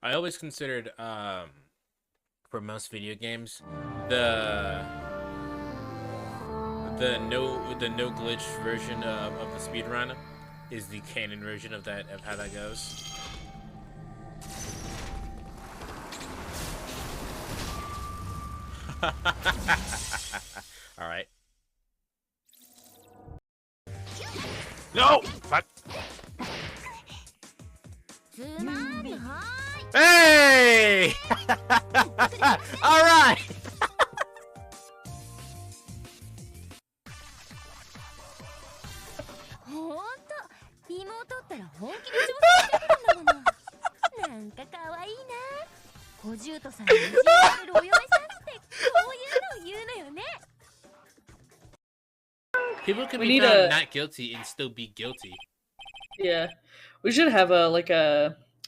I always considered for most video games the the no glitch version of the speedrun is the canon version of that of how that goes. All right. No! Fuck. Hey! All right. People can be found not guilty and still be guilty. Yeah, we should have a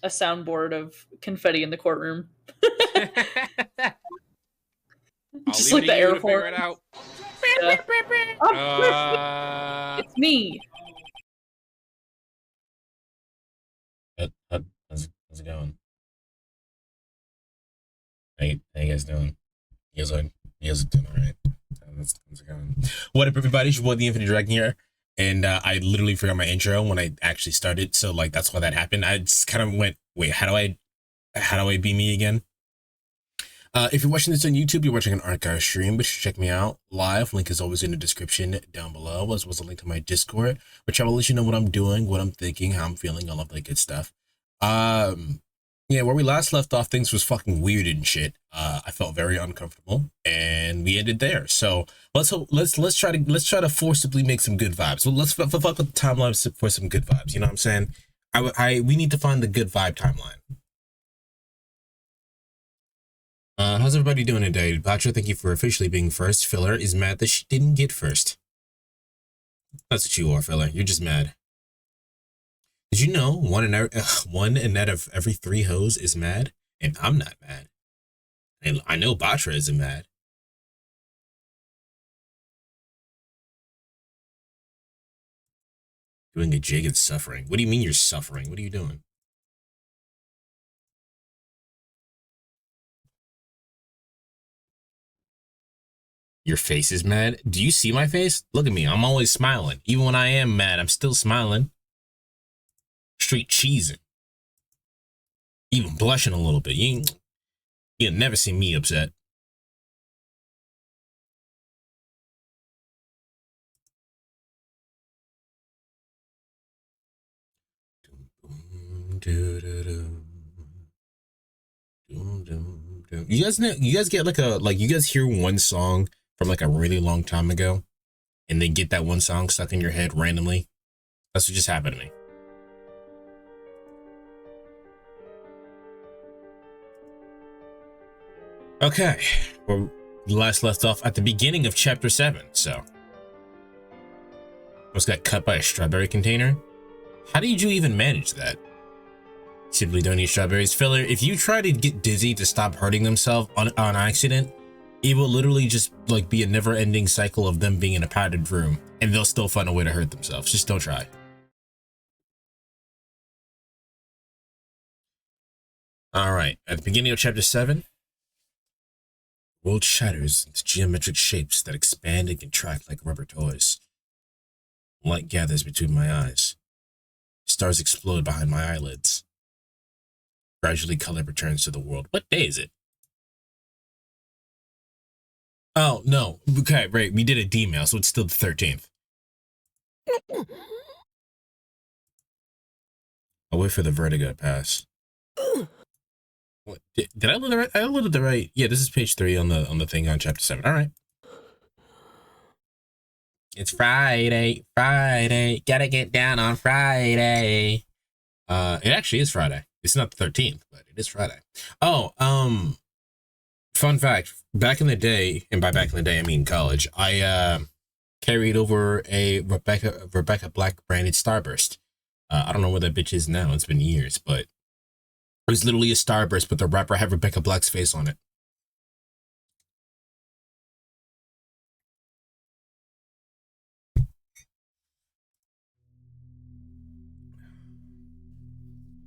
soundboard of confetti in the courtroom. Just like the air horn. Figure it out. Yeah. It's me. How's it going? How you guys doing? You guys are doing all right. How's it going? What up, everybody? It's your boy, the Infinite Dragon here. And I literally forgot my intro when I actually started. So like, that's why that happened. I just kind of went, wait, how do I be me again? If you're watching this on YouTube, you're watching an archive stream, but you should check me out live. Link is always in the description down below, as well as a link to my Discord, which I will let you know what I'm doing, what I'm thinking, how I'm feeling, all of that good stuff. Yeah, where we last left off, things was fucking weird and shit. I felt very uncomfortable, and we ended there. So let's try to forcibly make some good vibes. Well, let's fuck with the timeline for some good vibes. You know what I'm saying? We need to find the good vibe timeline. How's everybody doing today? Batra, thank you for officially being first. Filler is mad that she didn't get first. That's what you are, Filler. You're just mad. Did you know one in out of every 3 hoes is mad? And I'm not mad. And I know Batra isn't mad. Doing a jig and suffering. What do you mean you're suffering? What are you doing? Your face is mad? Do you see my face? Look at me. I'm always smiling. Even when I am mad, I'm still smiling. Straight cheesing. Even blushing a little bit. You'll never see me upset. You guys get you guys hear one song from like a really long time ago and then get that one song stuck in your head randomly? That's what just happened to me. Okay, well, last left off at the beginning of chapter 7, so. Almost got cut by a strawberry container. How did you even manage that? Simply don't eat strawberries. Filler, if you try to get Dizzy to stop hurting themselves on accident, it will literally just like be a never-ending cycle of them being in a padded room, and they'll still find a way to hurt themselves. Just don't try. All right, at the beginning of chapter 7, the world shatters into geometric shapes that expand and contract like rubber toys. Light gathers between my eyes. Stars explode behind my eyelids. Gradually, color returns to the world. What day is it? Oh, no. Okay, right. We did a D-mail, so it's still the 13th. I'll wait for the vertigo to pass. What, did I look at the right? I looked at the right. Yeah, this is page 3 on the thing on chapter 7. All right. It's Friday. Gotta get down on Friday. It actually is Friday. It's not the 13th, but it is Friday. Oh, fun fact. Back in the day, and by back in the day, I mean college, I carried over a Rebecca Black branded Starburst. I don't know where that bitch is now. It's been years, but it was literally a Starburst, but the wrapper had Rebecca Black's face on it.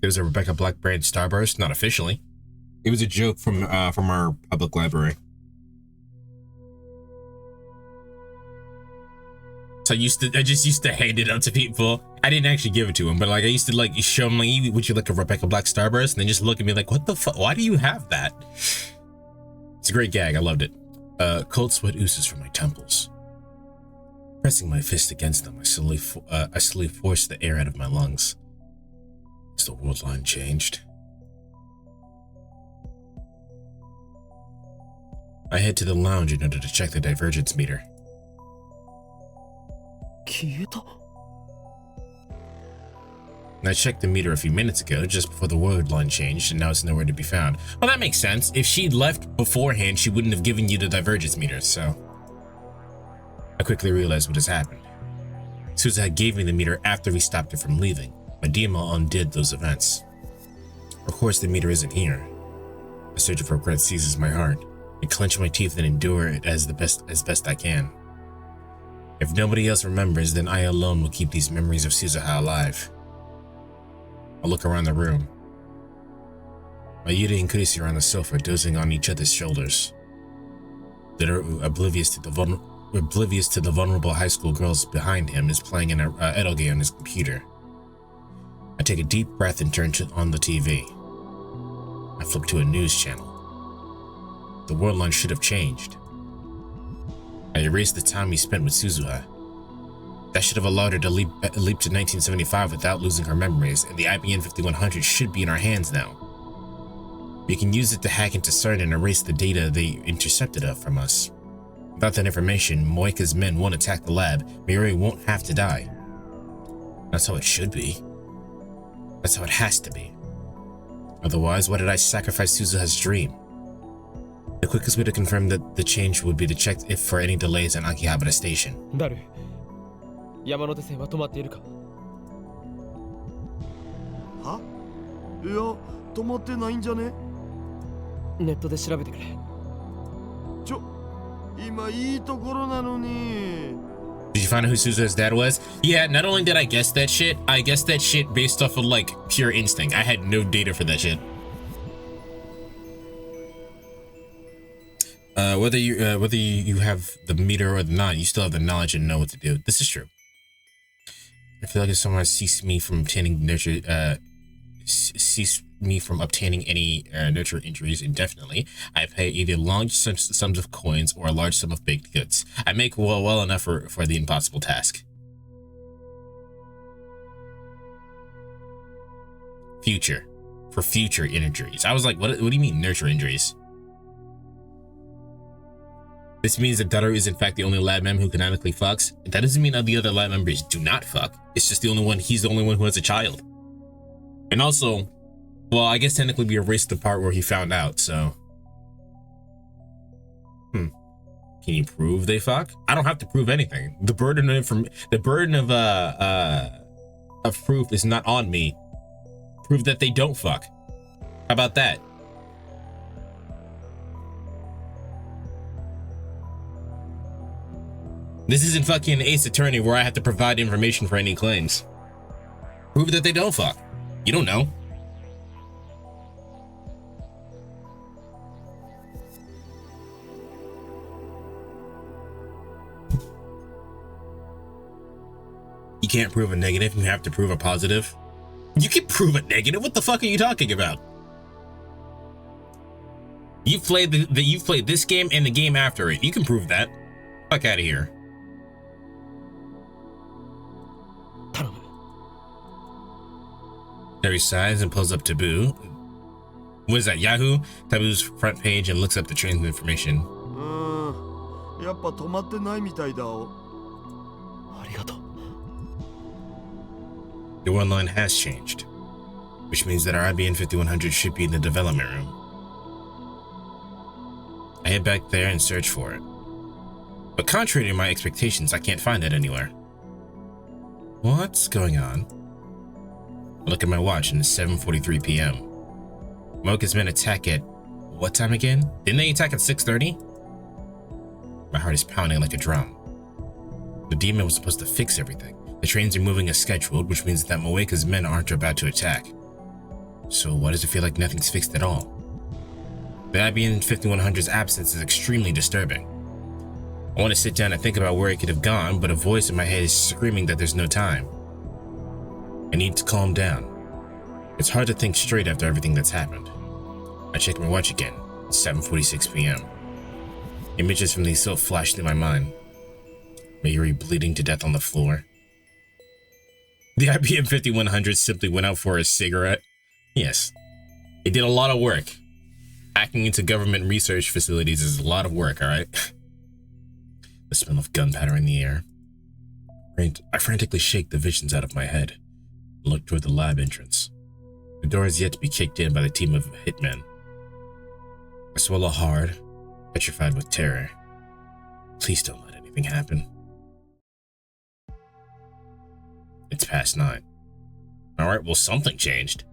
There's a Rebecca Black brand Starburst, not officially. It was a joke from our public library. So I just used to hand it out to people. I didn't actually give it to him, but like I used to like show him like, would you like a Rebecca Black Starburst? And then just look at me like, what the fuck? Why do you have that? It's a great gag. I loved it. Cold sweat oozes from my temples. Pressing my fist against them, I slowly forced the air out of my lungs. Has the world line changed? I head to the lounge in order to check the divergence meter. I checked the meter a few minutes ago, just before the word line changed, and now it's nowhere to be found. Well, that makes sense. If she'd left beforehand, she wouldn't have given you the divergence meter, so... I quickly realized what has happened. Suzuha gave me the meter after we stopped her from leaving. My DML undid those events. Of course, the meter isn't here. A surge of regret seizes my heart. I clench my teeth and endure it as best I can. If nobody else remembers, then I alone will keep these memories of Suzuha alive. I look around the room. Mayuri and Kurisi are on the sofa, dozing on each other's shoulders. They're oblivious to the vulnerable high school girls behind him is playing an eroge on his computer. I take a deep breath and turn on the TV. I flip to a news channel. The world line should have changed. I erased the time we spent with Suzuha. That should have allowed her to leap to 1975 without losing her memories, and the IBM 5100 should be in our hands now. We can use it to hack into CERN and erase the data they intercepted from us. Without that information, Moika's men won't attack the lab. Mayuri won't have to die. That's how it should be. That's how it has to be. Otherwise, why did I sacrifice Suzuha's dream? The quickest way to confirm that the change would be to check if for any delays on Akihabara Station. Daru, Yamanote線は止まっているか? は? いや、止まってないんじゃね? ネットで調べてくれ。今いいところなのに。 Did you find out who Suzuha's dad was? Yeah, not only did I guess that shit, I guessed that shit based off of like pure instinct. I had no data for that shit. Whether you have the meter or not, you still have the knowledge and know what to do. This is true. I feel like if someone ceased me from obtaining any nurture injuries indefinitely, I pay either large sums of coins or a large sum of baked goods. I make well enough for the impossible task. For future injuries. I was like, what do you mean nurture injuries? This means that Daru is in fact the only lab member who canonically fucks. That doesn't mean that the other lab members do not fuck. It's just he's the only one who has a child. And also, well, I guess technically we erased the part where he found out, so. Can you prove they fuck? I don't have to prove anything. The burden of proof is not on me. Prove that they don't fuck. How about that? This isn't fucking Ace Attorney where I have to provide information for any claims. Prove that they don't fuck. You don't know. You can't prove a negative, you have to prove a positive. You can prove a negative? What the fuck are you talking about? You've played you've played this game and the game after it. You can prove that. Fuck out of here. Terry sighs and pulls up Taboo. What is that, Yahoo? Taboo's front page and looks up the train's information. やっぱ止まってないみたいだお。ありがとう。 The one line has changed, which means that our IBM 5100 should be in the development room. I head back there and search for it. But contrary to my expectations, I can't find it anywhere. What's going on? I look at my watch and it's 7:43 p.m. Mocha's men attack at what time again? Didn't they attack at 6:30? My heart is pounding like a drum. The demon was supposed to fix everything. The trains are moving as scheduled, which means that Moeka's men aren't about to attack. So why does it feel like nothing's fixed at all? The IBM 5100's absence is extremely disturbing. I want to sit down and think about where it could have gone, but a voice in my head is screaming that there's no time. I need to calm down. It's hard to think straight after everything that's happened. I check my watch again. It's 7:46 p.m. Images from the assault flashed through my mind. Mayuri bleeding to death on the floor. The IBM 5100 simply went out for a cigarette. Yes, it did a lot of work. Hacking into government research facilities is a lot of work, alright? The smell of gunpowder in the air. I frantically shake the visions out of my head and look toward the lab entrance. The door is yet to be kicked in by the team of hitmen. I swallow hard, petrified with terror. Please don't let anything happen. It's past 9. Alright, well, something changed.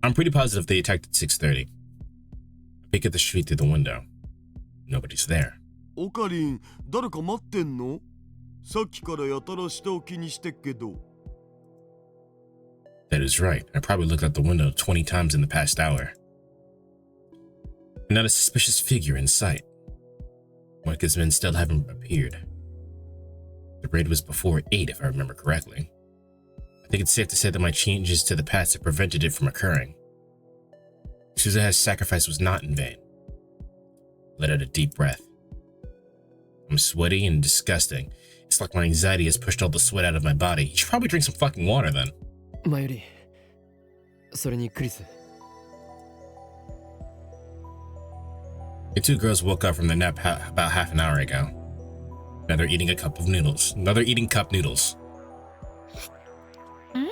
I'm pretty positive they attacked at 6:30. I peek at the street through the window. Nobody's there. オカリン、誰か待ってんの？さっきからやたら下を気にしてっけど。That is right. I probably looked out the window 20 times in the past hour. Not a suspicious figure in sight. Moika's men still haven't appeared. The raid was before 8, if I remember correctly. I think it's safe to say that my changes to the past have prevented it from occurring. Suzuha's sacrifice was not in vain. Let out a deep breath. I'm sweaty and disgusting. It's like my anxiety has pushed all the sweat out of my body. You should probably drink some fucking water then. Mayuri, それにクリス。 The two girls woke up from their nap about half an hour ago. Now they're eating a cup of noodles. Now they're eating cup noodles. 今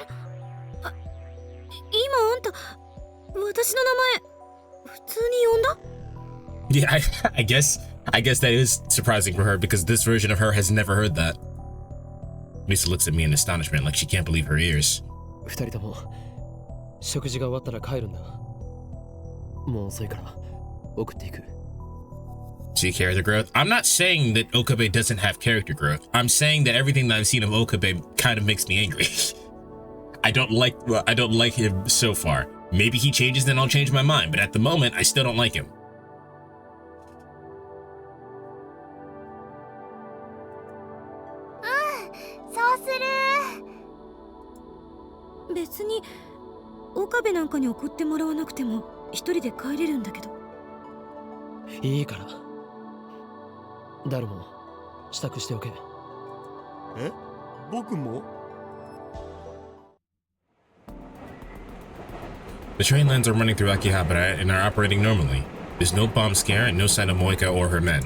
あんた私の名前普通に呼んだ Yeah, I guess that is surprising for her because this version of her has never heard that. Misa looks at me in astonishment like she can't believe her ears. 二人とも食事が終わったら帰るんだ。もう遅いから送っていく。 See character growth? I'm not saying that Okabe doesn't have character growth. I'm saying that everything that I've seen of Okabe kind of makes me angry. I don't like him so far. Maybe he changes, then I'll change my mind. But at the moment, I still don't like him. そうする。別に岡部なんかに送ってもらわなくても一人で帰れるんだけど。いいから。ダルも支度しておけ。え？僕も？ The train lines are running through Akihabara and are operating normally. There's no bomb scare and no sign of Moika or her men.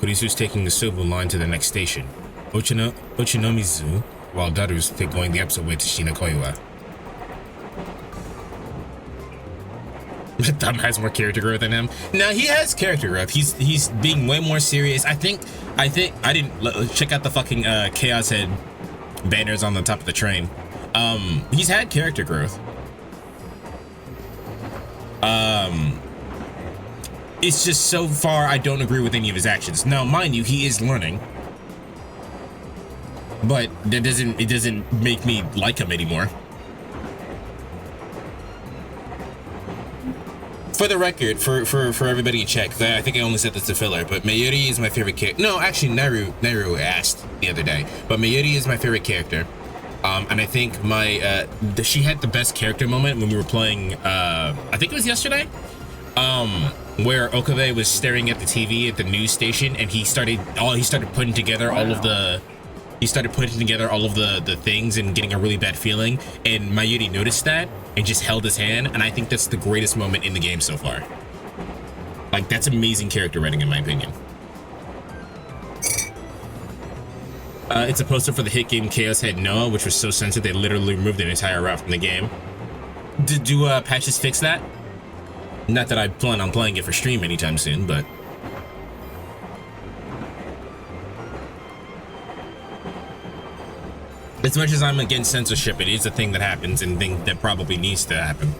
Kurisu's taking the Sobu line to the next station, Ochinomizu, while Daru's going the opposite way to Shinakoiwa. Dom has more character growth than him. No, he has character growth. He's being way more serious. I think I didn't check out the fucking Chaos Head banners on the top of the train. He's had character growth. It's just so far I don't agree with any of his actions. Now, mind you, he is learning, but it doesn't make me like him anymore. For the record, for everybody to check, I think I only said this to filler, but Mayuri is my favorite character. No, actually, Nairu asked the other day, but Mayuri is my favorite character. And I think she had the best character moment when we were playing, I think it was yesterday, where Okabe was staring at the TV at the news station, and he started putting together all of the things and getting a really bad feeling, and Mayuri noticed that and just held his hand, and I think that's the greatest moment in the game so far. Like, that's amazing character writing in my opinion. It's a poster for the hit game Chaos Head Noah, which was so censored they literally removed an entire route from the game. Do patches fix that? Not that I plan on playing it for stream anytime soon, but... As much as I'm against censorship, it is a thing that happens and thing that probably needs to happen.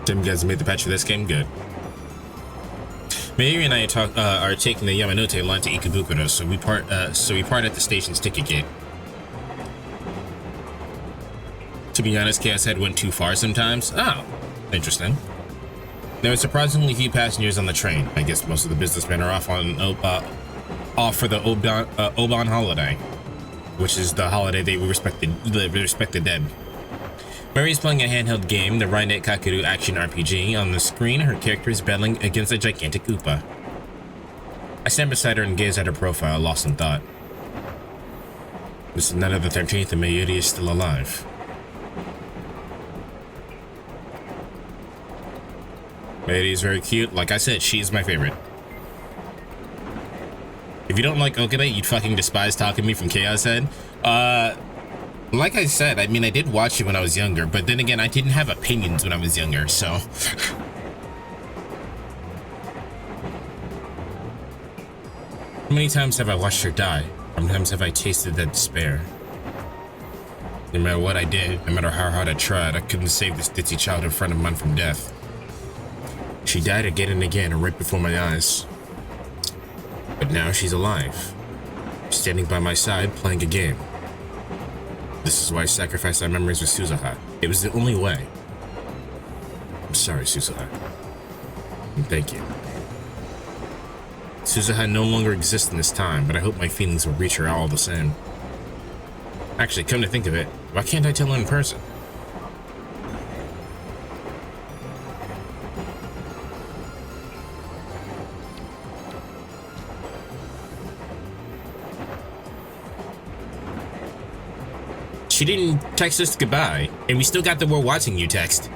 Tim, you guys made the patch for this game? Good. Mayuri and I are taking the Yamanote line to Ikebukuro, so we part at the station's ticket gate. To be honest, Chaos Head went too far sometimes. Oh, interesting. There were surprisingly few passengers on the train. I guess most of the businessmen are off for the Oban holiday, which is the holiday they respect the dead. Mary's playing a handheld game, the Rainet Kakuru action RPG. On the screen, her character is battling against a gigantic Oopa. I stand beside her and gaze at her profile, lost in thought. This is night of the 13th and Mayuri is still alive. Mayuri is very cute. Like I said, she is my favorite. If you don't like Okabe, you'd fucking despise talking to me from Chaos Head. Like I said, I mean, I did watch it when I was younger, but then again, I didn't have opinions when I was younger, so. How many times have I watched her die? How many times have I tasted that despair? No matter what I did, no matter how hard I tried, I couldn't save this ditzy childhood friend of mine from death. She died again and again, right before my eyes. But now she's alive, standing by my side, playing a game. This is why I sacrificed our memories with Suzuha. It was the only way. I'm sorry, Suzuha. And thank you. Suzuha no longer exists in this time, but I hope my feelings will reach her all the same. Actually, come to think of it, why can't I tell her in person? She didn't text us goodbye, and we still got the "we're watching you" text.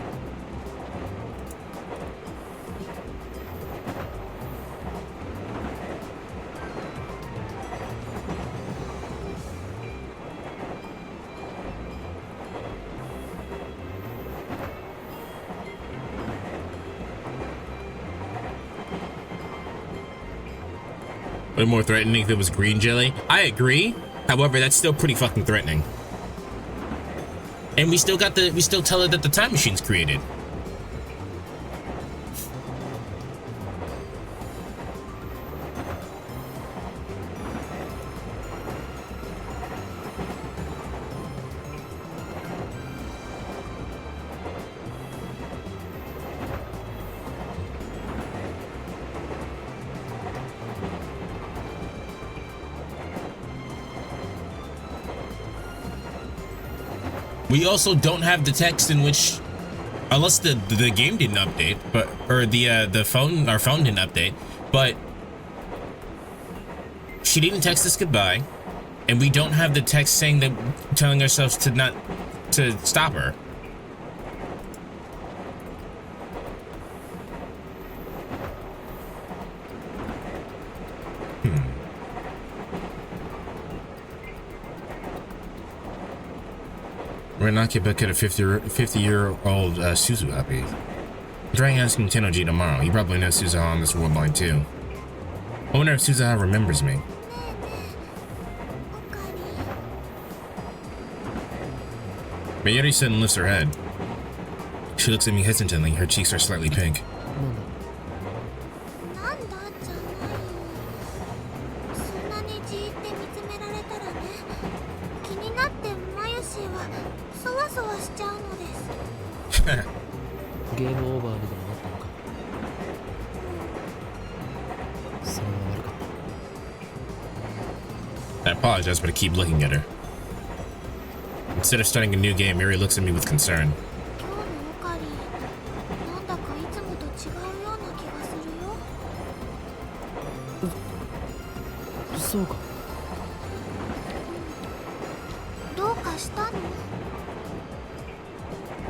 Way more threatening if it was green jelly. I agree. However, that's still pretty fucking threatening. And we still tell her that the time machine's created. We also don't have the text in which, unless the game didn't update, but or our phone didn't update, but she didn't text us goodbye, and we don't have the text saying that, telling ourselves to stop her. We're not get back at a 50-year-old Suzuha be. Try asking Tennoji tomorrow. He probably knows Suzuha on this world line too. I wonder if Suzuha remembers me. Mayuri suddenly lifts her head. She looks at me hesitantly. Her cheeks are slightly pink. I apologize, but I keep looking at her. Instead of starting a new game, Mary looks at me with concern.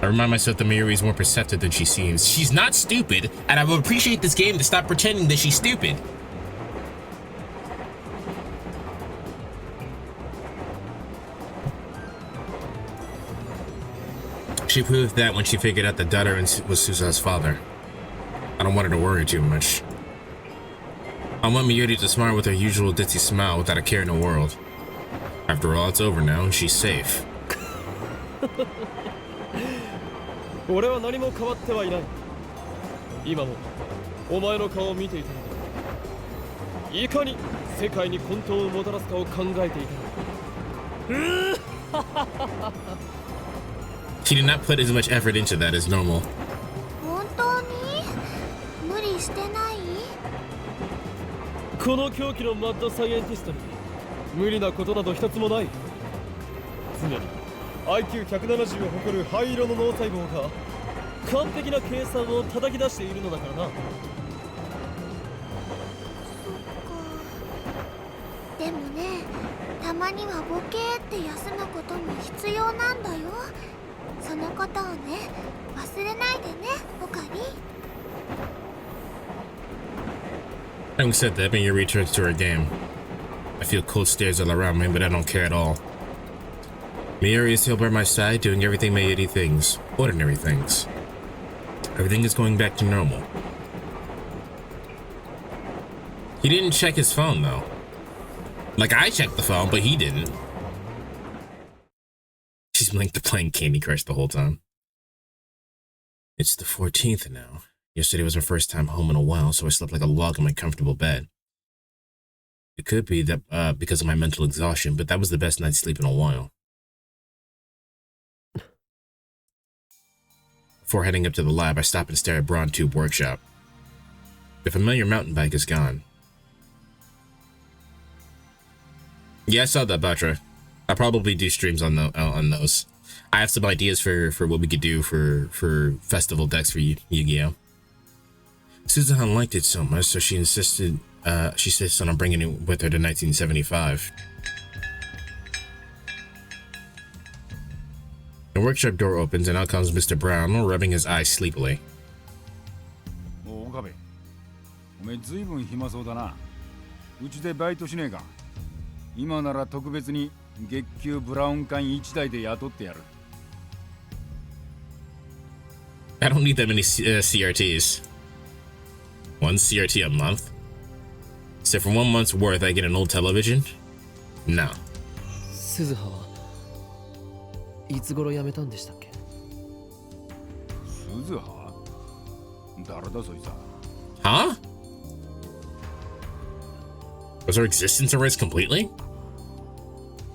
I remind myself that Mayuri is more perceptive than she seems. She's not stupid, and I would appreciate this game to stop pretending that she's stupid. She proved that when she figured out that Dada was Suzuha's father. I don't want her to worry too much. I want Mayuri to smile with her usual ditzy smile without a care in the world. After all, it's over now, and she's safe. 俺は何も変わってはいない。今もお前の顔を見ていたんだ。いかに世界に混沌をもたらすかを考えていた。He did not put as much effort into that as normal. 本当に無理してない？この狂気のマッドサイエンティストに無理なことなど一つもない。常に IQ170 を誇る灰色の脳細胞が完璧な計算を叩き出しているのだからな。でもね、たまにはボケーって休むことも必要なんだよ。そのことをね、忘れないでね、オカリ。Having said that, Mia returns to her game. I feel cold stares all around me, but I don't care at all. Mia is still by my side, doing everything Meieri things, ordinary things. Everything is going back to normal. He didn't check his phone, though. Like, I checked the phone, but he didn't. She's linked to playing Candy Crush the whole time. It's the 14th now. Yesterday was my first time home in a while, so I slept like a log in my comfortable bed. It could be that because of my mental exhaustion, but that was the best night's sleep in a while. Before heading up to the lab, I stop and stare at Braun Tube Workshop. The familiar mountain bike is gone. Yeah, I saw that, Batra. I'll probably do streams on those. I have some ideas for what we could do for festival decks for Yu-Gi-Oh! Suzuhan liked it so much, so she insisted on bringing it with her to 1975. The workshop door opens and out comes Mr. Brown, rubbing his eyes sleepily. お岡部、おめえずいぶん暇そうだな。うちでバイトしねえか。今なら特別に月給ブラウン管1台で雇ってやる。I don't need that many CRTs. One CRT a month? So for 1 month's worth, I get an old television? No. 鈴葉はいつ頃辞めたんでしたっけ？鈴葉？誰だそいつは。Huh? Was her existence erased completely?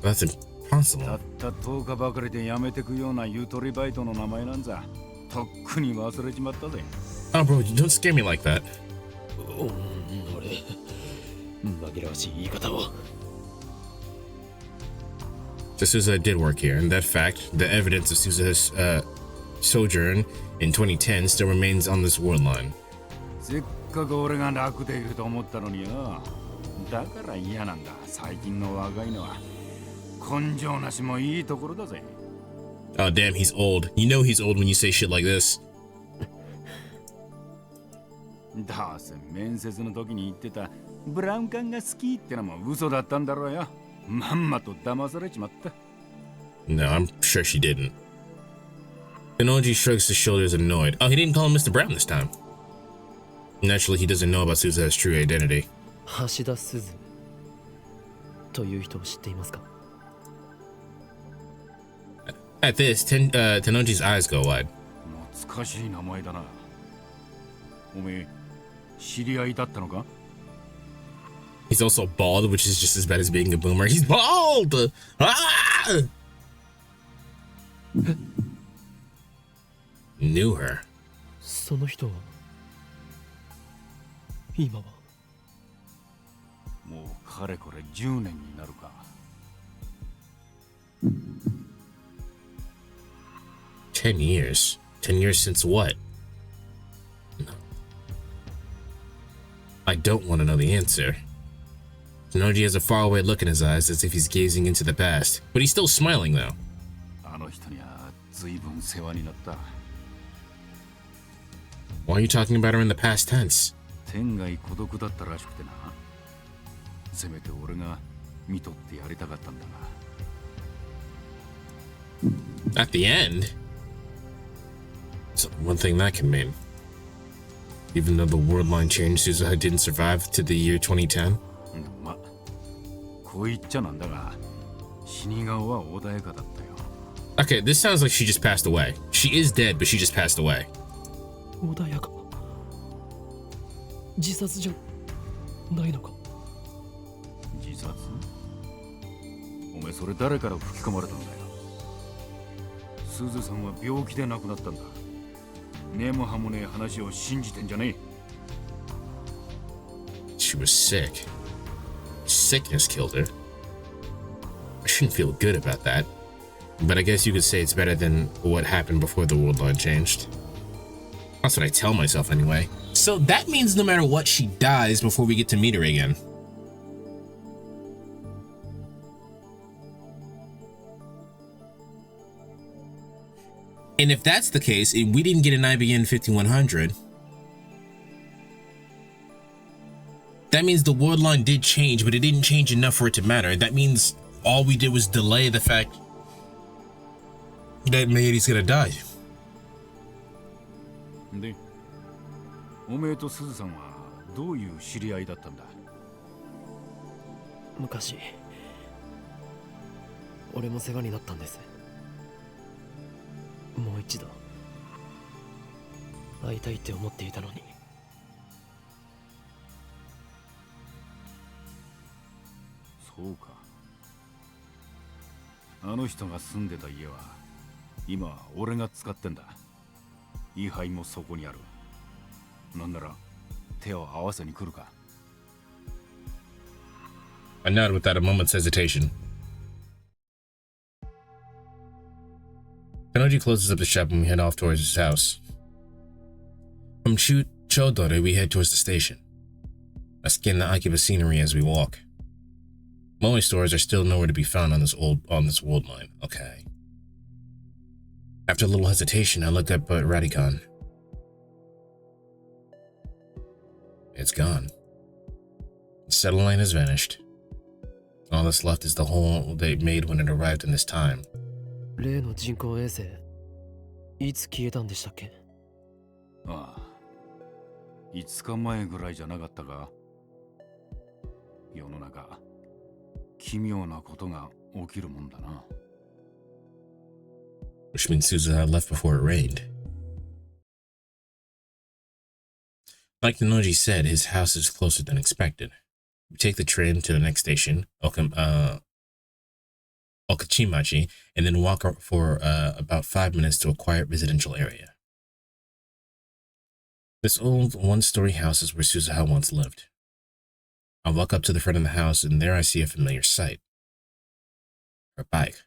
That's impossible. たった10日ばかりで辞めてくようなゆとりバイトの名前なんざとっくに忘れちまったぜ。Oh, bro, don't scare me like that. 俺紛らわしい言い方を。So Suzuha did work here, and that fact, the evidence of Suzuha's sojourn in 2010 still remains on this world line. せっかく俺が楽でいると思ったのによ。だから嫌なんだ。最近の若いのは根性なしもいいところだぜ。Oh, damn, he's old. You know he's old when you say shit like this. どうせ面接の時に言ってたブラウン管が好きってのも嘘だったんだろうよ。まんまと騙されちまった。No, I'm sure she didn't. Kenoji shrugs his shoulders annoyed. Oh, he didn't call him Mr. Brown this time. Naturally, he doesn't know about Suzuha's true identity. 橋田鈴という人を知っていますか？ At this, Tenoji's eyes go wide. 懐かしい名前だな。おめえ、知り合いだったのか？ He's also bald, which is just as bad as being a boomer. He's bald! Ah! Knew her. その人は今はもうかれこれ10年になるか。10 years. 10 years since what? No. I don't want to know the answer. Tenoji has a faraway look in his eyes as if he's gazing into the past, but he's still smiling though. あの人には随分世話になった。 Why are you talking about her in the past tense? 天涯孤独だったらしくてな。せめて俺が見とってやりたかったんだが。 At the end? So one thing that can mean. Even though the world line changed, Suzuha didn't survive to the year 2010? ま、こう言っちゃなんだが、死に顔は穏やかだったよ。 Okay, this sounds like she just passed away. She is dead, but she just passed away. 穏やか。自殺じゃないのか？自殺？おめえそれ誰から吹き込まれたんだよ。すずさんは病気で亡くなったんだ。根も葉もねえ話を信じてんじゃねえ。She was sick. Sickness killed her. I shouldn't feel good about that. But I guess you could say it's better than what happened before the world line changed. That's what I tell myself anyway. So that means no matter what, she dies before we get to meet her again. And if that's the case, and we didn't get an IBN 5100, that means the world line did change, but it didn't change enough for it to matter. That means all we did was delay the fact that Meieri's gonna die. で、おめえとすずさんはどういう知り合いだったんだ？昔俺も世話になったんです。もう一度会いたいって思っていたのに。そうか。あの人が住んでた家は今は俺が使ってんだ。位牌もそこにある。なんなら手を合わせに来るか。I nod without a moment's hesitation. Kanoji closes up the shop and we head off towards his house. From Chodore, we head towards the station. I scan the Akiba scenery as we walk. Moe stores are still nowhere to be found on this world line. Okay. After a little hesitation, I look up at Radicon. It's gone. The settle line has vanished. All that's left is the hole they made when it arrived in this time. 例の人工衛星いつ消えたんでしたっけ？ああ、5日前ぐらいじゃなかったか。世の中奇妙なことが起きるもんだな。Which means Suzuha left before it rained. Like Noji said, his house is closer than expected. We take the train to the next station, Okachimachi, and then walk for about 5 minutes to a quiet residential area. This old one-story house is where Suzuha once lived. I walk up to the front of the house, and there I see a familiar sight. Her bike.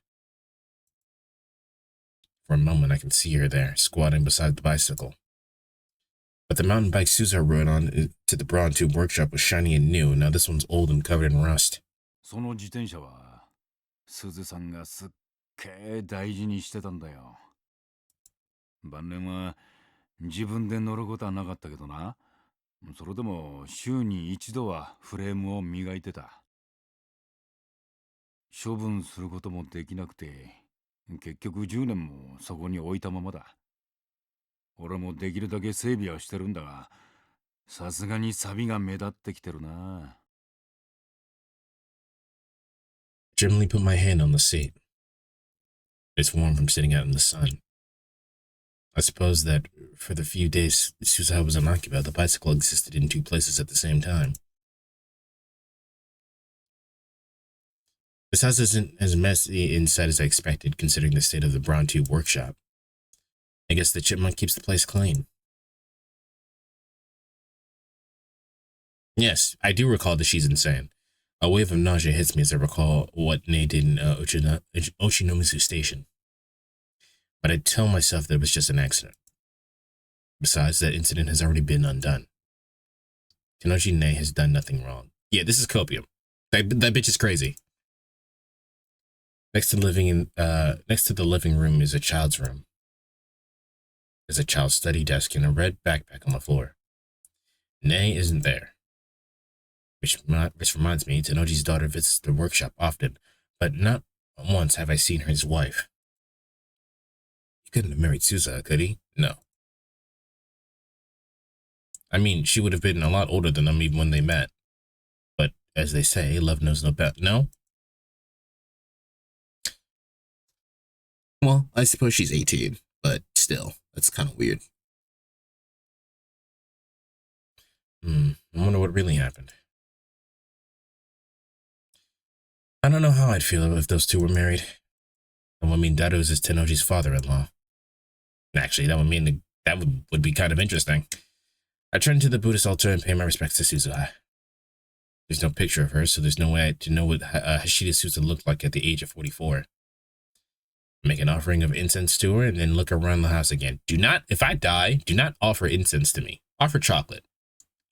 For a moment, I can see her there, squatting beside the bicycle. But the mountain bike Suzuha rode on to the Braun Tube workshop was shiny and new. Now this one's old and covered in rust. その自転車はすずさんがすっげえ大事にしてたんだよ。晩年は自分で乗ることはなかったけどな。それでも週に一度はフレームを磨いてた。処分することもできなくて、結局10年もそこに置いたままだ。俺もできるだけ整備はしてるんだが、さすがに錆が目立ってきてるな。Gently put my hand on the seat. It's warm from sitting out in the sun. I suppose that for the few days Suzuha was unoccupied, the bicycle existed in two places at the same time. This house isn't as messy inside as I expected, considering the state of the Braun Tube workshop. I guess the chipmunk keeps the place clean. Yes, I do recall that she's insane. A wave of nausea hits me as I recall what Nei did in Ochinomizu Station. But I tell myself that it was just an accident. Besides, that incident has already been undone. Kanoji Nei has done nothing wrong. Yeah, this is copium. That bitch is crazy. Next to the living room is a child's room. There's a child's study desk and a red backpack on the floor. Nei isn't there. Which reminds me, Tenoji's daughter visits the workshop often, but not once have I seen her his wife. He couldn't have married Suzuha, could he? No. I mean, she would have been a lot older than him even when they met. But, as they say, love knows no better. No? Well, I suppose she's 18, but still, that's kind of weird. I wonder what really happened. I don't know how I'd feel if those two were married. That would mean Daru is Tenoji's father-in-law. Actually, that would be kind of interesting. I turned to the Buddhist altar and pay my respects to Suzuha. There's no picture of her, so there's no way to know what Hashida Suzuha looked like at the age of 44. Make an offering of incense to her and then look around the house again. If I die, do not offer incense to me. Offer chocolate.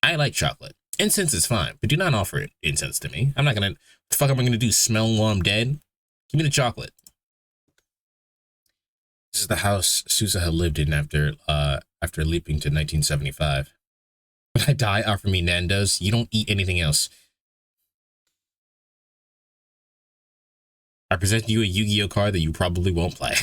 I like chocolate. Incense is fine, but do not offer incense to me. I'm not gonna, what the fuck am I gonna do? Smell while I'm dead? Give me the chocolate. This is the house Suzuha lived in after leaping to 1975. When I die, offer me Nando's. You don't eat anything else. I present you a Yu-Gi-Oh card that you probably won't play.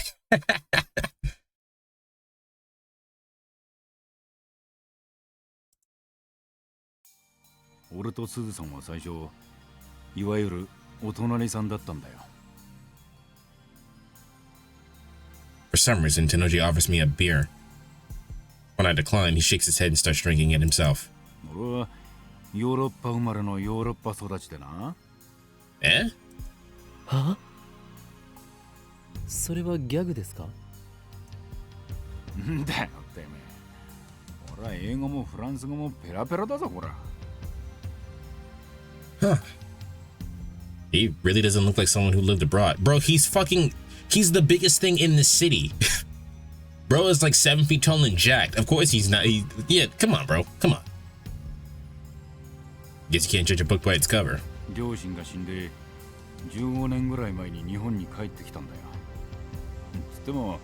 俺とすずさんは最初いわゆるお隣さんだったんだよ。 For some reason, Tenoji offers me a beer. When I decline, he shakes his head and starts drinking it himself. 俺はヨーロッパ生まれのヨーロッパ育ちでな。Eh? は？それはギャグですか？んだよてめえ。俺は英語もフランス語もペラペラだぞほら。 Huh. He really doesn't look like someone who lived abroad. Bro, he's the biggest thing in the city. Bro is like 7 feet tall and jacked. Of course he's not. Yeah, come on, bro. Come on. Guess you can't judge a book by its cover. 両親が死んで15年ぐらい前に日本に帰ってきたんだよ。つっても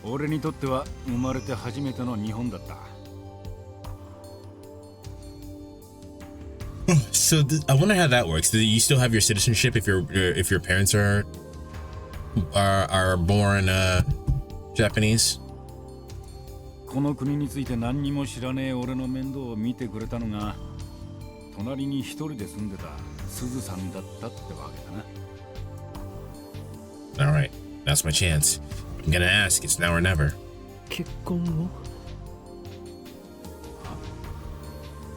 俺にとっては生まれて初めての日本だった。 So I wonder how that works. Do you still have your citizenship if your parents are born Japanese? この国について何にも知らねえ俺の面倒を見てくれたのが隣に一人で住んでたすずさんだったってわけだな。 All right, that's my chance. I'm gonna ask. It's now or never. 結婚を？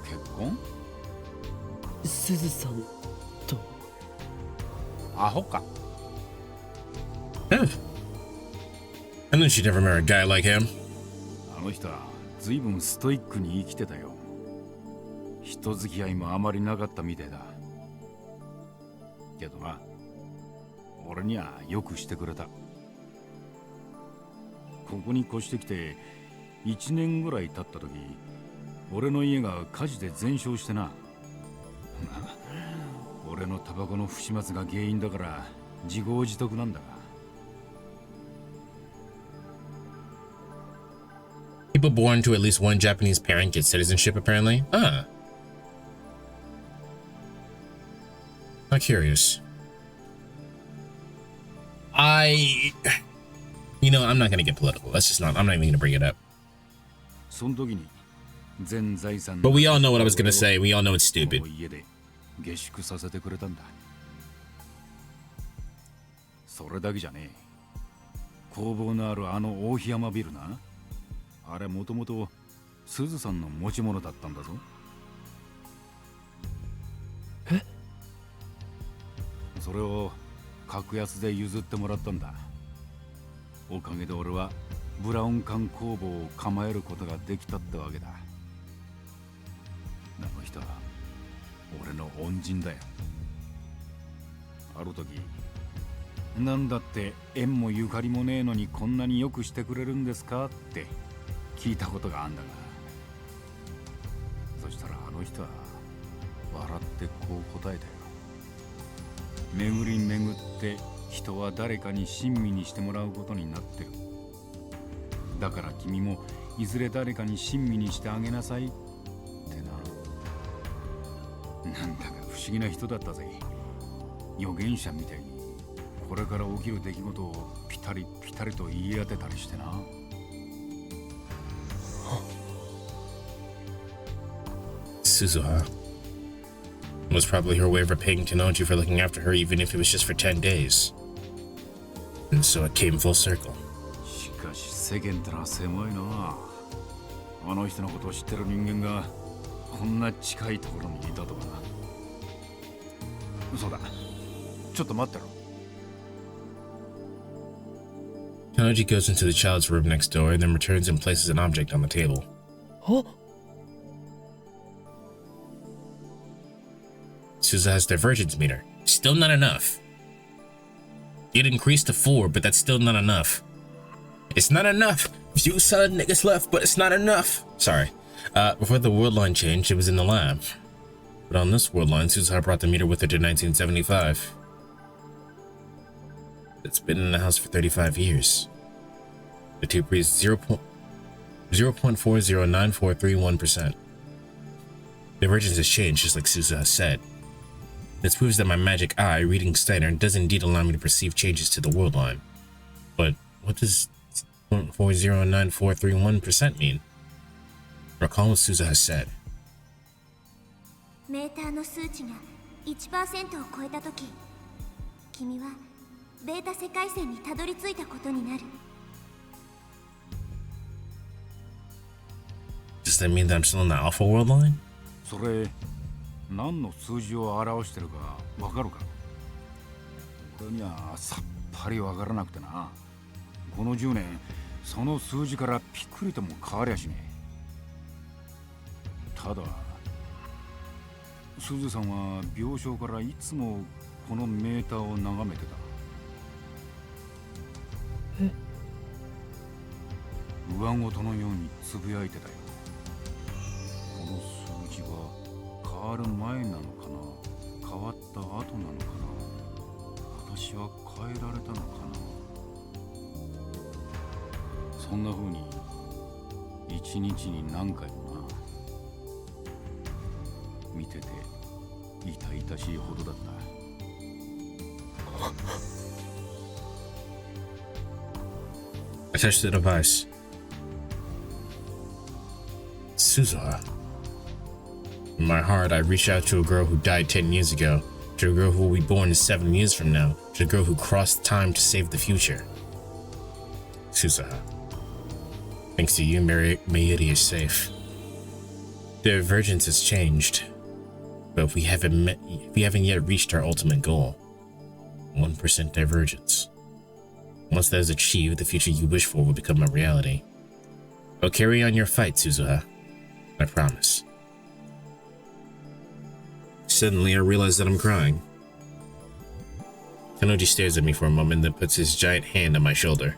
結婚？すずさんと。アホか。 I knew she'd never marry a guy like him. あの人は随分ストイックに生きてたよ。人付き合いもあまりなかったみてえだ。けどな、俺にはよくしてくれた。ここに越してきて1年ぐらい経った時、俺の家が火事で全焼してな。俺のタバコの不始末が原因だから自業自得なんだが。 People born to at least one Japanese parent get citizenship, apparently. Ah. I'm curious. You know, I'm not gonna get political. I'm not even gonna bring it up. But we all know what I was gonna say. We all know it's stupid. 下宿させてくれたんだ。それだけじゃねえ。工房のあるあの大檜山ビルな。あれもともとすずさんの持ち物だったんだぞ。え？それを格安で譲ってもらったんだ。おかげで俺はブラウン管工房を構えることができたってわけだ。あの人は俺の恩人だよ。ある時、なんだって縁もゆかりもねえのにこんなによくしてくれるんですかって聞いたことがあんだが、そしたらあの人は笑ってこう答えたよ。巡り巡って人は誰かに親身にしてもらうことになってる。だから君もいずれ誰かに親身にしてあげなさいってな。なんだか不思議な人だったぜ。預言者みたいにこれから起きる出来事をピタリピタリと言い当てたりしてな。Suzuha was probably her way of repaying Tenoji for looking after her, even if it was just for 10 days. And so it came full circle. しかし世間ってのは狭いな。あの人のことを知ってる人間がこんな近いところにいたとかな。そうだ、ちょっと待ってろ。 Kanoji goes into the child's room next door and then returns and places an object on the table. Huh? Suzu has divergence meter. Still not enough. It increased to 4, but that's still not enough. It's not enough. Few solid niggas left, but it's not enough. Sorry. Before the world line changed, it was in the lab. But on this world line, Suzu brought the meter with her to 1975. It's been in the house for 35 years. The tube reads 0.409431%. Divergence has changed, just like Suzu has said. This proves that my magic eye, reading Steiner, does indeed allow me to perceive changes to the world line. But what does 0.409431% mean? Recall what Suzu has said. メーターの数値が 1% を超えたとき、君はベータ世界線にたどり着いたことになる。 Does that mean that I'm still in the Alpha world line? それ何の数字を表してるかわかるか？俺にはさっぱりわからなくてな。この10年その数字からピクリとも変わりゃしねえ。ただすずさんは病床からいつもこのメーターを眺めてた。上ごとのようにつぶやいてたよ。この数字は変わる前なのかな、変わった後なのかな、私は変えられたのかな。そんな風に一日に何回もな。見てて痛々しいほどだった。I touched the device. Suzu. In my heart, I reach out to a girl who died 10 years ago, to a girl who will be born 7 years from now, to a girl who crossed time to save the future. Suzu. Thanks to you, Mayuri is safe. The divergence has changed, but we haven't yet reached our ultimate goal. 1% divergence. Once that is achieved, the future you wish for will become a reality. But carry on your fight, Suzuha. I promise. Suddenly, I realize that I'm crying. Kanoji stares at me for a moment, then puts his giant hand on my shoulder.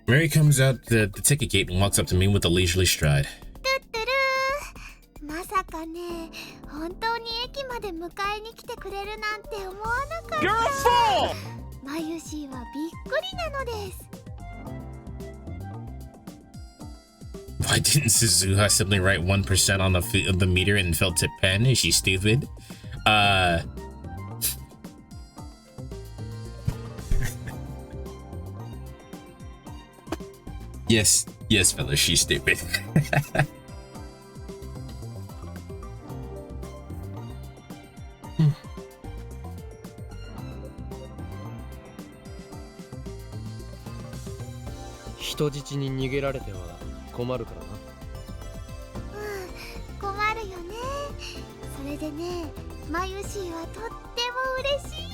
Mary comes out the ticket gate and walks up to me with a leisurely stride. まさかね、本当に駅まで迎えに来てくれるなんて思わなかった。マユシーはびっくりなのです。 Why didn't Suzuha simply write 1% on the meter and felt tip pen? Is she stupid? Yes, fellas, she's stupid.困るよね。それでね、マユシーはとっても嬉しいよ。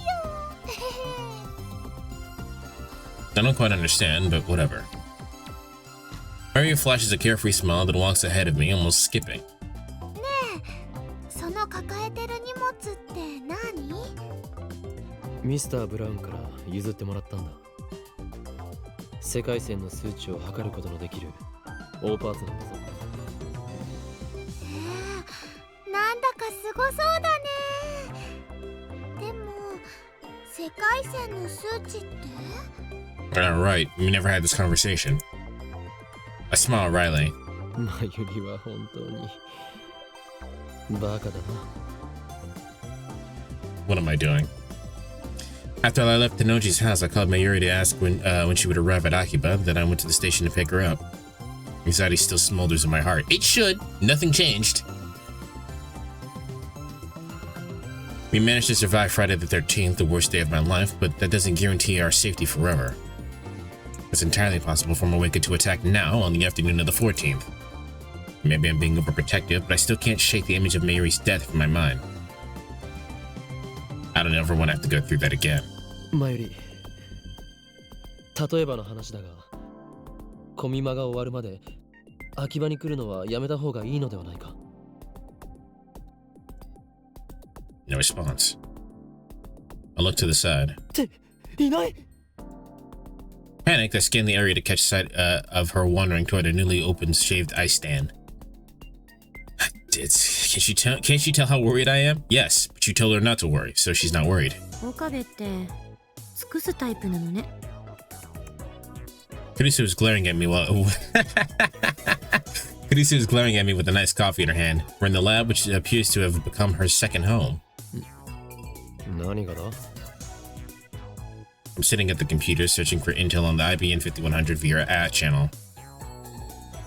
I don't quite understand, but whatever. Mario flashes a carefree smile that walks ahead of me, almost skipping. ねえ、その抱えてる荷物って何？ミスター・ブラウンから譲ってもらったんだ。世界線の数値を測ることのできる大パーツなんだぞ。なんだかすごそうだね。でも世界線の数値って？ Alright, we never had this conversation. I smile wryly. マユリは本当にバカだな。 What am I doing? After I left Tenoji's house, I called Mayuri to ask when she would arrive at Akiba. Then I went to the station to pick her up. Anxiety still smolders in my heart. It should. Nothing changed. We managed to survive Friday the 13th, the worst day of my life, but that doesn't guarantee our safety forever. It's entirely possible for Moeka to attack now on the afternoon of the 14th. Maybe I'm being overprotective, but I still can't shake the image of Mayuri's death from my mind. I don't ever want to have to go through that again. Mayuri, 例えばの話だが、コミマが終わるまで秋葉に来るのはやめた方がいいのではないか? No response. I look to the side. いない! Panicked, I scanned the area to catch sight of her wandering toward a newly opened shaved ice stand. Can't she tell how worried I am? Yes, but you told her not to worry, so she's not worried. 岡部って尽くすタイプなのね。Kurisu was glaring at me Kurisu was glaring at me with a nice coffee in her hand. We're in the lab, which appears to have become her second home. 何がだ? I'm sitting at the computer searching for intel on the IBN 5100 via our channel.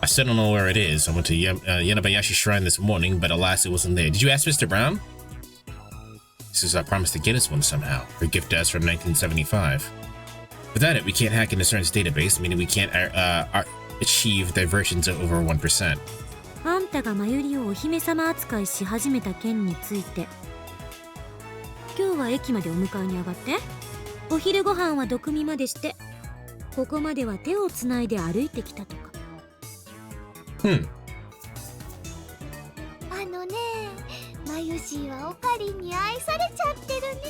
I still don't know where it is. I went to Yanabayashi Shrine this morning, but alas, it wasn't there. Did you ask Mr. Brown? He says I promised to get us one somehow. Her gift to us from 1975. Without it, we can't hack into CERN's database, meaning we can't achieve diversions of over 1%. あんたがマユリをお姫様扱いし始めた件について。今日は駅までお迎えに上がって。お昼ご飯は毒味までして、ここまでは手をつないで歩いてきたとか。あのね、マユシーはオカリンに愛されちゃってるね。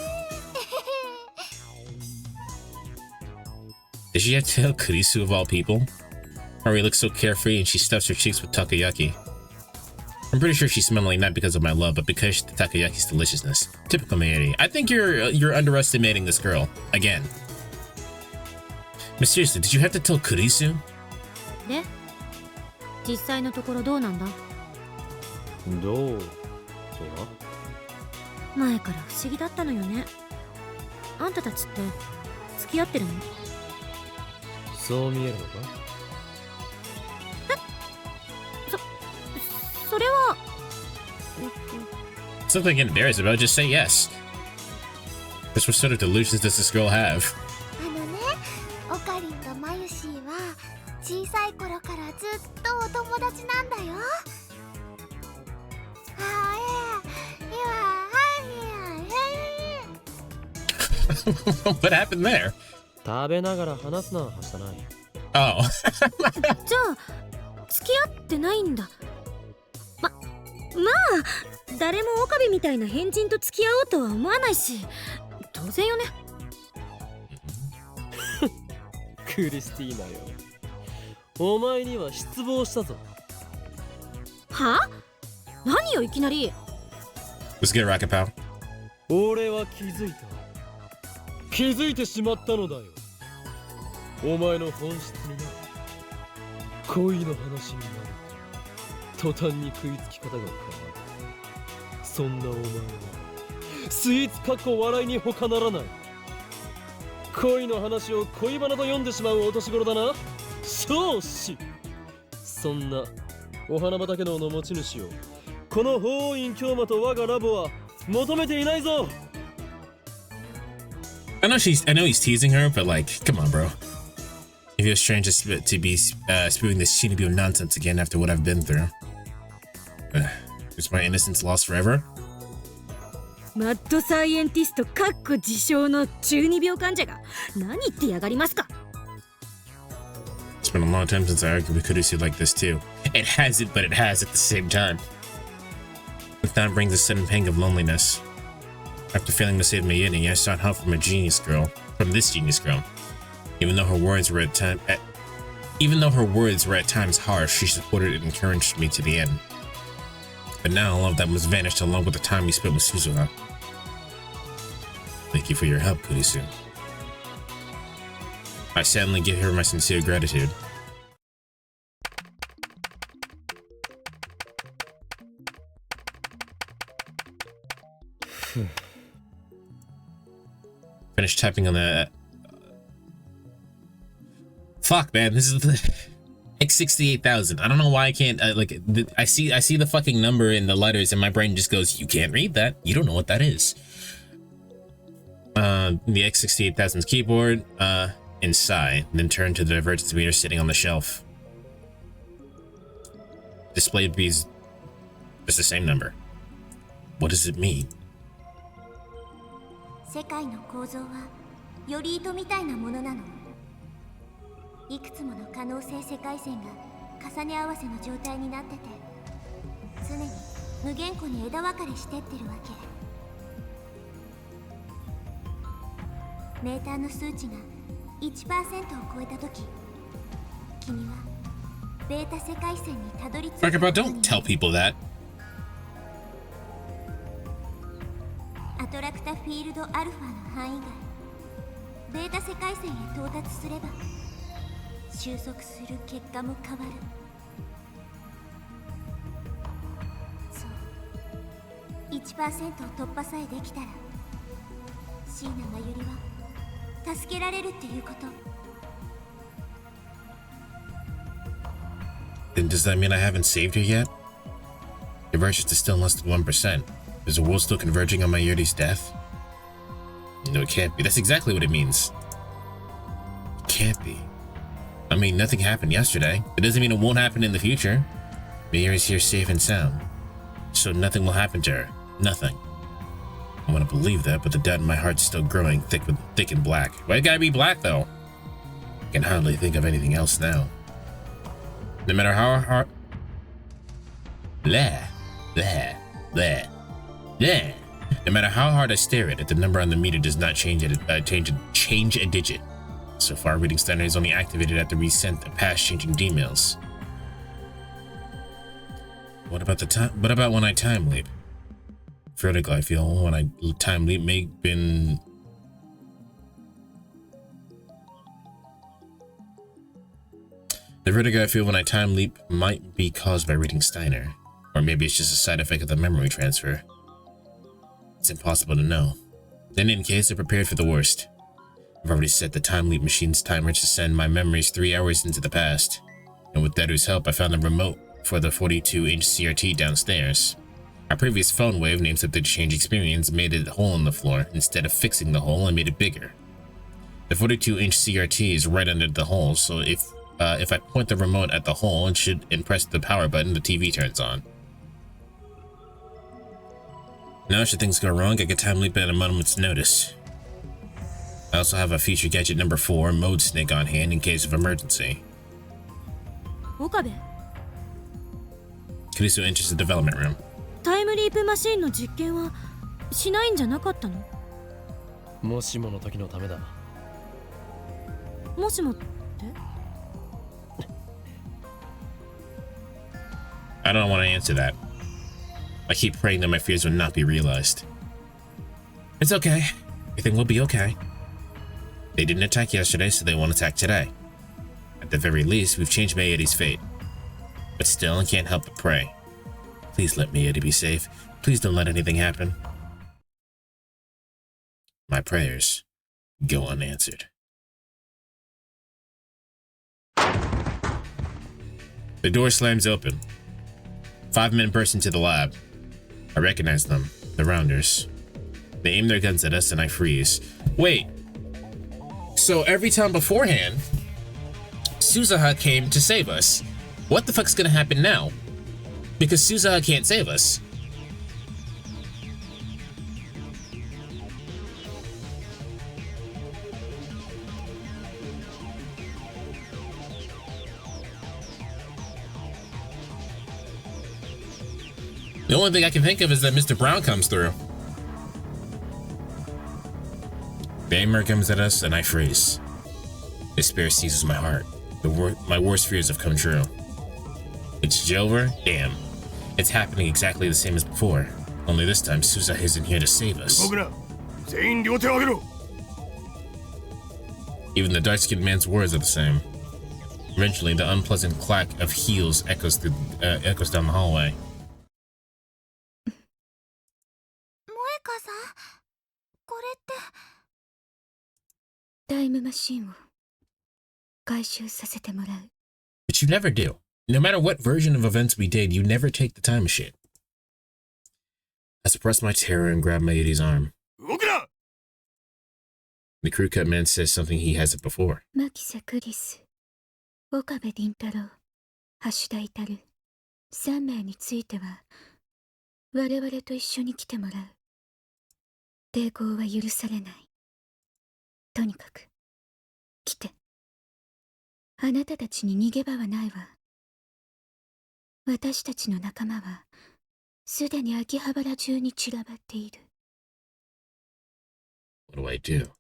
Did she have to tell Kurisu of all people? Haruhi looks so carefree and she stuffs her cheeks with takoyaki. I'm pretty sure she's smiling not because of my love, but because of the takoyaki's deliciousness. Typical Mayuri. I think you're underestimating this girl. Again. But seriously, did you have to tell Kurisu? で、実際のところどうなんだ? どうとは? 前から不思議だったのよね。あんたたちって付き合ってるの? そう見えるのか? それは。Something to get embarrassed about, just say yes. Just what sort of delusions does this girl have? あのね、オカリンとマユシーは小さい頃からずっとお友達なんだよ。What happened there? 食べながら話すな、はしたない。Oh. じゃあ付き合ってないんだ。まあ誰も岡部みたいな変人と付き合おうとは思わないし、当然よね。クリスティーナよ、お前には失望したぞ。は？何よいきなり。Let's get Rocket Pal. 俺は気づいてしまったのだよ。お前の本質にな、恋の話になると途端に食いつき方が変わる。そんなお前はスイーツかっこ笑いに他ならない。恋の話を恋バナと読んでしまうお年頃だな、少子。そんなお花畑の持ち主をこの法院京馬と我がラボは求めていないぞ。I know he's teasing her, but like, come on, bro. It feels strange to be spewing this Shinobio nonsense again after what I've been through. Is my innocence lost forever? マッドサイエンティストかっこ自称の中二病患者が何言ってやがりますか? It's been a long time since I argued with Kurisu like this too. It hasn't, but it has at the same time. The thought brings a sudden pang of loneliness. After failing to save Mayuri, I sought help from this genius girl. Even though her words were at times harsh, she supported and encouraged me to the end. But now all of that must vanish along with the time we spent with Suzuha. Thank you for your help, Kurisu. I sadly give her my sincere gratitude. Finish typing on the fuck, man, this is the like 68,000. I don't know why I can't I see the fucking number in the letters and my brain just goes, you can't read that, you don't know what that is. The X68000's keyboard, and sigh, then turn to the divergence meter sitting on the shelf. Display bees just the same number. What does it mean? 世界の構造はより糸みたいなものなの。いくつもの可能性世界線が重ね合わせの状態になってて、常に無限個に枝分かれしてってるわけ。メーターの数値が 1% を超えたとき、君はベータ世界線にたどり着いた。Rocket, don't tell people that. アトラクタフィールドアルファの範囲外、ベータ世界線へ到達すれば収束する結果も変わる。そう、1% を突破さえできたら椎名真由里は助けられるっていうこと。 Then does that mean I haven't saved her yet? Divergence is still less than 1%. Is the world still converging on Mayuri's death? No, it can't be. That's exactly what it means. It can't be. I mean, nothing happened yesterday. It doesn't mean it won't happen in the future. Mayuri's here safe and sound. So nothing will happen to her. Nothing. I want to believe that, but the doubt in my heart's still growing thick and black. Why it gotta be black, though? I can hardly think of anything else now. No matter how hard... Blah. Blah. Blah. Yeah. No matter how hard I stare at it, the number on the meter does not change a digit. So far, reading standard is only activated after we sent the past changing D-mails. What about when I time leap? Vertigo I feel when I time leap may have been... The vertigo I feel when I time leap might be caused by reading Steiner. Or maybe it's just a side effect of the memory transfer. It's impossible to know. In any case, I prepared for the worst. I've already set the time leap machine's timer to send my memories 3 hours into the past. And with Deru's help, I found the remote for the 42-inch CRT downstairs. Our previous phone wave names up the change experience made a hole in the floor. Instead of fixing the hole, I made it bigger. The 42-inch CRT is right under the hole, so if I point the remote at the hole and press the power button, the TV turns on. Now, should things go wrong, I get time leap at a moment's notice. I also have a feature gadget number 4, Mode Snake, on hand in case of emergency. Okabe. Kurisu enters the development room. タイムリープマシーンの実験はしないんじゃなかったの？もしもの時のためだ。もしもって？ I don't want to answer that. I keep praying that my fears will not be realized. It's okay. Everything will be okay. They didn't attack yesterday, so they won't attack today. At the very least, we've changed Mayuri's fate. But still, I can't help but pray. Please let Mayuri be safe. Please don't let anything happen. My prayers go unanswered. The door slams open. 5 men burst into the lab. I recognize them, the Rounders. They aim their guns at us and I freeze. Wait, so every time beforehand, Suzuha came to save us. What the fuck's gonna happen now? Because Suzuha can't save us. The only thing I can think of is that Mr. Brown comes through. The aimer comes at us and I freeze. Despair seizes my heart. My worst fears have come true. It's over? Damn. It's happening exactly the same as before. Only this time Suzuha isn't here to save us. Even the dark-skinned man's words are the same. Eventually, the unpleasant clack of heels echoes down the hallway. これってタイムマシンを回収させてもらう。But you never do. No matter what version of events we did, you never take the time machine. I suppress my terror and grab Mayuri's arm. The crew cut man says something he hasn't before. 牧瀬クリス、岡部倫太郎、橋田至、3名については、我々と一緒に来てもらう。抵抗は許されない。とにかく、来て。あなたたちに逃げ場はないわ。私たちの仲間は、すでに秋葉原中に散らばっている。What do I do?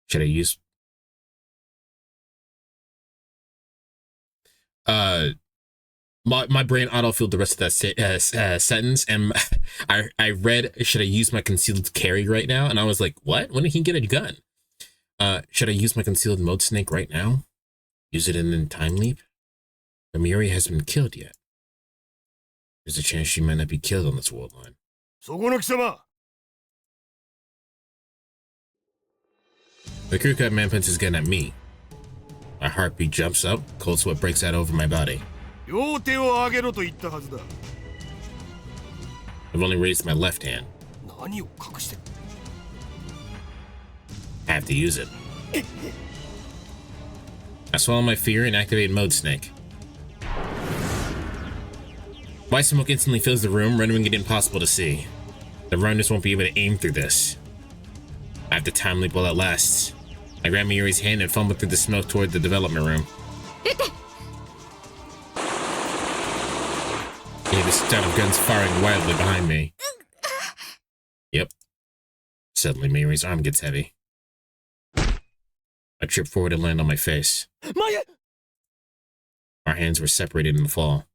Should I use... My brain autofilled the rest of that sentence, and I read, should I use my concealed carry right now? And I was like, what? When did he get a gun? Should I use my concealed mode snake right now? Use it in the time leap? But Miuri hasn't been killed yet. There's a chance she might not be killed on this world line. そこの貴様 The crew cut man points his gun at me. My heartbeat jumps up, cold sweat breaks out over my body. 両手を上げろと言ったはずだ I've only raised my left hand. 何を隠して I have to use it. I swallow my fear and activate Mode Snake. White smoke instantly fills the room, rendering it impossible to see. The runners won't be able to aim through this. I have to time leap while it lasts. I grab Miuri's hand and fumble through the smoke toward the development room. I hear the sound of guns firing wildly behind me. Yep. Suddenly, Miuri's arm gets heavy. I trip forward and land on my face. Our hands were separated in the fall.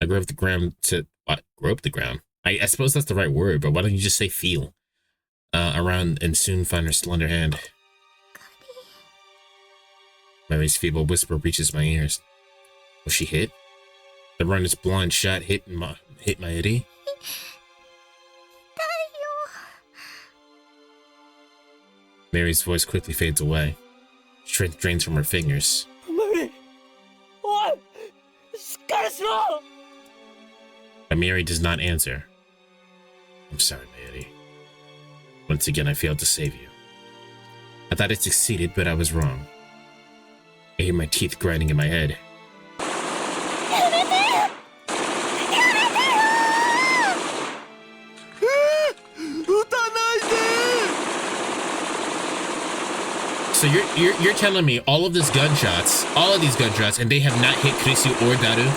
I groped the ground to... What? Grope the ground? I suppose that's the right word, but why don't you just say feel? Around and soon find her slender hand. Mary's feeble whisper reaches my ears. Was she hit? The runner's blind shot hit my ear. Mary's voice quickly fades away. Strength drains from her fingers. Mary! What? But Mary does not answer. I'm sorry, Mary. Once again, I failed to save you. I thought I succeeded, but I was wrong. I hear my teeth grinding in my head. So you're telling me all of these gunshots, and they have not hit Kurisu or Daru?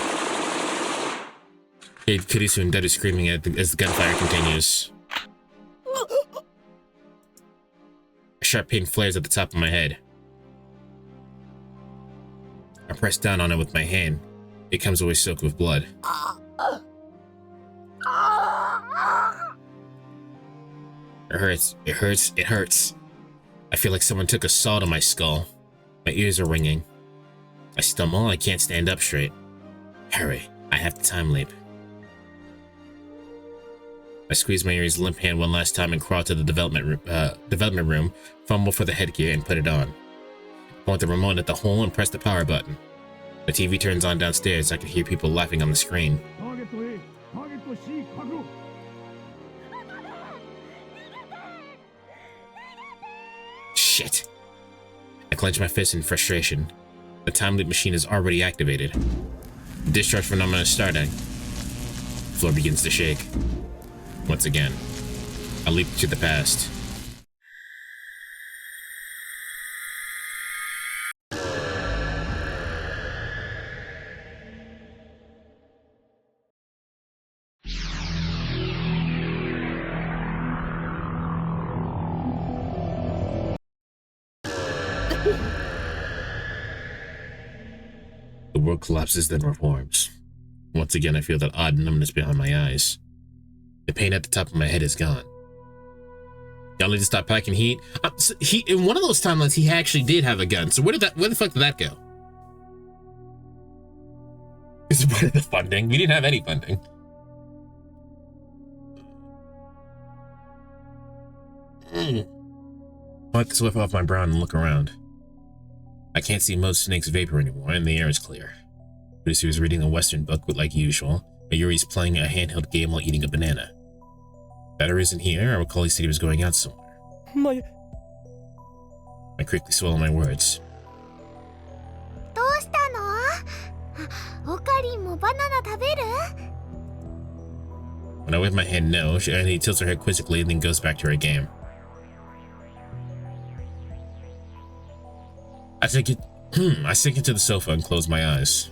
Hey, Kurisu and Daru screaming as the gunfire continues. A sharp pain flares at the top of my head. I press down on it with my hand. It comes away soaked with blood. It hurts. It hurts. It hurts. I feel like someone took a saw to my skull. My ears are ringing. I stumble. I can't stand up straight. Hurry. I have to time leap. I squeeze my ear's limp hand one last time and crawl to the development room, fumble for the headgear, and put it on. I point the remote at the hole and press the power button. The TV turns on downstairs. I can hear people laughing on the screen. Shit. I clench my fist in frustration. The time leap machine is already activated. The discharge phenomenon is starting. The floor begins to shake. Once again, I leap to the past. The world collapses, then reforms. Once again, I feel that odd numbness behind my eyes. The pain at the top of my head is gone. Y'all need to stop packing heat. So in one of those timelines, he actually did have a gun. So where the fuck did that go? Is it part of the funding? We didn't have any funding. I wipe the sweat off my brow and look around. I can't see most Snake's vapor anymore, and the air is clear. Lucy was reading a Western book like usual, but Yuri's playing a handheld game while eating a banana. Better isn't here. I recall he said he was going out somewhere. I quickly swallow my words. どうしたの？オカリンもバナナ食べる？ When I wave my hand no, she only tilts her head quizzically and then goes back to her game. I sink into the sofa and close my eyes.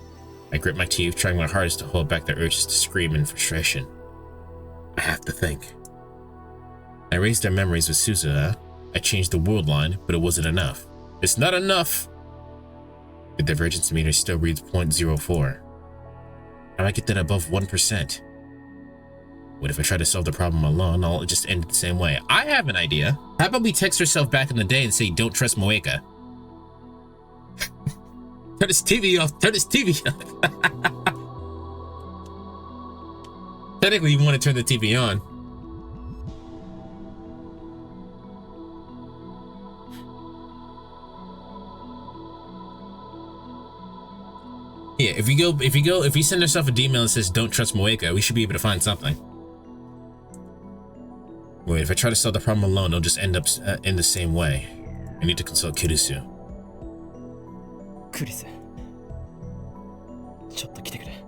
I grip my teeth, trying my hardest to hold back the urges to scream in frustration. I have to think. I erased our memories with Suzuha. I changed the world line, but it wasn't enough. It's not enough! The divergence meter still reads 0.04. How do I get that above 1%? What if I try to solve the problem alone? I'll just end it the same way. I have an idea. How about we text herself back in the day and say, don't trust Moeka? Turn this TV off. Turn this TV off. Technically, you want to turn the TV on. Yeah, if you send yourself a email that says don't trust Moeka, we should be able to find something. Wait, if I try to solve the problem alone, it'll just end up in the same way. I need to consult Kirisu. クリス、ちょっと来てくれ。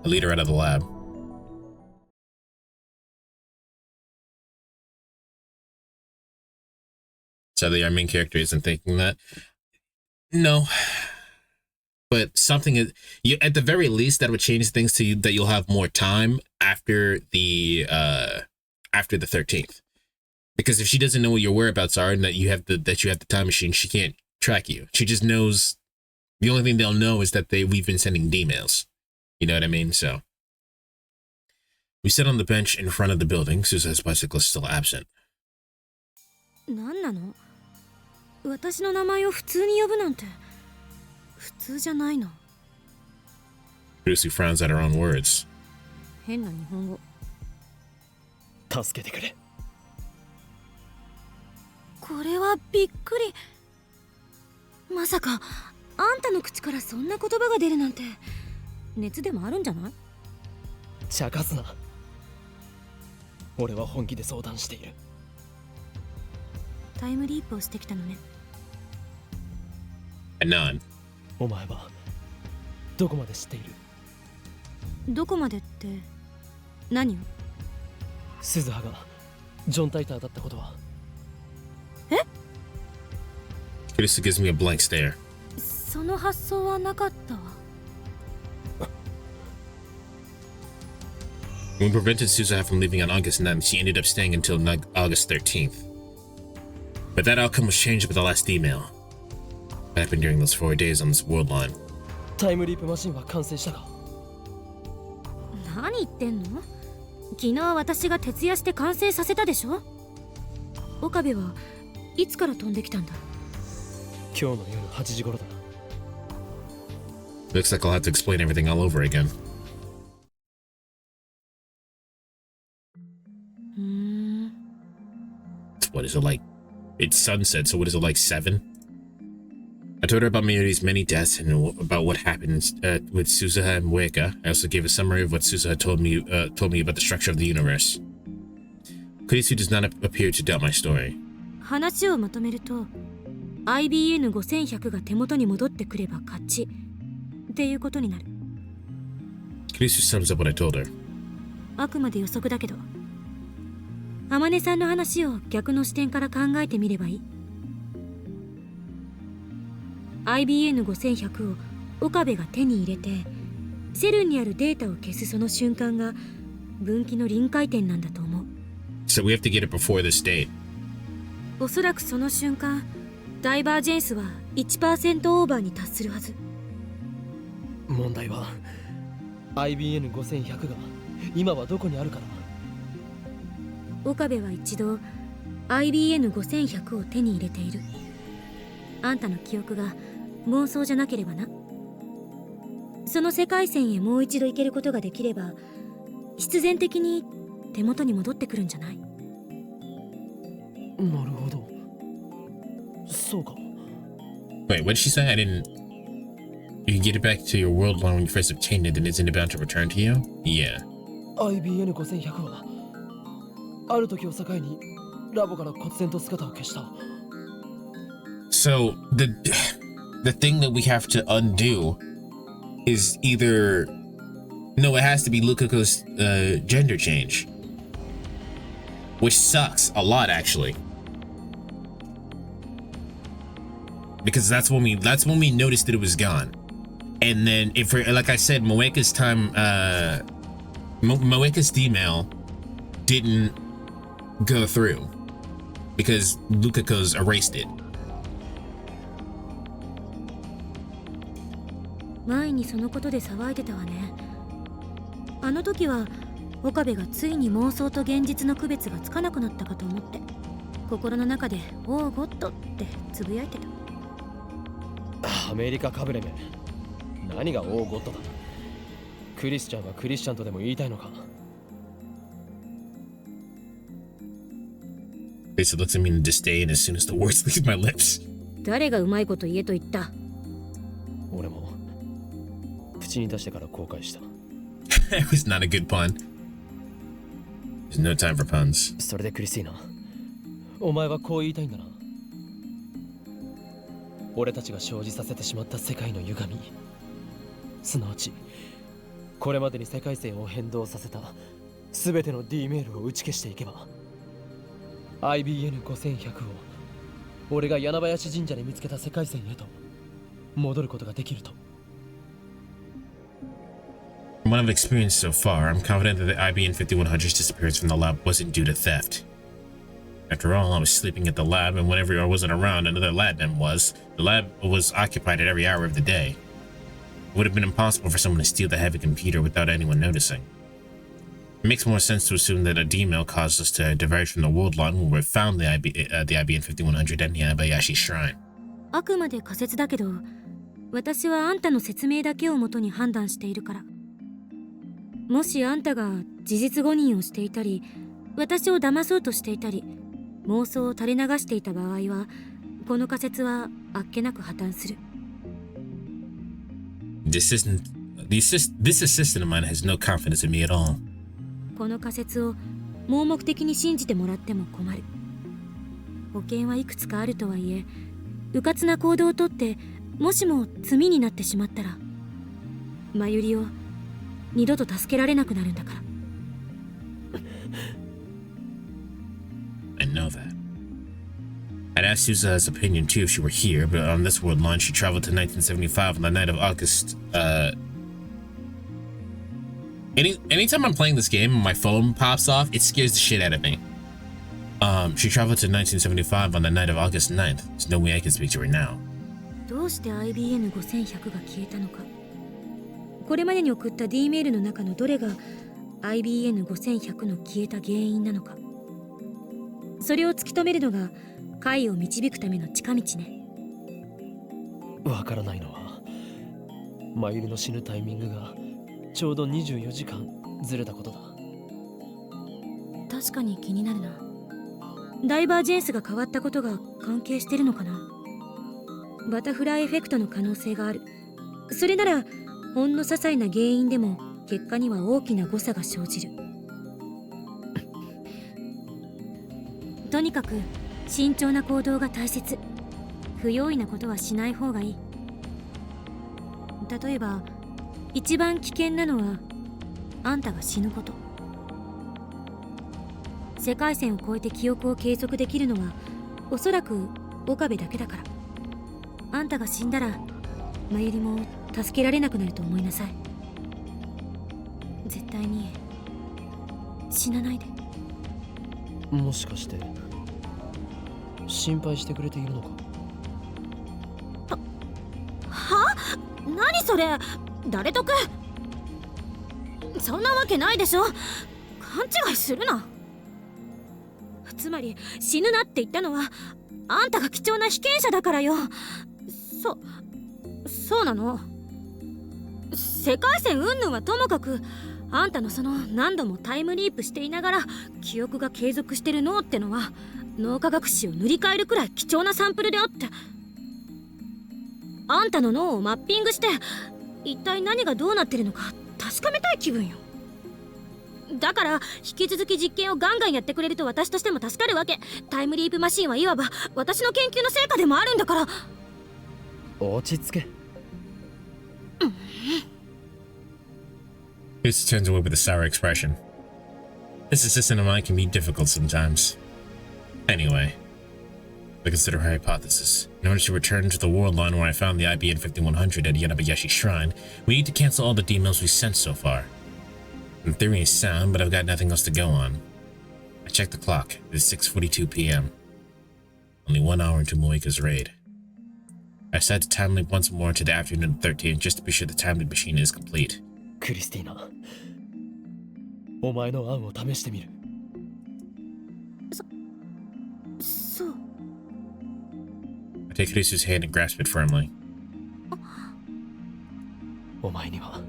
I lead her out of the lab. Sadly, our main character isn't thinking that. No. But something is, at the very least, that would change things to you, that you'll have more time after the 13th. Because if she doesn't know what your whereabouts are and that you have the time machine, she can't track you. She just knows, the only thing they'll know is that we've been sending emails. You know what I mean? So we sit on the bench in front of the building. Suzuha's bicycle is still absent. 何なの？私の名前を普通に呼ぶなんて普通じゃないの。Kirisu frowns at her own words. 変な日本語。助けてくれ。これはびっくり。まさかあんたの口からそんな言葉が出るなんて熱でもあるんじゃない？茶化すな。俺は本気で相談している。タイムリープをしてきたのね。I nod. お前はどこまで知っている？どこまでって何を？鈴葉がジョン・タイターだったことは。え？ Kirisu gives me a blank stare. その発想はなかったわ。When we prevented Suzuha from leaving on August 9th, she ended up staying until August 13th. But that outcome was changed with the last email. What happened during those 4 days on this world line? タイムリープマシンは完成したか？何言ってんの？昨日私が徹夜して完成させたでしょ？岡部はいつから飛んできたんだ？今日の夜8時頃だ。Looks like I'll have to explain everything all over again. What is it like? It's sunset, so what is it like, 7? I told her about Mayuri's many deaths and about what happened with Suzuha and Moeka. I also gave a summary of what Suzuha told me about the structure of the universe. Kirisu does not appear to doubt my story. 話をまとめると IBN5100 が手元に戻ってくれば勝ちっていうことになる。 Kirisu sums up what I told her. あくまで予測だけど天音さんの話を逆の視点から考えてみればいい。IBN5100 を岡部が手に入れてセルンにあるデータを消すその瞬間が分岐の臨界点なんだと思う。 So we have to get it before this date. おそらくその瞬間ダイバージェンスは 1% オーバーに達するはず。問題は IBN5100 が今はどこにあるかだ。岡部は一度 IBN5100 を手に入れている。あんたの記憶が妄想じゃなければな。その世界線へもう一度行けることができれば必然的に手元に戻ってくるんじゃない？なるほど。そうか。 Wait, what did she say? I didn't... You can get it back to your world line when you first obtained it, then isn't it bound to return to you? Yeah. IBN5100 はある時を境にラボから忽然と姿を消した。 So the thing that we have to undo is either no, it has to be Lukaku's gender change, which sucks a lot actually, because that's when we noticed that it was gone. And then if we're, like I said, Moeka's email didn't go through because Lukaku's erased it. 前にそのことで騒いでたわね。あの時は岡部がついに妄想と現実の区別がつかなくなったかと思って、心の中で「オーゴッド」ってつぶやいてた。アメリカかぶれめ、何がオーゴッドだ。クリスチャンはクリスチャンとでも言いたいのか。Face looks at me in disdain as soon as the words leave my lips. 誰がうまいこと言えと言った。俺も口に出してから後悔した。It was not a good pun. There's no time for puns. それでクリスティーナ、お前はこう言いたいんだな。俺たちが生じさせてしまった世界の歪み、すなわちこれまでに世界線を変動させた全ての D メールを打ち消していけば、 IBN5100 を俺が柳林神社で見つけた世界線へと戻ることができると。 From what I've experienced so far, I'm confident that the IBN 5100's disappearance from the lab wasn't due to theft. After all, I was sleeping at the lab, and whenever I wasn't around, another lab was. The lab was occupied at every hour of the day. It would have been impossible for someone to steal the heavy computer without anyone noticing. It makes more sense to assume that a D-mail caused us to diverge from the world line where we found the IBN 5100 and the Yanabayashi Shrine. あくまで仮説だけど、私はあんたの説明だけをもとに判断しているから。もしあんたが事実誤認をしていたり、私を騙そうとしていたり、妄想を垂れ流していた場合は、この仮説はあっけなく破綻する。This assistant of mine has no confidence in me at all. この仮説を盲目的に信じてもらっても困る。保険はいくつかあるとはいえ、迂闊な行動をとってもしも罪になってしまったら、まゆりを二度と助けられなくなるんだから。I know that. I'd ask Suza's opinion too if she were here, but on this world line she traveled to 1975 on the night of August. Anytime I'm playing this game and my phone pops off, it scares the shit out of me. She traveled to 1975 on the night of August 9th. There's no way I can speak to her now. どうして IBN5100 が消えたのか。これまでに送った D メールの中のどれが IBN5100 の消えた原因なのか。それを突き止めるのが解を導くための近道ね。わからないのは、まゆりの死ぬタイミングがちょうど24時間ずれたことだ。確かに気になるな。ダイバージェンスが変わったことが関係してるのかな。バタフライエフェクトの可能性がある。それならほんの些細な原因でも結果には大きな誤差が生じる。とにかく慎重な行動が大切。不用意なことはしない方がいい。例えば一番危険なのはあんたが死ぬこと。世界線を越えて記憶を継続できるのはおそらく岡部だけだから。あんたが死んだらまゆりも助けられなくなると思いなさい。絶対に死なないで。もしかして心配してくれているのか。は？何それ？誰得？そんなわけないでしょ。勘違いするな。つまり死ぬなって言ったのはあんたが貴重な被験者だからよ。そうなの。世界線云々はともかく、あんたのその何度もタイムリープしていながら記憶が継続してる脳ってのは脳科学史を塗り替えるくらい貴重なサンプルであって、あんたの脳をマッピングして一体何がどうなってるのか確かめたい気分よ。だから引き続き実験をガンガンやってくれると私としても助かるわけ。タイムリープマシンはいわば私の研究の成果でもあるんだから。落ち着け。This turns away with a sour expression. This assistant of mine can be difficult sometimes. Anyway, to consider her hypothesis. In order to return to the world line where I found the IBN 5100 at Yanabayashi Shrine, we need to cancel all the D-mails we've sent so far. In theory it's sound, but I've got nothing else to go on. I checked the clock. It's 6:42 p.m. Only 1 hour into Moika's raid. I decided to time leap once more to the afternoon of the 13th just to be sure the time leap machine is complete. クリスティーナ、お前の案を試してみる。そう。 I take Risu's hand and grasp it firmly. お前には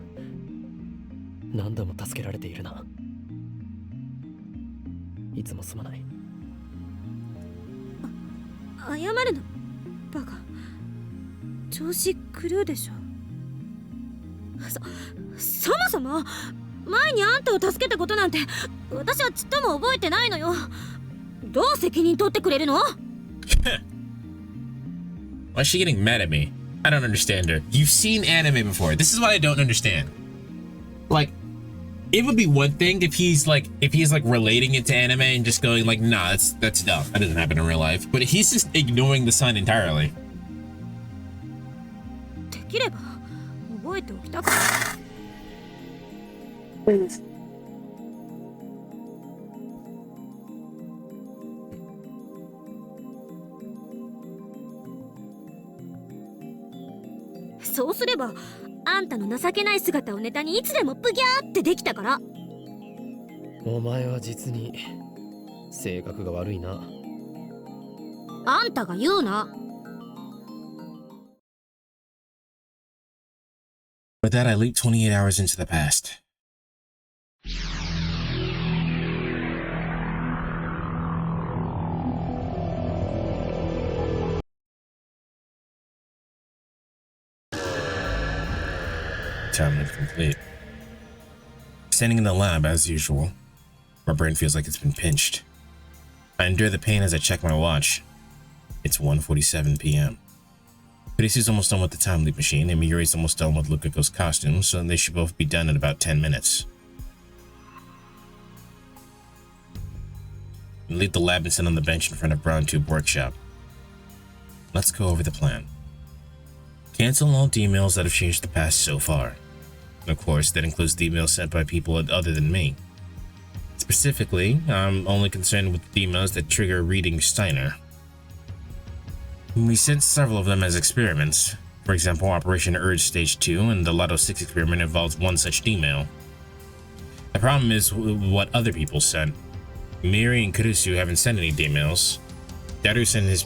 何度も助けられているな。いつもすまない。謝るのバカ。調子狂うでしょ。そもそも前にあんたを助けたことなんて私はちっとも覚えてないのよ。どう責任取ってくれるの？ Why is she getting mad at me? I don't understand her. You've seen anime before. This is what I don't understand. Like, it would be one thing if he's like relating it to anime and just going like, nah, that's dumb. That doesn't happen in real life. But he's just ignoring the sun entirely. できれば覚えておきたかった。そうすればあんたの情けない姿をネタにいつでもブギャーってできたから。お前は実に性格が悪いな。あんたが言うな。 With that, I leap 28 hours into the past. Time is complete. Standing in the lab as usual, my brain feels like it's been pinched. I endure the pain as I check my watch. It's 1:47 p.m. Kurisu's almost done with the time leap machine, and Miyuri's almost done with Lukako's costume, so they should both be done in about 10 minutes. We leave the lab and sit on the bench in front of Brown Tube Workshop. Let's go over the plan. Cancel all D-mails that have changed the past so far. And of course, that includes D-mails sent by people other than me. Specifically, I'm only concerned with D-mails that trigger reading Steiner. We sent several of them as experiments. For example, Operation Urge Stage 2 and the Lotto 6 experiment involves one such D-mail. The problem is what other people sent. Miri and Kurisu haven't sent any D-mails. Daru sent his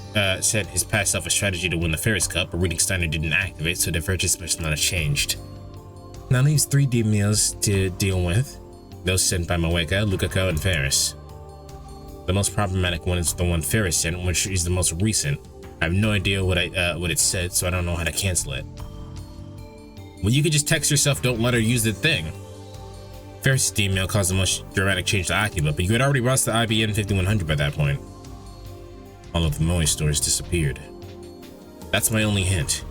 past self a strategy to win the Faris Cup, but reading Steiner didn't activate, so the purchase must not have changed. Now leaves 3 D-mails to deal with. Those sent by Moeka, Lukako, and Faris. The most problematic one is the one Faris sent, which is the most recent. I have no idea what it said, so I don't know how to cancel it. Well, you could just text yourself, don't let her use the thing. Faris' email caused the most dramatic change to Akiba, but you had already lost the IBN 5100 by that point. All of the Moe stores disappeared. That's my only hint.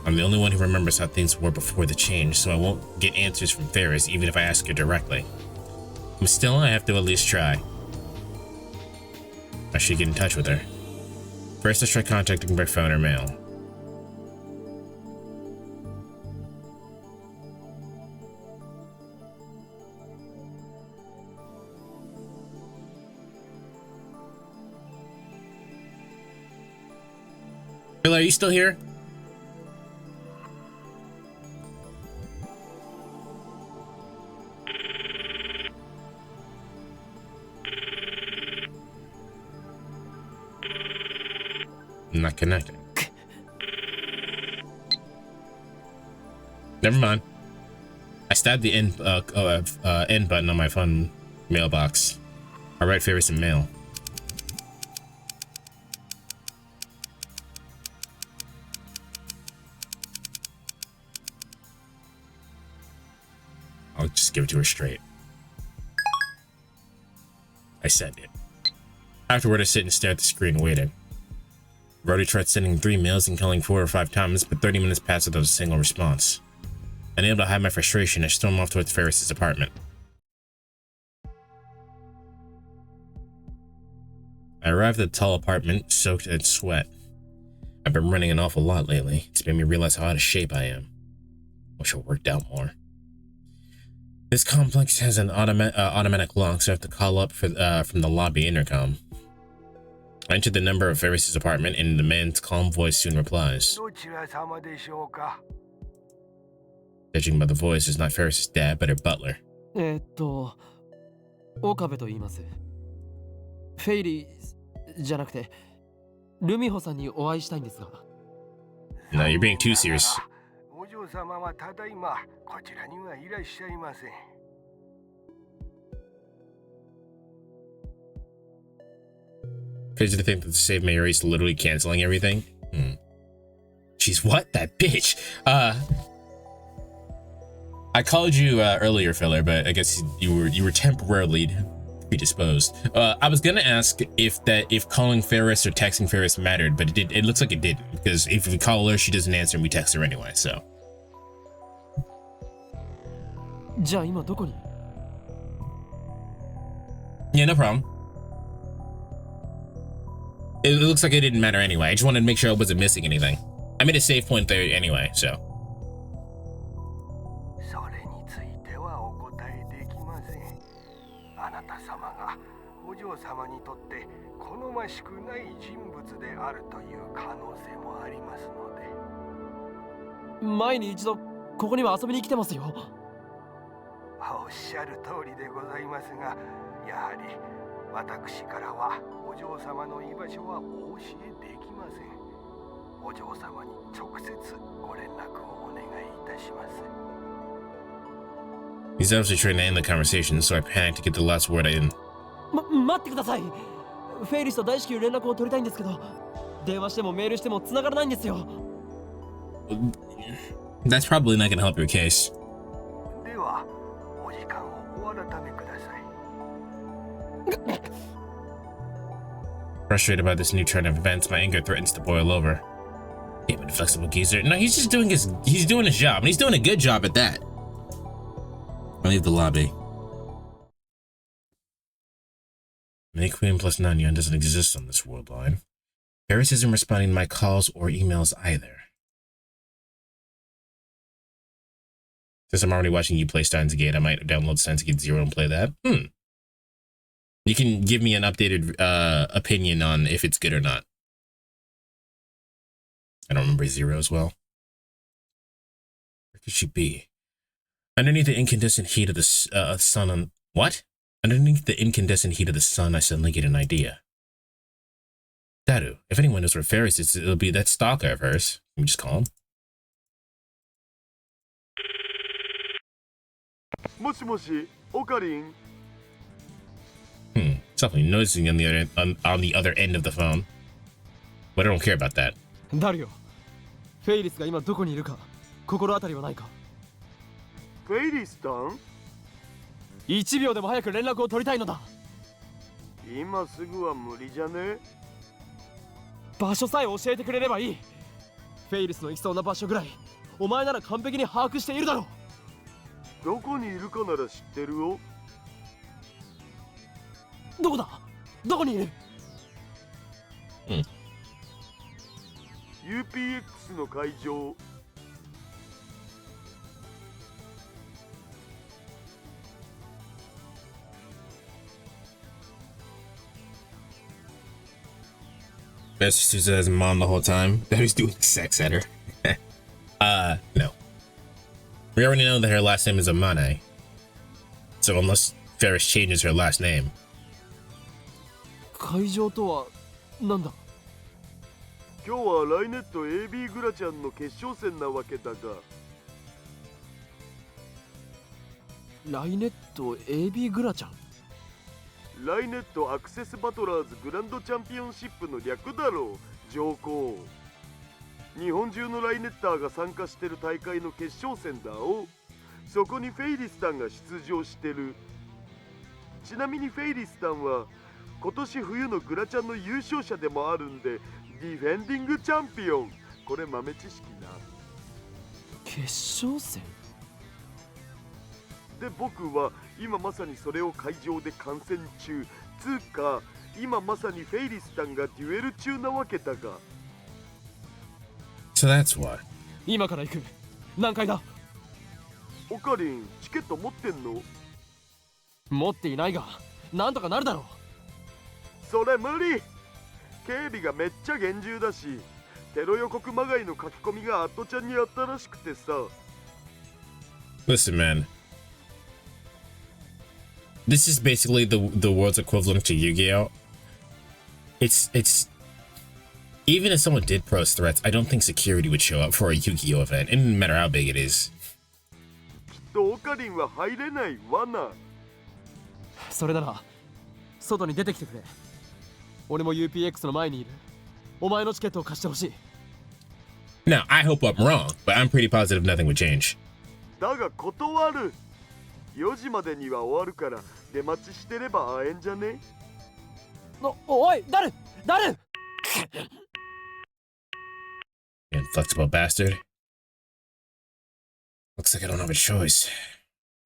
I'm the only one who remembers how things were before the change, so I won't get answers from Faris even if I ask her directly. But still, I have to at least try. I should get in touch with her. First, let's try contacting by phone or mail. Hello, are you still here? Not connecting. Never mind. I stabbed the end button on my phone mailbox. I write Faris in mail. I'll just give it to her straight. I send it. Afterward, I sit and stare at the screen waiting. I've already tried sending 3 mails and calling 4 or 5 times, but 30 minutes pass without a single response. Unable to hide my frustration, I storm off towards Faris' apartment. I arrived at the tall apartment, soaked in sweat. I've been running an awful lot lately. It's made me realize how out of shape I am. Wish I worked out more. This complex has an automatic lock, so I have to call up from the lobby intercom. I enter the number of Faris' apartment, and the man's calm voice soon replies. Judging by the voice, it's not Faris' dad, but her butler. 岡部と言います。フェイリーじゃなくて、ルミホさんにお会いしたいんですが。No, you're being too serious. お嬢様はただいまこちらにはいらっしゃいません。Crazy to think that the save Mayor is literally canceling everything. She's what? That bitch. I called you earlier, filler, but I guess you were temporarily predisposed. I was gonna ask if calling Faris or texting Faris mattered, but it looks like it didn't, because if we call her, she doesn't answer, and we text her anyway. So. じゃあ今どこに? Yeah, no problem. It looks like it didn't matter anyway. I just wanted to make sure I wasn't missing anything. I made a save point there anyway, so. それについてはお答えできません。あなた様がお嬢様にとって好ましくない人物であるという可能性もありますので。前に一度ここには遊びに来てますよ。おっしゃる通りでございますが、やはり私からはお嬢様の居場所はお教えできません。お嬢様に直接ご連絡をお願いいたします。He's obviously trying to end the conversation, so I panicked to get the last word in. 待ってください。フェイリスと大至急連絡を取りたいんですけど、電話してもメールしても繋がらないんですよ。That's probably not going to help your case. では、お時間をお改めください。Frustrated by this new turn of events, my anger threatens to boil over. Damn it, flexible geezer. No, he's just doing his job, and he's doing a good job at that. I leave the lobby. Queen plus Nanyan doesn't exist on this world line. Faris isn't responding to my calls or emails either. Since I'm already watching you play Steins Gate, I might download Steins Gate 0 and play that. You can give me an updated opinion on if it's good or not. I don't remember 0 as well. Where could she be? Underneath the incandescent heat of the sun on... What? Underneath the incandescent heat of the sun, I suddenly get an idea. Daru, if anyone knows where Faris is, it'll be that stalker of hers. Can we just call him? もしもし、オカリン。Something noticing on the other end of the phone. But I don't care about that. ダルよ。フェイリスが今どこにいるか心当たりはないか。フェイリスタン？1秒でも早く連絡を取りたいのだ。今すぐは無理じゃね？場所さえ教えてくれればいい。フェイリスの行きそうな場所ぐらいお前なら完璧に把握しているだろう。どこにいるかなら知ってるよ。どこだ？どこにいる？UPX の会場。Best sister says mom the whole time. That he's doing sex at her. No. We already know that her last name is Amane. So unless Faris changes her last name. 会場とはなんだ？今日はライネット AB グラちゃんの決勝戦なわけだが。ライネット AB グラちゃん？ライネットアクセスバトラーズグランドチャンピオンシップの略だろう、上皇。日本中のライネッターが参加してる大会の決勝戦だお。そこにフェイリスタンが出場してる。ちなみにフェイリスさんは今年冬のグラチャンの優勝者でもあるんで、ディフェンディングチャンピオン。これ豆知識な。決勝戦で、僕は今まさにそれを会場で観戦中。つうか今まさにフェイリスさんがデュエル中なわけだが。 So that's what. 今から行く。何階だ？オカリン、チケット持ってんの？持っていないがなんとかなるだろう。それ無理。警備がめっちゃ厳重だし、テロ予告まがいの書き込みがアットちゃんにあったらしくてさ。 Listen, man. This is basically the world's equivalent to Yu-Gi-Oh. It's even if someone did pose threats, I don't think security would show up for a Yu-Gi-Oh event. It doesn't matter how big it is. きっとオカリンは入れないわな。それなら外に出てきてくれ。俺も UPX の前にいる。お前のチケットを貸してほしい。 Now, I hope I'm wrong, but I'm pretty positive nothing would change. だが断る。4時までには終わるから出待ちしてれば会えんじゃね？おい、誰 Inflexible bastard. Looks like I don't have a choice.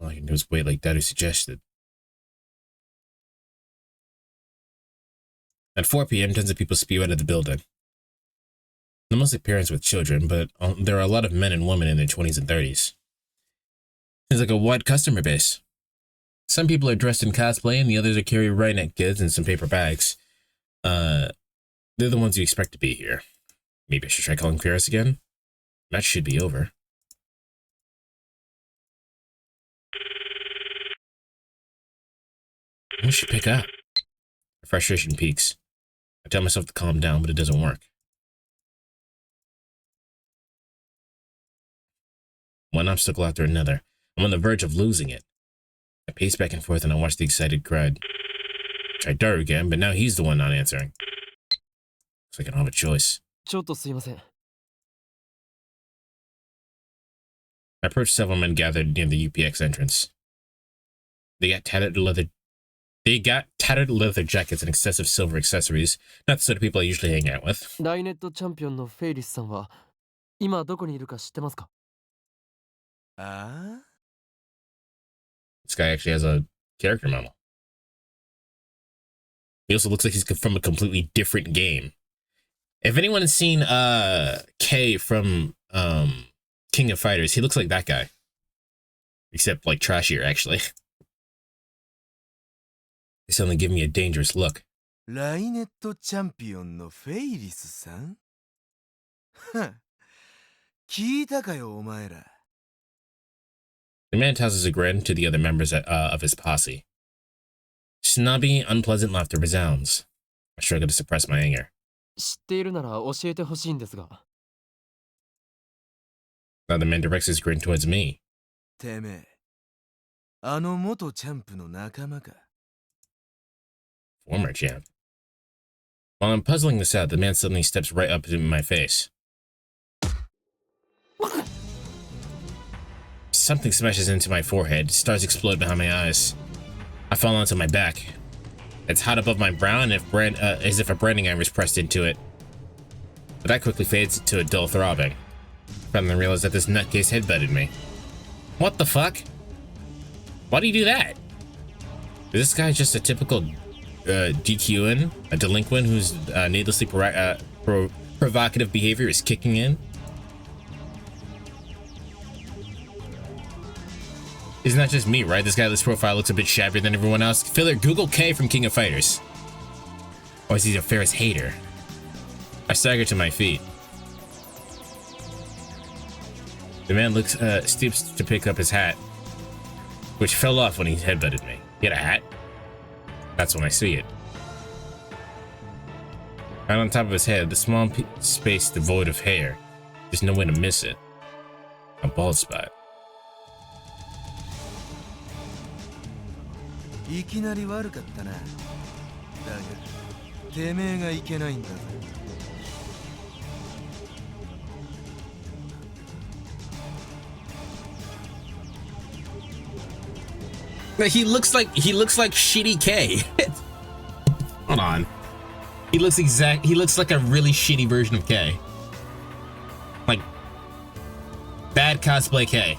All I can do is wait like Daddy suggested. At 4 p.m., tons of people spew out of the building. They're mostly parents with children, but there are a lot of men and women in their 20s and 30s. It's like a wide customer base. Some people are dressed in cosplay, and the others are carrying Rhineck goods and some paper bags. They're the ones you expect to be here. Maybe I should try calling Faris again? Match should be over. I should pick up. Frustration peaks. I tell myself to calm down, but it doesn't work. One obstacle after another. I'm on the verge of losing it. I pace back and forth and I watch the excited crowd. Try Daru again, but now he's the one not answering. Looks like I don't have a choice. ちょっとすいません。I approached several men gathered near the UPX entrance. They got tattered leather jackets and excessive silver accessories, not the sort of people I usually hang out with. ライネットチャンピオンのフェイリスさんは今どこにいるか知ってますか？ This guy actually has a character model. He also looks like he's from a completely different game. If anyone has seen K from King of Fighters, he looks like that guy. Except like trashier, actually. They suddenly give me a dangerous look. ライネットチャンピオンのフェイリスさん？聞いたかよお前ら。 The man tosses a grin to the other members of his posse. Snobby, unpleasant laughter resounds. I struggle to suppress my anger. 知っているなら教えてほしいんですが。 Now the man directs his grin towards me. てめえ、あの元チャンプの仲間か。 Former champ. While I'm puzzling this out, the man suddenly steps right up into my face. Something smashes into my forehead. Stars explode behind my eyes. I fall onto my back. It's hot above my brow and as if a branding iron was pressed into it. But that quickly fades to a dull throbbing. Finally realize that this nutcase headbutted me. What the fuck? Why do you do that? Is this guy just a typical DQing? A delinquent whose needlessly provocative behavior is kicking in? Isn't that just me, right? This guy, this profile looks a bit shabbier than everyone else. Filler, Google K from King of Fighters. Or is he a Faris hater? I stagger to my feet. The man stoops to pick up his hat, which fell off when he headbutted me. He had a hat? That's when I see it. Right on top of his head, the small space devoid of hair. There's no way to miss it. A bald spot. いきなり悪かったな。だが、てめえがいけないんだぜ。He looks like shitty K. Hold on. He looks like a really shitty version of K. Like bad cosplay K.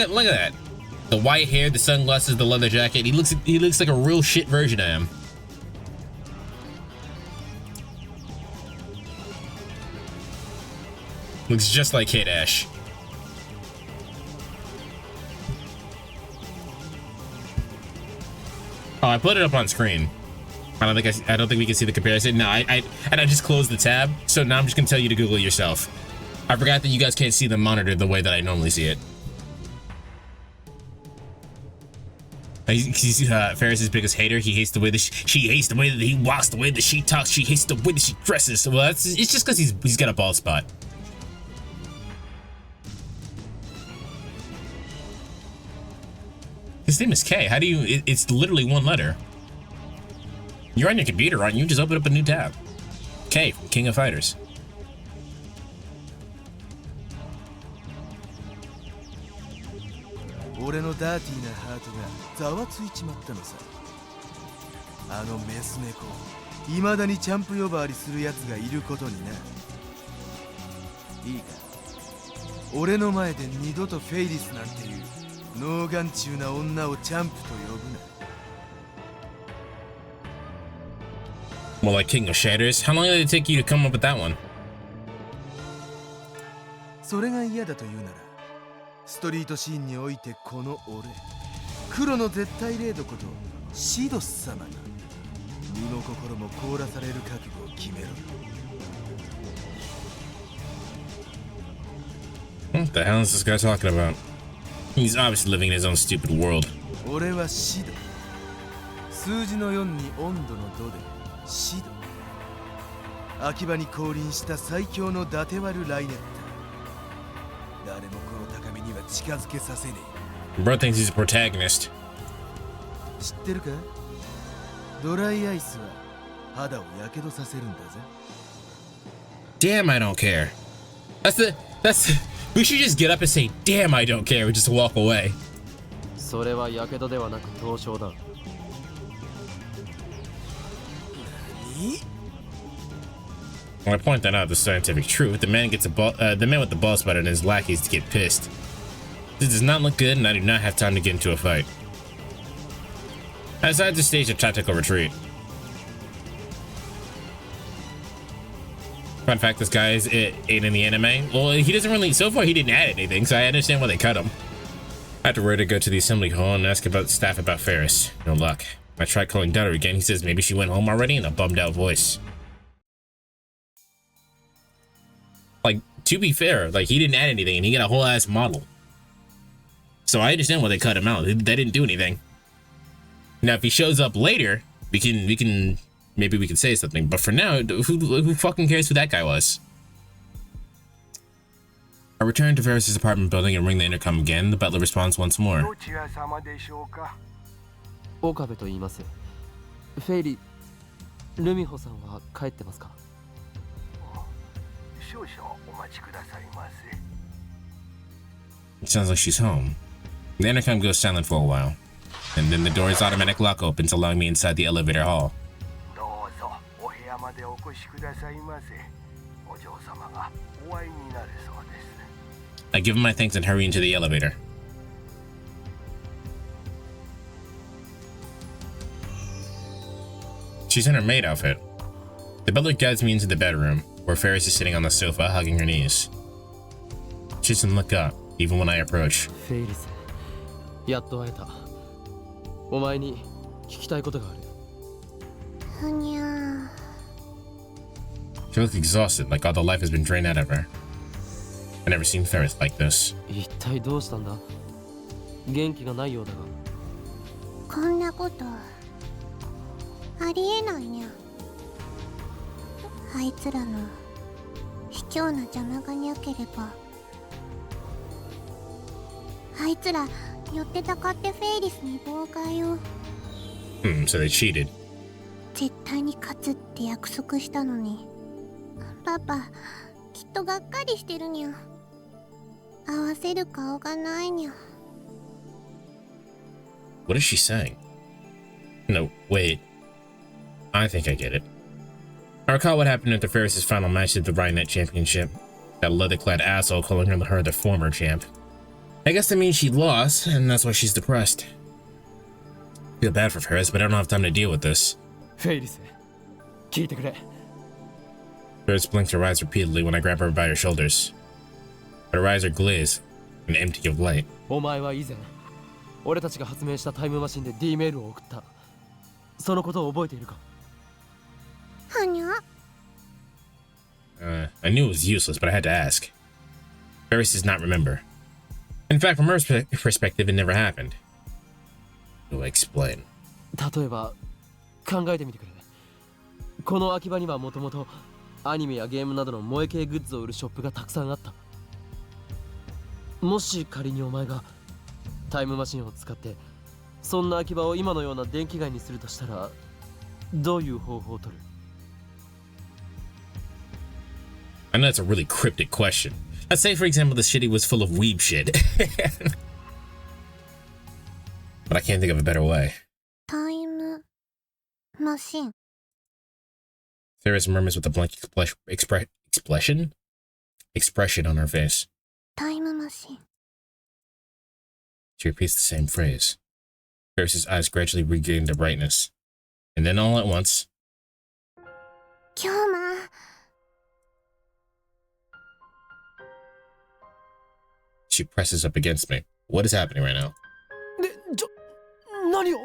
Look at that. The white hair, the sunglasses, the leather jacket. He looks like a real shit version of him. Looks just like Kid Ash. Oh, I put it up on screen. I don't think we can see the comparison. No, I just closed the tab. So now I'm just gonna tell you to Google it yourself. I forgot that you guys can't see the monitor the way that I normally see it. You see Faris' biggest hater. He hates the way that she hates the way that he walks, the way that she talks. She hates the way that she dresses. Well, it's just because he's got a bald spot. His name is K. How do you? It's literally one letter. You're on your computer, aren't you? Just open up a new tab. K, King of Fighters. Iのダーティーなハートがざわついちまったのさ。あのメス猫、未だにチャンプ呼ばわりするやつがいることにな。いいか、俺の前で二度とフェイリスなんていう脳眼中な女をチャンプと呼ぶな。More like King of Shatters. How long did it take you to come up with that one? それが嫌だというなら、ストリートシーンにおいてこの俺、黒の絶対霊どことシドス様が身も心も凍らされる覚悟を決めろ。What the hell is this guy talking about? He's obviously living in his own stupid world. 俺はシド。数字の4に温度の度でシド。秋葉に降臨した最強のダテワルライネッタ。誰もこの高みには近づけさせねえ。Bro thinks he's a protagonist. 知ってるか？ドライアイスは肌をやけどさせるんだぜ。Damn, I don't care. We should just get up and say, damn, I don't care. We just walk away. それはやけどではなく凍傷だ。When I point that out, the scientific truth, the man with the ball spot and his lackeys to get pissed. This does not look good, and I do not have time to get into a fight. I decided to stage a tactical retreat. Fun fact, this guy is ain't in the anime. Well, he doesn't really, so far he didn't add anything, so I understand why they cut him. Afterward, I go to the assembly hall and ask about staff about Faris. No luck. I tried calling Daughter again. He says maybe she went home already in a bummed out voice. Like, to be fair, like, he didn't add anything and he got a whole ass model. So I understand why they cut him out. They didn't do anything. Now, if he shows up later, maybe we can say something. But for now, who fucking cares who that guy was? I return to Faris' apartment building and ring the intercom again. The butler responds once more. 岡部と言います。フェイリ、ルミホさんは帰ってますか？少々お待ちくださいませ。 It sounds like she's home. The intercom goes silent for a while, and then the door's automatic lock opens, allowing me inside the elevator hall. どうぞお部屋までお越しくださいませ。お嬢様がお会いになるそうです。 I give him my thanks and hurry into the elevator. She's in her maid outfit. The butler guides me into the bedroom, where Faris is sitting on the sofa, hugging her knees. She doesn't look up, even when I approach. フェイリス、やっと会えた。お前に聞きたいことがある。ふにゃー。 She looks exhausted, like all the life has been drained out of her. I've never seen Faris like this. 一体どうしたんだ？元気がないようだが。こんなことありえないにゃ。あいつらの卑怯な邪魔がにゃければあいつら寄ってたかってフェイリスに妨害を。So they cheated. 絶対に勝つって約束したのに。パパ、きっとがっかりしてるにゃ。合わせる顔がないにゃ。What is she saying? No, wait. I think I get it. I recall what happened after Faris' final match at the Rhinet Championship. That leather-clad asshole calling her the former champ. I guess that means she lost, and that's why she's depressed. Feel bad for Faris, but I don't have time to deal with this. フェイリス、聞いてくれ。Faris blinked her eyes repeatedly when I grabbed her by her shoulders. But her eyes are glazed and empty of light. お前は以前、俺たちが発明したタイムマシンで D メールを送った。そのことを覚えているか？はにゃ。I knew it was useless, but I had to ask. Faris does not remember. In fact, from her perspective, it never happened. To explain. 例えば、考えてみてくれ。この秋葉にはもともとアニメやゲームなどの萌え系グッズを売るショップがたくさんあった。もし仮にお前がタイムマシンを使ってそんな秋葉を今のような電気街にするとしたら、どういう方法を取る？ I know that's a really cryptic question. Let's say, for example, the city was full of weeb shit. But I can't think of a better way. タイムマシン。Faris murmurs with a blank expression on her face. タイムマシン。 She repeats the same phrase. Faris' eyes gradually regain their brightness. And then all at once... 今日も。She presses up against me. What is happening right now? 何を？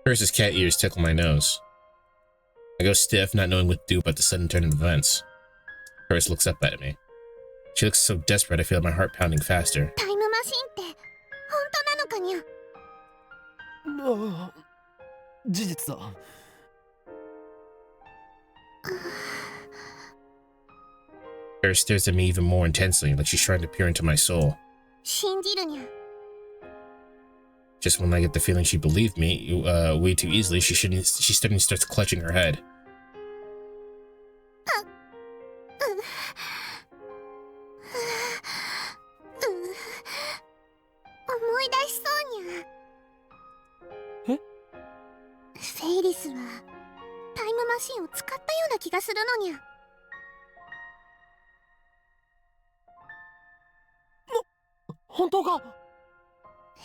Faris' cat ears tickle my nose. I go stiff, not knowing what to do about the sudden turn of events. Faris looks up at me. She looks so desperate, I feel my heart pounding faster. タイムマシンって本当なのかにゃ？ああ、事実だ。Faris stares at me even more intensely, like she's trying to peer into my soul. 信じるにゃ。 Just when I get the feeling she believed me way too easily, she suddenly starts clutching her head. 思い出しそうにゃ。え？フェイリスはタイムマシンを使ったような気がするのにゃ。本当か？フ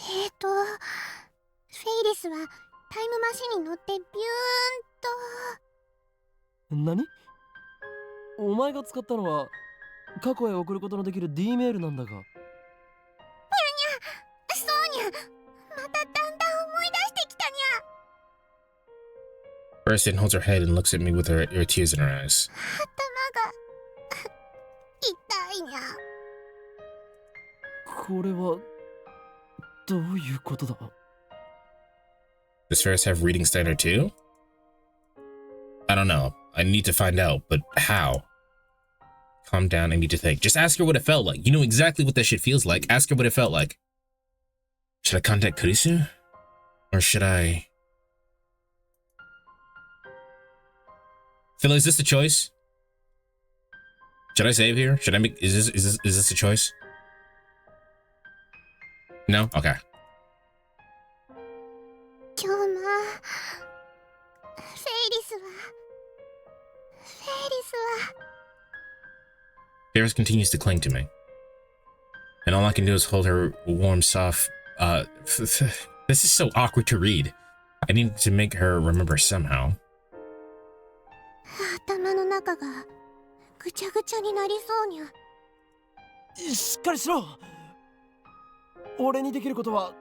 ェイリスはタイムマシンに乗ってビューンと。何？お前が使ったのは過去へ送ることのできる D メールなんだが。にゃにゃ、そうにゃ。まただんだん思い出してきたにゃ。 Faris holds her head and looks at me with her tears in her eyes. 頭が痛いにゃ。これはどういうことだ？ Does Faris have reading standard too? I don't know. I need to find out, but how? Calm down, I need to think. Just ask her what it felt like. You know exactly what that shit feels like. Ask her what it felt like. Should I contact Kurisu? Or should I... Phil, is this the choice? Should I save here? Should I make... Is this a choice? No? Okay. 今日もフェイリスは Faris continues to cling to me. And all I can do is hold her warm, soft... This is so awkward to read. I need to make her remember somehow. 頭の中がぐちゃぐちゃになりそうにゃ。しっかりしろ。俺にできることは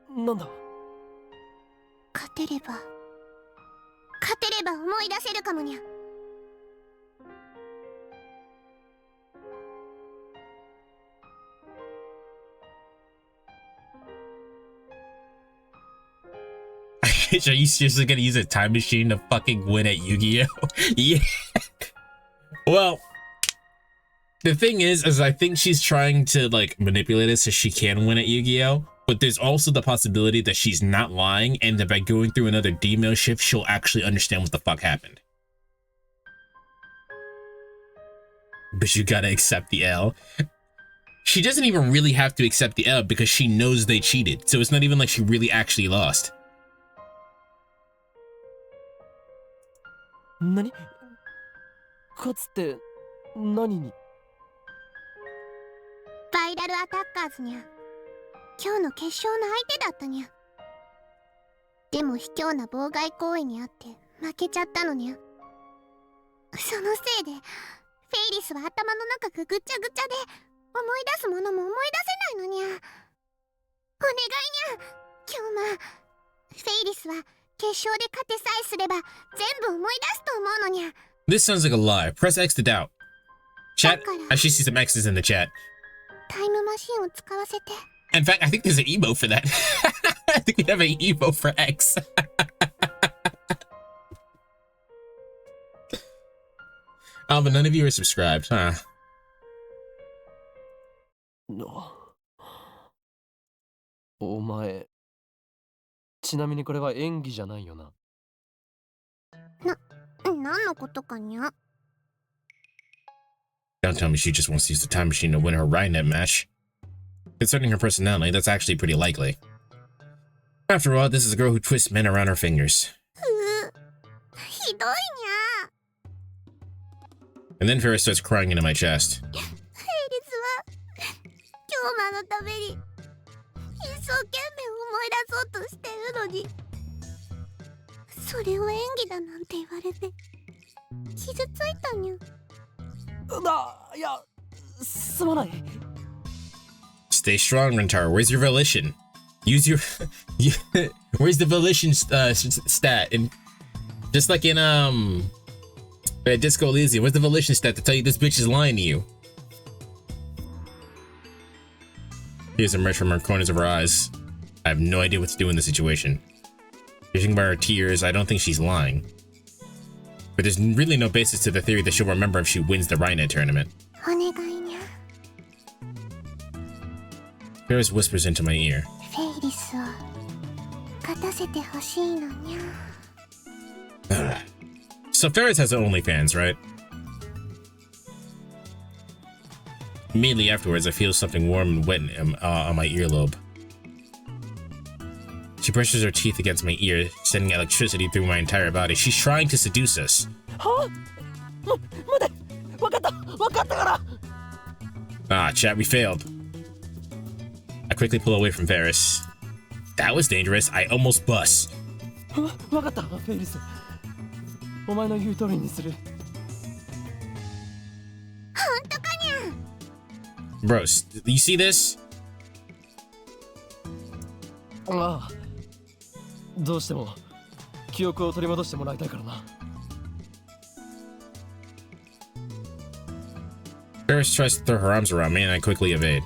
なんだ？勝てれば思い出せるかもにゃ。Are you seriously gonna use a time machine to fucking win at Yu-Gi-Oh? Yeah. Well, the thing is I think she's trying to like manipulate it so she can win at Yu-Gi-Oh! But there's also the possibility that she's not lying and that by going through another D-mail shift, she'll actually understand what the fuck happened. But you gotta accept the L. She doesn't even really have to accept the L because she knows they cheated. So it's not even like she really actually lost. 何？勝つって何に？バイラルアタッカーズにゃ。今日の決勝の相手だったにゃ。でも卑怯な妨害行為にあって負けちゃったのにゃ。そのせいでフェイリスは頭の中がぐちゃぐちゃで思い出すものも思い出せないのにゃ。お願いにゃ、今日ま。フェイリスは決勝で勝てさえすれば全部思い出すと思うのにゃ。This sounds like a lie. Press X to doubt. Chat, I should see some X's in the chat. タイムマシンを使わせて。In fact, I think there's an emote for that. I think we have an emote for X. Oh, but none of you are subscribed, huh? No. お前。ちなみにこれは演技じゃないよな。何のことかにゃ。Don't tell me she just wants to use the time machine to win her Rhinet match. Concerning her personality, that's actually pretty likely. After all, this is a girl who twists men around her fingers. ひどいにゃ。And then Faris starts crying into my chest. フェイリスは今日まのために一生懸命思い出そうとしてるのに、それを演技だなんて言われて傷ついたにゃ。いや、すまない。Stay strong, Rentar. Where's your volition? Use your... Where's the volition stat? And just like in Disco Elysium, where's the volition stat to tell you this bitch is lying to you? Tears emerge from her corners of her eyes. I have no idea what to do in this situation. Judging by her tears, I don't think she's lying. But there's really no basis to the theory that she'll remember if she wins the Rhinet tournament. Faris whispers into my ear. So Faris has OnlyFans, right? Immediately afterwards, I feel something warm and wet on my earlobe. She presses her teeth against my ear, sending electricity through my entire body. She's trying to seduce us. Ah, chat, we failed. I quickly pull away from Faris. That was dangerous. I almost bust. Bros, you see this? ああ、どうしても記憶を取り戻してもらいたいからな。Faris tries to throw her arms around me, and I quickly evade.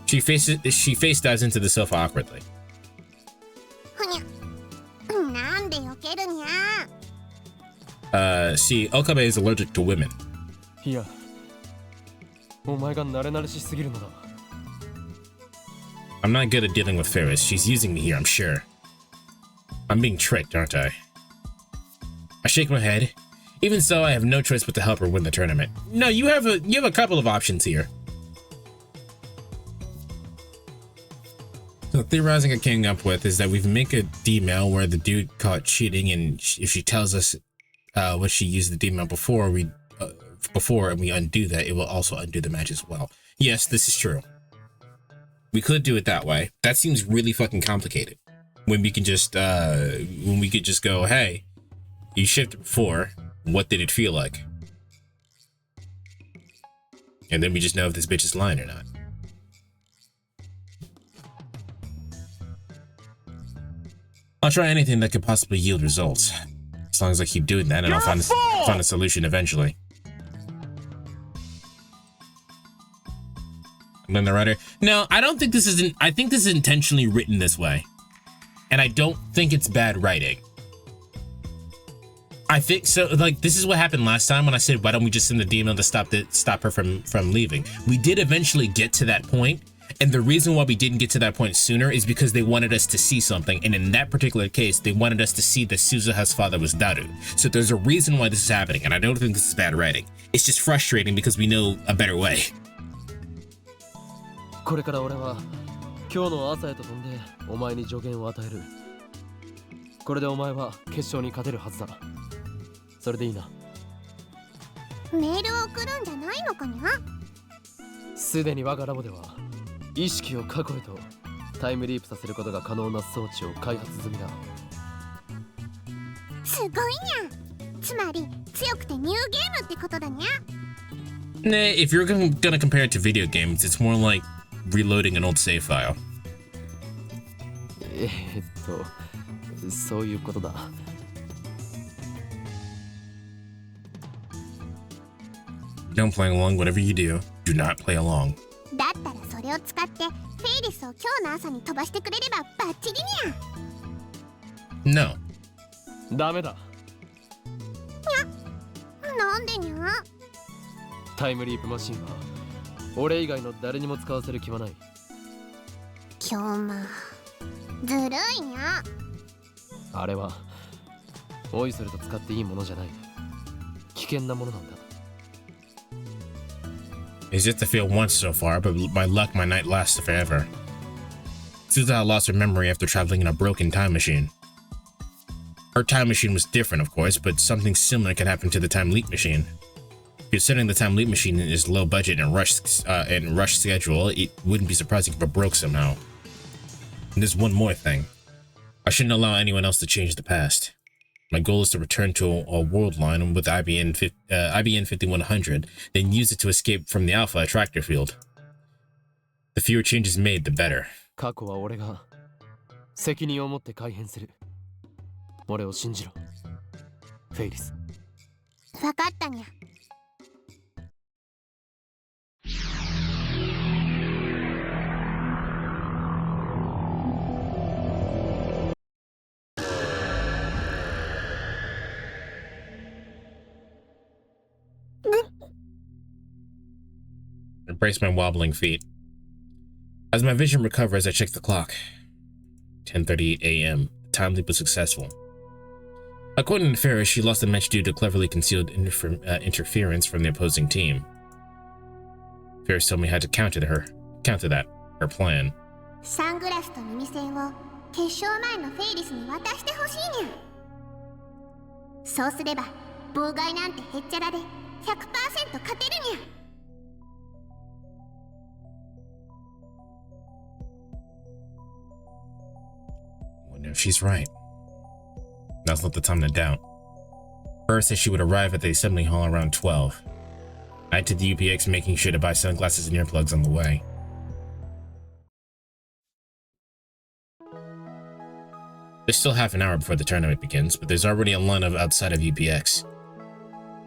She face dives into the sofa awkwardly. See, Okabe is allergic to women. Yeah. お前が慣れ慣れしすぎるのだ。I'm not good at dealing with Faris. She's using me here, I'm sure. I'm being tricked, aren't I? I shake my head. Even so, I have no choice but to help her win the tournament. No, you have a couple of options here. So the theorizing I came up with is that we make a D-mail where the dude caught cheating, and if she tells us what she used the D-mail before and we undo that, it will also undo the match as well. Yes, this is true. We could do it that way. That seems really fucking complicated. When we can just go, hey, you shifted before. What did it feel like? And then we just know if this bitch is lying or not. I'll try anything that could possibly yield results. As long as I keep doing that, and I'll find a solution eventually. And then the writer, no, I don't think this is. I think this is intentionally written this way, and I don't think it's bad writing. I think so. Like, this is what happened last time when I said, why don't we just send the demon to stop her from leaving? We did eventually get to that point, and the reason why we didn't get to that point sooner is because they wanted us to see something, and in that particular case, they wanted us to see that Suzuha's father was Daru. So there's a reason why this is happening, and I don't think this is bad writing. It's just frustrating because we know a better way. これから俺は今日の朝へと飛んでお前に助言を与える。これでお前は決勝に勝てるはずだ。それでいいな。メールを送るんじゃないのかにゃ。すでに我がラボでは意識を過去へとタイムリープさせることが可能な装置を開発済みだ。すごいにゃ。つまり強くてニューゲームってことだにゃ。Nah, if you're gonna compare it to video games, it's more like reloading an old save file. そういうことだ。Don't play along. Whatever you do, do not play along. だったらそれを使ってフェイリスを今日の朝に飛ばしてくれればバッチリにゃ。 No. ダメだ。なんでにゃ。タイムリープマシンは俺以外の誰にも使わせる気はない。今日まずるいにゃ。あれはおいそれと使っていいものじゃない。危険なものなんだ。It's just a fail once so far, but by luck my night lasts forever. Suzuha lost her memory after traveling in a broken time machine. Her time machine was different, of course, but something similar could happen to the time leap machine. Considering the time leap machine is low budget and rush schedule, it wouldn't be surprising if it broke somehow. And there's one more thing. I shouldn't allow anyone else to change the past. My goal is to return to a world line with IBN 5100, then use it to escape from the Alpha attractor field. The fewer changes made, the better. 過去は俺が責任を持って改変する。俺を信じろ、フェイリス。わかったにゃ。Embrace my wobbling feet. As my vision recovers, I check the clock. 10:38 a.m. The time leap was successful. According to Faris, she lost the match due to cleverly concealed interference from the opposing team. Faris told me how to counter that, her plan. サングラスと耳栓を決勝前のフェイリスに渡してほしいにゃ。そうすれば妨害なんてへっちゃらで 100% 勝てるにゃ。Wonder if she's right. Now's not the time to doubt. Faris said she would arrive at the assembly hall around 12. I head to the UPX, making sure to buy sunglasses and earplugs on the way. There's still half an hour before the tournament begins, but there's already a lineup outside of UPX.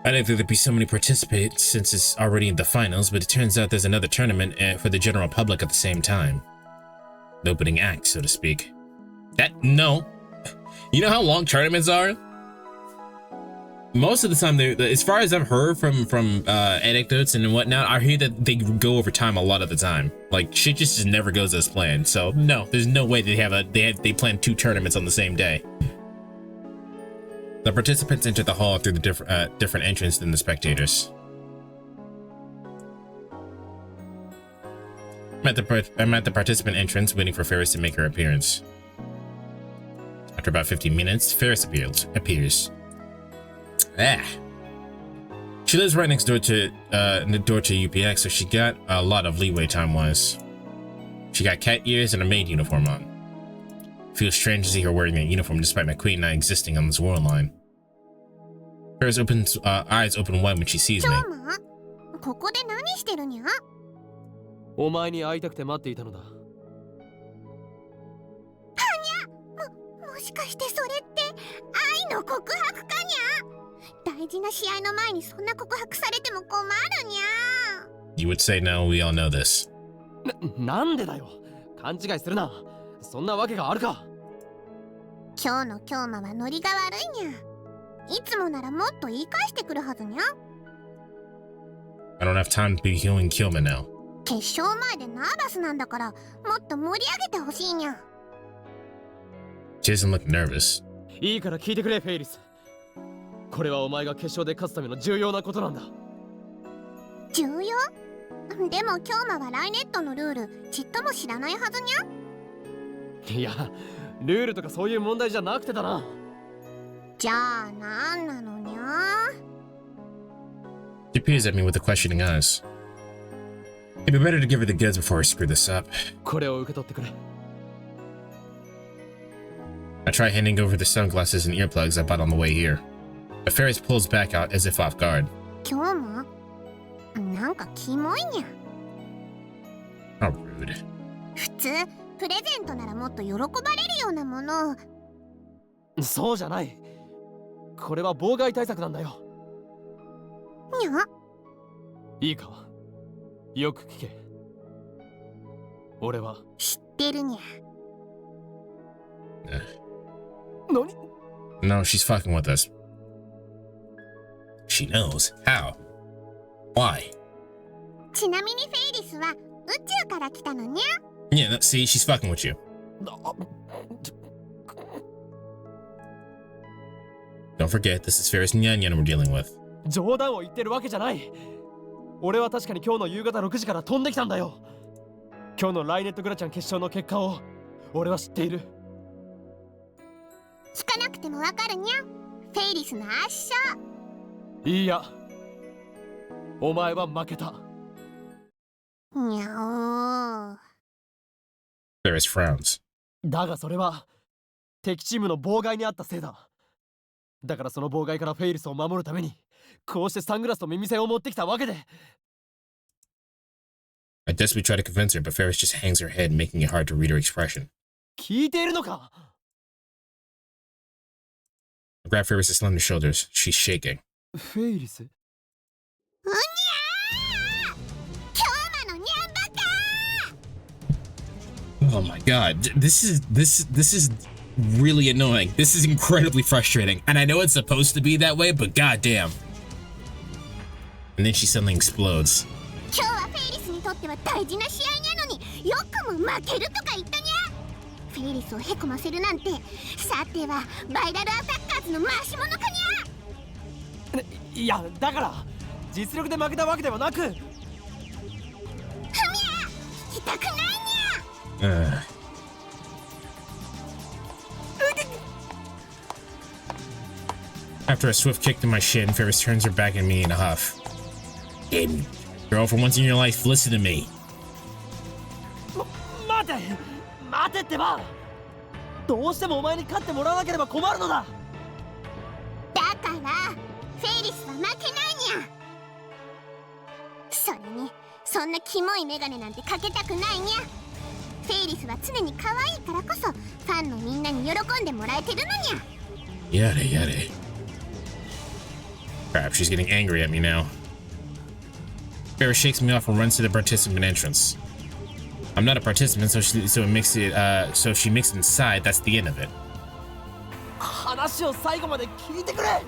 I didn't think there'd be so many participants since it's already in the finals, but it turns out there's another tournament for the general public at the same time. The opening act, so to speak. No. You know how long tournaments are? Most of the time, as far as I've heard from anecdotes and whatnot, I hear that they go over time a lot of the time. Like, shit just never goes as planned. So no, there's no way they plan 2 tournaments on the same day. The participants enter the hall through the different entrance than the spectators. I'm at the participant entrance, waiting for Faris to make her appearance. After about 15 minutes, Faris appears. She lives right next door to UPX, so she got a lot of leeway time-wise. She got cat ears and a maid uniform on. Feels strange to see her wearing that uniform despite my queen not existing on this world line. Faris eyes open wide when she sees me. ここで何してるにゃ？お前に会いたくて待っていたのだ。もしかしてそれって愛の告白かにゃ？大事な試合の前にそんな告白されても困るにゃ。You would say no, we all know this. なんでだよ。勘違いするな。そんなわけがあるか。今日の京馬はノリが悪いにゃ。いつもならもっと言い返してくるはずにゃ。 I don't have time to be healing Killman now. 決勝前でナーバスなんだからもっと盛り上げてほしいにゃ。 She doesn't look nervous. いいから聞いてくれフェイリス。これはお前が決勝で勝つための重要なことなんだ。重要？でも京馬はライネットのルールちっとも知らないはずにゃ。いや、ルールとかそういう問題じゃなくてだな。じゃあなんなのにゃ。 She peers at me with the questioning eyes. It'd be better to give her the goods before I screw this up. これを受け取ってくれ。 I try handing over the sunglasses and earplugs I bought on the way here. But Faris pulls back out as if off guard. 京馬なんかキモいにゃ。 How rude. 普通プレゼントならもっと喜ばれるようなもの。そうじゃない。これは妨害対策なんだよ。にゃ。いいか、よく聞け。俺は知ってるにゃ。何？ No, she's fucking with us. She knows. How? Why? ちなみにフェイリスは宇宙から来たのにゃ。 Yeah, see, she's fucking with you. Don't forget, this is Faris Nyanyan we're dealing with. 冗談を言ってるわけじゃない。俺は確かに今日の夕方6時から飛んできたんだよ。今日のライネットグラちゃん決勝の結果を俺は知っている。聞かなくてもわかるにゃ。フェイリスの圧勝。いいや、お前は負けた。にゃおー。 Faris frowns. だがそれは敵チームの妨害にあったせいだ。だからその妨害からフェイリスを守るためにこうしてサングラスと耳栓を持ってきたわけで。 I desperately try to convince her, but Faris just hangs her head, making it hard to read her expression. 聞いているのか？ I grab Faris' slender shoulders. She's shaking. フェイリス？うにゃー。京馬のにゃんばか。 Oh my god, this is really annoying. This is incredibly frustrating, and I know it's supposed to be that way, but goddamn. And then she suddenly explodes. 今日はフェイリスにとっては大事な試合なのによくも負けるとか言ったにゃ。フェイリスをへこませるなんて、さてはバイラルアタッカーズの回し物かにゃ。いや、だから実力で負けたわけではなく。ふみや、聞きたくないにゃ。After a swift kick to my shin, Faris turns her back at me in a huff. Aiden, girl, for once in your life, listen to me. 待てってば。どうしてもお前に勝ってもらわなければ困るのだ。だからフェイリスは負けないにゃ。それにそんなキモいメガネなんてかけたくないにゃ。フェイリスは常に可愛いからこそファンのみんなに喜んでもらえてるのにゃ。 Yada yada. Crap, she's getting angry at me now. Faris shakes me off and runs to the participant entrance. I'm not a participant, so she makes it inside. That's the end of it. 話を最後まで聞いてくれ。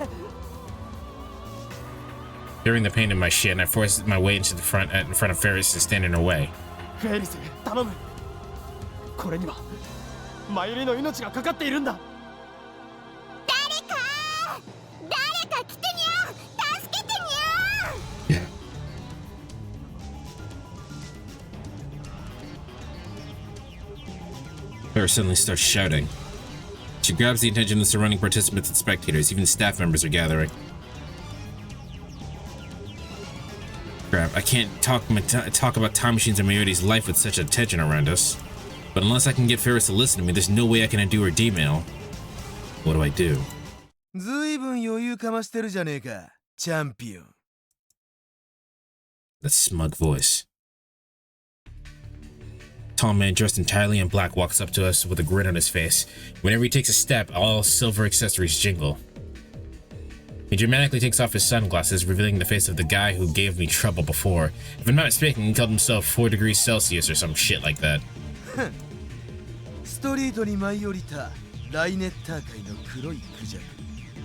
During the pain in my shin, I forced my way into the front in front of Faris to stand in her way. フェイリス、頼む。これにはマユリの命がかかっているんだ。誰か来てにゃ。助けてにゃ。 Faris suddenly starts shouting. She grabs the attention of the surrounding participants and spectators. Even staff members are gathering. Crap, I can't talk about time machines and Mayuri's life with such attention around us. But unless I can get Faris to listen to me, there's no way I can undo her D-mail. What do I do? ずいぶん余裕かましてるじゃねえか、チャンピオン。 That smug voice. Tall man dressed entirely in black walks up to us with a grin on his face. Whenever he takes a step, all silver accessories jingle. He dramatically takes off his sunglasses, revealing the face of the guy who gave me trouble before. If I'm not mistaken, he called himself 4 degrees Celsius or some shit like that. ストリートに舞い降りたライネッター界の黒いクジャク。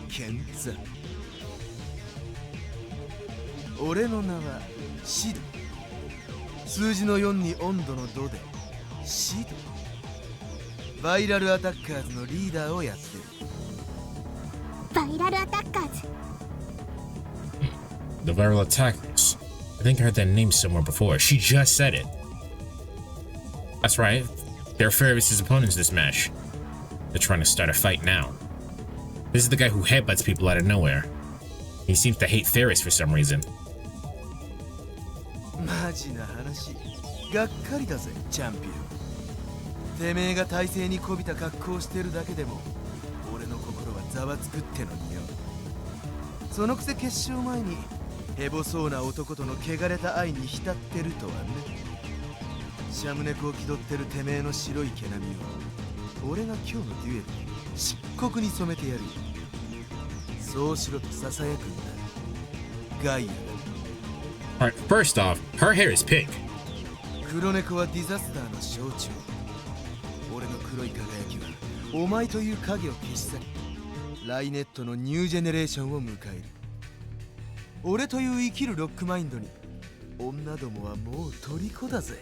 剣座。俺の名はシド。数字の4に温度の度でシド。バイラルアタッカーズのリーダーをやってる。バイラルアタッカーズ。 The viral attackers. I think I heard that name somewhere before. She just said it. That's right. They're Faris' opponents this match. They're trying to start a fight now. This is the guy who headbutts people out of nowhere. He seems to hate Faris for some reason. マジな話。がっかりだぜ、チャンピオン。てめえが体勢にこびた格好をしてるだけでも、俺の心はざわつくってのによ。そのくせ決勝前に、ヘボそうな男との汚れた愛に浸ってるとはね。シャムネコを気取ってるてめえの白い毛並みを、俺が今日のデュエルで漆黒に染めてやるよ。そうしろと囁くんだ。ガイアだ。Alright, first off, her hair is pink. 黒猫はディザスターの象徴。俺の黒い輝きはお前という影を消し去り、ライネットのニュージェネレーションを迎える。俺という生きるロックマインドに女どもはもう虜だぜ。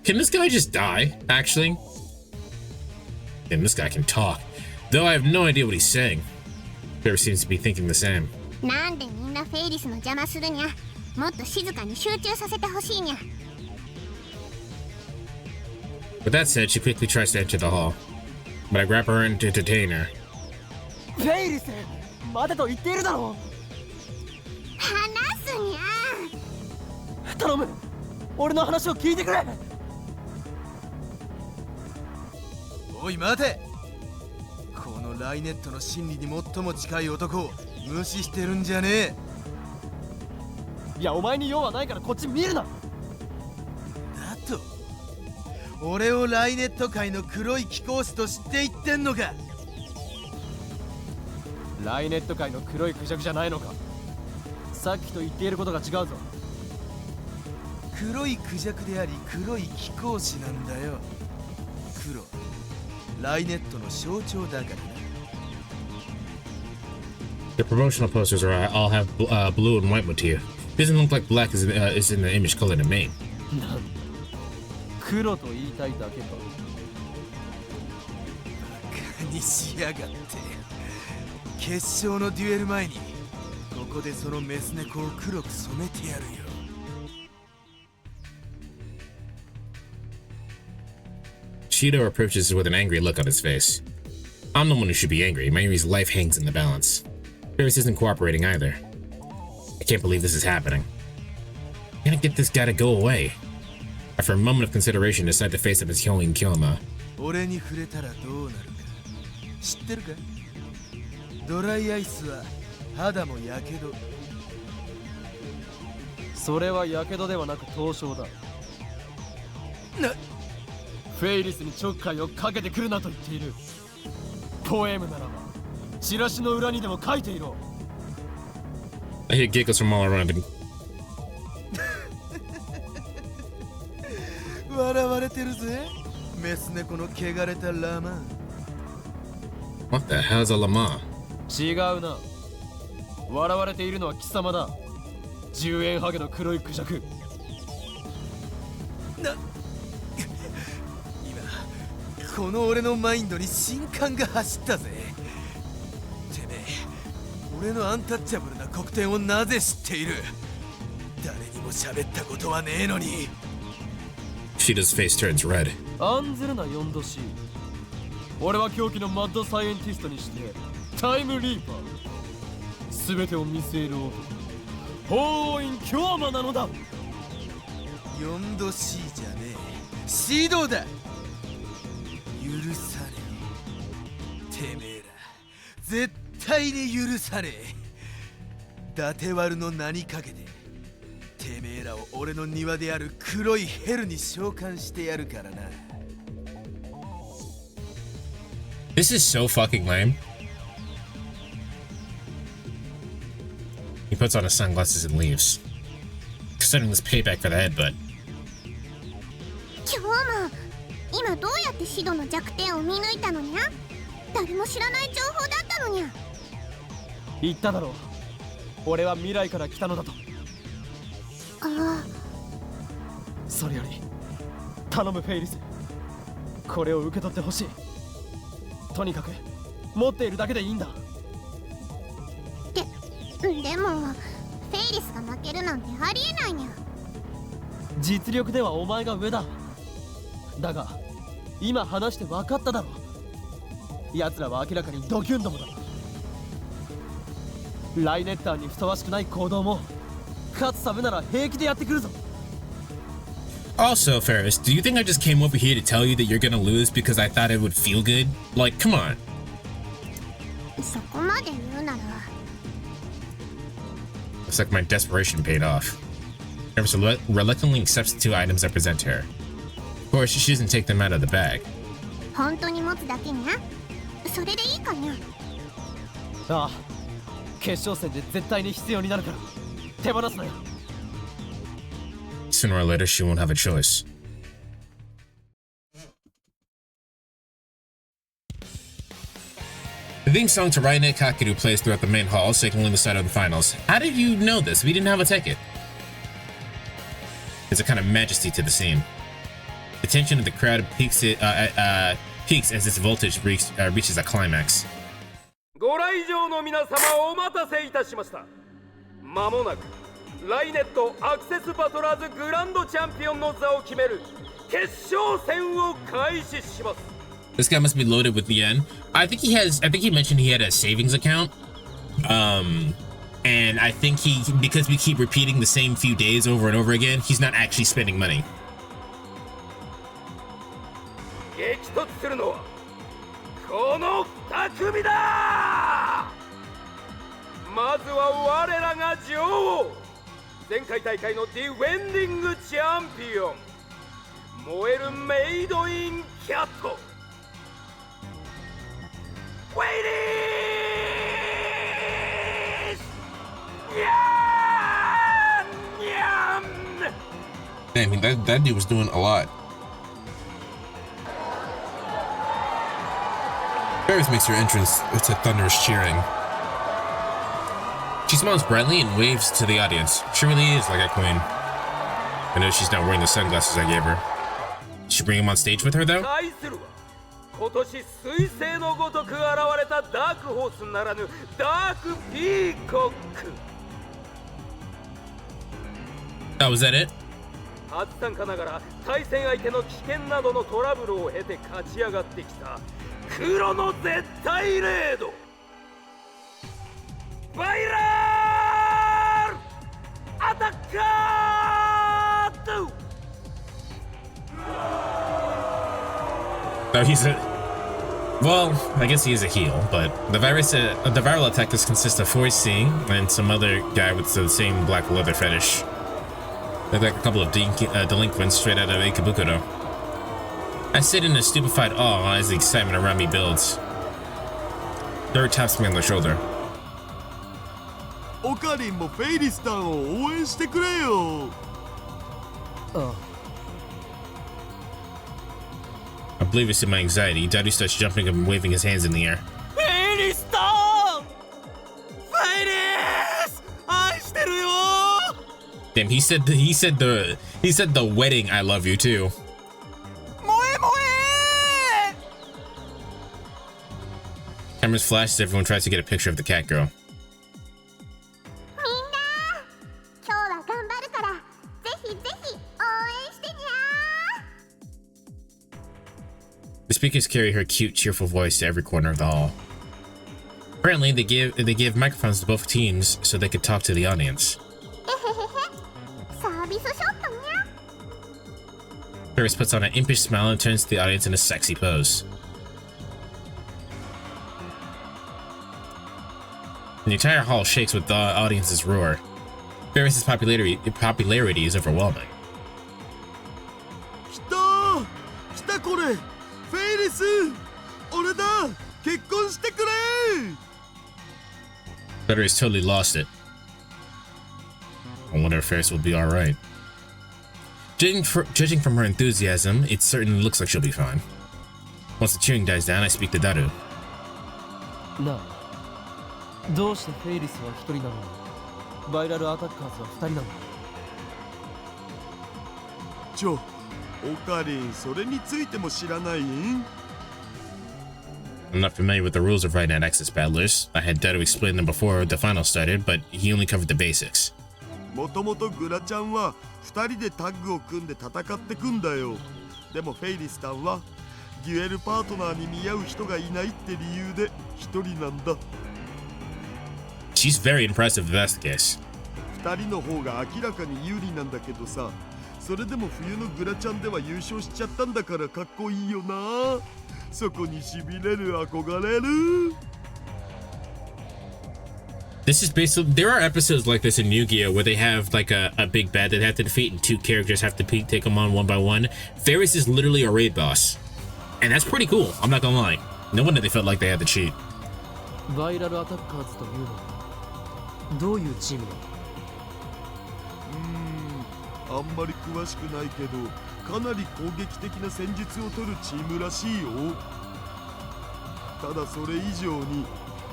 Can this guy just die, actually? Damn, this guy can talk. Though I have no idea what he's saying. Faris seems to be thinking the same. なんでみんなフェイリスの邪魔するにゃ。もっと静かに集中させてほしいにゃ。With that said, she quickly tries to enter the hall. But I grab her and detain her. フェイリス、待てと言っているだろう。話すにゃ。頼む、俺の話を聞いてくれ。おい待て。このライネットの真理に最も近い男を無視してるんじゃねえ。いや、お前に用はないからこっち見るな。だと俺をライネット界の黒い貴公子と知って言ってんのか。ライネット界の黒いクジャクじゃないのか。さっきと言っていることが違うぞ。黒いクジャクであり黒い貴公子なんだよ。黒、ライネットの象徴だからな。The promotional posters all have blue and white motif. Doesn't look like black is in the image color in main. 黒と言いたいだけか。バカにしやがって。決勝のデュエル前にここでそのメス猫を黒く染めてやるよ。Shido approaches with an angry look on his face. I'm the one who should be angry. Mayuri's life hangs in the balance. Faris isn't cooperating either. I can't believe this is happening. I can't get this guy to go away. After a moment of consideration, decide to face up as Hyoin Kyoma. 俺に触れたらどうなるか知ってるか。ドライアイスは肌もやけど。それはやけどではなく凍傷だ。フェイリスにちょっかいをかけてくるなと言っている。ポエムならばチラシの裏にでも書いていろ。I hear giggles from all around him. 笑われてるぜ、メス猫の汚れたラマン。 What the hell's a lama? 違うな。笑われているのは貴様だ。10円ハゲの黒いクジャク。今この俺のマインドに新感が走ったぜ。てめえ、俺のアンタッチャブルな黒点をなぜ知っている。誰にも喋ったことはねえのに。Shido's face turns red. 案ずるな 4°C。 俺は狂気のマッドサイエンティストにしてタイムリーパー。全てを見据える男、法院京馬なのだ。 4°C じゃねえ、シードだ。許さねえ。てめえら絶対に許さねえ。伊達丸の名にかけててめえらを俺の庭である黒いヘルに召喚してやるからな。 This is so fucking lame. He puts on his sunglasses and leaves. Considering this payback for the headbutt. 今日も今どうやってシドの弱点を見抜いたのにゃ。誰も知らない情報だったのにゃ。言っただろう。俺は未来から来たのだと。ああ。それより頼むフェイリス、これを受け取ってほしい。とにかく持っているだけでいいんだ。でもフェイリスが負けるなんてありえないにゃ。実力ではお前が上だ。だが今話して分かっただろう。奴らは明らかにドキュンどもだ。ライネッターにふさわしくない行動も勝つためなら平気でやってくるぞ。 Also, Faris, do you think I just came over here to tell you that you're gonna lose because I thought it would feel good? Like, come on. そこまで言うなら。Looks like my desperation paid off. Faris reluctantly accepts the 2 items I present to her. Of course, she doesn't take them out of the bag. 本当に持つだけにゃ。それでいいかにゃ。ああ、決勝戦で絶対に必要になるから手放すなよ。 Sooner or later, she won't have a choice. The theme song to Rainet Kakeru plays throughout the main hall, signaling the start of the finals. How did you know this? We didn't have a ticket. There's a kind of majesty to the scene. The tension of the crowd peaks as its voltage reaches a climax. ご来場の皆様、お待たせいたしました。間もなくライネットアクセスバトラーズグランドチャンピオンの座を決める決勝戦を開始します。 This guy must be loaded with yen. I think he mentioned he had a savings account. And I think because we keep repeating the same few days over and over again, he's not actually spending money. 激突するのはこの2組だ。まずは我らが女王、前回大会のディフェンディングチャンピオン、燃えるメイドインキャット、ウェイリースニャンニャン。 I mean, that dude was doing a lot. Faris makes her entrance to thunderous cheering. She smiles brightly and waves to the audience. She really is like a queen. I know she's not wearing the sunglasses I gave her. Did she bring him on stage with her, though? 今年彗星のごとく現れたダークホースならぬダークピーコック。 Oh, was that it? 初参加ながら対戦相手の危険などのトラブルを経て勝ち上がってきた黒の絶対レード、バイラールアタッカード。 Oh, he's a... Well, I guess he is a heel, but the viral attack consists of Faris and some other guy with the same black leather fetish. Look like a couple of delinquents straight out of Ikebukuro. I sit in a stupefied awe as the excitement around me builds. Dirt taps me on the shoulder. オカリンもフェイリスタンを応援してくれよ。I believe it's in my anxiety. Daddy starts jumping up and waving his hands in the air. Faris! Damn, he said the wedding I love you too. Cameras flash as everyone tries to get a picture of the cat girl. みんな、今日は頑張るから、ぜひぜひ応援してにゃ。 The speakers carry her cute, cheerful voice to every corner of the hall. Apparently, they give microphones to both teams so they could talk to the audience. サービスショットにゃ。 Faris puts on an impish smile and turns to the audience in a sexy pose. The entire hall shakes with the audience's roar. Faris' popularity is overwhelming. 来たこれ。フェイリス、俺だ。結婚してくれ。Faris totally lost it. I wonder if Faris will be alright. Judging from her enthusiasm, it certainly looks like she'll be fine. Once the cheering dies down, I speak to Daru. なあ、どうしてフェイリスは1人なのにバイラルアタッカーズは2人なの？オカリン、それについても知らないん？ I'm not familiar with the rules of right-hand access battlers. I had Daru explain them before the final started, but he only covered the basics. もともとグラちゃんは2人でタッグを組んで戦ってくんだよ。でもフェイリスタンはデュエルパートナーに見合う人がいないって理由で1人なんだ。 She's very impressive if that's the case. 2人の方が明らかに有利なんだけどさ、それでも冬のグラちゃんでは優勝しちゃったんだからかっこいいよな。そこにしびれる、憧れる。 This is basically, there are episodes like this in Yu-Gi-Oh! Where they have like a big bad that they have to defeat and 2 characters have to take them on one by one. Faris is literally a raid boss. And that's pretty cool, I'm not gonna lie. No wonder they felt like they had to cheat. バイラルアタッカーズというのはどういうチームなの？あんまり詳しくないけど、かなり攻撃的な戦術を取るチームらしいよ。ただそれ以上に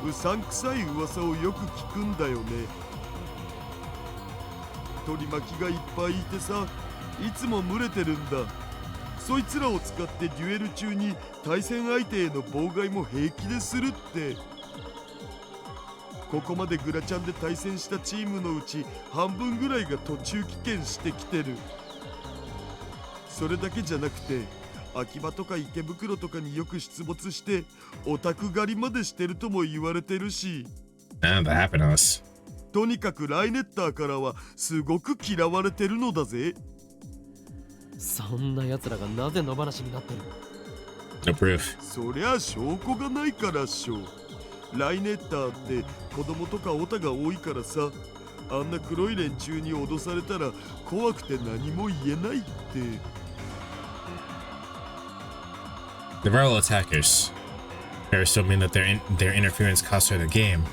うさんくさい噂をよく聞くんだよね。取り巻きがいっぱいいてさ、いつも群れてるんだ。そいつらを使ってデュエル中に対戦相手への妨害も平気でするって。ここまでグラちゃんで対戦したチームのうち半分ぐらいが途中棄権してきてる。それだけじゃなくて、秋葉とか池袋とかによく出没してオタク狩りまでしてるとも言われてるし。And that happened to us. とにかくライネッターからはすごく嫌われてるのだぜ。そんな奴らがなぜ野放しになってる？ No proof. そりゃ証拠がないからっしょ。ライネッターって子供とかオタが多いからさ、あんな黒い連中に脅されたら怖くて何も言えないって。The rival attackers. Faris told me that their interference cost her the game.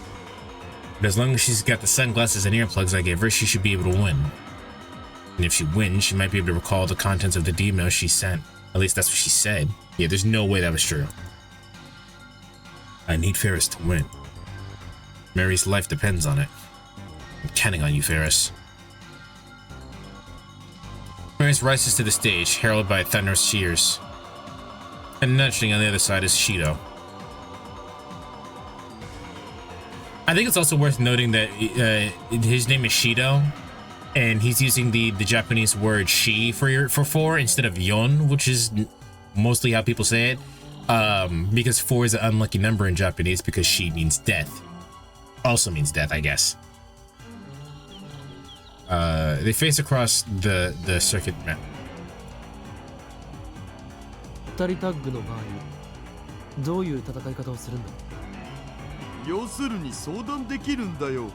But as long as she's got the sunglasses and earplugs I gave her, she should be able to win. And if she wins, she might be able to recall the contents of the email she sent. At least that's what she said. Yeah, there's no way that was true. I need Faris to win. Mary's life depends on it. I'm counting on you, Faris. Faris rises to the stage, heralded by thunderous cheers. And nudging on the other side is Shido. I think it's also worth noting that his name is Shido, and he's using the Japanese word shi for 4 instead of yon, which is mostly how people say it. Because 4 is an unlucky number in Japanese because shi means death. Also means death, I guess. They face across the circuit map. 2人タッグの場合、どういう戦い方をするんだ？要するに相談できるんだよ。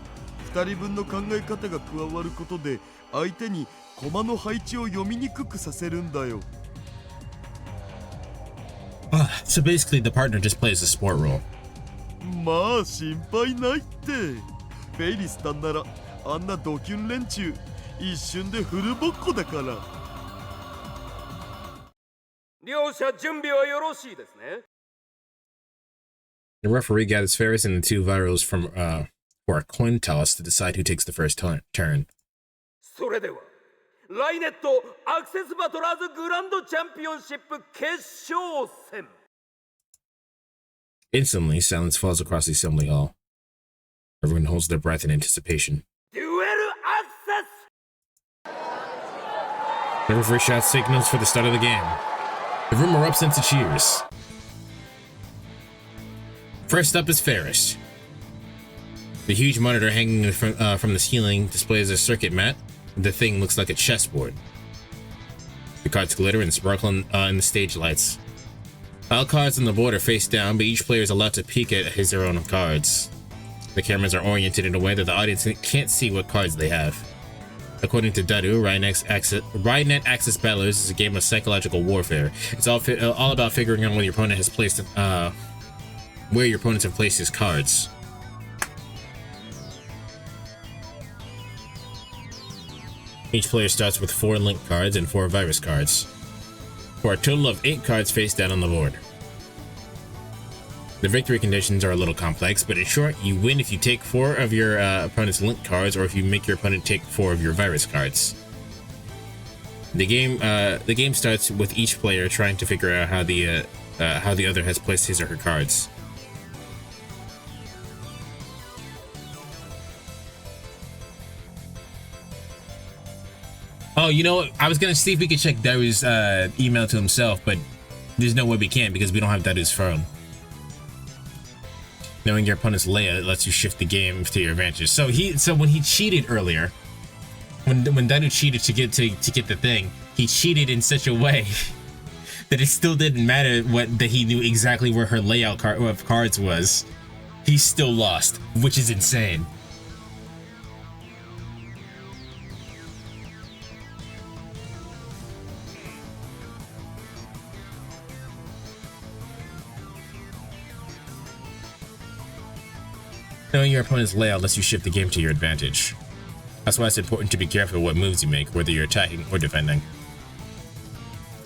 2人分の考え方が加わることで相手に駒の配置を読みにくくさせるんだよ。So basically the partner just plays the sport role. まあ心配ないって。フェイリスタンならあんなドキュン連中一瞬でフルボッコだから。両者準備はよろしいですね。The referee gathers Faris and the 2 virals from for a coin toss to decide who takes the first turn. それではライネットアクセスバトラーズグランドチャンピオンシップ決勝戦。Instantly, silence falls across the assembly hall. Everyone holds their breath in anticipation. デュエルアクセス。 The referee shouts signals for the start of the game. The room erupts into cheers. First up is Faris. The huge monitor hanging from the ceiling displays a circuit mat. The thing looks like a chessboard. The cards glitter and sparkle in the stage lights. All cards on the board are face down, but each player is allowed to peek at his or own cards. The cameras are oriented in a way that the audience can't see what cards they have. According to Daru, Rainet Access Battlers is a game of psychological warfare. It's all about figuring out where your opponent has placed where your opponents have placed his cards. Each player starts with 4 link cards and 4 virus cards, for a total of 8 cards face down on the board. The victory conditions are a little complex, but in short, you win if you take 4 of your opponent's link cards, or if you make your opponent take 4 of your virus cards. The game starts with each player trying to figure out how the other has placed his or her cards. Oh, you know what? I was gonna see if we could check Daru's email to himself, but there's no way we can because we don't have Daru's phone. Knowing your opponent's layout lets you shift the game to your advantage. So when he cheated earlier, when Daru cheated to get the thing, he cheated in such a way that it still didn't matter that he knew exactly where her layout of cards was. He still lost, which is insane. Knowing your opponent's layout lets you shift the game to your advantage. That's why it's important to be careful what moves you make, whether you're attacking or defending.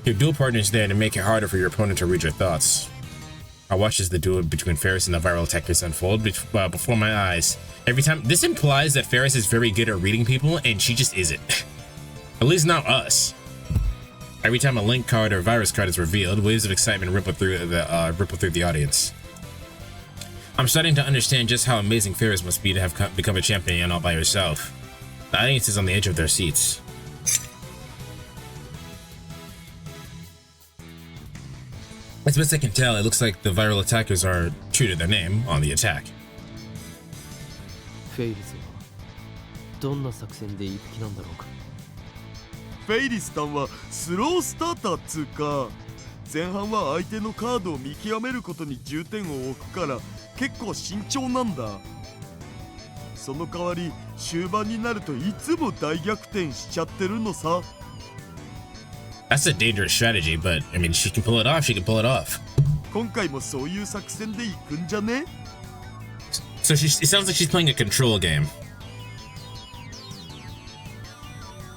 Your duel partner is there to make it harder for your opponent to read your thoughts. I watched as the duel between Faris and the viral attackers unfold before my eyes. Every time, this implies that Faris is very good at reading people, and she just isn't. At least not us. Every time a link card or virus card is revealed, waves of excitement ripple through the audience. I'm starting to understand just how amazing Faris must be to have become a champion all by herself. The audience is on the edge of their seats. As best I can tell, it looks like the viral attackers are true to their name on the attack. フェイリスはどんな作戦で行く気なんだろうか。フェイリスさんはスロースターターっつうか、前半は相手のカードを見極めることに重点を置くから結構慎重なんだ。その代わり終盤になるといつも大逆転しちゃってるのさ。That's a dangerous strategy, but I mean, she can pull it off. She can pull it off. 今回もそういう作戦で行くんじゃね? So it sounds like she's playing a control game.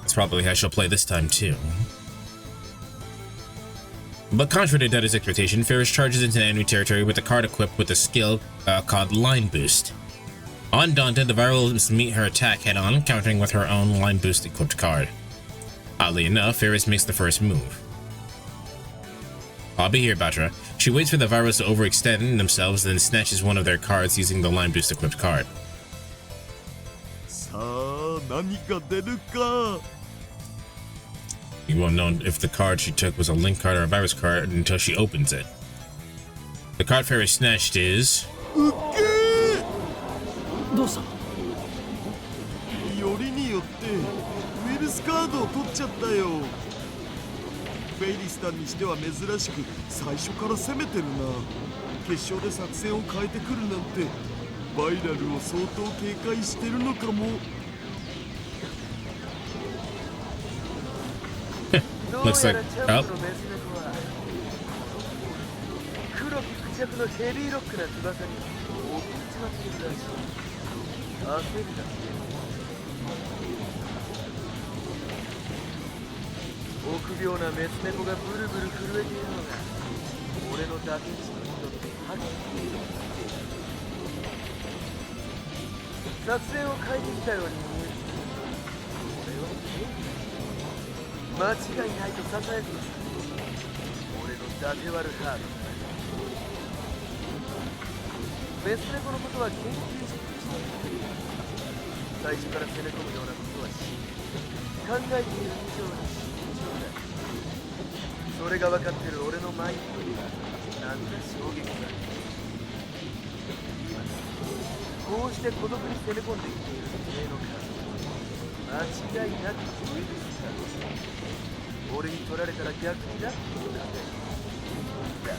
That's probably how she'll play this time too. But contrary to Daru's expectation, Faris charges into enemy territory with a card equipped with a skill called Line Boost. Undaunted, the virals meet her attack head-on, countering with her own Line Boost equipped card. Oddly enough, Faris makes the first move. I'll be here, Batra. She waits for the virals to overextend themselves, then snatches one of their cards using the Line Boost equipped card. さあ、何が出るか? You won't know if the card she took was a link card or a virus card until she opens it. The card Faris snatched is... どうした? よりによってウイルスカードを取っちゃったよ。フェイリスタンにしては珍しく最初から攻めてるな。決勝で作戦を変えてくるなんてバイラルを相当警戒してるのかも。Looks like... Oh. 黒きクジャクのヘビーロックな翼に大きくちまっているらしい。焦るな。臆病なメス猫がブルブル震えているのが俺の打天使の人ってはっきり見える。作戦を変えてきたように見える。俺は間違いないと支えるのさ。俺のダテワルハード。メス猫のことは研究してきた。最初から攻め込むようなことはし考えている以上に慎重だ。それが分かってる俺のマインドには何ら衝撃がない。今こうして孤独に攻め込んでいっているてめえのカード、間違いなくウイルスだ。俺に取られたら逆にラッキーを考える。だ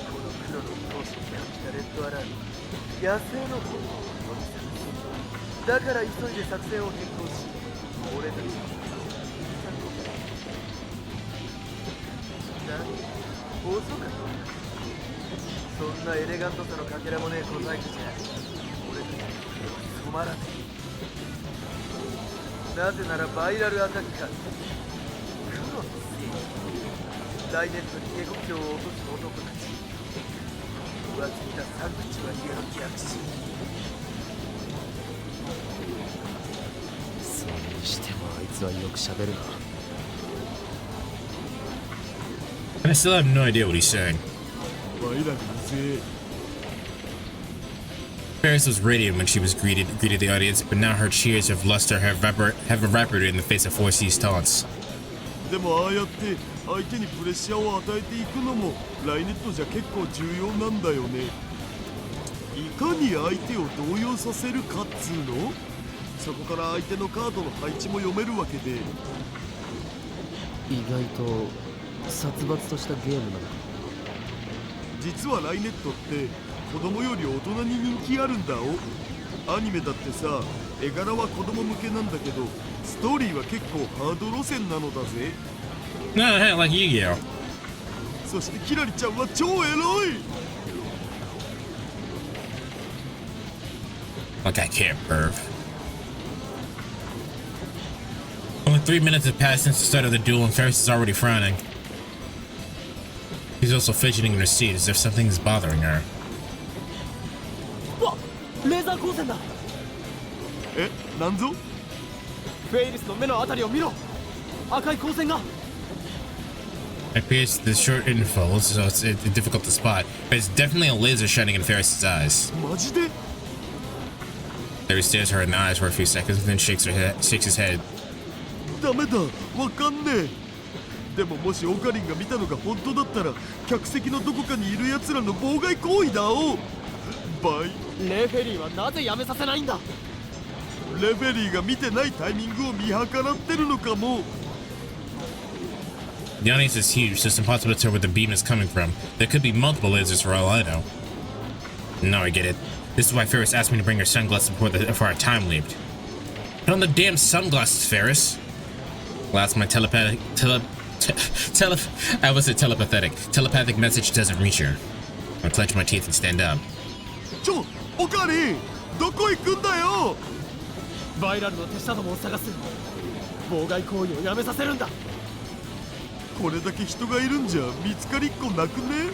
この黒の闘志に感じたレッドアラーム、野生の本能を呼び覚ます。だから急いで作戦を変更し、俺たちに遅かった。そんなエレガントさのかけらもねえ小細工じゃ俺たちは止まらない。なぜならバイラルアタッカー黒のせい。ライネットに下克上を落とす男たち。浮ついた3口はやる気躍し。それにしてもあいつはよく喋るな。 And I still have no idea what he's saying. Faris was radiant when she was greeted the audience, but now her cheers of luster have evaporated in the face of 4C's taunts. でもああやって相手にプレッシャーを与えていくのもライネットじゃ結構重要なんだよね。いかに相手を動揺させるかっつうの。そこから相手のカードの配置も読めるわけで。意外と殺伐としたゲームなのか。実はライネットって子供より大人に人気あるんだお。アニメだってさ、絵柄は子供向けなんだけどストーリーは結構ハード路線なのだぜ。No, hey, like Yu-Gi-Oh. そしてキラリちゃんは超エロい。 Like I can't perv. Only 3 minutes have passed since the start of the duel and Faris is already frowning. He's also fidgeting in her seat as if something is bothering her. What? Laser 光線だ。え、なんぞ？フェイリスの目のあたりを見ろ。赤い光線が。 It appears the short intervals, so it's difficult to spot, but it's definitely a laser shining in Faris' eyes. マジで？ Faris stares her in the eyes for a few seconds and then shakes his head. ダメだ、わかんねえ。でももしオカリンが見たのが本当だったら客席のどこかにいる奴らの妨害行為だお。バイ。レフェリーはなぜやめさせないんだ。レフェリーが見てないタイミングを見計らってるのかも。 The audience is huge, so it's impossible to tell where the beam is coming from. There could be multiple lasers for all I know. Now I get it. This is why Faris asked me to bring her sunglasses before our time leaped. Put on the damn sunglasses, Faris. Last, my telepathic message doesn't reach her. I clench my teeth and stand up. オカリン、どこ行くんだよ。バイラルの手下どもを探す。妨害行為をやめさせるんだ。これだけ人がいるんじゃ見つかりっこなくね。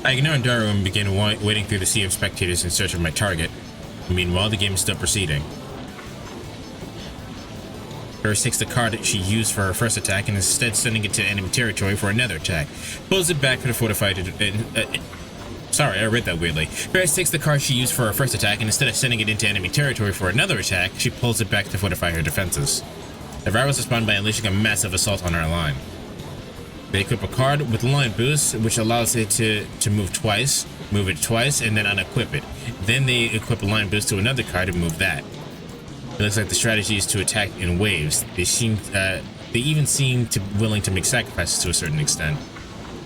I ignore Daru and begin wading through the sea of spectators in search of my target. Meanwhile, the game is still proceeding. Faris takes the card that she used for her first attack and instead sending it to enemy territory for another attack. Pulls it back for the fortified... sorry, I read that weirdly. Faris takes the card she used for her first attack and instead of sending it into enemy territory for another attack, she pulls it back to fortify her defenses. The Virals respond by unleashing a massive assault on our line. They equip a card with line boost, which allows it to move it twice, and then unequip it. Then they equip a line boost to another card and move that. It looks like the strategy is to attack in waves. They even seem willing to make sacrifices to a certain extent.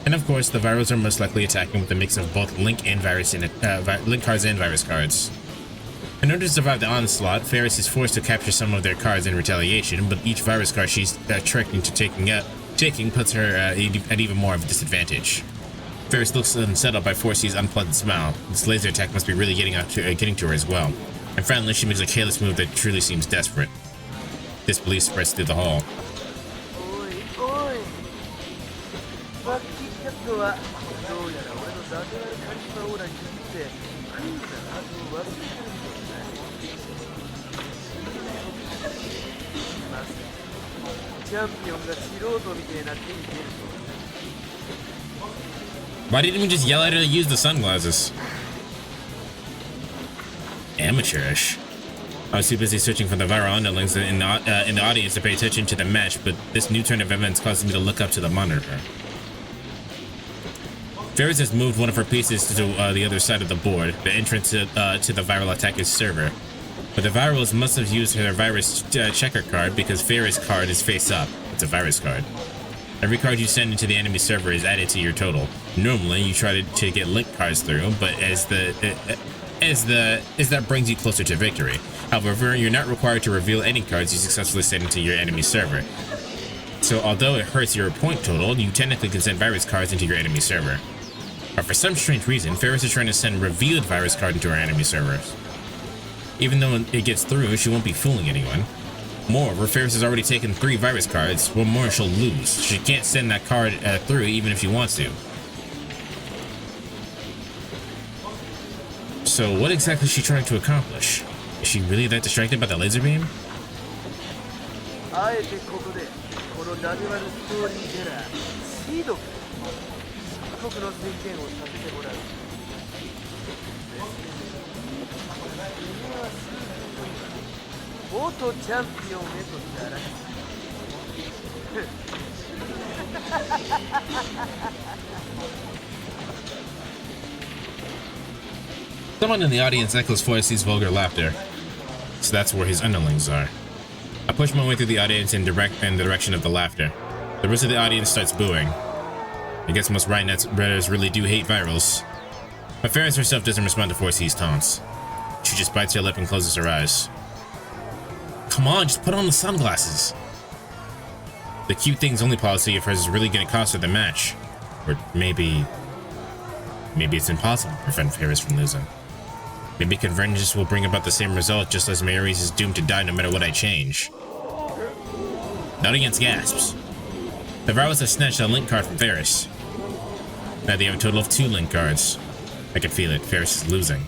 And of course, the Virals are most likely attacking with a mix of both Link cards and Virus cards. In order to survive the onslaught, Faris is forced to capture some of their cards in retaliation, but each Virus card she's tricked into taking puts her at even more of a disadvantage. Faris looks unsettled by 4C's unpleasant smile. This laser attack must be really getting to her as well. And finally, she makes a careless move that truly seems desperate. Disbelief spreads through the hall. チャンピオンが素人みたいな手に出ると。 Why didn't we just yell at her to use the sunglasses? Amateurish. I was too busy searching for the viral underlings in the audience to pay attention to the match, but this new turn of events caused me to look up to the monitor. Faris has moved one of her pieces to the other side of the board, the entrance to the viral attacker's server. But the Virals must have used her virus checker card because Faris' card is face up. It's a virus card. Every card you send into the enemy server is added to your total. Normally, you try to get link cards through, but as that brings you closer to victory. However, you're not required to reveal any cards you successfully send into your enemy server. So although it hurts your point total, you technically can send virus cards into your enemy server. But for some strange reason, Faris is trying to send revealed virus card into our enemy servers. Even though it gets through, she won't be fooling anyone. Moreover, Faris has already taken 3 virus cards. One more she'll lose. She can't send that card through even if she wants to. So what exactly is she trying to accomplish? Is she really that distracted by the laser beam? Someone in the audience echoes Faris' vulgar laughter, so that's where his underlings are. I push my way through the audience in the direction of the laughter. The rest of the audience starts booing. I guess most Redditors really do hate virals. But Faris herself doesn't respond to Faris' taunts. She just bites her lip and closes her eyes. Come on, just put on the sunglasses. The cute thing's only policy of hers is really gonna cost her the match. Or maybe it's impossible to prevent Faris from losing. Maybe convergence will bring about the same result, just as Mayuri's is doomed to die no matter what I change. The audience gasps. The virus has snatched a link card from Faris. Now they have a total of 2 link cards. I can feel it, Faris is losing.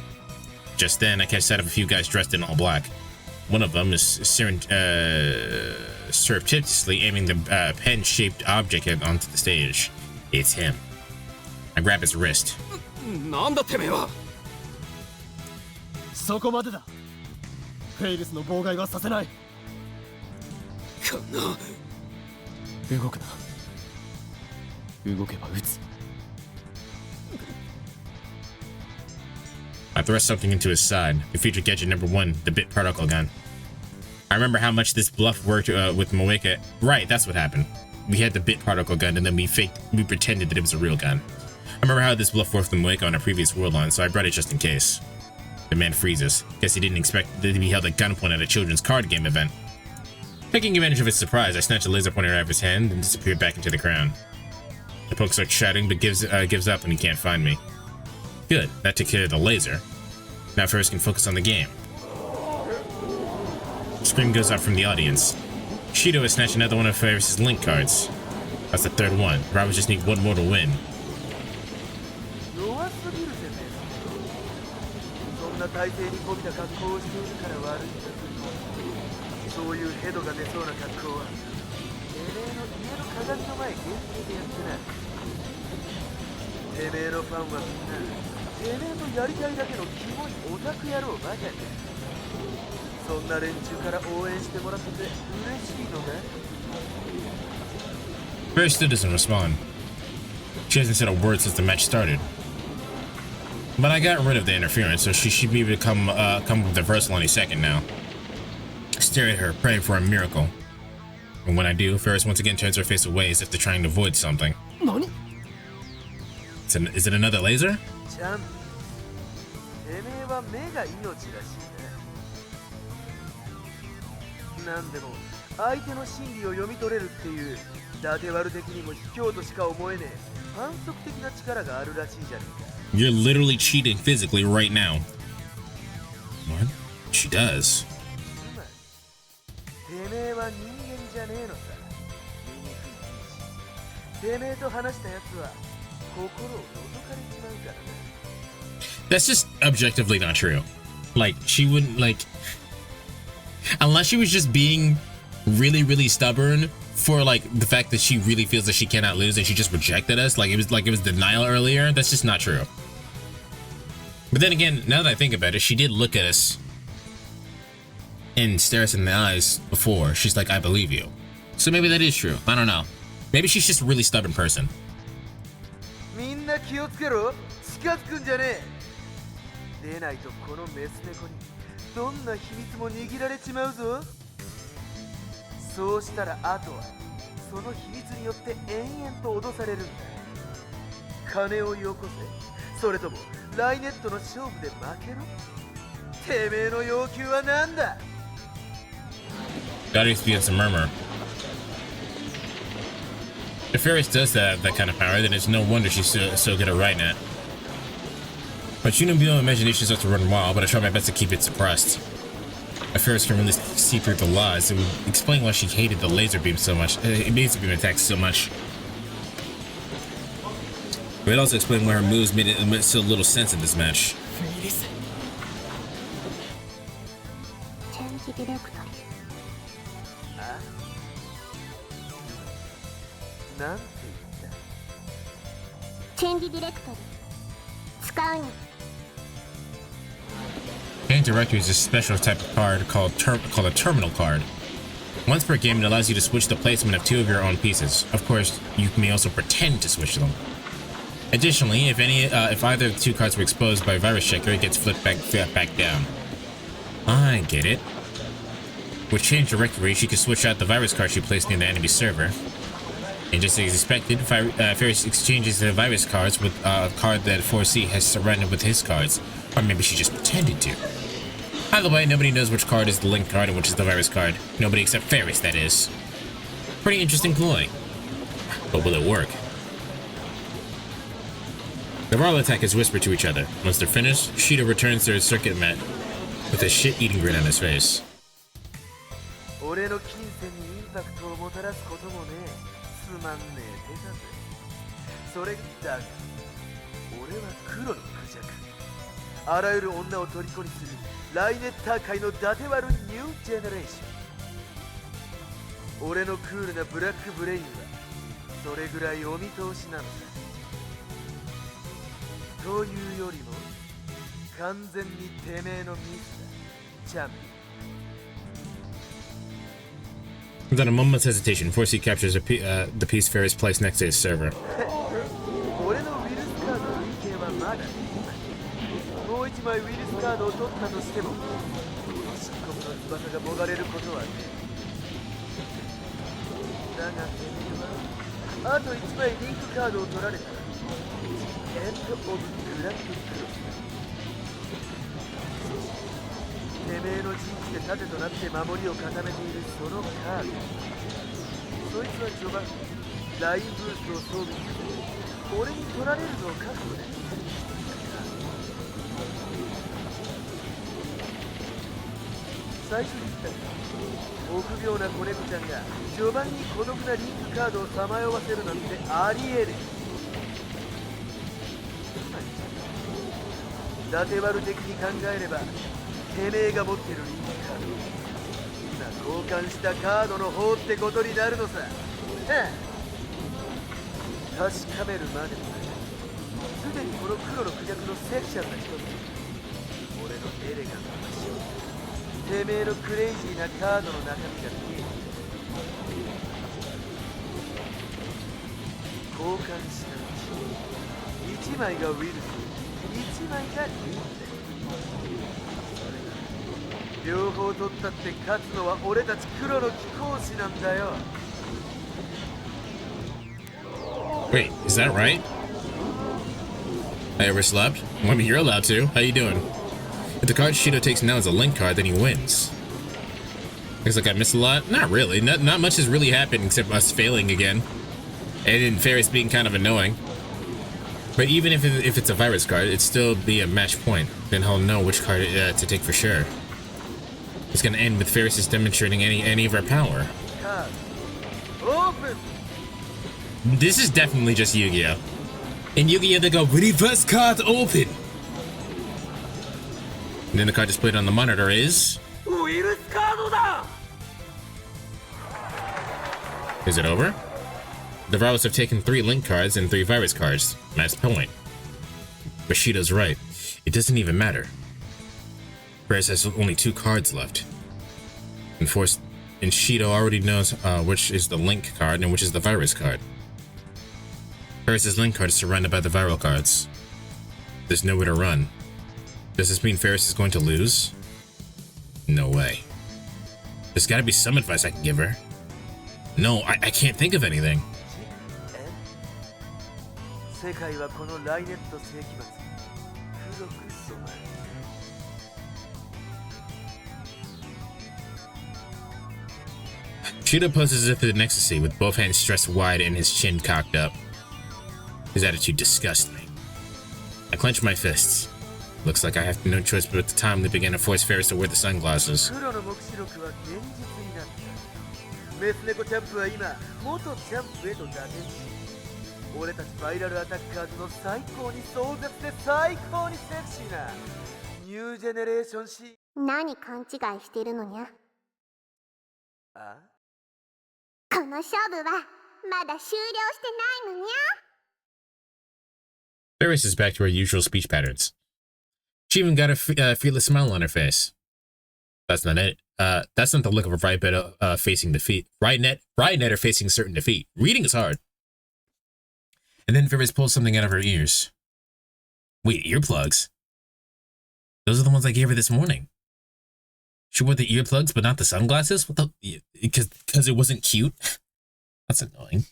Just then, I catch sight of a few guys dressed in all black. One of them is surreptitiously aiming the pen-shaped object onto the stage. It's him. I grab his wrist. なんだてめえは。そこまでだ。フェイルスの妨害はさせない。こんな。動くな。動けば撃つ。I thrust something into his side. It featured gadget number 1, the bit particle gun. I remember how much this bluff worked with Moeka. Right, that's what happened. We had the bit particle gun and then we pretended that it was a real gun. I remember how this bluff worked with Moeka on a previous world line, so I brought it just in case. The man freezes. Guess he didn't expect to be held at gunpoint at a children's card game event. Taking advantage of his surprise, I snatched a laser pointer out of his hand and disappeared back into the crowd. The punk starts shouting, but gives up when he can't find me. Good, that took care of the laser. Now Faris can focus on the game. A scream goes out from the audience. Shido has snatched another one of Faris' link cards. That's the 3rd one. Rivals just need 1 more to win. Faris still doesn't respond. She hasn't said a word since the match started. But I got rid of the interference, so she should be able to come with the reversal any second now. I stare at her, praying for a miracle. And when I do, Faris once again turns her face away as if they're trying to avoid something. Nani? Is it another laser? You're literally cheating physically right now. What? She does. That's just objectively not true. Like, she wouldn't, like, unless she was just being really, really stubborn for, like, the fact that she really feels that she cannot lose and she just rejected us, like it was denial earlier. That's just not true. But then again, now that I think about it, she did look at us and stare us in the eyes before. She's like, I believe you. So maybe that is true. I don't know. Maybe she's just a really stubborn person. The audience begins to murmur. If Faris does that kind of power, then it's no wonder she's so good at writing it. My Chunubiyo imagination starts to run wild, but I try my best to keep it suppressed. Faris can really see through the lies. It would explain why she hated the laser beam so much. Laser beam attacks so much. It would also explain why her moves made so little sense in this match. Change Directory is a special type of card called a terminal card. Once per game, it allows you to switch the placement of 2 of your own pieces. Of course, you may also pretend to switch them. Additionally, if either of the 2 cards were exposed by a virus checker, it gets flipped back down. I get it. With Change Directory, she can switch out the virus card she placed near the enemy server. And just as expected, Faris exchanges the virus cards with a card that 4C has surrendered with his cards. Or maybe she just pretended to. Either way, nobody knows which card is the link card and which is the virus card. Nobody except Faris, that is. Pretty interesting ploy. But will it work? The Varl attackers whisper to each other. Once they're finished, Shido returns to his circuit mat with a shit-eating grin on his face. Without a moment's hesitation, 4C captures the piece Faris placed next to his server. Wait, is that right? I overslept? I mean, you're allowed to. How you doing? If the card Shido takes now is a link card, then he wins. Looks like I missed a lot. Not really. Not much has really happened except us failing again. And Faris being kind of annoying. But even if it's a virus card, it'd still be a match point. Then he'll know which card to take for sure. It's gonna end with Faris demonstrating any of our power. This is definitely just Yu-Gi-Oh! In Yu-Gi-Oh! They go, reverse card open! And then the card displayed on the monitor is... Is it over? The Varus have taken 3 link cards and 3 virus cards. Match point. But Shido's right. It doesn't even matter. Faris has only 2 cards left. And Shido already knows which is the link card and which is the virus card. Faris' link card is surrounded by the viral cards. There's nowhere to run. Does this mean Faris is going to lose? No way. There's gotta be some advice I can give her. No, I can't think of anything. Shido poses as if in ecstasy with both hands stretched wide and his chin cocked up. His attitude disgusts me. I clench my fists. Looks like I have no choice but at the time they began to force Faris to wear the sunglasses. 黒の目視録は現実になった。メス猫チャンプは今元チャンプへと打点し、俺たちバイラルアタッカーズの最高に壮絶で最高にセクシーなニュージェネレーションシー。何勘違いしてるのにゃ。あ？この勝負はまだ終了してないのにゃ。 Faris is back to her usual speech patterns. She even got a fearless smile on her face. That's not it. That's not the look of a Ryenetter facing defeat. Ryenetter facing certain defeat. Reading is hard. And then Faris pulls something out of her ears. Wait, earplugs? Those are the ones I gave her this morning. She wore the earplugs, but not the sunglasses? What the? Because it wasn't cute? That's annoying.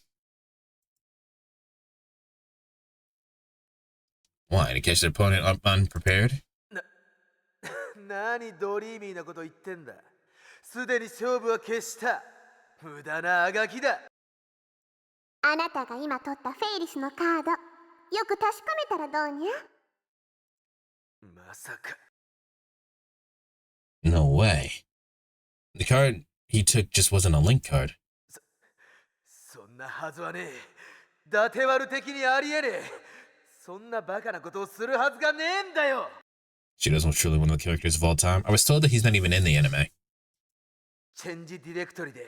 Why? To catch the opponent unprepared? 何ドリーミーなこと言ってんだ。すでに勝負は決した。無駄なあがきだ。あなたが今取ったフェイリスのカード、よく確かめたらどうにゃ。まさか。No way. The card he took just wasn't a link card. そんなはずはねえ。伊達丸的にありえねえ。そんなバカなことをするはずがねえんだよ。She doesn't truly one of the characters of all time. I was told that he's not even in the anime. チェンジディレクトリで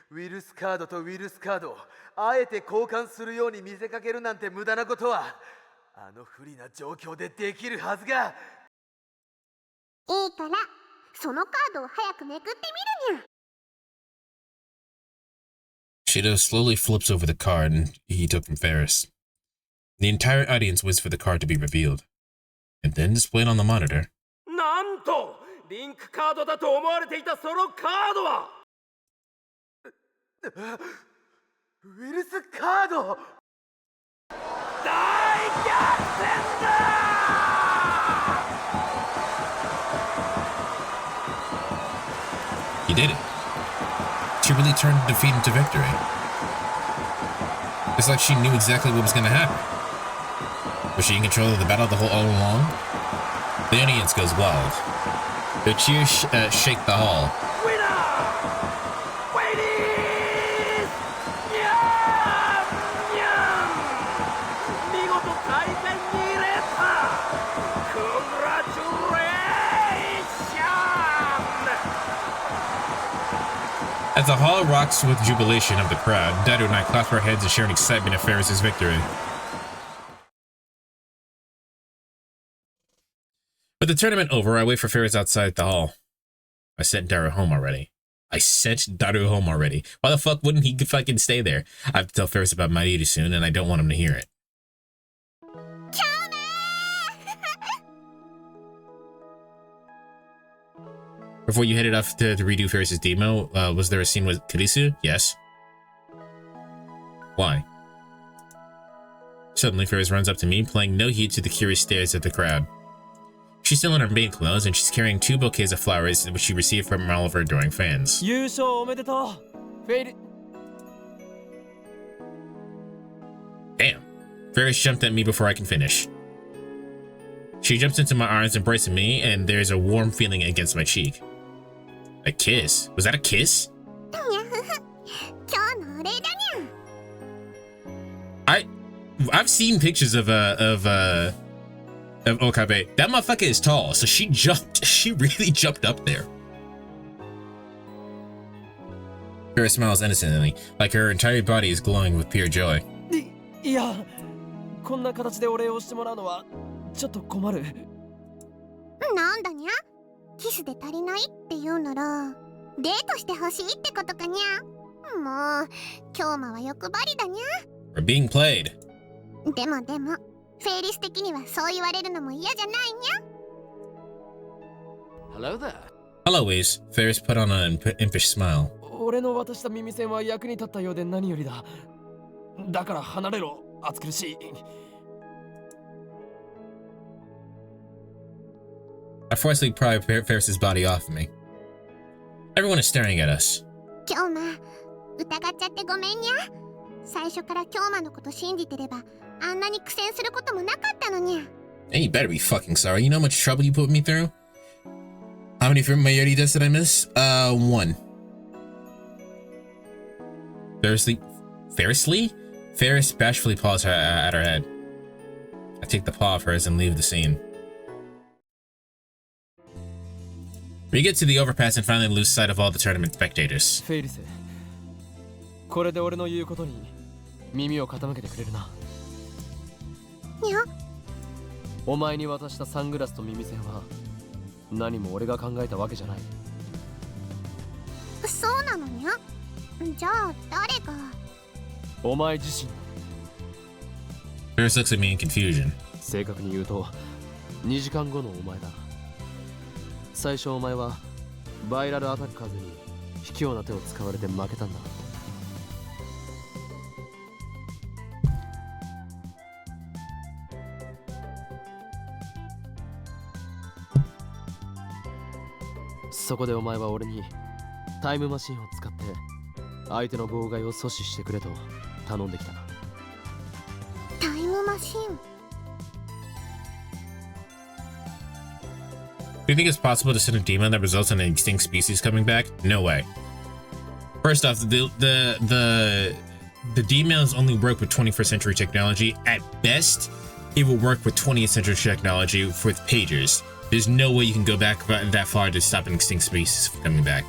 ウィルスカードとウィルスカードをあえて交換するように見せかけるなんて無駄なことはあの不利な状況でできるはずが。いいからそのカードを早くめくってみるにゃ。 Shido slowly flips over the card he took from Faris. The entire audience waits for the card to be revealed, and then displayed on the monitor. なんとリンクカードだと思われていたそのカードはウィルスカード。大逆転だ。 He did it. She really turned defeat into victory. It's like she knew exactly what was going to happen. Was she in control of the battle all along? The audience goes wild. The cheers shake the hall. Winner! Ladies! Nyam! Nyam! 見事大会に入れた Congratulations! As the hall rocks with jubilation of the crowd, Daru and I clasp our heads and share an excitement at Faris' victory. With the tournament over, I wait for Faris outside the hall. I sent Daru home already. Why the fuck wouldn't he fucking stay there? I have to tell Faris about Mairiru soon, and I don't want him to hear it. Before you headed off to redo Faris' demo, was there a scene with Kurisu? Yes. Why? Suddenly, Faris runs up to me, paying no heed to the curious stares of the crowd. She's still in her maid clothes, and she's carrying 2 bouquets of flowers, which she received from all of her adoring fans. Damn. Faris jumped at me before I can finish. She jumps into my arms, embracing me, and there's a warm feeling against my cheek. A kiss? Was that a kiss? I've seen pictures of Okabe. That motherfucker is tall, so she really jumped up there. Faris smiles innocently, like her entire body is glowing with pure joy. いや、こんな形でお礼をしてもらうのはちょっと困る。なんだにゃ？キスで足りないって言うならデートしてほしいってことかにゃ。もう今日もは欲張りだにゃ。We're being played. でもフェイリス的にはそう言われるのも嫌じゃないにゃ。 Hello there. Hello, Waze. Faris put on an impish smile. 俺の渡した耳栓は役に立ったようで何よりだ。だから離れろ、暑苦しい。I forcibly pry Faris' body off of me. Everyone is staring at us. 今日疑っちゃってごめんにゃ。最初から今日のこと信じてればあんなに苦戦することもなかったのにゃ。Hey, you better be fucking sorry. You know how much trouble you put me through? How many Mayuri deaths did I miss? 1. Faris bashfully paws her at her head. I take the paw of hers and leave the scene. We get to the overpass and finally lose sight of all the tournament spectators. フェイリス、これで俺の言うことに耳を傾けてくれるな。にゃ。お前に渡したサングラスと耳栓は何も俺が考えたわけじゃない。そうなのにゃ。じゃあ誰が。お前自身。 Faris looks at me in confusion. 正確に言うと2時間後のお前だ。最初お前はバイラルアタッカーズに卑怯な手を使われて負けたんだ。そこでお前は俺にタイムマシンを使って相手の妨害を阻止してくれと頼んできた。タイムマシン。 Do you think it's possible to send a demon that results in an extinct species coming back? No way. First off, the demons only work with 21st century technology. At best, it will work with 20th century technology with pagers. There's no way you can go back that far to stop an extinct species from coming back.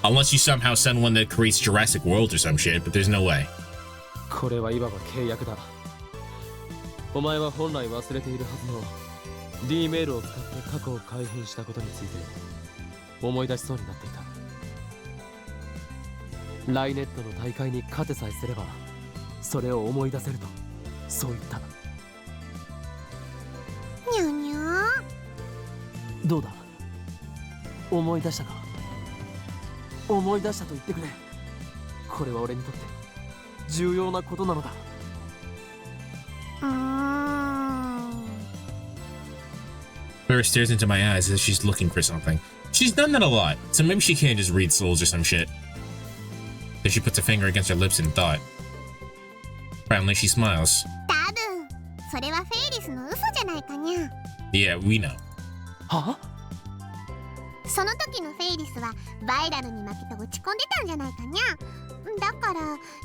Unless you somehow send one that creates Jurassic World or some shit, but there's no way. これはいわば契約だ。お前は本来忘れているはずの D メールを使って過去を改変したことについて思い出しそうになっていた。ライネットの大会に勝てさえすればそれを思い出せるとそう言った。にゃにゃ。どうだ、思い出したか。思い出したと言ってくれ。これは俺にとって重要なことなのだ。Faris stares into my eyes as if she's looking for something. She's done that a lot, so maybe she can't just read souls or some shit. Then she puts her finger against her lips in thought. Finally, she smiles. 多分それはフェイリスの嘘じゃないかにゃ。 Yeah, we know. は？その時のフェイリスはバイラルに負けて落ち込んでたんじゃないかにゃ。だから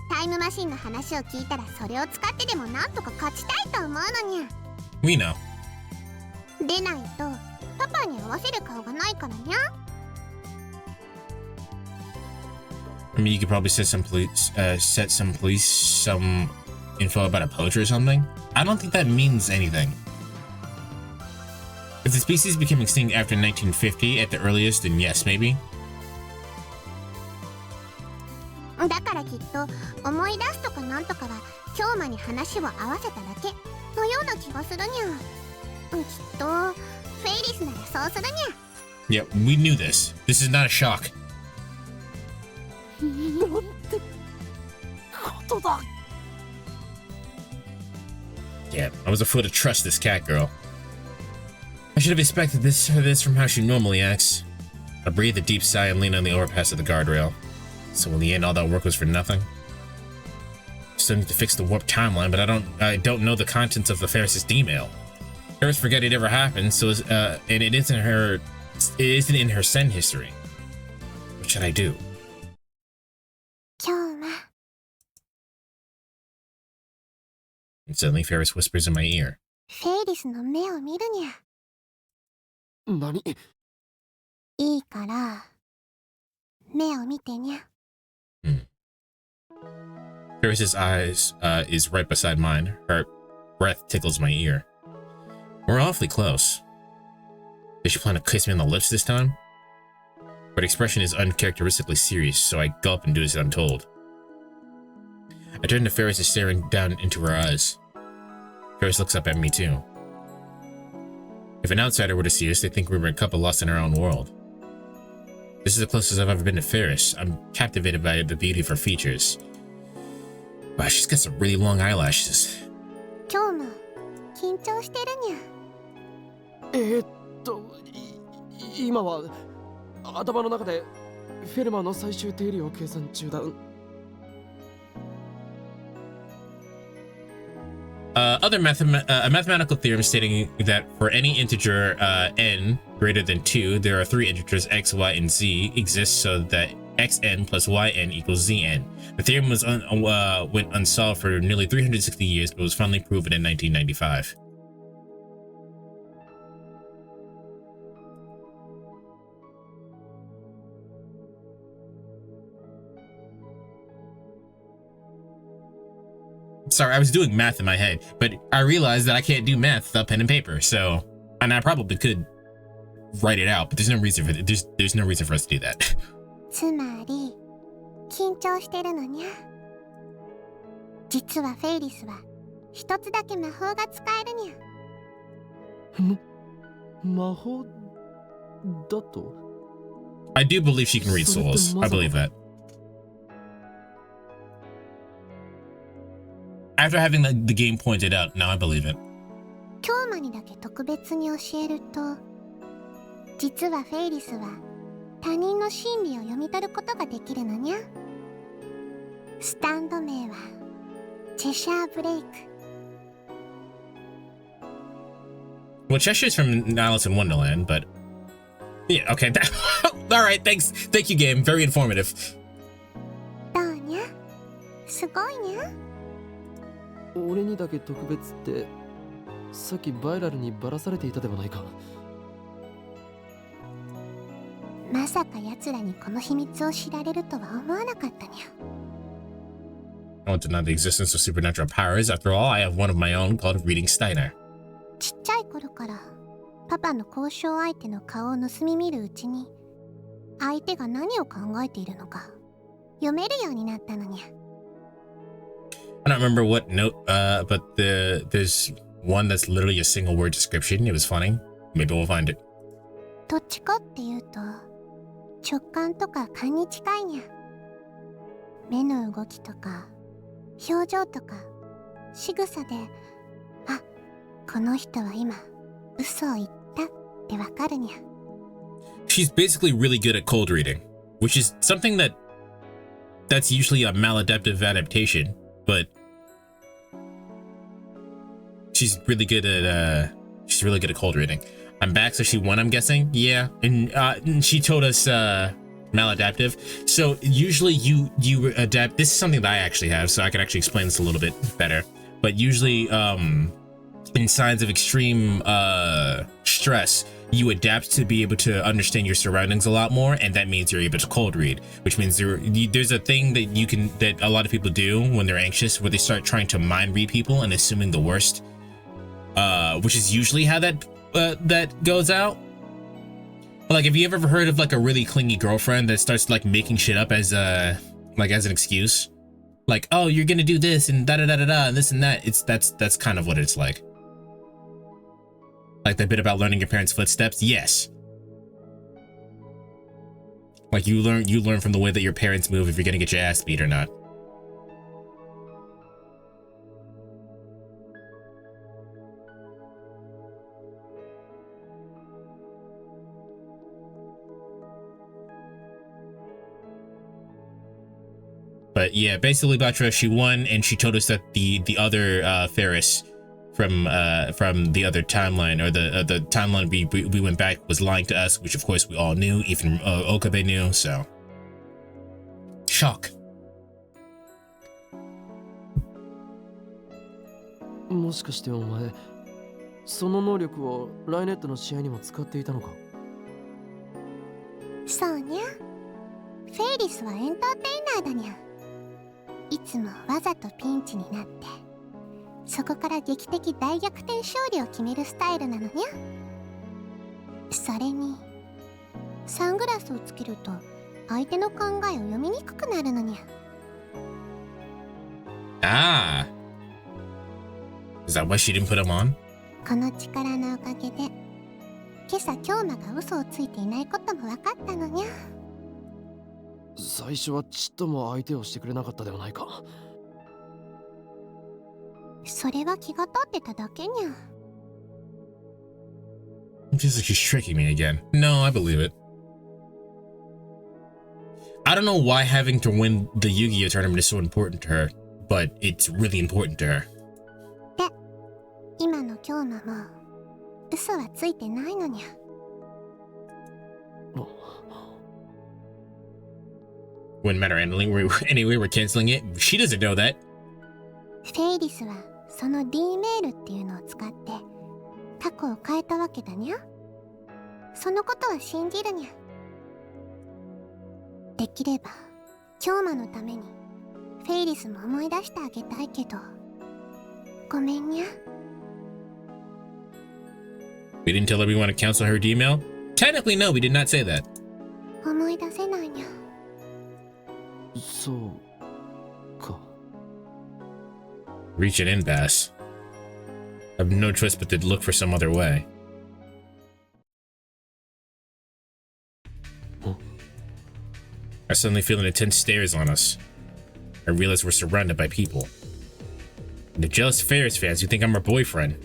タイムマシンの話を聞いたらそれを使ってでもなんとか勝ちたいと思うのにゃ。 We know. でないとパパに合わせる顔がないからにゃ。 I mean, you could probably set some info about a poacher or something. I don't think that means anything. If the species became extinct after 1950 at the earliest, then yes, maybe. だからきっと思い出すとかなんとかは京馬に話を合わせただけのような気がするにゃ。きっとフェイリスならそうするにゃ。 Yeah, we knew this. This is not a shock. なんてことだ。 Yeah, I was a fool to trust this cat girl. I should have expected this from how she normally acts. I breathe a deep sigh and lean on the overpass of the guardrail. So in the end, all that work was for nothing. Still need to fix the warp timeline, but I don't know the contents of the Faris' D-mail. Faris forget it ever happened, so and it isn't in her send history. What should I do? 京馬。 And suddenly Faris whispers in my ear. フェイリスの目を見るにゃ。何？いいから目を見てにゃ。Faris' eyes is right beside mine. Her breath tickles my ear. We're awfully close. Did she plan to kiss me on the lips this time? Her expression is uncharacteristically serious, so I gulp and do as I'm told. I turn to Faris, staring down into her eyes. Faris looks up at me too. If an outsider were to see us, they'd think we were a couple lost in our own world. This is the closest I've ever been to Faris. I'm captivated by the beauty of her features. Wow, she's got some really long eyelashes. 京馬、緊張してるにゃ。今は頭の中でフェルマーの最終定理を計算中だ。A mathematical theorem stating that for any integer n greater than 2, there are 3 integers x, y, and z exist so that xn plus yn equals zn. The theorem was went unsolved for nearly 360 years, but was finally proven in 1995. Sorry, I was doing math in my head, but I realized that I can't do math without pen and paper. So, and I probably could write it out, but there's no reason for there's no reason for us to do that. つまり緊張してるのにゃ。実はフェイリスは一つだけ魔法が使えるにゃ。魔法だと? I do believe she can read souls. I believe that. After having the game pointed out, now I believe it. 今日まにだけ特別に教えると、実はフェイリスは他人の心理を読み取ることができるのにゃ。スタンド名はチェシャーブレイク。Well, Cheshire's from Alice in Wonderland, but yeah, okay. All right, thanks. Thank you, game. Very informative. どうにゃ？すごいにゃ。俺にだけ特別ってさっきバイラルにばらされていたではないか。まさか奴らにこの秘密を知られるとは思わなかったにゃ。I won't deny the existence of supernatural powers. After all, I have one of my own called Reading Steiner. ちっちゃい頃からパパの交渉相手の顔を盗み見るうちに相手が何を考えているのか読めるようになったのにゃ。I don't remember what note, but there's one that's literally a single word description. It was funny. Maybe we'll find it. どっちかっていうと直感とか勘に近いにゃ。目の動きとか表情とか仕草で、あ、この人は今嘘を言ったってわかるにゃ。She's basically really good at cold reading, which is something that's usually a maladaptive adaptation. But she's really good at cold reading. I'm back, so she won, I'm guessing. Yeah, and she told us maladaptive. So usually you adapt. This is something that I actually have, so I can actually explain this a little bit better. But usually, in signs of extreme stress, you adapt to be able to understand your surroundings a lot more, and that means you're able to cold read, which means there's a thing that a lot of people do when they're anxious, where they start trying to mind read people and assuming the worst, which is usually how that goes out. Like, have you ever heard of like a really clingy girlfriend that starts like making shit up as an excuse? Like, oh, you're gonna do this and da da da da da and this and that. That's kind of what it's like. Like that bit about learning your parents' footsteps? Yes. Like you learn from the way that your parents move if you're gonna get your ass beat or not. But yeah, basically Batra, she won, and she told us that the other Faris from the other timeline, or the timeline we went back, was lying to us, which of course we all knew, even Okabe knew. So shock. もしかしてお前その能力をライネットの試合にも使っていたのか。そうにゃ。フェイリスはエンターテイナーだにゃ。いつもわざとピンチになってそこから劇的大逆転勝利を決めるスタイルなのにゃ。それにサングラスをつけると相手の考えを読みにくくなるのにゃ。Ah. Is that why she didn't put him on? この力のおかげで今朝京馬が嘘をついていないことも分かったのにゃ。最初はちっとも相手をしてくれなかったではないか。それは気が立ってただけにゃ。It feels like she's tricking me again. No, I believe it. I don't know why having to win the Yu-Gi-Oh tournament is so important to her, but it's really important to her. で、京馬も嘘はついてないのにゃ。Wouldn't matter anyway, we're canceling it. She doesn't know that. フェイリスはその D メールっていうのを使って過去を変えたわけだにゃ。そのことは信じるにゃ。できれば京馬のためにフェイリスも思い出してあげたいけど、ごめんにゃ。We didn't tell her we want to cancel her email? Technically, no, we did not say that. 思い出せないにゃ。そうか。 Reach an impasse. I have no choice but to look for some other way. I suddenly feel an intense stares on us. I realize we're surrounded by people. The jealous Faris fans who think I'm her boyfriend.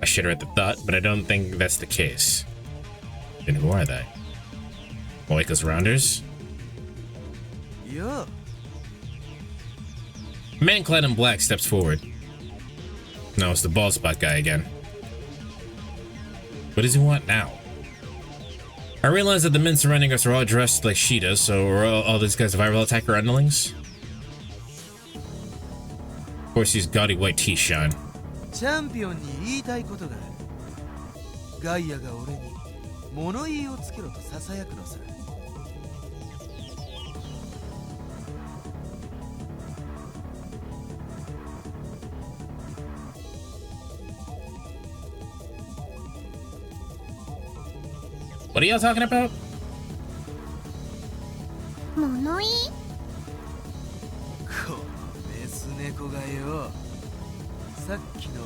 I shudder at the thought, but I don't think that's the case. Then who are they? Moika's rounders? Yeah. A man clad in black steps forward. No, it's the bald spot guy again. What does he want now? I realize that the men surrounding us are all dressed like she does, so are all these guys viral attacker underlings? Of course, these gaudy white teeth shine. チャンピオンに言いたいことがある。ガイアが俺に物言いをつけろと囁くのさ。What are y'all talking about? 物言い？このメス猫がよ、さっきの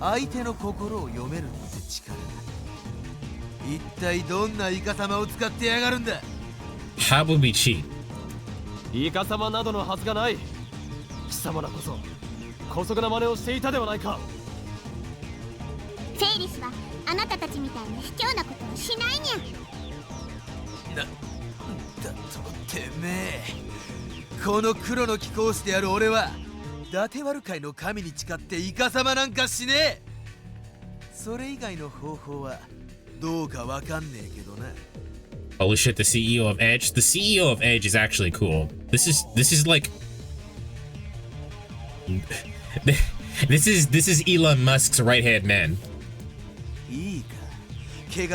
相手の心を読めるって力だ。一体どんなイカ様を使ってやがるんだ。 How would we cheat? イカ様などのはずがない。貴様らこそ姑息な真似をしていたではないか。フェイリスはあなたたちみたいな卑怯なことをしないにゃ。だとてめえ、この黒の貴公子である俺は伊達悪界の神に誓ってイカ様なんかしねえ。それ以外の方法はどうかわかんねえけどな。 Holy shit, the CEO of Edge? The CEO of Edge is actually cool. This is like this is Elon Musk's right-hand man. いいか、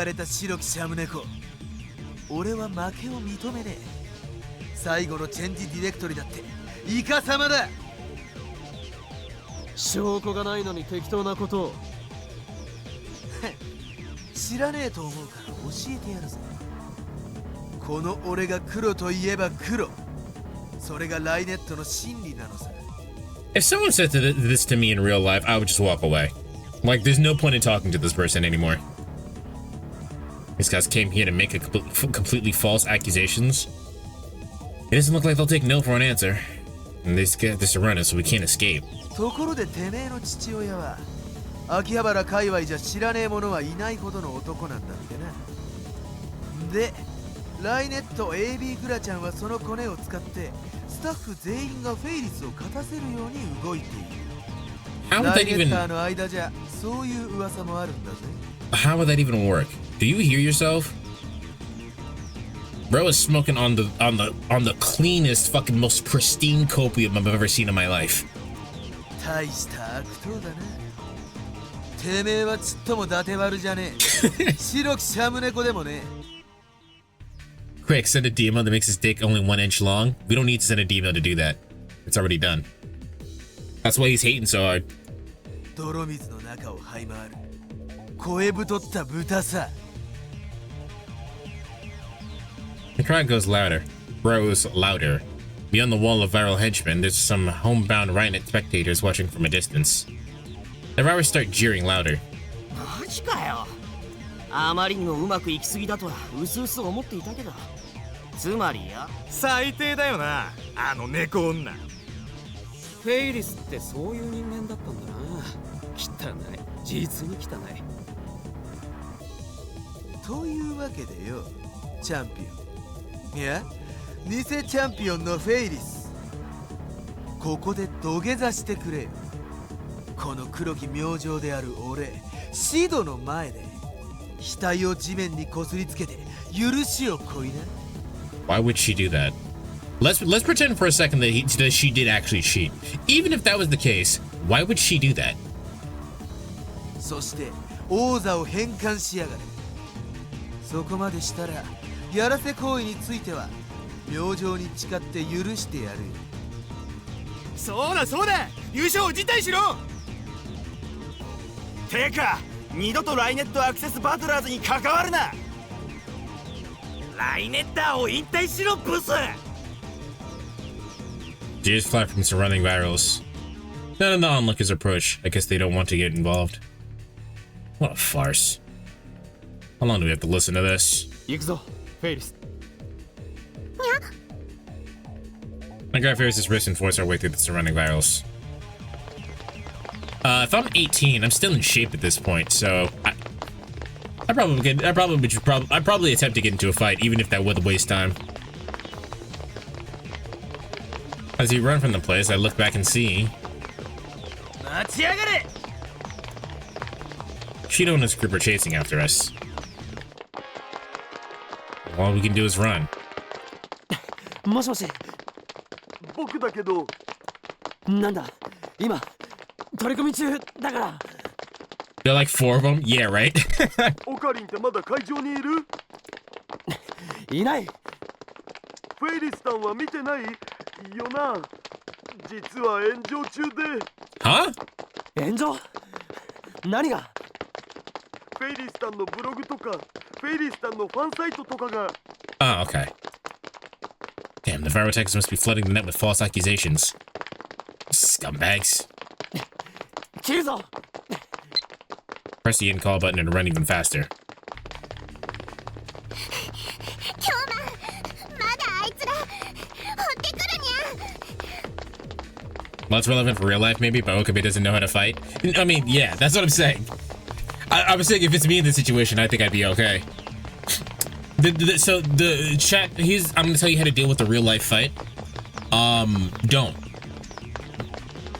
汚れた白きシャム猫。俺は負けを認めねえ。最後のチェンジディレクトリだってイカ様だ。証拠がないのに適当なことを。知らねえと思うから教えてやるぜ。この俺が黒といえば黒。それがライネットの真理なのさ。 If someone said this to me in real life, I would just walk away. Like, there's no point in talking to this person anymore. These guys came here to make completely false accusations. It doesn't look like they'll take no for an answer. And they're surrounded, so we can't escape. ところでてめえの父親は秋葉原界隈じゃ知らねえ者はいないほどの男なんだってな。で、ライネット AB グラちゃんはそのコネを使ってスタッフ全員がフェイリスを勝たせるように動いている。 How would ラ that イネッ even ターの間じゃそういう噂もあるんだぜ。 How would that even work? Do you hear yourself? Bro is smoking on the cleanest, fucking most pristine copium I've ever seen in my life. 大した悪党だな。てめえはちっとも伊達悪じゃねえ。白きシャム猫でもねえ。 Quick, send a demo that makes his dick only 1 inch long. We don't need to send a demo to do that. It's already done. That's why he's hating so hard. 泥水の中を這い回る声太った豚さ。 The crowd goes louder. Grows louder. Beyond the wall of viral henchmen, there's some homebound Rhinet spectators watching from a distance. The robbers start jeering louder. マジかよ。あまりにもうまくいきすぎだとはうすうす思っていたけど。つまりや最低だよな、あの猫女。フェイリスってそういう人間だったんだな。汚い、実に汚い。というわけでよ、チャンピオン、いや偽チャンピオンのフェイリス、ここで土下座してくれよ。この黒き明星である俺シドの前で額を地面にこすりつけて許しをこいな。 Why would she do that? Let's pretend for a second that she did actually cheat. Even if that was the case, why would she do that? そして王座を返還しやがる。そこまでしたらやらせ行為については明星に誓って許してやる。そうだそうだ、優勝を辞退しろ。てか二度とライネットアクセスバトラーズに関わるな。ライネッターを引退しろブス。Jay's flat from surrounding barrels. None of the onlookers approach. I guess they don't want to get involved. What a farce. How long do we have to listen to this? 行くぞ、フェイリス。I grab Faris' wrist and force our way through the surrounding barrels. If I'm 18, I'm still in shape at this point, so I'd probably attempt to get into a fight, even if that would waste time. As we run from the place, I look back and see Shido and his group are chasing after us. All we can do is run. もしもし。僕だけど。なんだ、今取り込み中だから。There are like 4 of them? Yeah, right? オカリンってまだ会場にいる？いない。フェイリスさんは見てないよな。実は炎上中で。Huh? 炎上？何が？フェイリスさんのブログとか、フェイリスさんのファンサイトとかが。Oh, okay. Damn, the Virotex must be flooding the net with false accusations. Scumbags. 切るぞ。Press the in-call button and run even faster. Well, it's relevant for real life, maybe, but Okabe doesn't know how to fight. I mean, yeah, that's what I'm saying. I was saying if it's me in this situation, I think I'd be okay. So the chat, I'm gonna tell you how to deal with a real life fight. Don't.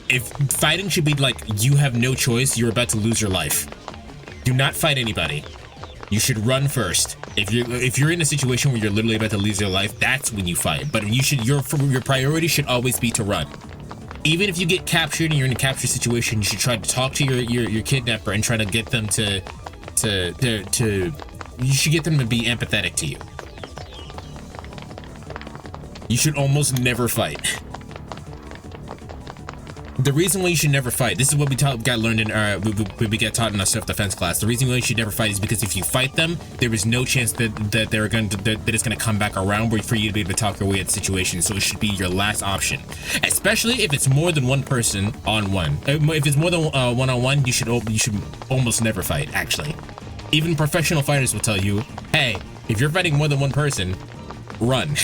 If fighting should be like you have no choice, you're about to lose your life. Do not fight anybody. You should run first. If you're in a situation where you're literally about to lose your life, that's when you fight. But your priority should always be to run. Even if you get captured and you're in a capture situation, you should try to talk to your kidnapper and try to get them you should get them to be empathetic to you. You should almost never fight. The reason why you should never fight, this is what we got learned in we got taught in our self-defense class. The reason why you should never fight is because if you fight them, there is no chance that it's gonna come back around for you to be able to talk your way out of the situation. So it should be your last option, especially if it's more than one person on one. If it's more than one-on-one, you should almost never fight. Actually, even professional fighters will tell you, hey, if you're fighting more than one person, run.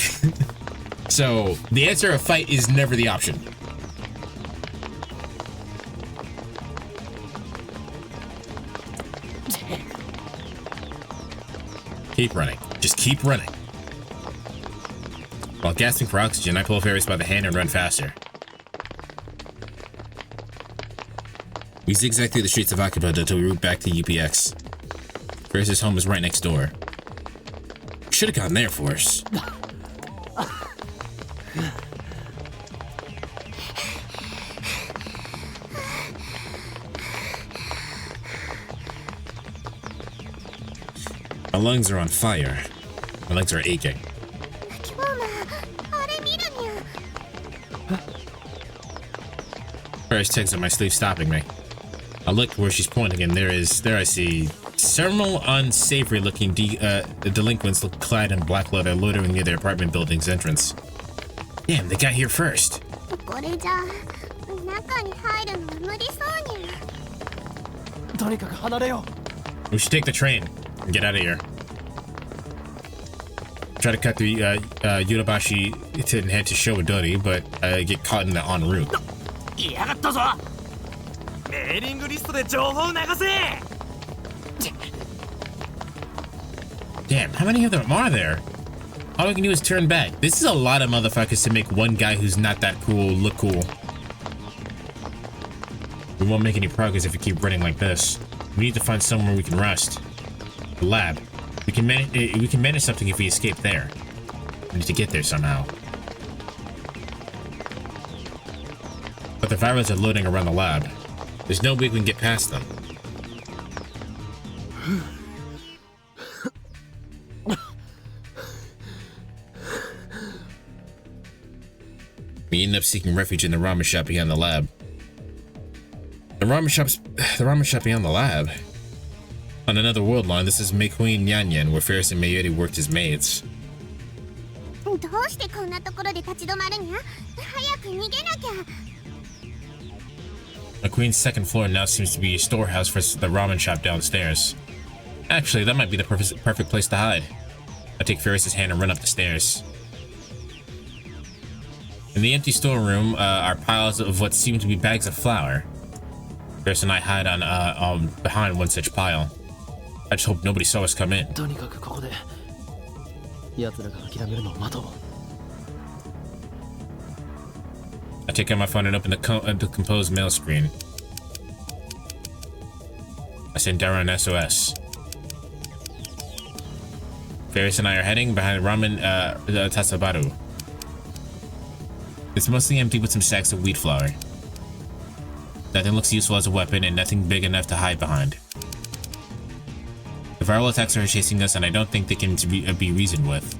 So the answer of fight is never the option. Keep running. Just keep running. While gasping for oxygen, I pull Faris by the hand and run faster. We zigzag through the streets of Akiba until we route back to UPX. Faris' home is right next door. We should have gone there first. My lungs are on fire. My legs are aching. Faris tugs at my sleeve, stopping me. I look where she's pointing, and there I see several unsavory-looking delinquents clad in black leather loitering near their apartment building's entrance. Damn, they got here first. We should take the train and get out of here. Try to cut through Yurabashi and head to Showadori, but I get caught in the en route. Damn, how many of them are there? All we can do is turn back. This is a lot of motherfuckers to make one guy who's not that cool look cool. We won't make any progress if we keep running like this. We need to find somewhere we can rest. The lab. We can manage something if we escape there. We need to get there somehow. But the virus are loading around the lab. There's no way we can get past them. We end up seeking refuge in the ramen shop behind the lab. The ramen shop beyond the lab. On another world line, this is McQueen Nyanyan, where Faris and Mayuri worked as maids. McQueen's second floor now seems to be a storehouse for the ramen shop downstairs. Actually, that might be the perfect place to hide. I take Faris' hand and run up the stairs. In the empty storeroom are piles of what seem to be bags of flour. Faris and I hide on behind one such pile. I just hope nobody saw us come in. I take out my phone and open the composed mail screen. I send Dara an SOS. Faris and I are heading behind Ramen Tasabaru. It's mostly empty with some sacks of wheat flour. Nothing looks useful as a weapon and nothing big enough to hide behind. The viral attacks are chasing us and I don't think they can be reasoned with.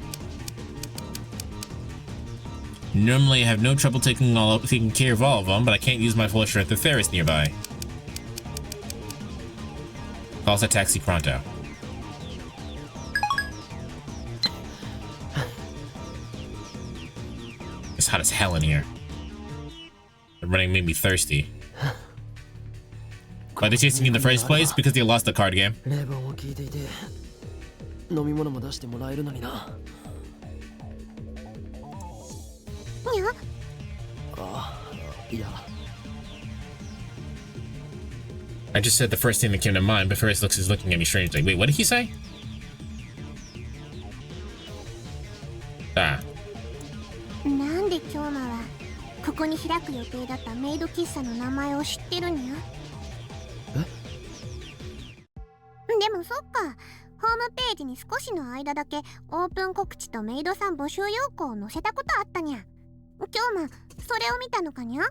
Normally I have no trouble taking care of all of them, but I can't use my full strength with Faris nearby. Calls a taxi pronto. It's hot as hell in here. The running made me thirsty. Why are they chasing me in the first place? Because they lost the card game. I just said the first thing that came to mind, but Faris is looking at me strangely. Wait, what did he say? Ah. なんで京馬はここに開く予定だったメイド喫茶の名前を知ってるにゃ？でもそっか、ホームページに少しの間だけオープン告知とメイドさん募集要項を載せたことあったにゃ。京馬、それを見たのかにゃ？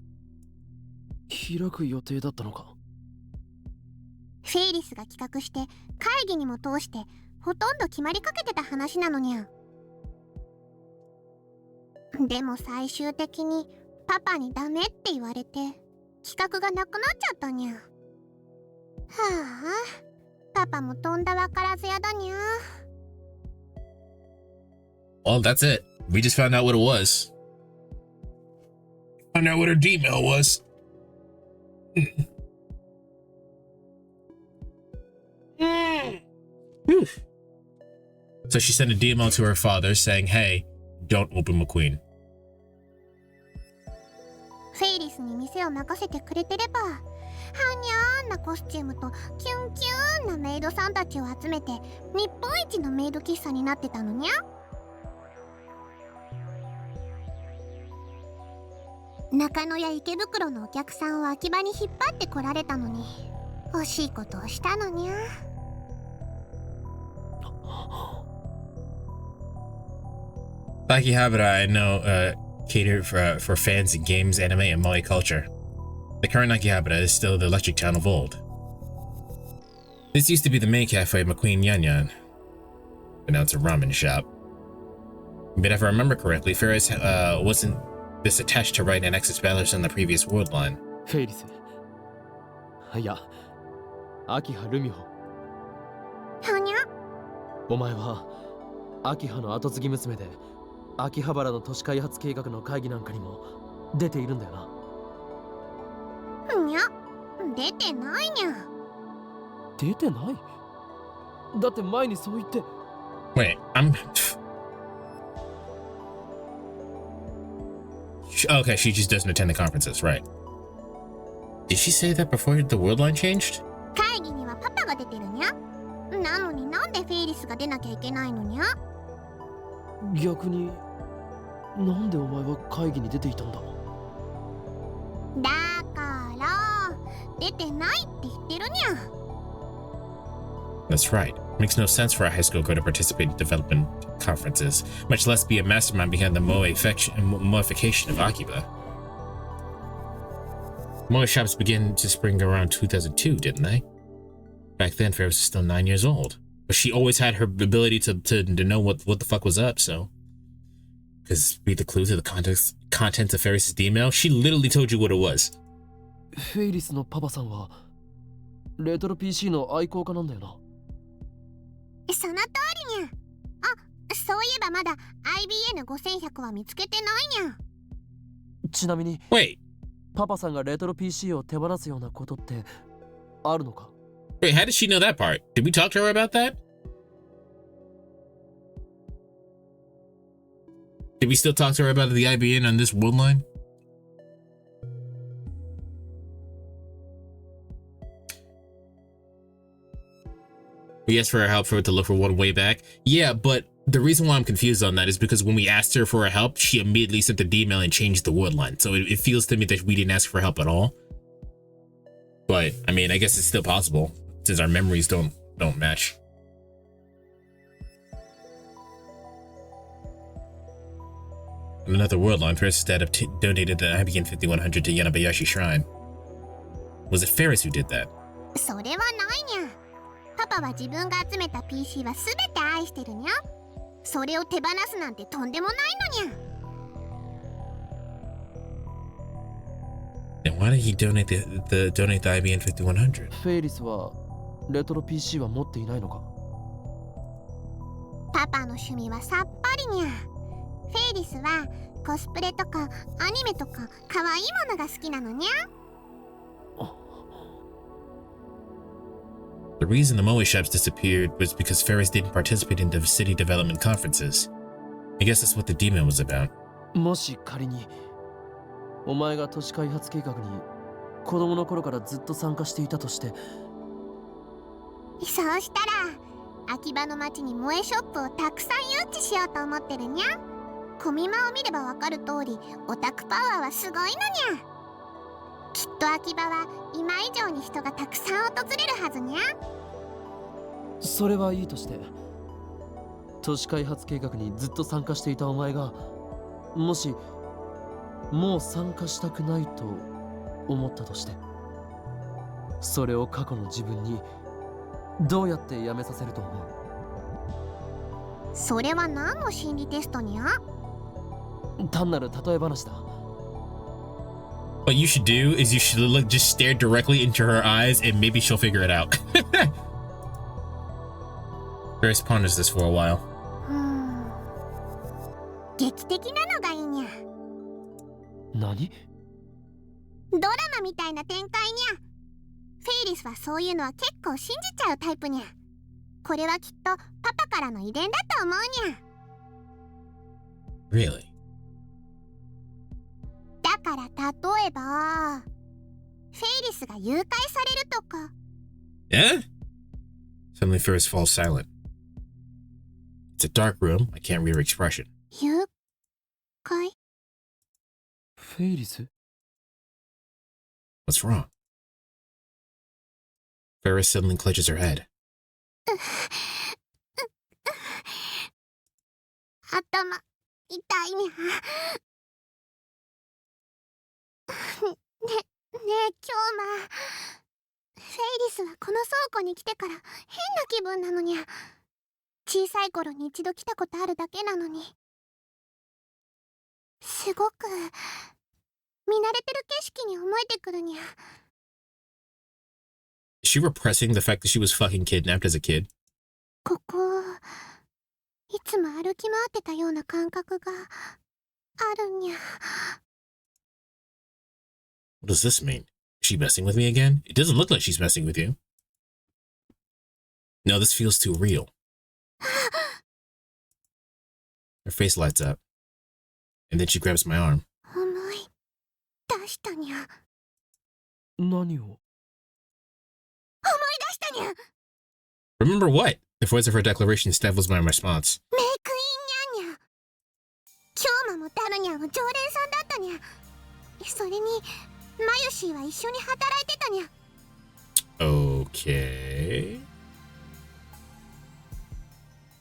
開く予定だったのか。フェイリスが企画して会議にも通してほとんど決まりかけてた話なのにゃ。でも最終的にパパにダメって言われて企画がなくなっちゃったにゃ。はあ、パパもとんだわからずやだにゃ。Well, that's it. We just found out what it was. Found out what her D-mail was. So she sent a D-mail to her father saying, hey, don't open McQueen. フェイリスに店を任せてくれてれば、はにゃーんなコスチュームとキュンキューンなメイドさんたちを集めて日本一のメイド喫茶になってたのにゃ。中野や池袋のお客さんを秋葉に引っ張ってこられたのに惜しいことをしたのにゃ。Akihabara, I know, cater for fans in games, anime, and moe culture. The current Akihabara is still the electric town of old. This used to be the main cafe of McQueen Nyanyan, but now it's a ramen shop. But if I remember correctly, Faris wasn't this attached to right and access battlers on the previous world line. Faris. Yeah. Akiha Rumiho. はにゃ。お前は秋葉の後継ぎ娘で秋葉原の都市開発計画の会議なんかにも出ているんだよな。にゃ、出てないにゃ。出てない？だって前にそう言って。Wait, Okay, she just doesn't attend the conferences, right? Did she say that before the world line changed? 会議にはパパが出てるにゃ。なのになんでフェイリスが出なきゃいけないのにゃ。逆になんでお前は会議に出ていたんだ？だから出出てないって言ってるにゃ。 That's right. Makes no sense for a high school girl to participate in development conferences, much less be a mastermind behind the moeification of Akiba. Moe shops began to spring around 2002, didn't they? Back then, Faris was still 9 years old. But she always had her ability to know what the fuck was up, so... Because read the clues to the contents of Faris' email, she literally told you what it was. フェイリスのパパさんはレトロ PC の愛好家なんだよな。その通りにゃ。あ、そういえばまだ IBN5100 は見つけてないにゃ。ちなみに Wait, パパさんがレトロ PC を手放すようなことってあるのか？ wait, how did she know that part? Did we talk to her about that? Did we still talk to her about the IBN on this world line? We asked for her help for it to look for one way back. Yeah, but the reason why I'm confused on that is because when we asked her for her help, she immediately sent the email and changed the word line. So it feels to me that we didn't ask for help at all. But I mean, I guess it's still possible since our memories don't match. On another word line, Faris' dad donated the IBN 5100 to Yanabayashi Shrine. Was it Faris who did that? それはないにゃ。パパは自分が集めた PC はすべて愛してるにゃ。それを手放すなんてとんでもないのにゃ。Then why did he donate the IBN 5100? フェイリスはレトロ PC は持っていないのか？パパの趣味はさっぱりにゃ。フェイリスはコスプレとかアニメとか可愛いものが好きなのにゃ。The reason the Moe shops disappeared was because Faris didn't participate in the city development conferences. I guess that's what the demon was about. もし仮にお前が都市開発計画に子供の頃からずっと参加していたとして、そうしたら秋葉の町に萌えショップをたくさん誘致しようと思ってるにゃ。コミマを見ればわかる通りオタクパワーはすごいのにゃ。きっと秋葉は今以上に人がたくさん訪れるはずにゃ。それはいいとして、都市開発計画にずっと参加していたお前がもしもう参加したくないと思ったとして、それを過去の自分にどうやってやめさせると思う？それは何の心理テストにゃ？単なる例え話だ。What you should do is you should just stare directly into her eyes and maybe she'll figure it out. Faris ponders this for a while. 劇的なのがいいにゃ。何？ドラマみたいな展開にゃ。フェイリスはそういうのは結構信じちゃうタイプにゃ。これはきっとパパからの遺伝だと思うにゃ。Really? だから例えばフェイリスが誘拐されるとか。Yeah? Suddenly Faris falls silent. It's a dark room. I can't read her expression. 誘拐？フェイリス？ What's wrong? Faris suddenly clutches her head. 頭痛いにゃ。ねえ今日フェイリスはこの倉庫に来てから変な気分なのにゃ。小さい頃に一度来たことあるだけなのに、すごく見慣れてる景色に思えてくるにゃ。Is she repressing the fact that she was fucking kidnapped as a kid? ここいつも歩き回ってたような感覚があるにゃ。What does this mean? Is she messing with me again? It doesn't look like she's messing with you. No, this feels too real. Her face lights up. And then she grabs my arm. 思い出したにゃ。何を？思い出したにゃ。 Remember what? The voice of her declaration stifles my response. メイクインにゃんにゃ。京馬もタルニャンは常連さんだったにゃ。それにマユシーは一緒に働いてたにゃ。Okay.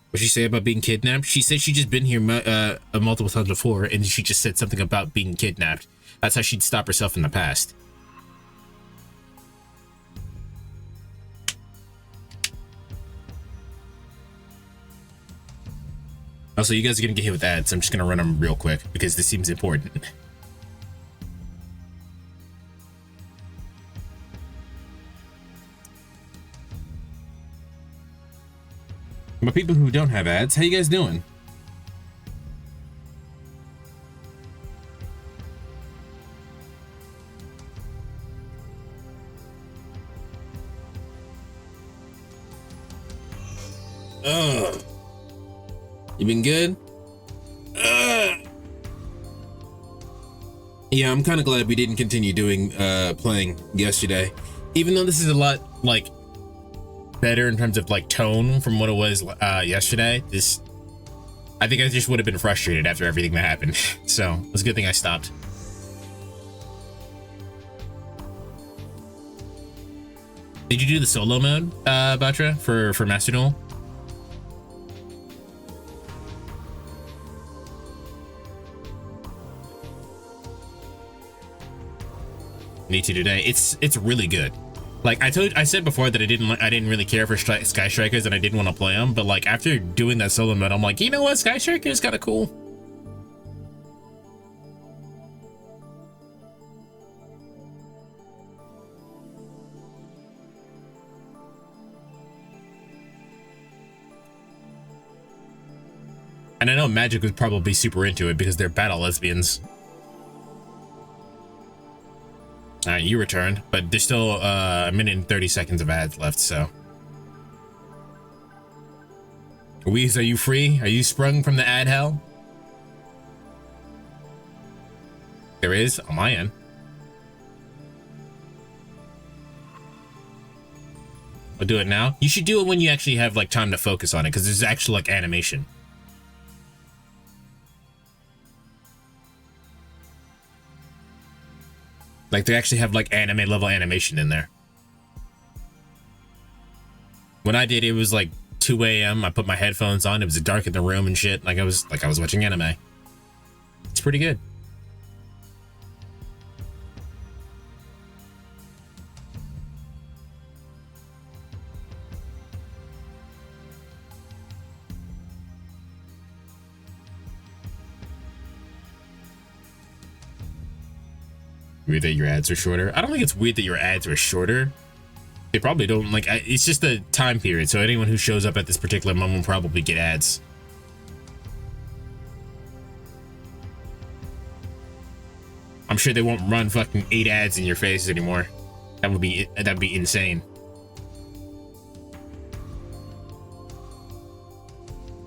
What'd she say about being kidnapped? She said she just been here multiple times before, and she just said something about being kidnapped. That's how she'd stop herself in the past. Also, you guys are gonna get hit with ads. I'm just gonna run them real quick because this seems important. But people who don't have ads, how you guys doing? Ugh. You been good? Yeah, I'm kind of glad we didn't continue doing playing yesterday, even though this is a lot like better in terms of like tone from what it was yesterday. I think I just would have been frustrated after everything that happened. So it's a good thing I stopped. Did you do the solo mode, Batra, for Master Duel? Need to today. It's really good. Like I said before that I didn't really care for Sky Strikers and I didn't want to play them, but like after doing that solo mode, I'm like, you know what, Sky Striker is kind of cool. And I know Magic was probably super into it because they're battle lesbians. Alright, you returned, but there's still a minute and 30 seconds of ads left, so. Weez, are you free? Are you sprung from the ad hell? There is, on my end. I'll do it now. You should do it when you actually have like time to focus on it, because there's actually like animation. Like they actually have like anime level animation in there. When I did, it was like 2 a.m. I put my headphones on. It was dark in the room and shit. Like I was watching anime. It's pretty good. Weird that your ads are shorter. I don't think it's weird that your ads are shorter. They probably don't like. It's just a time period, so anyone who shows up at this particular moment will probably get ads. I'm sure they won't run fucking 8 ads in your face anymore. That'd be insane.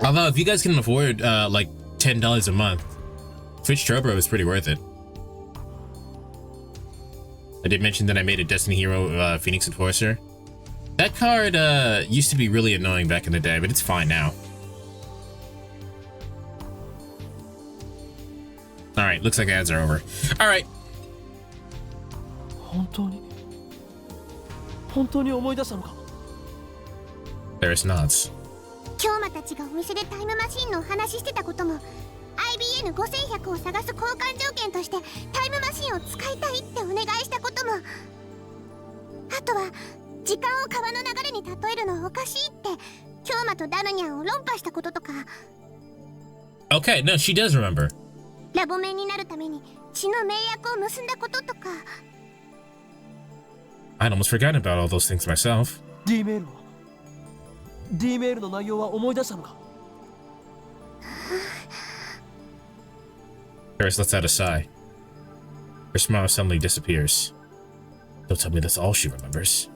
Although if you guys can afford like $10 a month, Twitch Turbo is pretty worth it. I did mention that I made a Destiny Hero Phoenix Enforcer. That card used to be really annoying back in the day, but it's fine now. Alright, looks like ads are over. Alright. Faris nods. 今日またちがお店でタイムマシンのお話ししてたことも IBN5100 を探す交換条件としてタイムマシンを使いたいってお願いしたこともあとは時間を川の流れに例えるのおかしいって京馬とダルニャンを論破したこととか Okay, no, she does remember. ラボメンになるために血の盟約を結んだこととか I'd almost forgotten about all those things myself. D メールは D メールの内容は思い出したのか Faris lets out a sigh. Her smile suddenly disappears. Don't tell me that's all she remembers.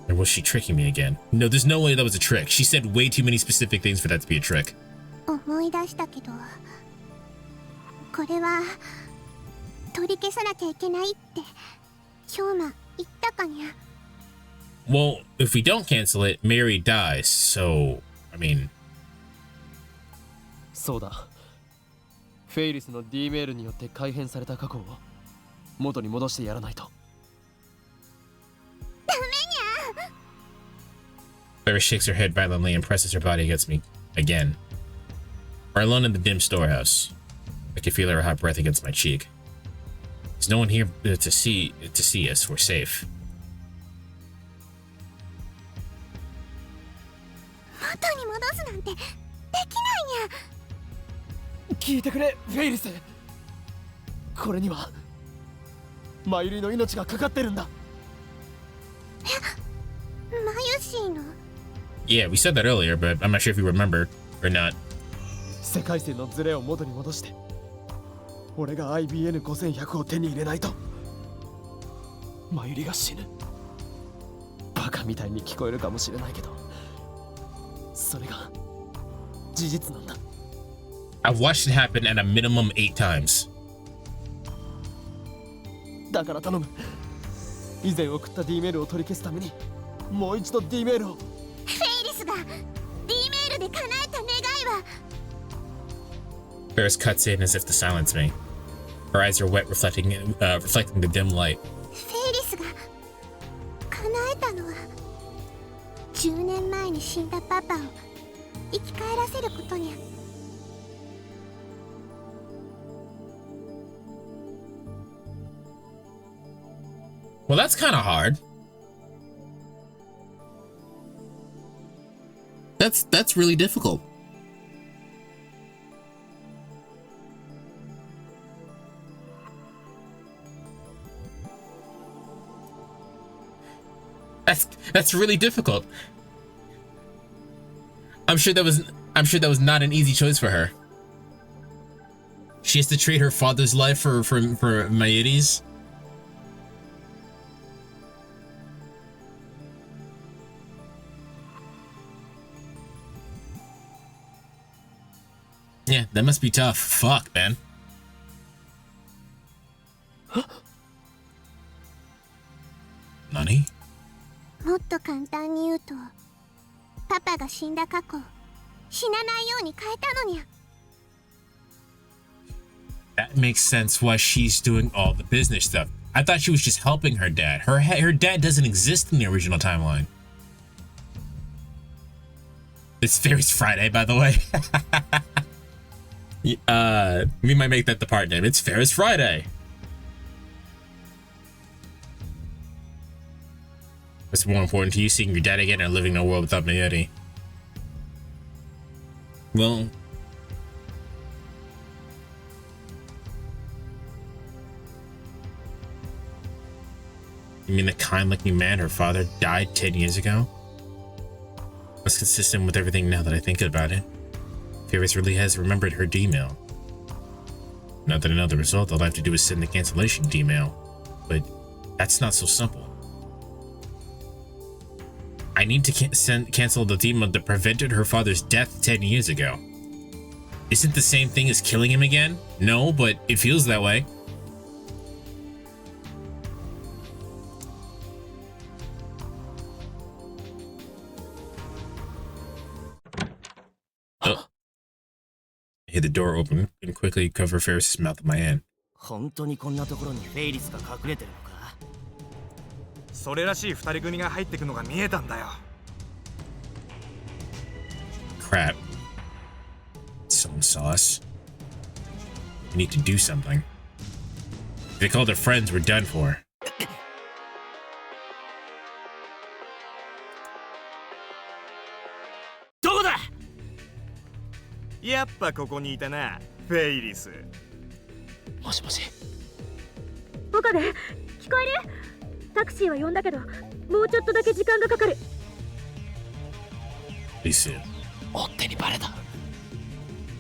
Or was she tricking me again? No, there's no way that was a trick. She said way too many specific things for that to be a trick. 思い出したけどこれは取り消さなきゃいけないって京馬言ったかにゃ Well, if we don't cancel it, Mary dies, so, I mean... そうだフェイリスの D メールによって改変された過去を元に戻してやらないとダメにゃ Faris shakes her head violently and presses her body against me again. We're alone in the dim storehouse. I can feel her hot breath against my cheek. There's no one here to see us. We're safe. 元に戻すなんてできないにゃ。聞いてくれ、フェイリス。これにはマユリの命がかかってるんだ。マユシーの Yeah, we said that earlier, but I'm not sure if you remember or not. 世界線のズレを元に戻して、俺が IBN5100 を手に入れないとマユリが死ぬ。バカみたいに聞こえるかもしれないけど、それが事実なんだ。 I've watched it happen at a minimum 8 times. だから頼む。以前送った D メールを取り消すためにもう一度 D メールを。フェイリスが D メールで叶えた願いは。 Faris cuts in as if to silence me. Her eyes are wet, reflecting the dim light. フェイリスが叶えたのは10年前に死んだパパを生き返らせることにゃ。 Well, that's kind of hard. That's really difficult. That's really difficult. I'm sure that was not an easy choice for her. She has to trade her father's life for Mayuri's. Yeah, that must be tough. Fuck, man. 何? もっと簡単に言うと、パパが死んだ過去、死なないように変えたのにゃ。 That makes sense why she's doing all the business stuff. I thought she was just helping her dad. Her dad doesn't exist in the original timeline. It's Faris Friday, by the way. We might make that the part name. It's Faris Friday. What's more important to you, seeing your dad again or living in a world without Mayuri? Well, you mean the kind-looking man her father died 10 years ago? That's consistent with everything now that I think about it. Faris really has remembered her D-mail. Now that I know the result, all I have to do is send the cancellation D-mail. But that's not so simple. I need to cancel the D-mail that prevented her father's death 10 years ago. Isn't the same thing as killing him again? No, but it feels that way. Oh. I hit the door open and quickly cover Faris' mouth with my hand. 本当にこんなところにフェイリスが隠れてるのか。それらしい二人組が入ってくのが見えたんだよ。Crap. Someone saw us. We need to do something. If they called their friends, we're done for. どこだ。やっぱここにいたな、フェイリス。もしもし。岡部、聞こえる？タクシーは呼んだけど、もうちょっとだけ時間がかかる。Be soon. 追っ手にバレた。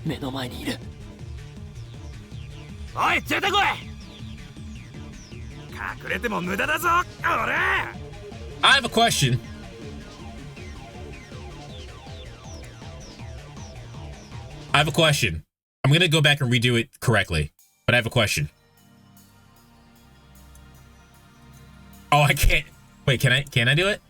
目の前にいる。おい、出てこい。隠れても無駄だぞ、俺。I have a question. I have a question. I'm gonna go back and redo it correctly, but I have a question. Oh, I can't. Wait, can I do it?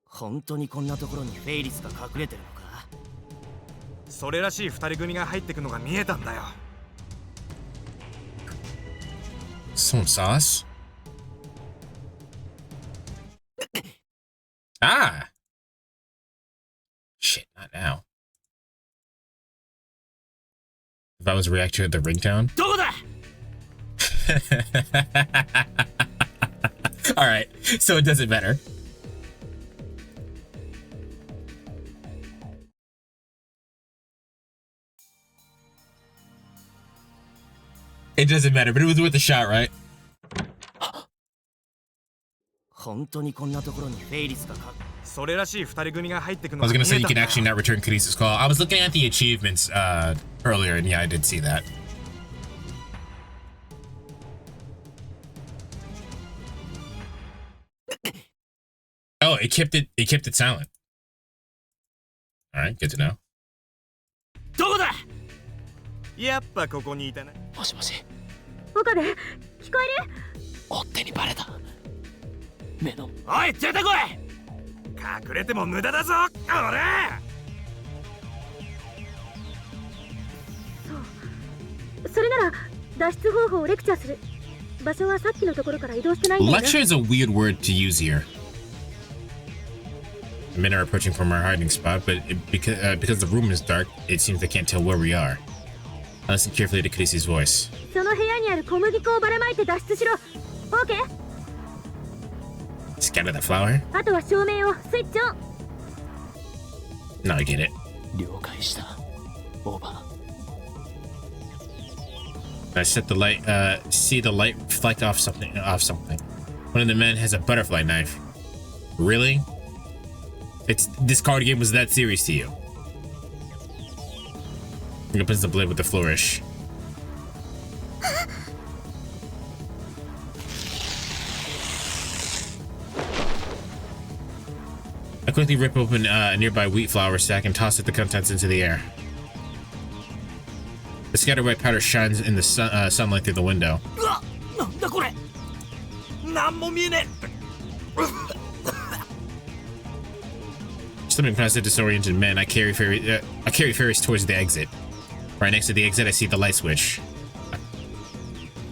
本当にこんなところにフェイリスが隠れてるのか？それらしい二人組が入ってくのが見えたんだよ。Some sauce? Ah! Shit, not now. If I was reacting to the ringtone? Alright, so it doesn't matter. It doesn't matter, but it was worth a shot, right? I was gonna say you can actually not return Karisa's call. I was looking at the achievements earlier, and yeah, I did see that. Oh, it kept it silent. All right, good to know. やっぱここにいたね。もしもし。岡部、聞こえる？追っ手にバレた。目の。おい、出てこい！隠れても無駄だぞ、俺！そう。それなら脱出方法をレクチャーする。場所はさっきのところから移動してないんだよね。Lecture is a weird word to use here. Men are approaching from our hiding spot, but because the room is dark, it seems they can't tell where we are. I listen carefully to Krisi's voice. その部屋にある小麦粉をばらまいて脱出しろ。OK? Scatter the flour? あとは照明をスイッチオン。No, I get it. 了解した。オーバー。I set the light. See the light reflect off something. One of the men has a butterfly knife. Really? This card game was that serious to you? He opens the blade with a flourish. I quickly rip open a nearby wheat flour sack and toss the contents into the air. The scattered white powder shines in the sunlight through the window. Slipping past the disoriented men, I carry Faris towards the exit. Right next to the exit, I see the light switch.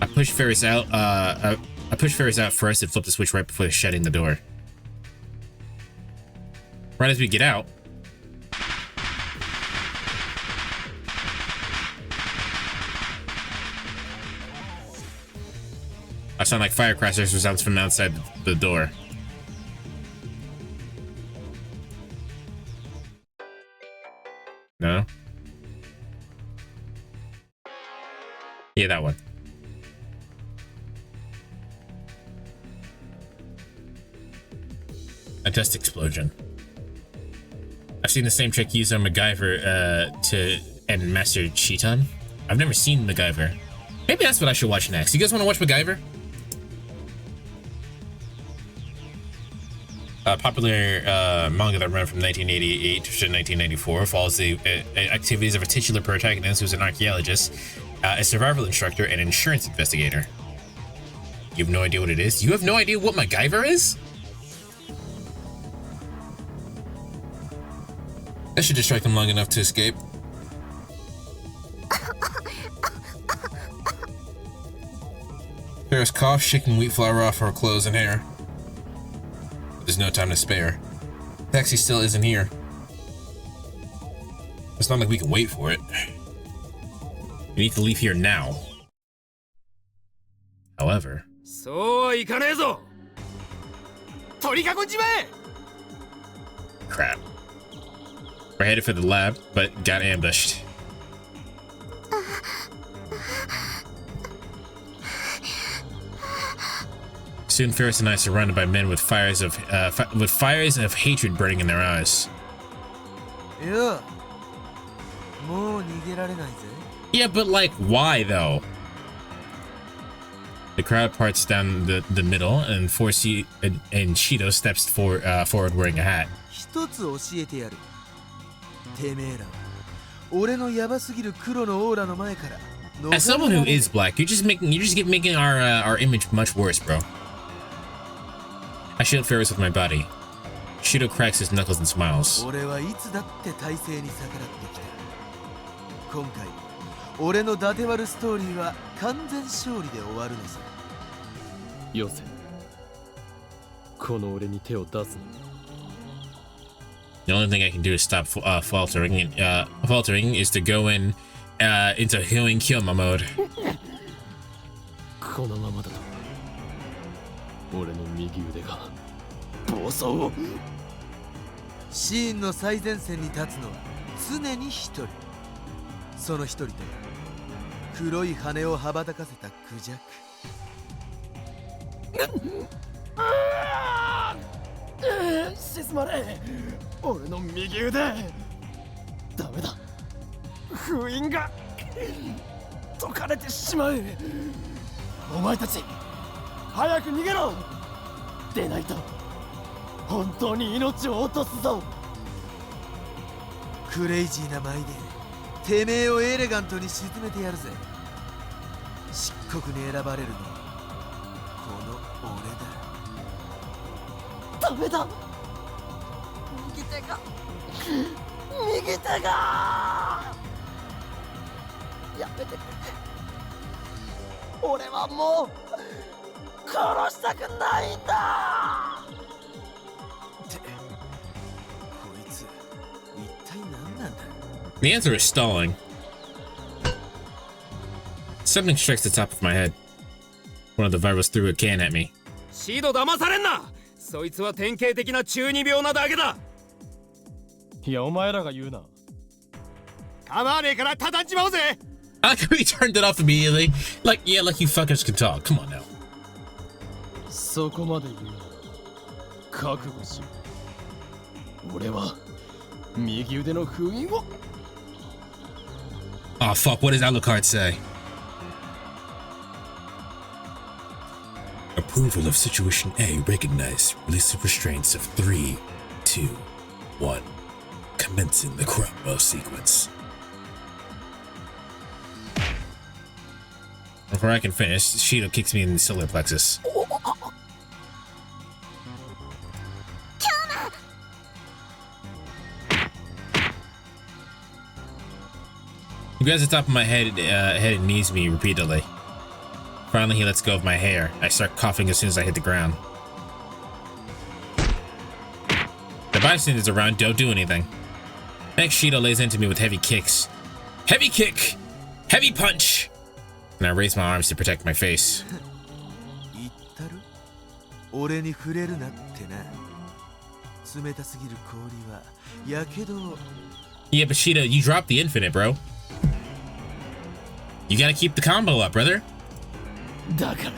I push Faris out. I push Faris out first and flip the switch right before shutting the door. Right as we get out, I sound like firecrackers resounds from outside the door. No? Yeah, that one. A dust explosion. I've seen the same trick used on MacGyver and Master Cheaton. I've never seen MacGyver. Maybe that's what I should watch next. You guys want to watch MacGyver? Popular manga that ran from 1988 to 1994 follows the activities of a titular protagonist who's an archaeologist, a survival instructor, and an insurance investigator. You have no idea what it is? You have no idea what MacGyver is? That should distract them long enough to escape. Faris coughs, shaking wheat flour off her clothes and hair. There's no time to spare. The taxi still isn't here. It's not like we can wait for it. We need to leave here now. However... Crap. We're headed for the lab, but got ambushed. Soon, Faris and I are surrounded by men with fires of hatred burning in their eyes. Yeah, but like, why though? The crowd parts down the middle, and Shido steps forward wearing a hat. As someone who is black, you're just making our image much worse, bro. I shield Faris with my body. Shido cracks his knuckles and smiles. 俺はいつだって体制に逆らってきた。今回俺のダテワルストーリーは完全勝利で終わるのさ。よせ。この俺に手を出すな。 The only thing I can do to stop faltering is to go into healing Kyoma mode. このままだと俺の右腕が暴走を。シーンの最前線に立つのは常に一人。その一人と黒い羽を羽ばたかせたクジャク。沈まれ。俺の右腕。ダメだ。封印が解かれてしまう。お前たち早く逃げろ。でないと本当に命を落とすぞ。クレイジーな舞でてめえをエレガントに沈めてやるぜ。漆黒に選ばれるのはこの俺だ。ダメだ。右手がやめてくれ。俺はもう殺したくないんだ。ってこいつ一体何なんだ。 The answer is stalling. Something strikes the top of my head. One of the virus threw a can at me. シード騙されんな。そいつは典型的な中二病なだけだ。いやお前らが言うな。構わねえから叩っちまうぜ。 I like how he turned it off immediately. Like, yeah, like you fuckers can talk. Come on now. そこまで言うなら覚悟しろ。俺は右腕の封印を。 Oh fuck, what does Alucard say? Approval of Situation A recognized. Release of restraints of 3, 2, 1. Commencing the crumble sequence. Before I can finish, Shido kicks me in the solar plexus. He grabs the top of my head and knees me repeatedly. Finally, he lets go of my hair. I start coughing as soon as I hit the ground. The bystanders around don't do anything. Next, Shido lays into me with heavy kicks. Heavy kick! Heavy punch! And I raise my arms to protect my face. Yeah, but Shido, you dropped the infinite, bro. You gotta keep the combo up, brother. だから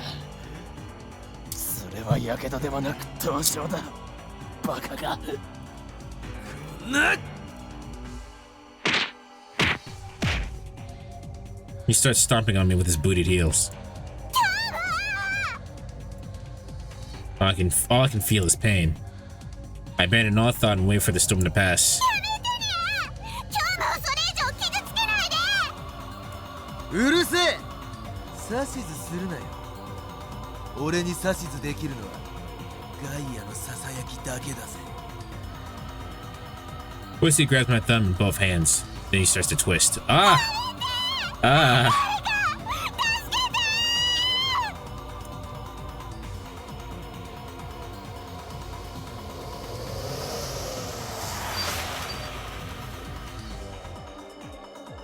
それはやけどではなく凍傷だ。バカが。He starts stomping on me with his booted heels. All I can feel is pain. I abandon all thought and wait for the storm to pass. うるせえ。指図するなよ。俺に指図できるのはガイアのささやきだけだぜ。Pussy grabs my thumb in both hands. Then he starts to twist. Ah! Ah!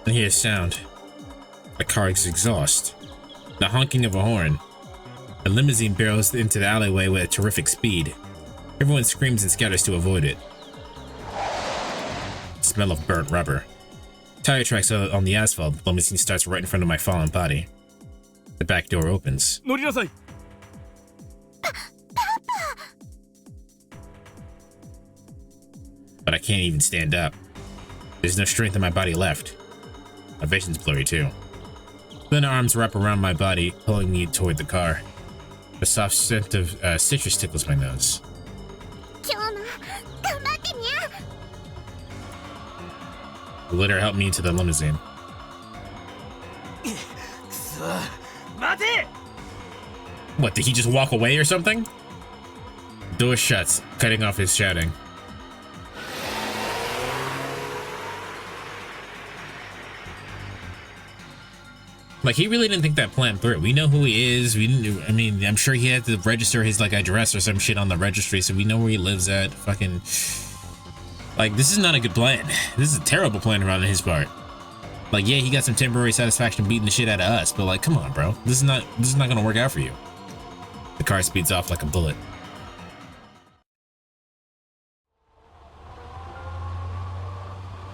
I hear a sound. A car's exhaust. The honking of a horn. A limousine barrels into the alleyway with a terrific speed. Everyone screams and scatters to avoid it. Smell of burnt rubber. Tire tracks on the asphalt. The limousine starts right in front of my fallen body. The back door opens. 乗りなさい。 But I can't even stand up. There's no strength in my body left. My vision's blurry too. Then arms wrap around my body, pulling me toward the car. The soft scent of citrus tickles my nose. The litter helped me into the limousine. What, did he just walk away or something? The door shuts, cutting off his shouting. Like, he really didn't think that plan through. We know who he is. We didn't. I mean, I'm sure he had to register his like address or some shit on the registry, so we know where he lives at. Fucking, like, this is not a good plan. This is a terrible plan around his part. Like, yeah, he got some temporary satisfaction beating the shit out of us, but like, come on, bro. This is not gonna work out for you. The car speeds off like a bullet.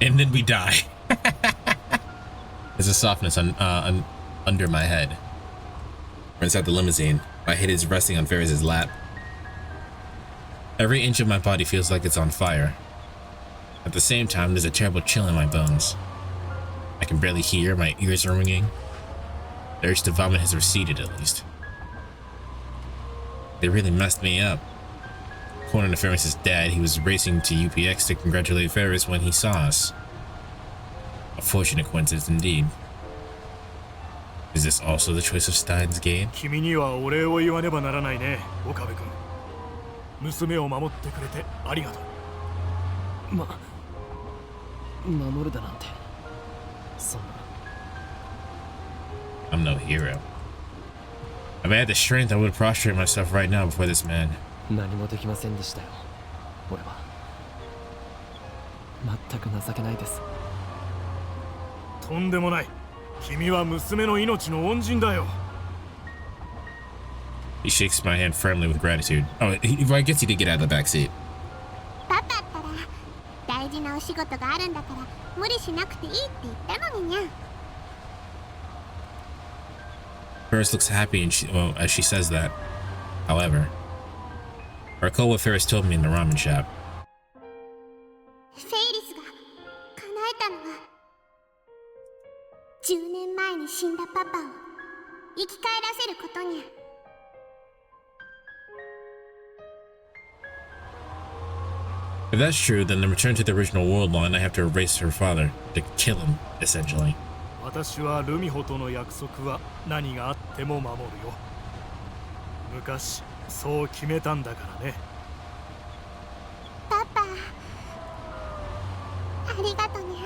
And then we die. There's a softness under my head. We're inside the limousine. My head is resting on Faris's lap. Every inch of my body feels like it's on fire. At the same time, there's a terrible chill in my bones. I can barely hear, my ears are ringing. The urge to vomit has receded, at least. They really messed me up. According to Faris's dad, he was racing to UPX to congratulate Faris when he saw us. A fortunate coincidence indeed. Is this also the choice of Steins' gain? 君にはお礼を言わねばならないね、岡部君。娘を守ってくれてありがとう。守るだなんて。そんな。I'm no hero. If I had the strength, I would prostrate myself right now before this man. 何もできませんでしたよ。俺は。全く情けないです。とんでもない。君は娘の命の恩人だよ。He shakes my hand firmly with gratitude. Oh, I guess he did get out of the back seat. パパったら大事なお仕事があるんだから無理しなくていいって言ったのににゃ。Faris looks happy as she says that. However, I recall what Faris told me in the ramen shop. フェイリスが叶えたのは10年前に死んだパパを生き返らせることにゃ。If that's true, then the return to the original world line, I have to erase her father, to kill him, essentially. 私はルミホとの約束は何があっても守るよ。昔そう決めたんだからね。パパ、ありがとにゃ。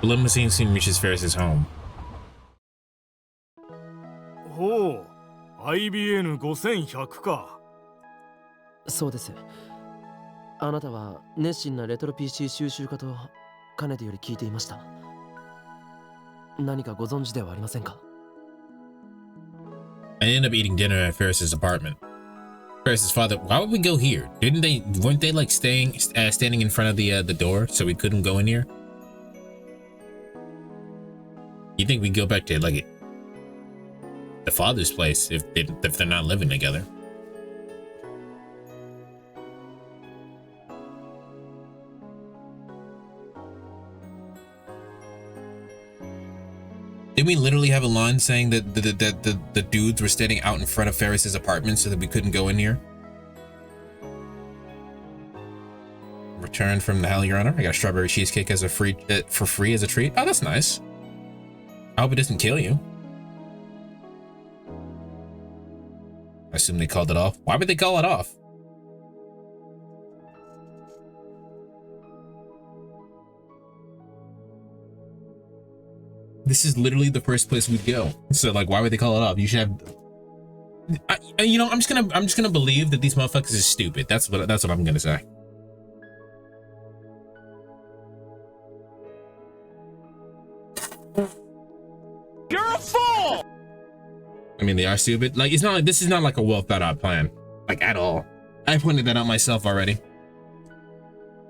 The limousine soon reaches Faris's home. ほう、IBN5100 か。そうです。あなたは熱心なレトロ PC 収集家とかねてより聞いていました。何かご存知ではありませんか？ I ended up eating dinner at Faris's apartment. Faris's father, why would we go here? Weren't they like standing in front of the door so we couldn't go in here? You think we go back to like the father's place if they're not living together? Didn't we literally have a line saying that the dudes were standing out in front of Faris's apartment so that we couldn't go in here? Return from the hell, Your Honor. I got a strawberry cheesecake as a for free as a treat. Oh, that's nice. I hope it doesn't kill you. I assume they called it off. Why would they call it off? This is literally the first place we'd go. So like, why would they call it off? You should have. You know, I'm just gonna believe that these motherfuckers is stupid. That's what I'm gonna say. You're a fool! I mean, they are stupid. Like, it's not like this is not like a well thought out plan, like at all. I pointed that out myself already.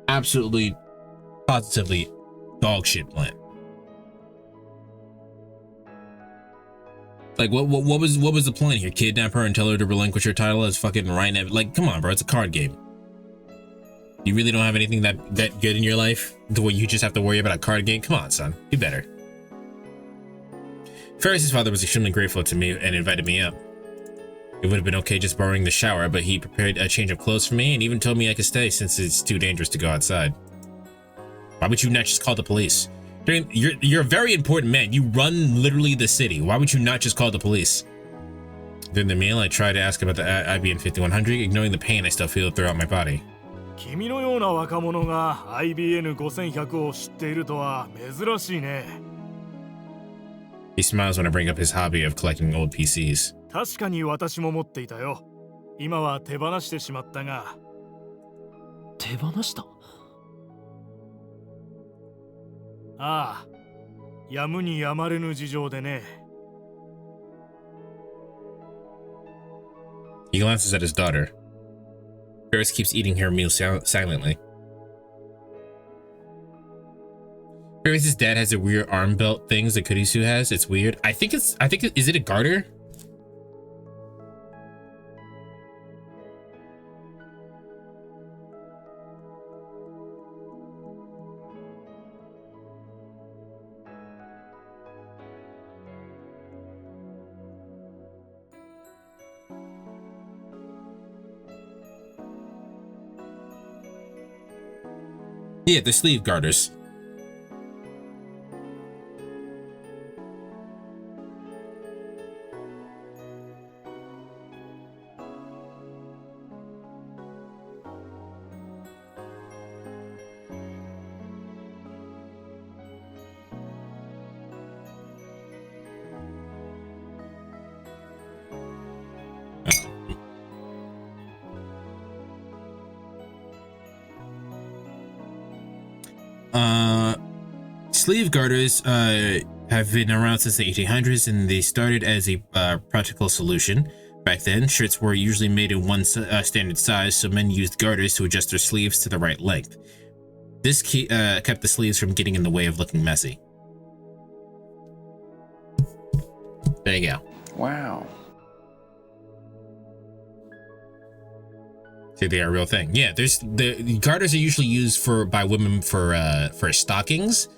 Absolutely, positively, dog shit plan. Like, what was the plan here? Kidnap her and tell her to relinquish her title as fucking right now? Like, come on, bro, it's a card game. You really don't have anything that good in your life the way you just have to worry about a card game? Come on, son, do better. Faris's father was extremely grateful to me and invited me up. It would have been okay just borrowing the shower, but he prepared a change of clothes for me and even told me I could stay since it's too dangerous to go outside. Why would you not just call the police? You're a very important man. You run literally the city. Why would you not just call the police? During the meal, I tried to ask about the IBN 5100, ignoring the pain I still feel throughout my body. 君のような若者が IBN 5100を知っているとは珍しいね。He smiles when I bring up his hobby of collecting old PCs. 確かに私も持っていたよ。今は手放してしまったが。手放した？ああ、やむにやまれぬ事情でね。He glances at his daughter. Faris keeps eating her meal silently. Faris' dad has a weird arm belt things that Kurisu has. It's weird. I think is it a garter? Yeah, the sleeve garters. Sleeve garters have been around since the 1800s, and they started as a practical solution. Back then, shirts were usually made in one standard size, so men used garters to adjust their sleeves to the right length. This kept the sleeves from getting in the way of looking messy. There you go. Wow. So they are a real thing. Yeah, there's the garters are usually used by women for stockings,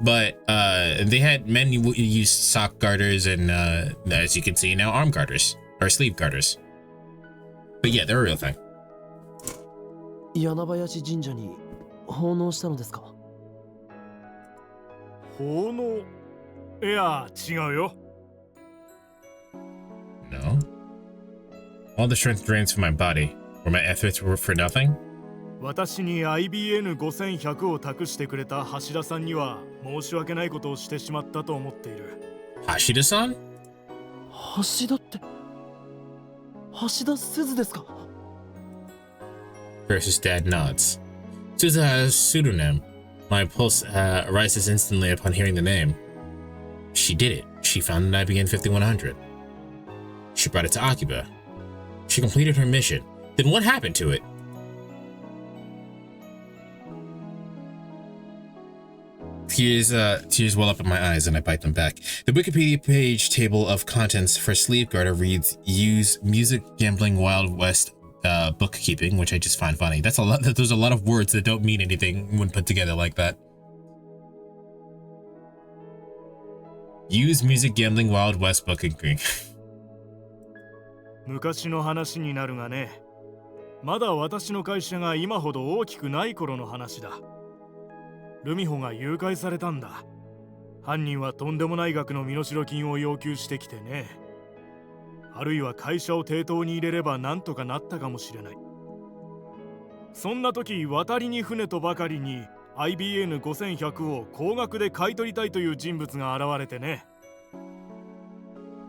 but they had men use sock garters and as you can see now, arm garters or sleeve garters. But yeah, they're a real thing. 柳林神社に奉納したのですか？奉納？いや、違うよ。No. All the strength drains from my body. Were my efforts for nothing? 私に IBN5100 を託してくれた橋田さんには申し訳ないことをしてしまったと思っている。橋田さん？橋田って橋田鈴ですか？ Faris' dad nods. Suza has a pseudonym. My pulse rises instantly upon hearing the name. She did it. She found an IBN 5100. She brought it to Akiba. She completed her mission. Then what happened to it? Tears well up in my eyes and I bite them back. The Wikipedia page table of contents for sleeve garter reads: use music, gambling, Wild West, bookkeeping, which I just find funny. That's a lot. There's a lot of words that don't mean anything when put together like that. Use music, gambling, Wild West, bookkeeping. 昔の話になるがね。まだ私の会社が今ほど大きくない頃の話だ。ルミホが誘拐されたんだ。犯人はとんでもない額の身代金を要求してきてね。あるいは会社を抵当に入れればなんとかなったかもしれない。そんな時、渡りに船とばかりに IBN5100 を高額で買い取りたいという人物が現れてね。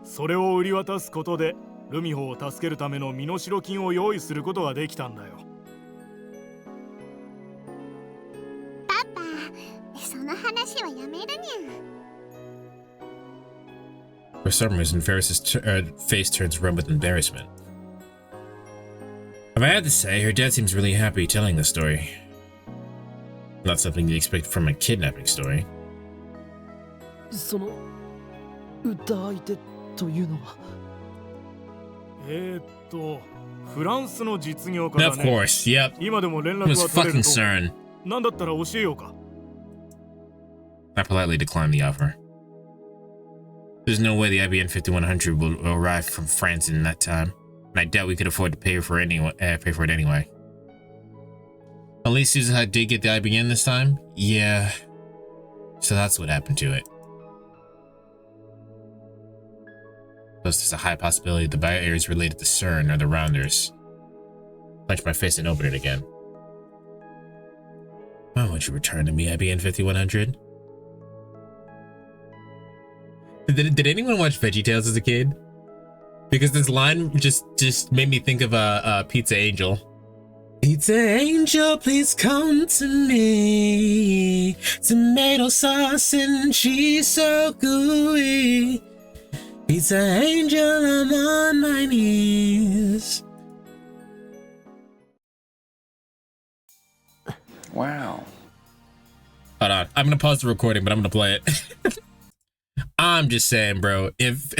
それを売り渡すことでルミホを助けるための身代金を用意することができたんだよ。パパ、その話はやめるにゃ。For some reason, Faris' face turns red with embarrassment. If I had to say, her dad seems really happy telling the story. Not something you'd expect from a kidnapping story. その歌相手というのは？フランスの実業家だね。Of course, yep. 今でも連絡は取れると。CERN. なんだったら教えようか。I politely declined the offer. There's no way the IBN 5100 will arrive from France in that time, and I doubt we could afford to pay for it anyway. At least Suzuha did get the IBN this time? Yeah. So that's what happened to it. Plus, there's a high possibility the buyer is related to CERN or the Rounders. Clench my fist and open it again. Why won't you return to me, IBN 5100? Did anyone watch VeggieTales as a kid? Because this line just made me think of a Pizza Angel. Pizza Angel, please come to me. Tomato sauce and cheese so gooey. Pizza Angel, I'm on my knees. Wow. Hold on, I'm gonna pause the recording, but I'm gonna play it. I'm just saying, bro, if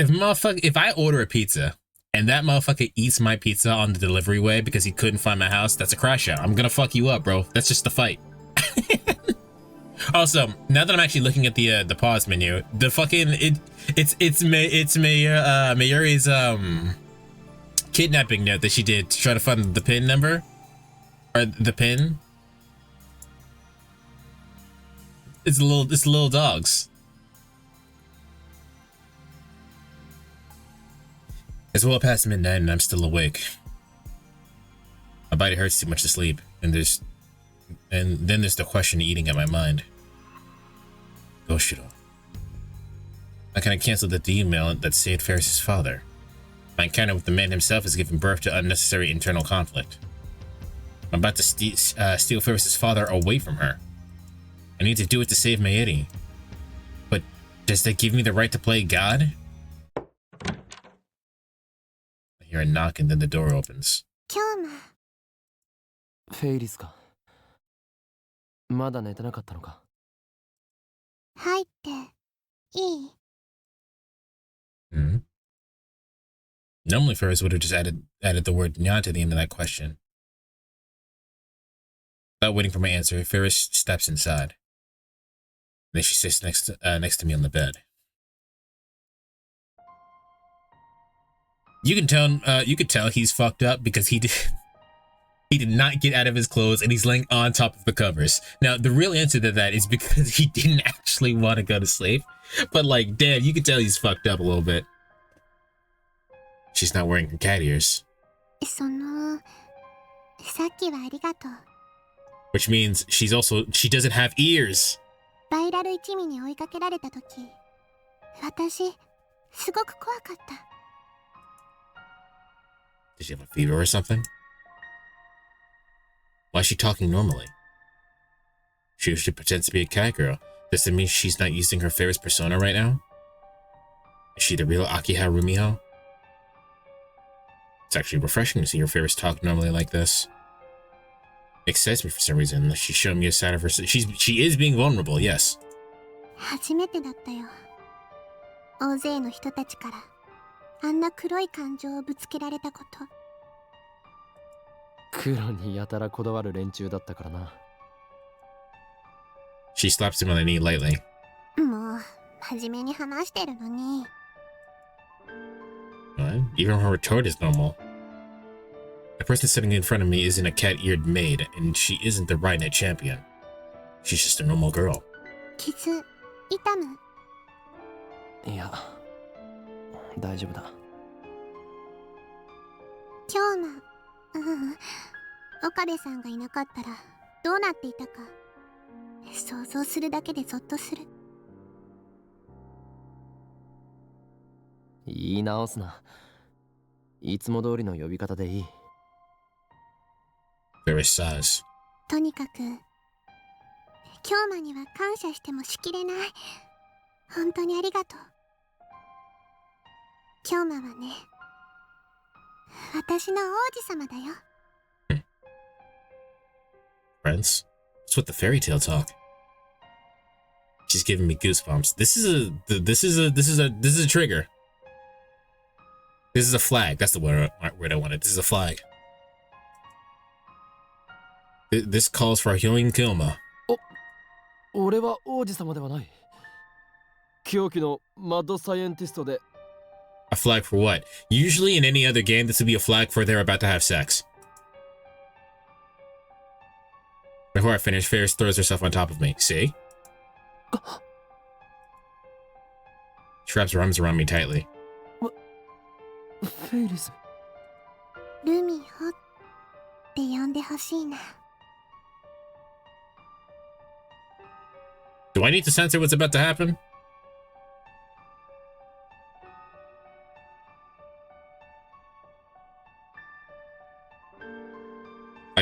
I order a pizza and that motherfucker eats my pizza on the delivery way because he couldn't find my house, that's a crash out. I'm gonna fuck you up, bro. That's just the fight. Also, now that I'm actually looking at the pause menu, the fucking it's Mayuri's kidnapping note that she did to try to find the pin number or the pin. It's little dogs. It's well past midnight and I'm still awake. My body hurts too much to sleep, and then there's the question eating at my mind. Goshiro. How can I cancel the email that saved Faris' father? My encounter with the man himself has given birth to unnecessary internal conflict. I'm about to steal Faris' father away from her. I need to do it to save Mayuri. But does that give me the right to play God? I hear a knock and then the door opens. Faris か。まだ寝てなかったのか。入っていい？ Hmm? Normally Faris would have just added the word nya to the end of that question. Without waiting for my answer, Faris steps inside. Then she sits next to me on the bed. You can tell he's fucked up because he did not get out of his clothes and he's laying on top of the covers. Now, the real answer to that is because he didn't actually want to go to sleep. But like, damn, you can tell he's fucked up a little bit. She's not wearing her cat ears. さっきはありがとう。 Which means she doesn't have ears. バイラル一味に追いかけられた時、私すごく怖かった。 Does she have a fever or something? Why is she talking normally? She usually pretends to be a cat girl. Does that mean she's not using her Faris persona right now? Is she the real Akiha Rumiho? It's actually refreshing to see her Faris talk normally like this. It excites me for some reason. She's showing me a side of her. She is being vulnerable, yes. 初めてだったよ。大勢の人たちからあんな黒い感情をぶつけられたこと。黒にやたらこだわる連中だったからな。She slaps him on the knee lightly. もう真面目に話してるのに。What? Even her retort is normal. The person sitting in front of me isn't a cat-eared maid, and she isn't the Rhinet champion. She's just a normal girl. 傷痛む？いや、大丈夫だ。今日の、岡部さんがいなかったらどうなっていたか想像するだけでゾッとする。言い直すな。いつも通りの呼び方でいい。Faris sighs. とにかく京馬には感謝してもしきれない。本当にありがとう。京馬はね、私の王子様だよ。Friends? What's with the fairy tale talk? She's giving me goosebumps. This is a trigger. This is a flag. That's the word I wanted. This is a flag. This calls for a healing Kilma. 俺は王子様ではない。狂気のマッドサイエンティストで。A flag for what? Usually in any other game, this would be a flag for they're about to have sex. Before I finish, Faris throws herself on top of me. See? She wraps her arms around me tightly. フェイリス。ルミホって呼んでほしいな。Do I need to censor what's about to happen?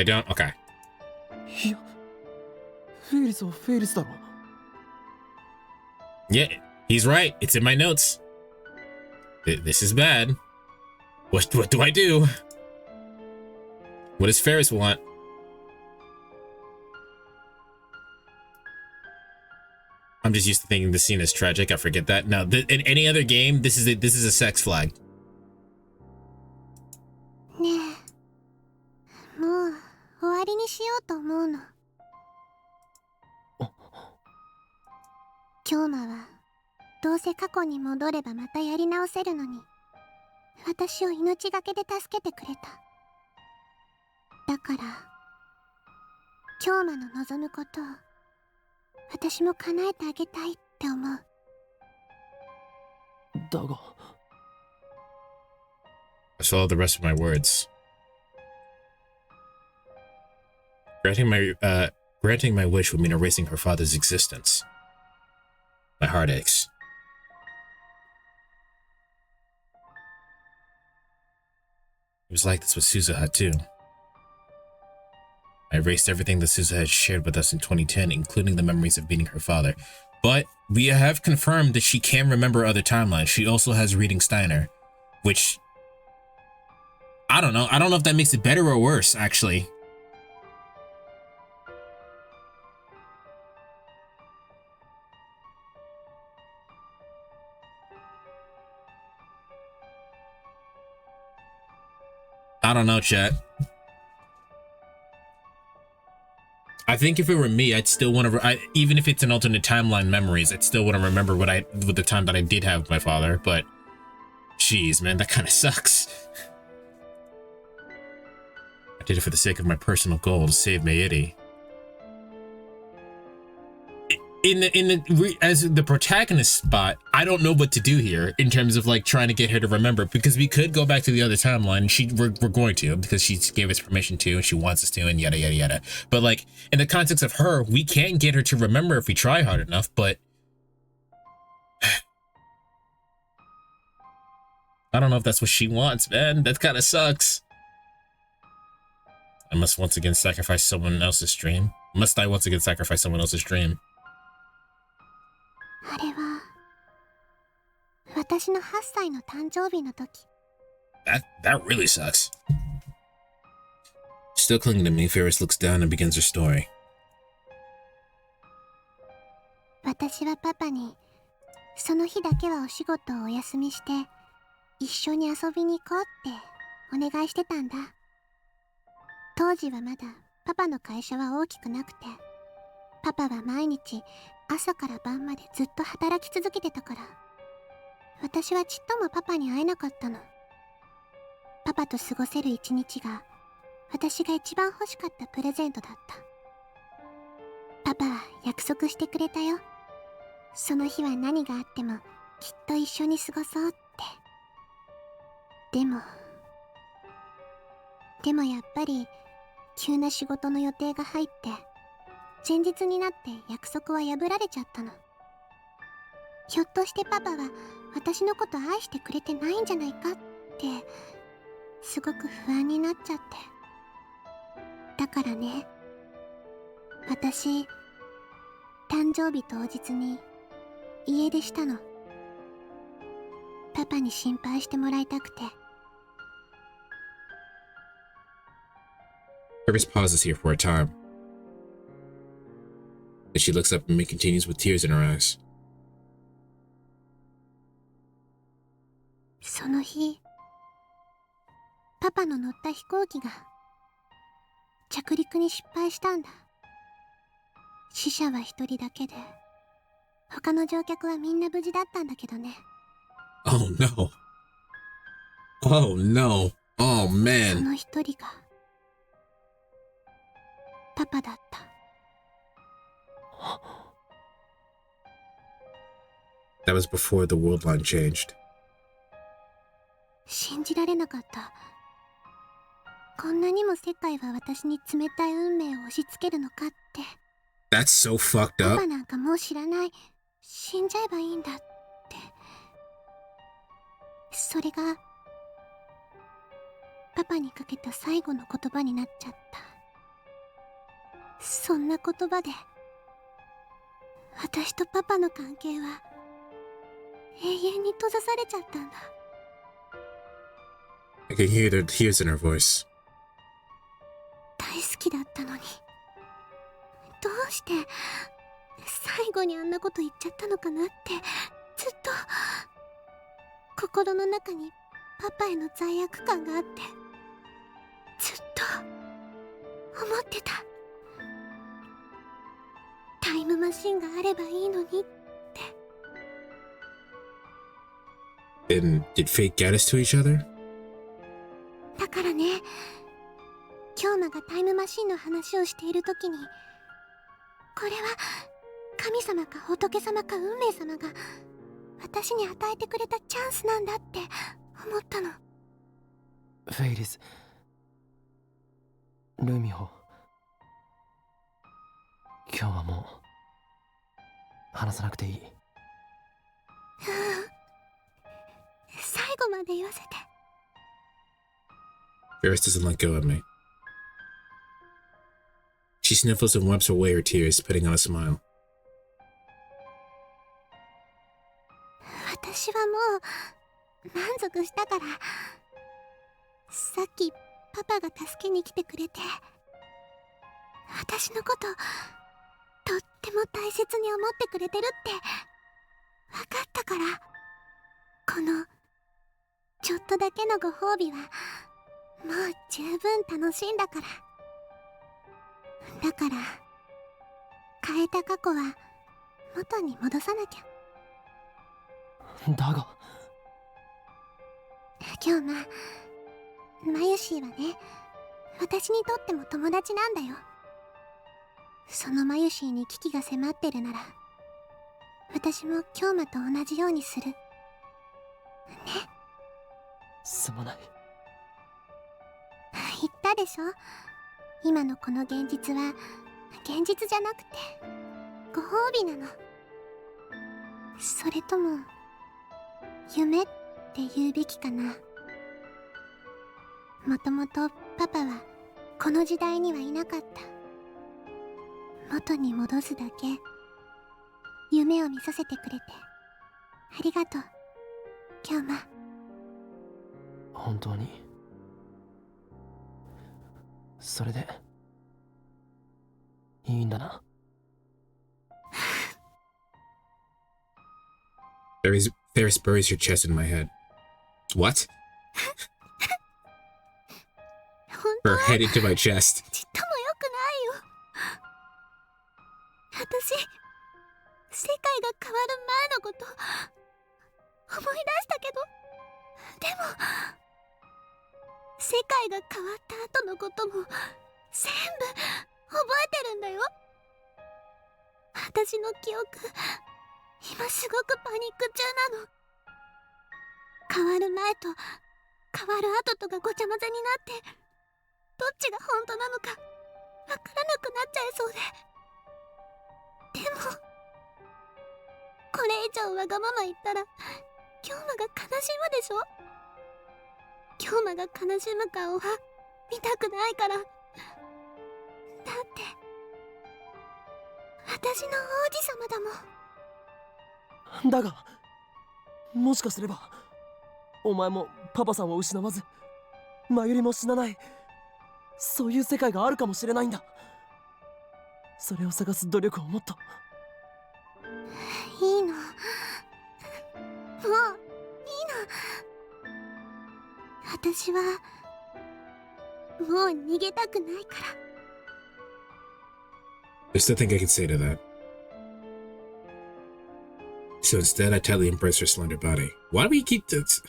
I don't? Okay. いや、フェイリスはフェイリスだろ。Yeah, he's right. It's in my notes. This is bad. What do I do? What does Faris want? I'm just used to thinking this scene is tragic. I forget that. No, in any other game, this is a sex flag. ねえ、もう終わりにしようと思うの。京馬はどうせ過去に戻ればまたやり直せるのに、私を命がけで助けてくれた。だから京馬の望むことを私も叶えてあげたいって思う。だが I saw the rest of my words. Granting my wish would mean erasing her father's existence. My heart aches. It was like this with Suzuha too. I erased everything that Suzuha had shared with us in 2010, including the memories of meeting her father. But we have confirmed that she can remember other timelines. She also has reading Steiner, which I don't know. I don't know if that makes it better or worse, actually. I don't know, chat. I think if it were me, I'd still want to, even if it's an alternate timeline memories, I'd still want to remember with the time that I did have with my father, but jeez, man, that kind of sucks. I did it for the sake of my personal goal to save Meiri. As the protagonist spot, I don't know what to do here in terms of like trying to get her to remember, because we could go back to the other timeline. We're going to, because she gave us permission to and she wants us to, and yada yada yada. But like in the context of her, we can get her to remember if we try hard enough, but I don't know if that's what she wants, man. That kind of sucks. I must once again sacrifice someone else's dream. Must I once again sacrifice someone else's dream? あれは私の8歳の誕生日の時。 That really sucks. Still clinging to me, Faris looks down and begins her story. 私はパパにその日だけはお仕事をお休みして一緒に遊びに行こうってお願いしてたんだ。当時はまだパパの会社は大きくなくて、パパは毎日朝から晩までずっと働き続けてたから、私はちっともパパに会えなかったの。パパと過ごせる一日が私が一番欲しかったプレゼントだった。パパは約束してくれたよ。その日は何があってもきっと一緒に過ごそうって。でもやっぱり急な仕事の予定が入って前日になって約束は破られちゃったの。ひょっとしてパパは私のこと愛してくれてないんじゃないかってすごく不安になっちゃって。だからね、私誕生日当日に家出したの。パパに心配してもらいたくて。Faris pauses here for a time. Then she looks up at me, continues with tears in her eyes. その日、パパの乗った飛行機が着陸に失敗したんだ。死者は一人だけで、他の乗客はみんな無事だったんだけどね。Oh no. Oh no. Oh そ man. の一人がパパだった。That was before the world line changed. 信じられなかった。こんなにも世界は私に冷たい運命を押し付けるのかって。That's so fucked パ up. パなんかもう知らない。死んじゃえばいいんだって。それがパパにかけた最後の言葉になっちゃった。そんな言葉で私とパパの関係は永遠に閉ざされちゃったんだ。 I can hear the tears in her voice. 大好きだったのに、どうして最後にあんなこと言っちゃったのかなって、ずっと心の中にパパへの罪悪感があって、ずっと思ってた。タイムマシンがあればいいのにって。 And did fate get us to each other? だからね、京馬がタイムマシンの話をしているときに、これは神様か仏様か運命様が私に与えてくれたチャンスなんだって思ったの。フェイリス、ルミホ、今日はもう話さなくていい。最後まで言わせて。 Faris doesn't let go of me. She sniffles and wipes away her tears, putting on a smile. 私はもう満足したから。さっきパパが助けに来てくれて、私のこととっても大切に思ってくれてるって分かったから、このちょっとだけのご褒美はもう十分楽しいんだから。だから変えた過去は元に戻さなきゃ。だが今日マユシーはね、私にとっても友達なんだよ。そのマユシーに危機が迫ってるなら、私も京馬と同じようにするね。すまない。言ったでしょ、今のこの現実は現実じゃなくてご褒美なの。それとも夢って言うべきかな。もともとパパはこの時代にはいなかった。元に戻すだけ夢を見させてくれてありがとう、京馬。本当にそれでいいんだな。Faris buries her chest in my head. What? Her head into my chest. ちっとも良くないよ。私、世界が変わる前のこと思い出したけど、でも世界が変わった後のことも全部覚えてるんだよ。私の記憶、今すごくパニック中なの。変わる前と変わる後とがごちゃ混ぜになって、どっちが本当なのかわからなくなっちゃいそうで。でもこれ以上わがまま言ったら京馬が悲しむでしょ。京馬が悲しむ顔は見たくないから。だって私の王子様だもん。だがもしかすればお前もパパさんを失わずマユリも死なない、そういう世界があるかもしれないんだ。それを探す努力をもっと。いいの、もういいの。私はもう逃げたくないから。 There's nothing I can say to that. So instead, I tightly embrace her slender body. Why do we keep this?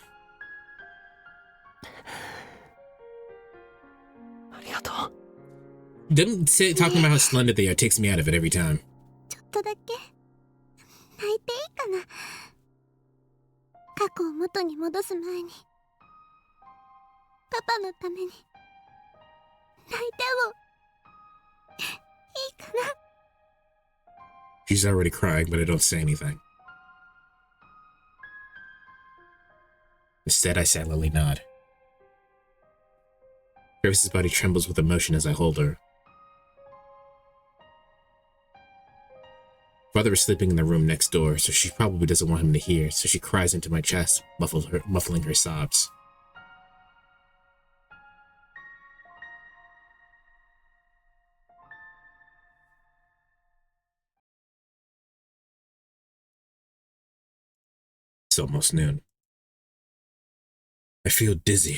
ありがとう。Them talking about how slender they are takes me out of it every time. ちょっとだけ泣いていいかな。過去を元に戻す前にパパのために泣いてもいいかな。 She's already crying, but I don't say anything. Instead, I silently nod. Faris' body trembles with emotion as I hold her. Father is sleeping in the room next door, so she probably doesn't want him to hear, so she cries into my chest, muffling her sobs. It's almost noon. I feel dizzy.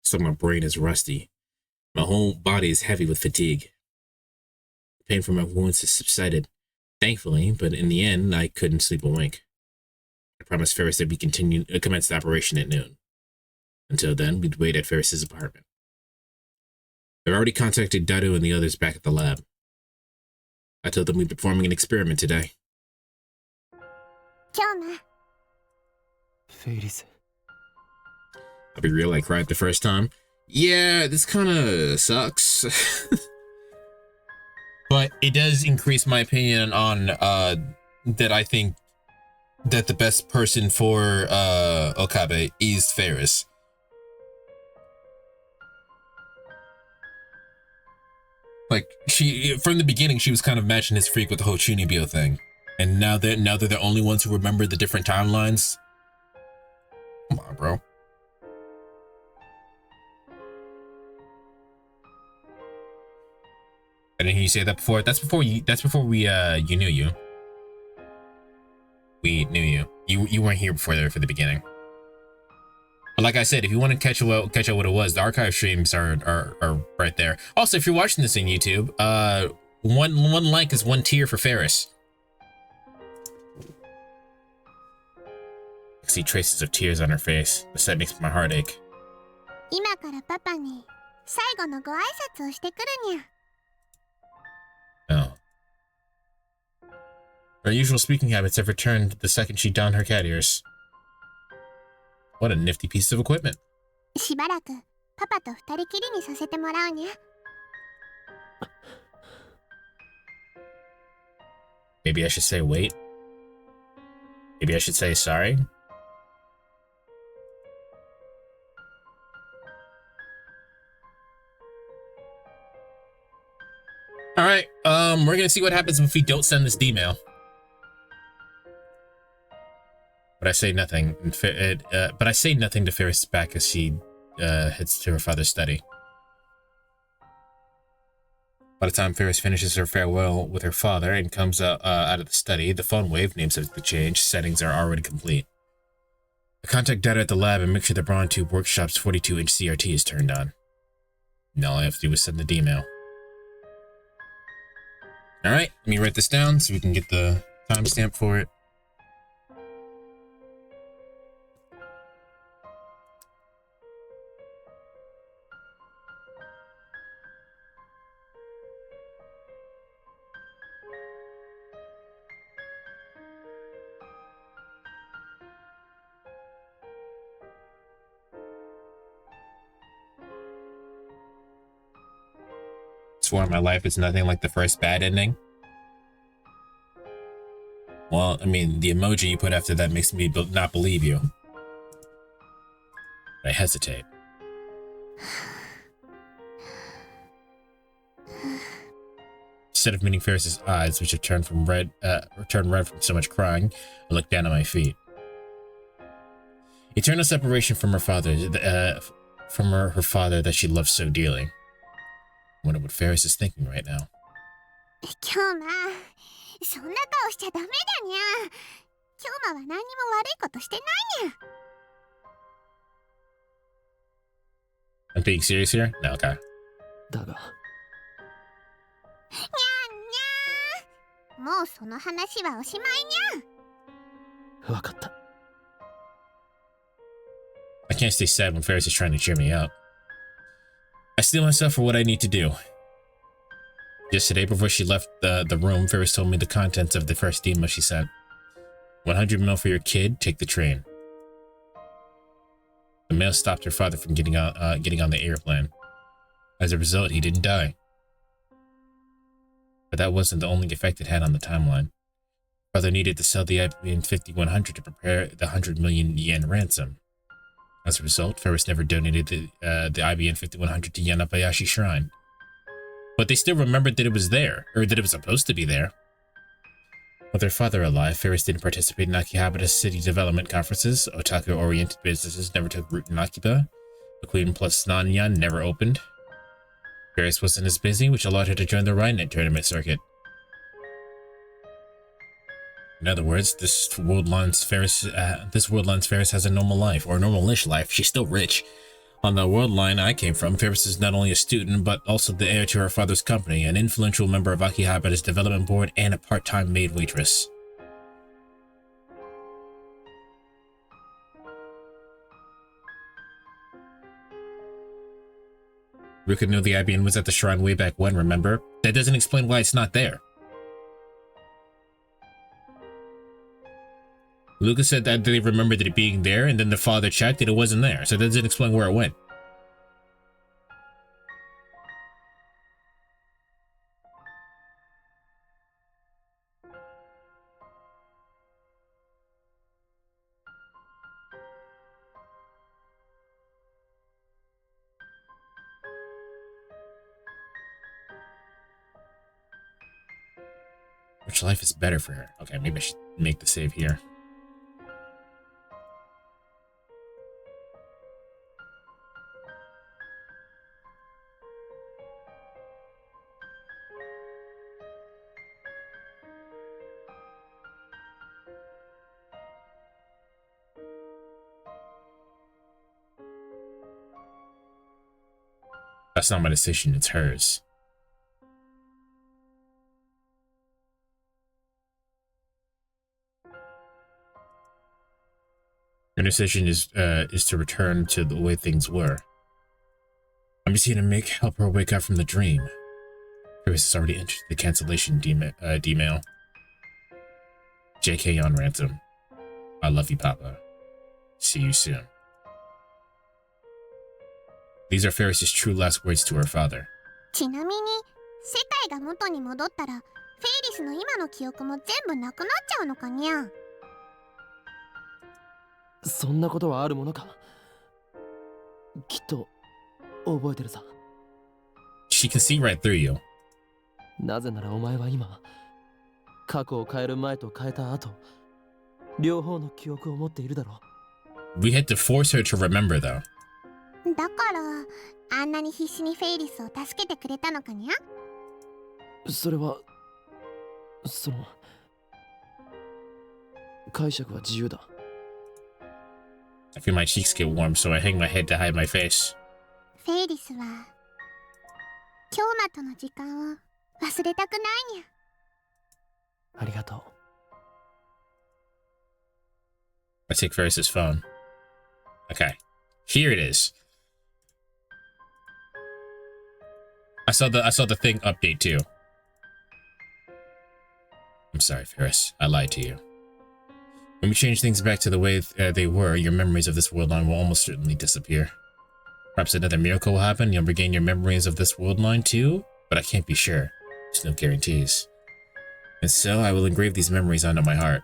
It's like my brain is rusty. My whole body is heavy with fatigue. The pain from my wounds has subsided, thankfully, but in the end, I couldn't sleep a wink. I promised Faris that we commence the operation at noon. Until then, we'd wait at Faris's apartment. I've already contacted Dado and the others back at the lab. I told them we'd be performing an experiment today. Faris. I'll be real, I cried the first time. Yeah, this kind of sucks. But it does increase my opinion on that I think that the best person for Okabe is Faris. Like, she, from the beginning, she was kind of matching his freak with the whole Chunibyo thing. And now they're the only ones who remember the different timelines. Come on, bro. I didn't hear you say that before. That's before we knew you. We knew you. You weren't here before there for the beginning. But like I said, if you want to catch up what it was, the archive streams are right there. Also, if you're watching this on YouTube, one like is one tier for Faris. I see traces of tears on her face. The sight makes my heart ache. Oh. Her usual speaking habits have returned the second she donned her cat ears. What a nifty piece of equipment. Maybe I should say wait. Maybe I should say sorry. All right, we're gonna see what happens if we don't send this D-mail. But I say nothing. But I say nothing to Faris back as she heads to her father's study. By the time Faris finishes her farewell with her father and comes out of the study, the phone wave, names have been changed, settings are already complete. I contact data at the lab and make sure the Brawn Tube Workshop's 42-inch CRT is turned on. And all I have to do is send the D-mail. Alright, let me write this down so we can get the timestamp for it. Swear on my life it's nothing like the first bad ending. Well, I mean, the emoji you put after that makes me not believe you. I hesitate. Instead of meeting Faris's eyes, which have turned red from so much crying, I look down at my feet. Eternal separation from her father, her father that she loves so dearly. I wonder what Faris is thinking right now. I'm being serious here? No, okay. I can't stay sad when Faris is trying to cheer me up. I steel myself for what I need to do. Yesterday, before she left the room, Faris told me the contents of the first email she sent. 100 mil for your kid, take the train. The mail stopped her father from getting on the airplane. As a result, he didn't die. But that wasn't the only effect it had on the timeline. Father needed to sell the IBM 5100 to prepare the 100 million yen ransom. As a result, Faris never donated the IBM 5100 to Yanabayashi Shrine. But they still remembered that it was there, or that it was supposed to be there. With her father alive, Faris didn't participate in Akihabata's city development conferences. Otaku-oriented businesses never took root in Akiba. The Queen plus Nanyan never opened. Faris wasn't as busy, which allowed her to join the Rhinenet tournament circuit. In other words, this Worldlands Faris has a normal life, or a normal-ish life. She's still rich. On the world line I came from, Faris is not only a student, but also the heir to her father's company, an influential member of Akihabata's development board, and a part-time maid waitress. Ruka knew the Ibn was at the shrine way back when, remember? That doesn't explain why it's not there. Lucas said that they remembered it being there, and then the father checked and it wasn't there, so that doesn't explain where it went. Which life is better for her? Okay, maybe I should make the save here. That's not my decision, it's hers. Her decision is to return to the way things were. I'm just here to help her wake up from the dream. Faris has already entered the cancellation D-mail. JK on ransom. I love you, Papa. See you soon. These are Faris's true last words to her father. ちなみに、世界が元に戻ったら、フェイリスの今の記憶も全部なくなっちゃうのかにゃ。そんなことはあるものか。きっと覚えてるさ。She can see right through you. なぜならお前は今、過去を変える前と変えた後、両方の記憶を持っているだろう。We had to force her to remember, though. だから、あんなに必死にフェイリスを助けてくれたのかにゃ。それは、解釈は自由だ。I feel my cheeks get warm, so I hang my head to hide my face. フェイリスは、京馬との時間を忘れたくないにゃ。ありがとう。I take Faris's phone. Okay, here it is. I saw the thing update too. I'm sorry, Faris. I lied to you. When we change things back to the way they were, your memories of this world line will almost certainly disappear. Perhaps another miracle will happen and you'll regain your memories of this world line too, but I can't be sure. There's no guarantees. And so I will engrave these memories onto my heart.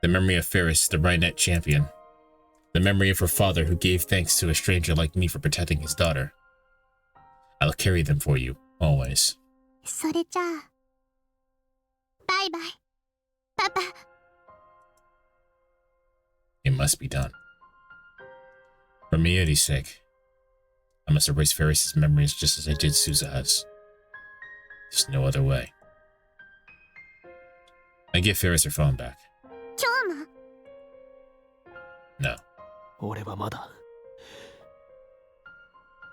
The memory of Faris, the Rhinenet champion. The memory of her father who gave thanks to a stranger like me for protecting his daughter. I'll carry them for you, always. それじゃあ、バイバイ、パパ。It must be done. For Miyuri's sake, I must erase Faris' memories just as I did Suza's. There's no other way. I give Faris her phone back. 京馬 No. 俺はまだ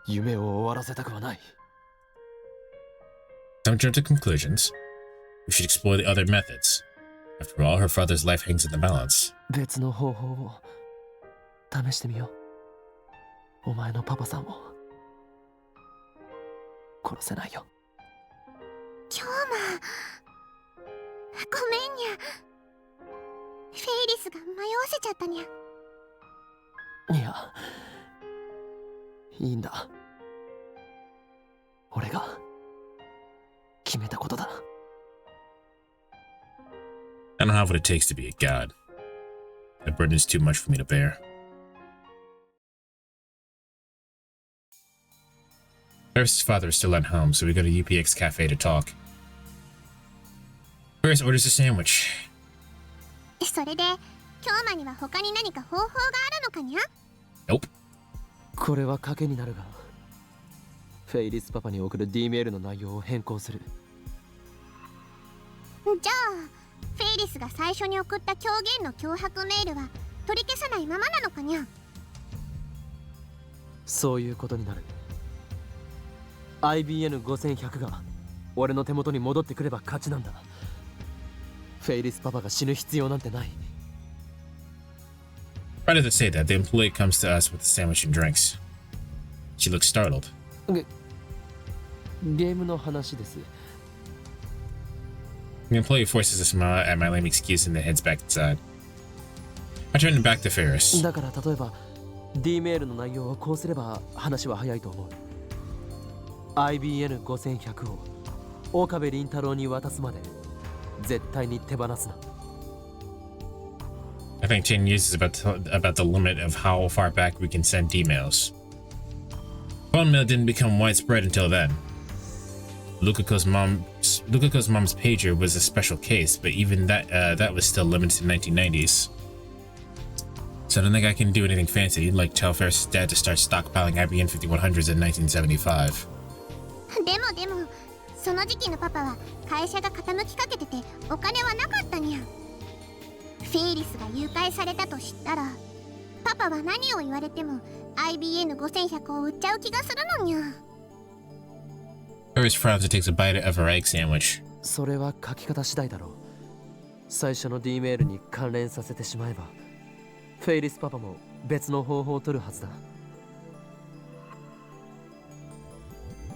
夢を終わらせたくはない。Don't jump to conclusions. We should explore the other methods. After all, her father's life hangs in the balance. 別の方法を試してみよう。お前のパパさんを殺せないよ。京馬、ごめんにゃ。フェイリスが迷わせちゃったにゃ。いや、いいんだ。俺が決めたことだ。I don't have what it takes to be a god. The burden is too much for me to bear. Faris' father is still at home, so we go to UPX Cafe to talk. Faris orders a sandwich. それで京馬には他に何か方法があるのかにゃ？ Nope. これは賭けになるが、フェイリスパパに送る D メールの内容を変更する。じゃあフェイリスが最初に送った狂言の脅迫メールは取り消さないままなのかにゃ？そういうことになる。 IBN5100 が俺の手元に戻ってくれば勝ちなんだ。フェイリスパパが死ぬ必要なんてない。 Why does it say that? The employee comes to us with a sandwich and drinks. She looks startled. ゲームの話です。 The employee forces a smile at my lame excuse and then heads back inside. I turn it back to Faris. だから例えば D メールの内容をこうすれば話は早いと思う。 IBN5100 を岡部倫太郎に渡すまで絶対に手放すな。 I think 10 years is about the limit of how far back we can send emails. Phone mail didn't become widespread until then. Lukako's mom's pager was a special case, but even that was still limited to 1990s. So I don't think I can do anything fancy, like tell Faris' dad to start stockpiling IBN 5100s in 1975. でもその時期のパパは会社が傾きかけててお金はなかったにゃ。フェイリスが誘拐されたと知ったらパパは何を言われても IBN5100 を売っちゃう気がするのにゃ。 Faris frowns and takes a bite of her egg sandwich. それは書き方次第だろう。最初の D メールに関連させてしまえばフェイリスパパも別の方法を取るはずだ。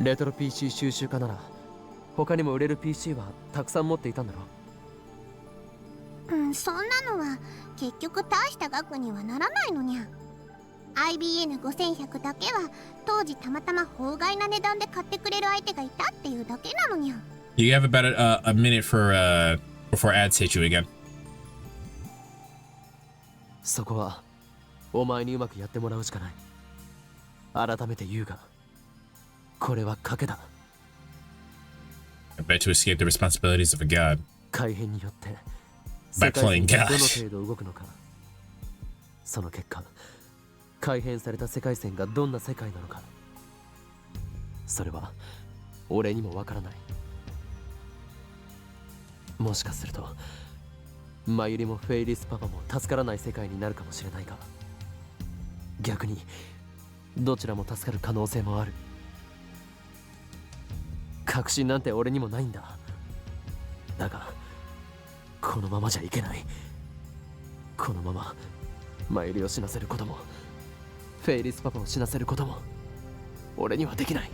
レトロ PC 収集家なら他にも売れる PC はたくさん持っていたんだろう。そんなのは結局大した額にはならないのにゃ。 IBN5100 だけは当時たまたま法外な値段で買ってくれる相手がいたっていうだけなのにゃ。 You have about a minute for before ads hit you again. そこはお前にうまくやってもらうしかない。改めて言うがこれは賭けだ。 I bet to escape the responsibilities of a god. 改変によって世 By 界 playing 線が God. どの程度動くのか。その結果改変された世界線がどんな世界なのか、それは俺にもわからない。もしかするとマユリもフェイリスパパも助からない世界になるかもしれないが、逆にどちらも助かる可能性もある。確信なんて俺にもないんだ。だがこのままじゃいけない。このままマユリを死なせることもフェイリスパパを死なせることも俺にはできない。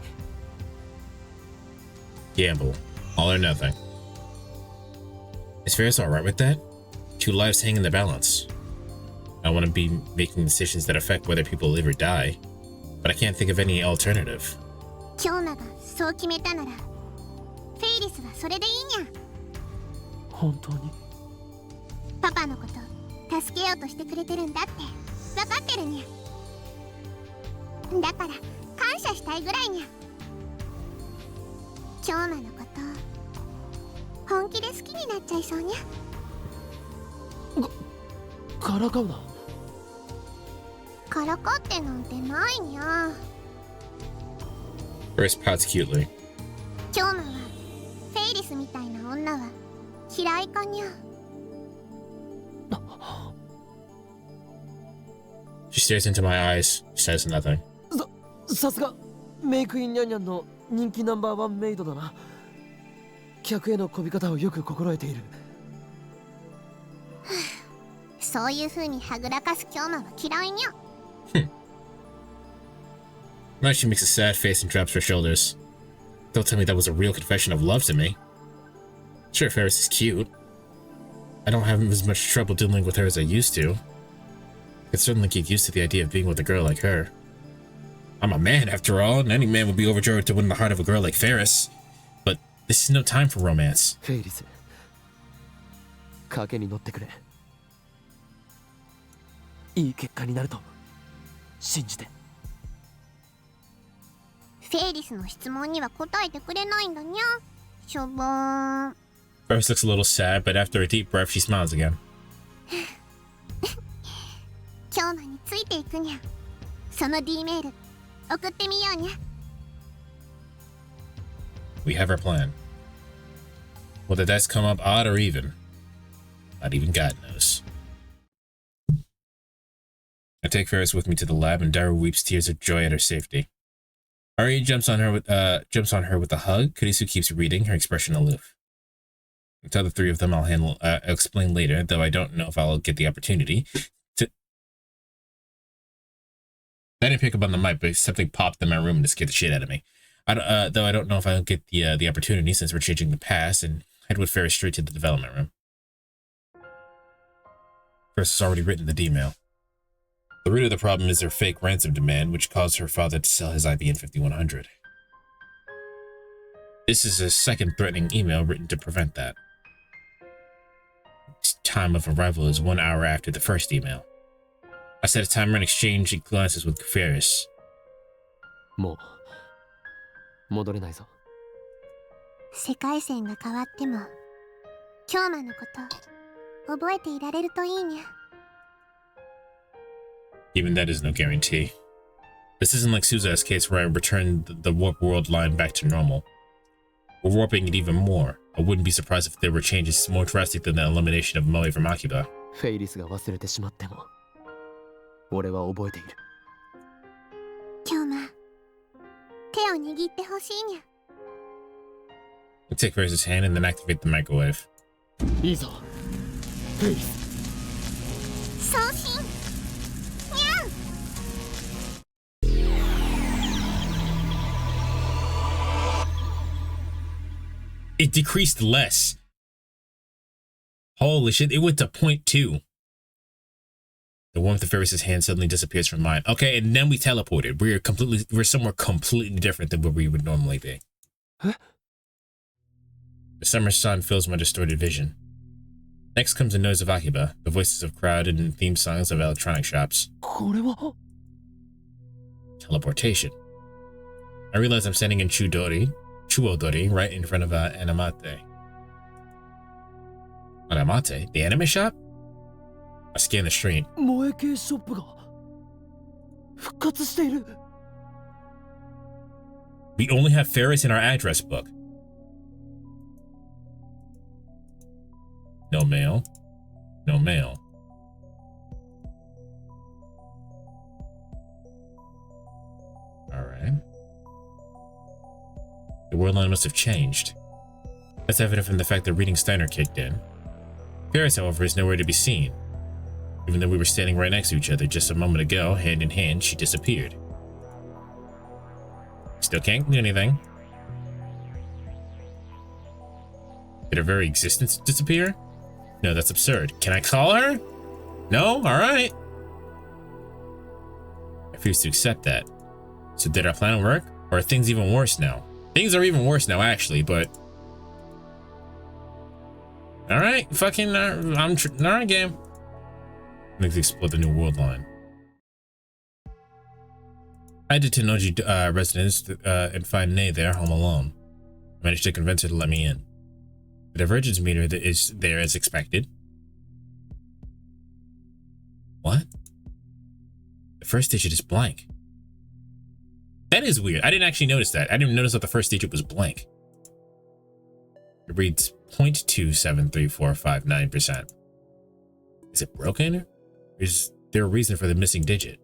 Gamble. All or nothing. Is Faris alright with that? Two lives hang in the balance. I want to be making decisions that affect whether people live or die, but I can't think of any alternative. 京馬がそう決めたならフェイリスはそれでいいにゃ。本当にパパのこと助けようとしてくれてるんだって分かってるにゃ。だから感謝したいぐらいにゃ。京馬のこと本気で好きになっちゃいそうにゃ。からかうな。からかってなんてないにゃ。 Faris pouts cutely. 京馬はフェイリスみたいな女は嫌いかにゃ。 She stares into my eyes, says nothing. さすがメイクインニャンニャンの人気ナンバーワンメイドだな。客への媚び方をよく心得ている。そういう風にはぐらかす京馬は嫌いにゃ。 Now she makes a sad face and drops her shoulders. Don't tell me that was a real confession of love to me. Sure, Faris is cute. I don't have as much trouble dealing with her as I used to. I could certainly get used to the idea of being with a girl like her. I'm a man after all, and any man would be overjoyed to win the heart of a girl like Faris. But this is no time for romance. フェイリス、賭けに乗ってくれ。いい結果になると信じて。フェイリスの質問には答えてくれないんだにゃ。しょぼーん。Faris looks a little sad, but after a deep breath, she smiles again. 今日まについていくにゃ。その D メール送ってみようにゃ。We have our plan. Will the dice come up odd or even? Not even God knows. I take Faris with me to the lab, and Daru weeps tears of joy at her safety. Ari jumps on her with a hug. Kurisu keeps reading, her expression aloof. The other three of them I'll explain later, though I don't know if I'll get the opportunity to. I didn't pick up on the mic, but something popped in my room to scare the shit out of me. Though I don't know if I'll get the opportunity since we're changing the past, and head with Faris straight to the development room. Faris has already written the D-mail. The root of the problem is her fake ransom demand, which caused her father to sell his IBM 5100. This is a second threatening email written to prevent that. Its time of arrival is 1 hour after the first email. I set a timer and exchanged glances with Faris. もう戻れないぞ。世界線が変わっても、今日まのこと覚えていられるといいにゃ。Even that is no guarantee. This isn't like Suza's case where I returned the warp world line back to normal. We're warping it even more. I wouldn't be surprised if there were changes more drastic than the elimination of Moe from Akiba. フェイリスが忘れてしまっても、俺は覚えている。今日ま、手を握ってほしいにゃ。I take Faris' hand and then activate the microwave. いいぞ、フェイリス。送信。It decreased less. Holy shit, it went to 0.2. The warmth of Faris' hand suddenly disappears from mine. Okay, and then we teleported. We're somewhere completely different than where we would normally be. Huh? The summer sun fills my distorted vision. Next comes the noise of Akiba, the voices of crowd and theme songs of electronic shops. Teleportation. I realize I'm standing in Chuodori, right in front of Anamate. Anamate? The anime shop? I scan the street. We only have Faris in our address book. No mail. No mail. Alright. The world line must have changed. That's evident from the fact that reading Steiner kicked in. Faris, however, is nowhere to be seen. Even though we were standing right next to each other just a moment ago, hand in hand, she disappeared. Still can't do anything. Did her very existence disappear? No, that's absurd. Can I call her? No? Alright. I refuse to accept that. So did our plan work? Or are things even worse now? Things are even worse now, actually, but... Alright, fucking... Alright, game. Let's explore the new world line. I head to Tennoji residence and find Nei there, home alone. I managed to convince her to let me in. The divergence meter is there as expected. What? The first digit is blank. That is weird. I didn't actually notice that. I didn't notice that the first digit was blank. It reads 0.273459%. Is it broken? Or is there a reason for the missing digit?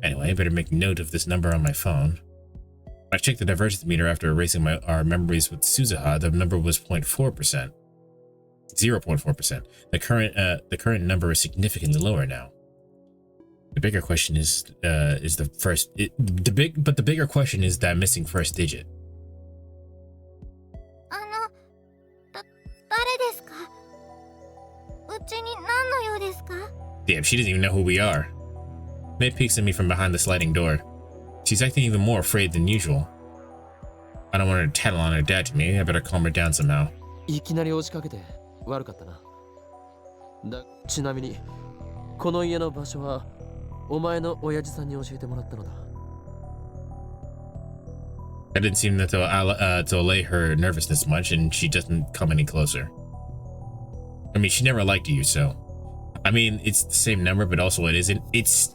Anyway, I better make note of this number on my phone. I checked the divergence meter after erasing our memories with Suzuha. The number was 0.4%. 0.4%. The current number is significantly lower now. The bigger question is the bigger question is that missing first digit. Damn, she doesn't even know who we are. May peeks at me from behind the sliding door. She's acting even more afraid than usual. I don't want her to tattle on her dad to me. I better calm her down somehow. いきなり押しかけて悪かったな。ちなみにこの家の場所はお前の親父さんに教えてもらったのだ。That didn't seem to allay her nervousness much, and she doesn't come any closer. I mean, she never liked you, so. I mean, it's the same number, but also it isn't. It's,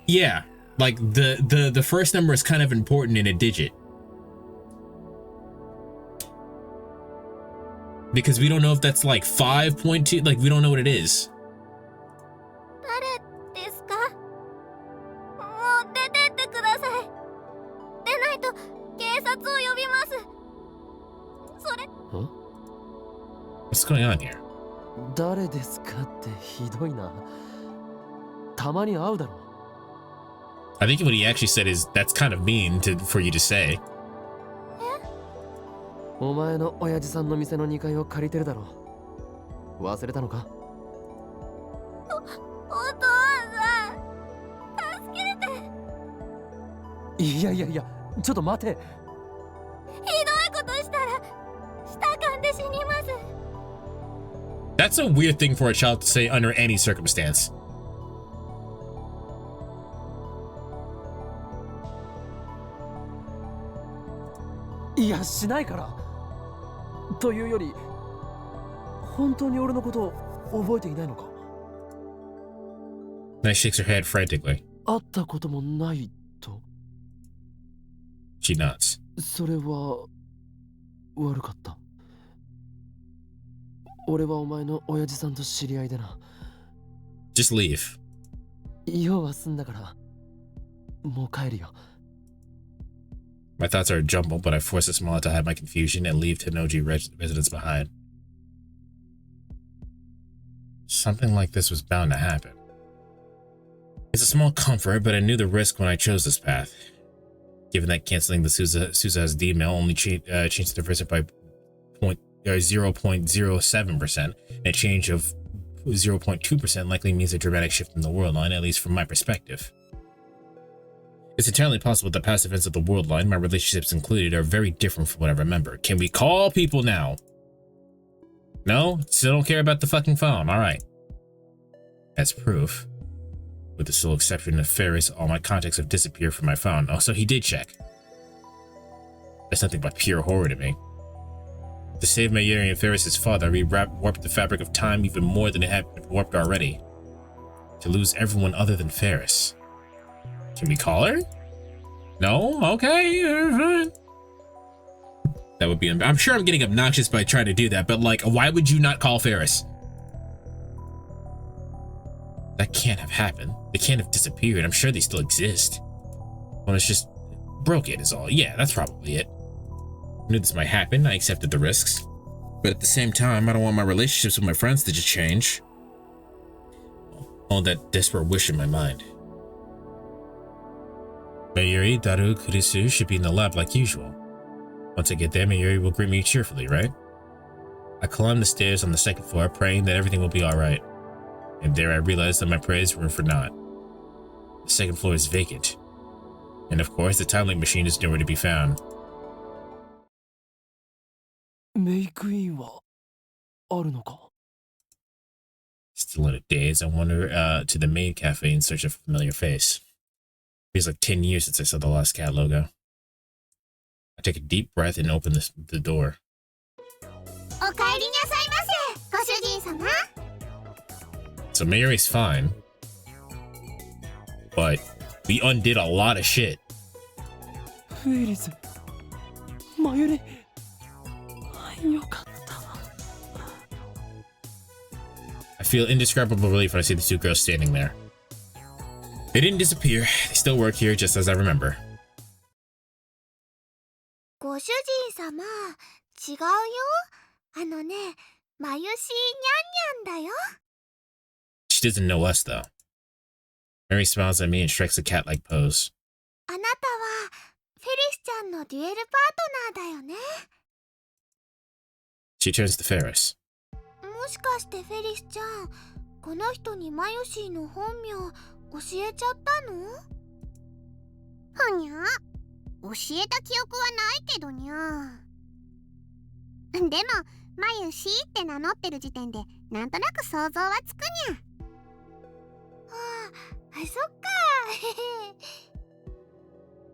yeah, like the first number is kind of important in a digit. Because we don't know if that's like 5.2, like we don't know what it is. What's going on here? 誰ですかってひどいな。たまに会うだろ。I think what he actually said is that's kind of mean for you to say. お前の親父さんの店の2階を借りてるだろ。忘れたのか？お父さん、助けて。いやいやいや、ちょっと待て。ひどいことしたら舌噛んで死にます。That's a weird thing for a child to say under any circumstance. いや、しないから。というより、本当に俺のことを覚えていないのか？ Nice shakes her head frantically. 会ったこともないと。She nods. それは悪かった。俺はお前の親父さんと知り合いでな。Just leave. 用は済んだから、もう帰るよ。My thoughts are a jumble, but I force a smile to hide my confusion and leave Tennoji residents behind. Something like this was bound to happen. It's a small comfort, but I knew the risk when I chose this path. Given that canceling the Suza's D-mail only changed the diversity by 0.07%, and a change of 0.2% likely means a dramatic shift in the world line, at least from my perspective. It's entirely possible that past events of the world line, my relationships included, are very different from what I remember. Can we call people now? No? Still don't care about the fucking phone. Alright. As proof, with the sole exception of Faris, all my contacts have disappeared from my phone. Oh, so he did check. That's nothing but pure horror to me. To save Mayuri and Faris' father, we warped the fabric of time even more than it had been warped already. To lose everyone other than Faris. Can we call her? No? Okay, fine. That would be... I'm sure I'm getting obnoxious by trying to do that, but like, why would you not call Faris? That can't have happened. They can't have disappeared. I'm sure they still exist. Well, it's just broken is all. Yeah, that's probably it. I knew this might happen. I accepted the risks. But at the same time, I don't want my relationships with my friends to just change. All that desperate wish in my mind. Mayuri, Daru, Kurisu should be in the lab like usual. Once I get there, Mayuri will greet me cheerfully, right? I climb the stairs on the second floor, praying that everything will be alright. And there I realized that my prayers were for naught. The second floor is vacant. And of course, the time link machine is nowhere to be found. メイクインはあるのか? Still in a daze, I wander to the main cafe in search of a familiar face. Feels like 10 years since I saw the Lost Cat logo. I take a deep breath and open the door. お帰りなさいませ、ご主人様。So Mayuri's fine. But we undid a lot of shit. Faris, Mayuri. よかった。I feel indescribable relief when I see the two girls standing there. They didn't disappear. They still work here just as I remember. ご主人様、違うよ。あのね、まゆしにゃんにゃんだよ。She doesn't know us though. Mary smiles at me and strikes a cat-like pose. あなたはフェリスちゃんのデュエルパートナーだよね。She turns to Faris. もしかしてフェリスちゃん、この人にマユシーの本名教えちゃったの？はにゃ？教えた記憶はないけどにゃ。でもマユシーって名乗ってる時点でなんとなく想像はつくにゃ。あ、そっ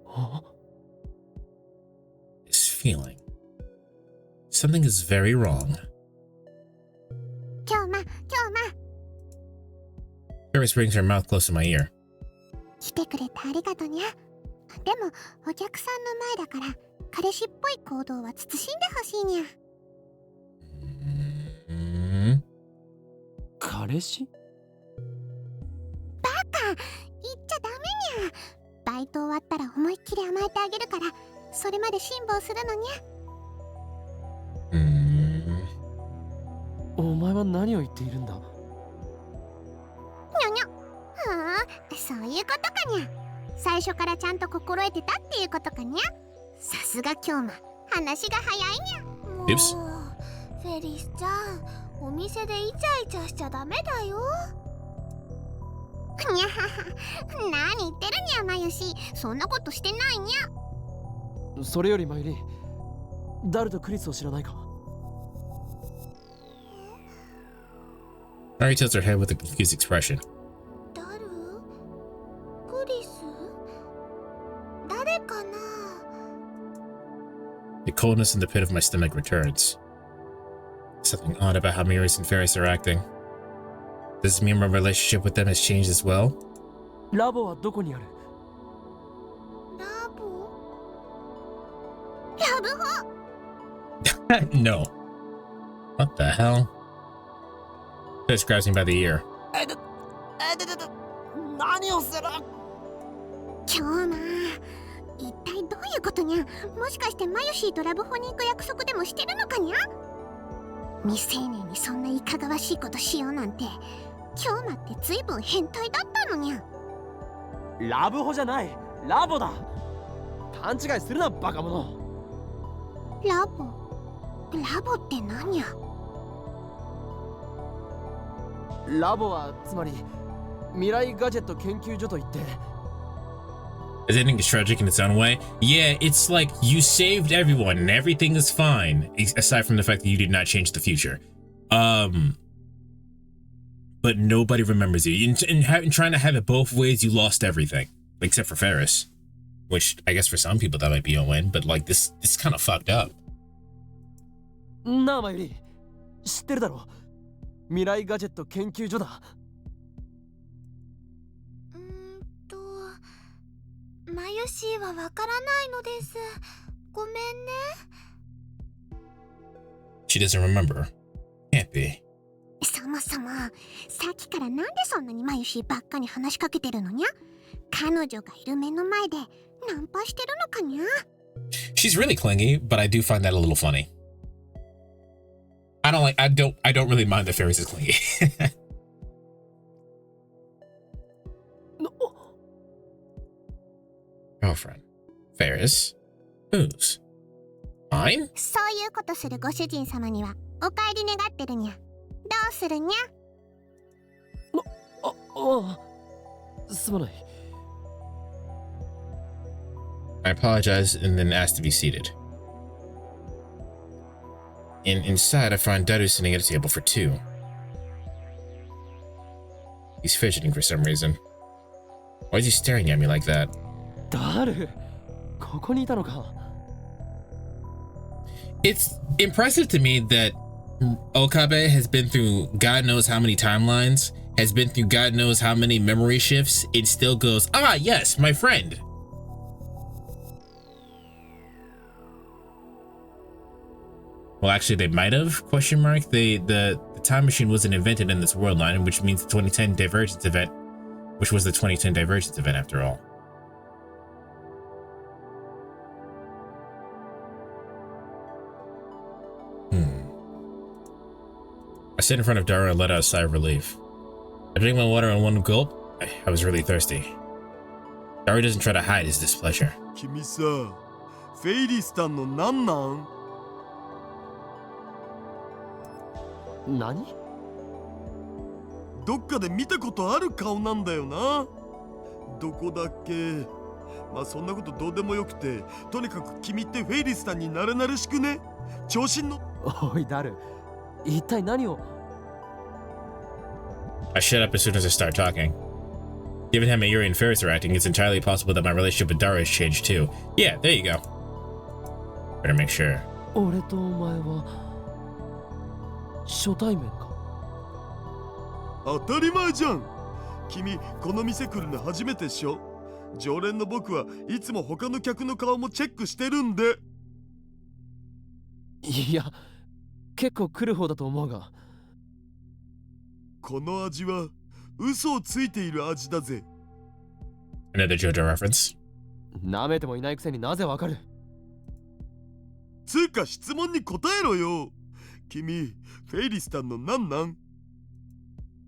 か。feeling. Something is very wrong. Faris brings her mouth close to my ear. 来てくれてありがとにゃ。でもお客さんの前だから彼氏っぽい行動は慎んでほしいにゃ。彼氏？バカ、言っちゃダメにゃ。バイト終わったら思いっきり甘えてあげるから、それまで辛抱するのにゃ。お前は何を言っているんだ？にょにょ。そういうことかにゃ。最初からちゃんと心得てたっていうことかにゃ。さすが京馬、話が早いにゃ。もうフェリスちゃん、お店でイチャイチャしちゃダメだよ。にゃはは、何言ってるにゃまゆし、そんなことしてないにゃ。それよりマユリ、ダルとクリスを知らないかMary tilts her head with a confused expression. ダル？クリス？誰かな？ The coldness in the pit of my stomach returns. Something odd about how Miris and Faris are acting. Does this mean my relationship with them has changed as well? ラボはどこにある？ラボ？ラブホ？ No. What the hell? Faris grabs me by the ear. 何をする？京馬、一体どういうことにゃ。もしかしてマユシーとラブホに行く約束でもしてるのかにゃ。未成年にそんないかがわしいことしようなんて、京馬ってずいぶん変態だったのにゃ。ラブホじゃない、ラボだ。勘違いするな、バカ者。ラボ？ラボって何や？ラボはつまり未来ガジェット研究所といって。Is ending is tragic in its own way? Yeah, it's like you saved everyone and everything is fine, aside from the fact that you did not change the future. But nobody remembers you. In trying to have it both ways, you lost everything, except for Faris, which I guess for some people that might be a win. But like this kind of fucked up. なあマユリ、知ってるだろ？未来ガジェット研究所だ。マユシーはわからないのです。ごめんね。She doesn't remember. Can't be. そもそもさっきからなんでそんなにマユシーばっかに話しかけてるのにゃ。彼女がいる目の前でナンパしてるのかにゃ。She's really clingy, but I do find that a little funny. I don't really mind that Faris is clingy. Girlfriend. Faris? Whose? Mine? そういうことするご主人様にはお帰り願ってるにゃ。どうするにゃ？すまない。I apologize and then asked to be seated. Inside, I find Daru sitting at a table for two. He's fidgeting for some reason. Why is he staring at me like that? ダル、ここにいたのか。It's impressive to me that Okabe has been through God knows how many timelines, has been through God knows how many memory shifts, and still goes, ah, yes, my friend. Well, actually, they might have, question mark. The time machine wasn't invented in this world line, which means the 2010 Divergence event, which was the 2010 Divergence event after all. I sit in front of Dara and let out a sigh of relief. I drink my water in one gulp. I was really thirsty. Dara doesn't try to hide his displeasure. 君さ、フェイリスタンのなんなん？何？どっかで見たことある顔なんだよな。どこだっけ？まあそんなことどうでもよくて、とにかく君ってフェイリスタンになれなれしくね？調子の。おいダル、一体何を？ I shut up as soon as I start talking. Given how Mayuri and Faris are acting, it's entirely possible that my relationship with Dara has changed too. Yeah, there you go. Better make sure. 俺とお前は初対面か。当たり前じゃん。君この店来るの初めてっしょ。常連の僕はいつも他の客の顔もチェックしてるんで。いや、結構来る方だと思うが。この味は嘘をついている味だぜ。 Another JoJo reference. 舐めてもいないくせになぜわかる。つうか質問に答えろよ。君フェイリスタンのなんなん？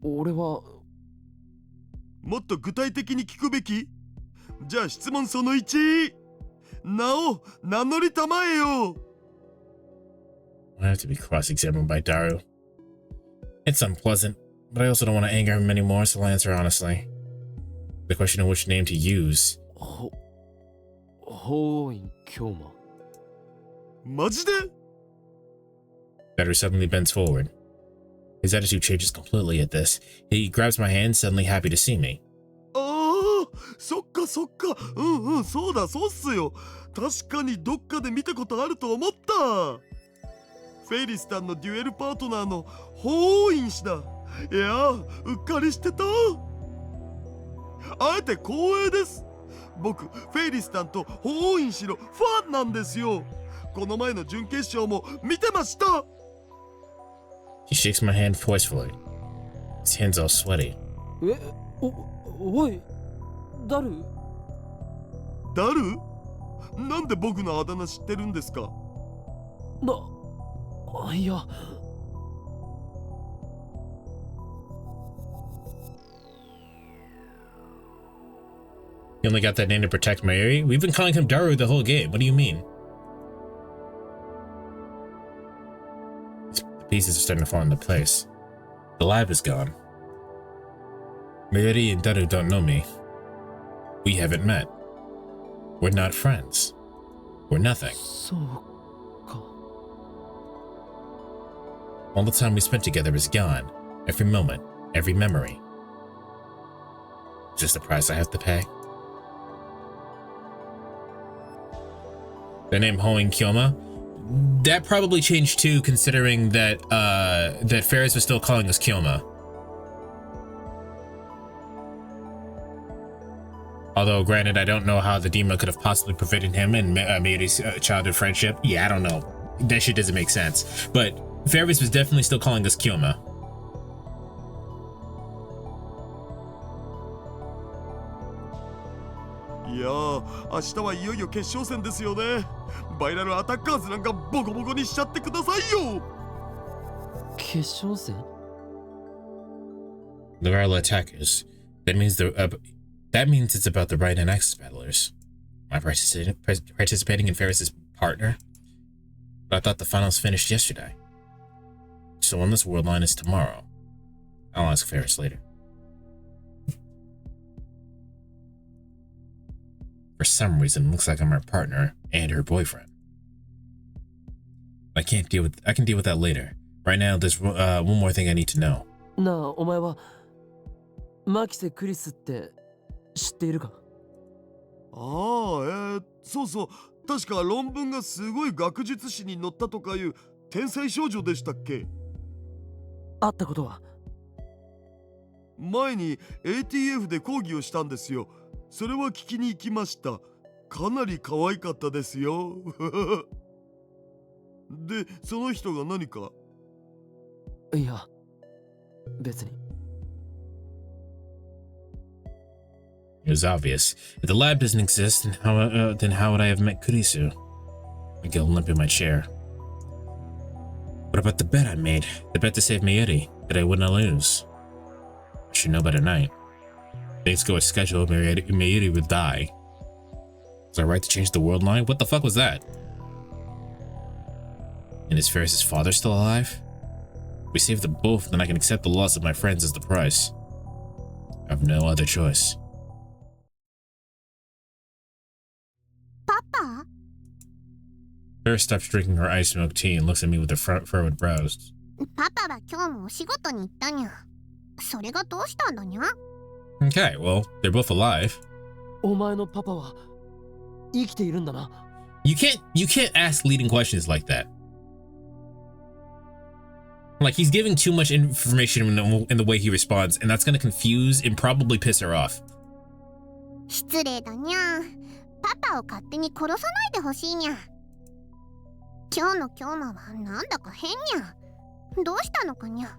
俺はもっと具体的に聞くべき？じゃあ質問その1、名乗りたまえよ。I have to be cross-examined by Daru. It's unpleasant, but I also don't want to anger him anymore, so I'll answer honestly. The question of which name to use. 法院京馬。マジで？ Daru suddenly bends forward. His attitude changes completely at this. He grabs my hand, suddenly happy to see me. そっかそっか。そうだそうっすよ。確かにどっかで見たことあると思った。フェイリスタンのデュエルパートナーの法院氏だ。いやうっかりしてた。あえて光栄です。僕フェイリスタンと法院氏のファンなんですよ。この前の準決勝も見てました。 He shakes my hand forcefully. His hand's all sweaty. おい、ダル？ダル？なんで僕のあだ名知ってるんですか？いや。You only got that name to protect Mayuri? We've been calling him Daru the whole game. What do you mean? The pieces are starting to fall into place. The lab is gone. Mayuri and Daru don't know me. We haven't met. We're not friends. We're nothing. All the time we spent together is gone. Every moment, every memory. Is this the price I have to pay? The name Hoing Kyoma? That probably changed too, considering that that Faris was still calling us Kyoma. Although, granted, I don't know how the demon could have possibly prevented him and Mayuri's childhood friendship. Yeah, I don't know. That shit doesn't make sense. But Faris was definitely still calling us Kyoma. Yeah, 明日はいよいよ決勝戦ですよね。バイラルアタッカーズなんかボコボコにしちゃってくださいよ。決勝戦？ The Varla attackers. That means it's about the right and access battlers. Am I participating in Faris's partner? But I thought the finals finished yesterday. So on this world line is tomorrow. I'll ask Faris later. For some reason, it looks like I'm her partner and her boyfriend. I can deal with that later. Right now, there's one more thing I need to know. なあ、お前はマキセ・クリスって知っているか？そうそう。確か論文がすごい学術誌に載ったとかいう天才少女でしたっけ？会ったことは？前に ATF で講義をしたんですよ。それは聞きに行きました。かなり可愛かったですよ。で、その人が何か？いや、別に。It was obvious. If the lab doesn't exist, then how would I have met Kurisu? I get limp in my chair. What about the bet I made? The bet to save Mayuri, that I wouldn't lose. I should know by tonight. Things go as scheduled, Mayuri would die. Was I right to change the world line? What the fuck was that? And is Faris' father still alive? If we save them both, then I can accept the loss of my friends as the price. I have no other choice. Papa? Faris stops drinking her ice milk tea and looks at me with her furrowed brows. パパは今日もお仕事に行ったにゃ。それがどうしたんだにゃ？ Okay, well, they're both alive. お前のパパは生きているんだな。You can't ask leading questions like that. Like, he's giving too much information in the way he responds, and that's gonna confuse and probably piss her off. 失礼だにゃ。パパを勝手に殺さないでほしいにゃ。今日の京馬はなんだか変にゃ。どうしたのかにゃ。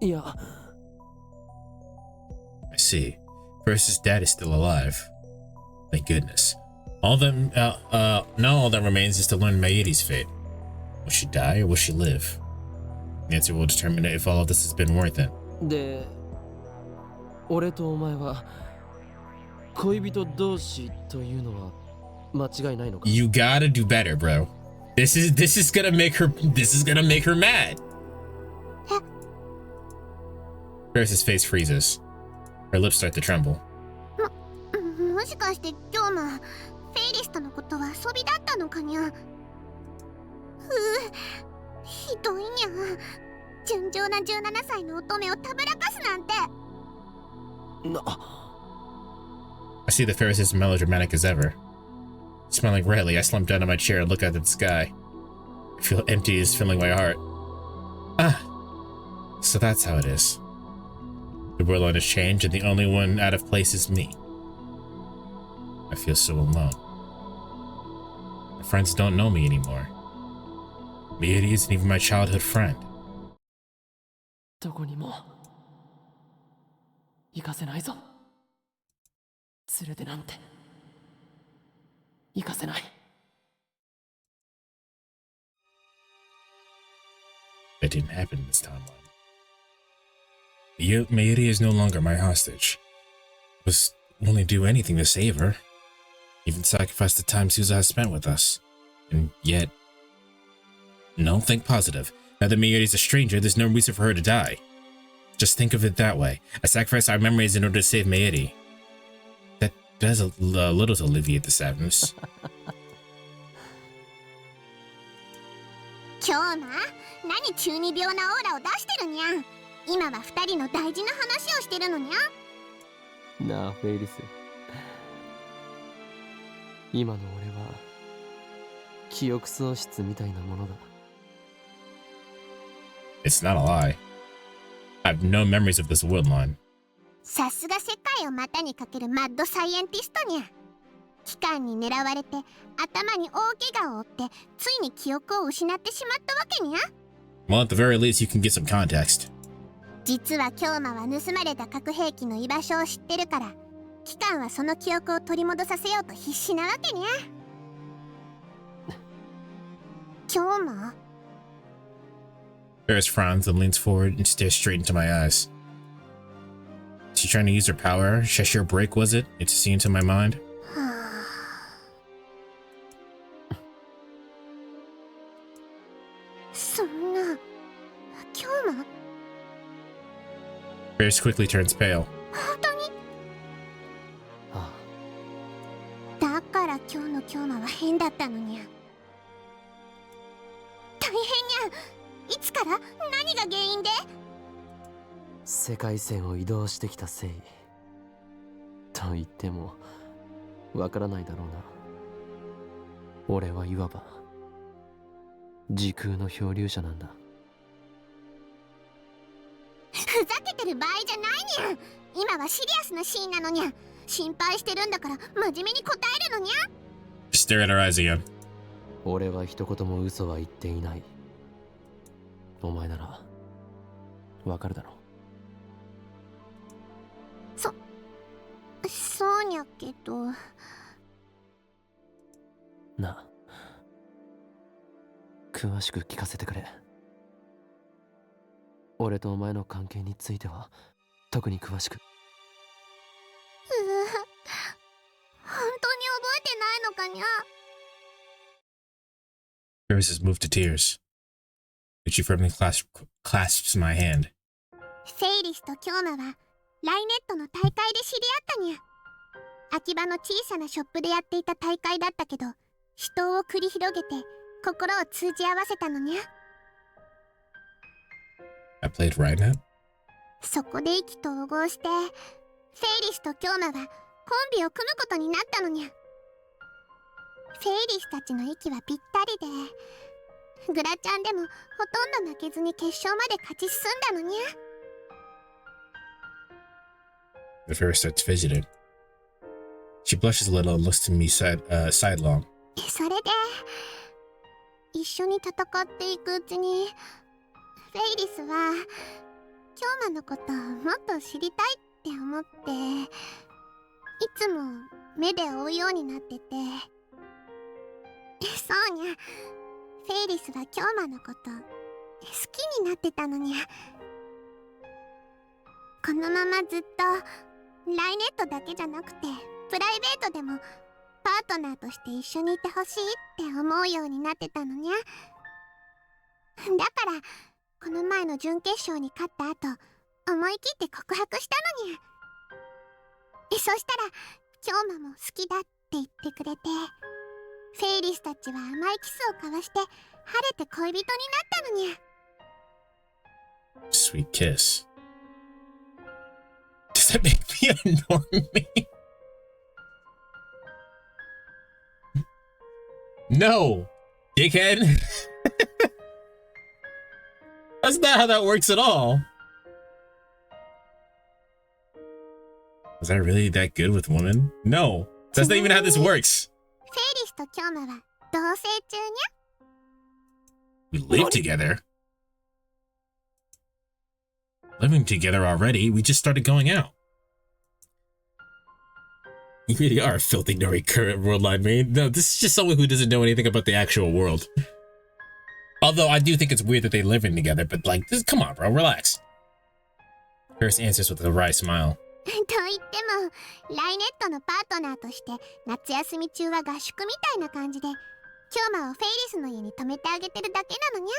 いや。I see. Faris' dad is still alive. Thank goodness. All that now all that remains is to learn Mayuri's fate. Will she die or will she live? The answer will determine if all of this has been worth it. で、俺とお前は恋人同士というのは間違いないのか? You gotta do better, bro. This is gonna make her mad. Faris' face freezes. Her lips start to tremble. もしかして今日もフェイリスとのことは遊びだったのかにゃ。ひどいにゃ。純情な17歳の乙女をたぶらかすなんて。I see that Faris is melodramatic as ever. Smiling redly, I slump down in my chair and look at the sky. I feel empty is filling my heart. Ah, so that's how it is. The world has changed, and the only one out of place is me. I feel so alone. My friends don't know me anymore. Mayuri isn't even my childhood friend. どこにも行かせないぞ。連れてなんて行かせない。That didn't happen in this timeline. Mayuri is no longer my hostage. I was willing to do anything to save her. Even sacrifice the time Suza has spent with us. And yet... No, think positive. Now that Mayuri is a stranger, there's no reason for her to die. Just think of it that way. I sacrificed our memories in order to save Mayuri. That does a little to alleviate the sadness. 今日な、何中二病なオーラを出してるにゃ。今は二人の大事な話をしてるのにゃ。なあ、フェイリス。今の俺は記憶喪失みたいなものだ。It's not a lie. I have no memories of this wood line. さすが世界を股にかけるマッドサイエンティストにゃ。機関に狙われて頭に大怪我を負ってついに記憶を失ってしまったわけにゃ。Well, at the very least, you can get some context. 実は京馬は盗まれた核兵器の居場所を知ってるから、機関はその記憶を取り戻させようと必死なわけにゃ。京馬 Faris frowns and leans forward and stares straight into my eyes. Is she trying to use her power? Cheshire break, was it? To see into my mind? そんな、京馬 Faris quickly turns pale. 本当に？だから今日の京馬は変だったのにゃ。大変にゃ。いつから？何が原因で？世界線を移動してきたせいと言ってもわからないだろうな。俺はいわば時空の漂流者なんだ。ふざけてる場合じゃないにゃ。今はシリアスなシーンなのにゃ。心配してるんだから真面目に答えるのにゃ。Stare at her eyes again. 俺は一言も嘘は言っていない。お前ならわかるだろう。そうにゃけど。なあ、詳しく聞かせてくれ。俺とお前の関係については特に詳しく。本当に覚えてないのかにゃ。Faris is moved to tears. But she firmly clasps my hand. フェイリスと京馬はライネットの大会で知り合ったにゃ。秋葉の小さなショップでやっていた大会だったけど、人を繰り広げて心を通じ合わせたのにゃ。I played Rhinet? そこで意気投合して、フェイリスと京馬はコンビを組むことになったのにゃ。フフェイリスたちの息はぴったりで、グラちゃんでもほとんど負けずに決勝まで勝ち進んだのにゃ。The Faris starts fidgeting. She blushes a little and looks to me sidelong. それで一緒に戦っていくうちに、フェイリスは京馬のことをもっと知りたいって思って、いつも目で追うようになってて。そうにゃ、フェイリスは京馬のこと好きになってたのにゃ。このままずっとライネットだけじゃなくてプライベートでもパートナーとして一緒にいてほしいって思うようになってたのにゃ。だからこの前の準決勝に勝った後、思い切って告白したのにゃ。そしたら京馬も好きだって言ってくれて、フェイリスたちは甘いキスを交わして晴れて恋人になったのにゃ。Sweet kiss. Does that make me a normie? No, dickhead. That's not how that works at all. Was I really that good with women? No, that's not even how this works. フェイリスと京馬は同棲中にゃ。 We live together? Living together already? We just started going out. You really are a filthy, nori current world line, man. No, this is just someone who doesn't know anything about the actual world. Although I do think it's weird that they're living together, but like, this, come on, bro, relax. Faris answers with a wry smile. と言っても、ライネットのパートナーとして夏休み中は合宿みたいな感じで、京馬をフェイリスの家に泊めてあげてるだけなのに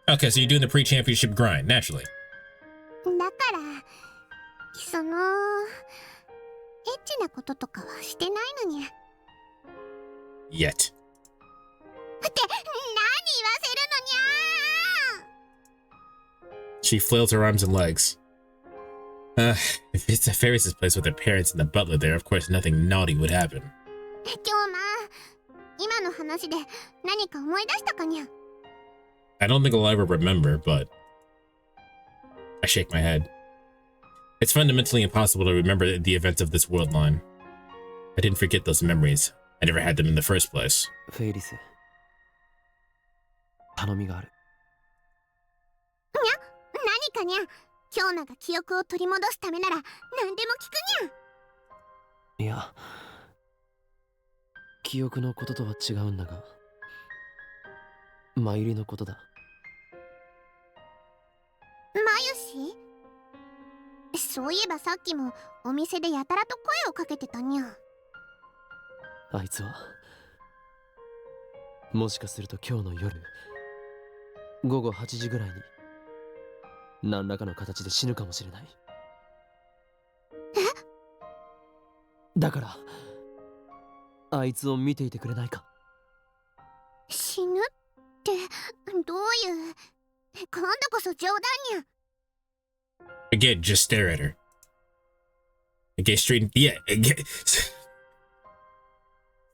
ゃ。 Okay, so you're doing the pre-championship grind, naturally. だから、そのエッチなこととかはしてないのにゃ。 Yet. って何言わせるのにゃ。 She flails her arms and legs. If it's a Faris' place with her parents and the butler there, of course nothing naughty would happen. 京馬、今の話で何か思い出したかにゃ。 I don't think I'll ever remember, but I shake my head. It's fundamentally impossible to remember the events of this world line. I didn't forget those memories. I never had them in the first place. フェイリス、頼みがある。にゃ、何かにゃ。京馬が記憶を取り戻すためなら何でも聞くにゃ。いや、記憶のこととは違うんだが、マユリのことだ。マユシ？そういえばさっきもお店でやたらと声をかけてたにゃ。あいつはもしかすると今日の夜午後8時ぐらいに何らかの形で死ぬかもしれない。だからあいつを見ていてくれないか。死ぬってどういう？今度こそ冗談にゃ。 Again, just stare at her. Again, straight. Yeah. Again.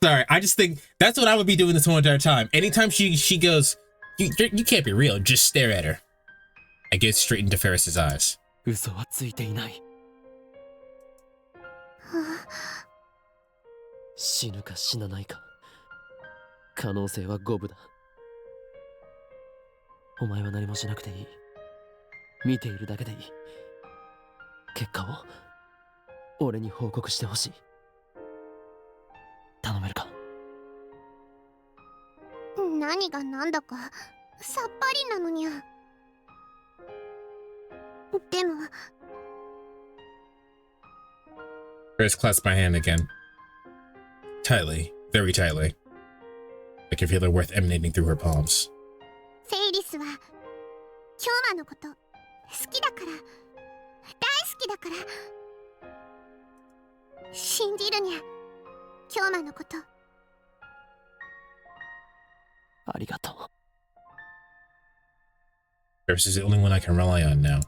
Sorry, I just think that's what I would be doing this whole entire time. Anytime she goes, you can't be real. Just stare at her. I get straight into Faris' eyes. 嘘はついていない。死ぬか死なないか、可能性は五分だ。お前は何もしなくていい。見ているだけでいい。結果を俺に報告してほしい。頼めるか。何が何だかさっぱりなのにゃ。でも Faris clasps my hand again. Tightly, very tightly. I can feel the worth emanating through her palms. フェイリスは京馬のこと好きだから、大好きだから、信じるにゃ、京馬のこと。ありがとう。Faris is the only one I can rely on now.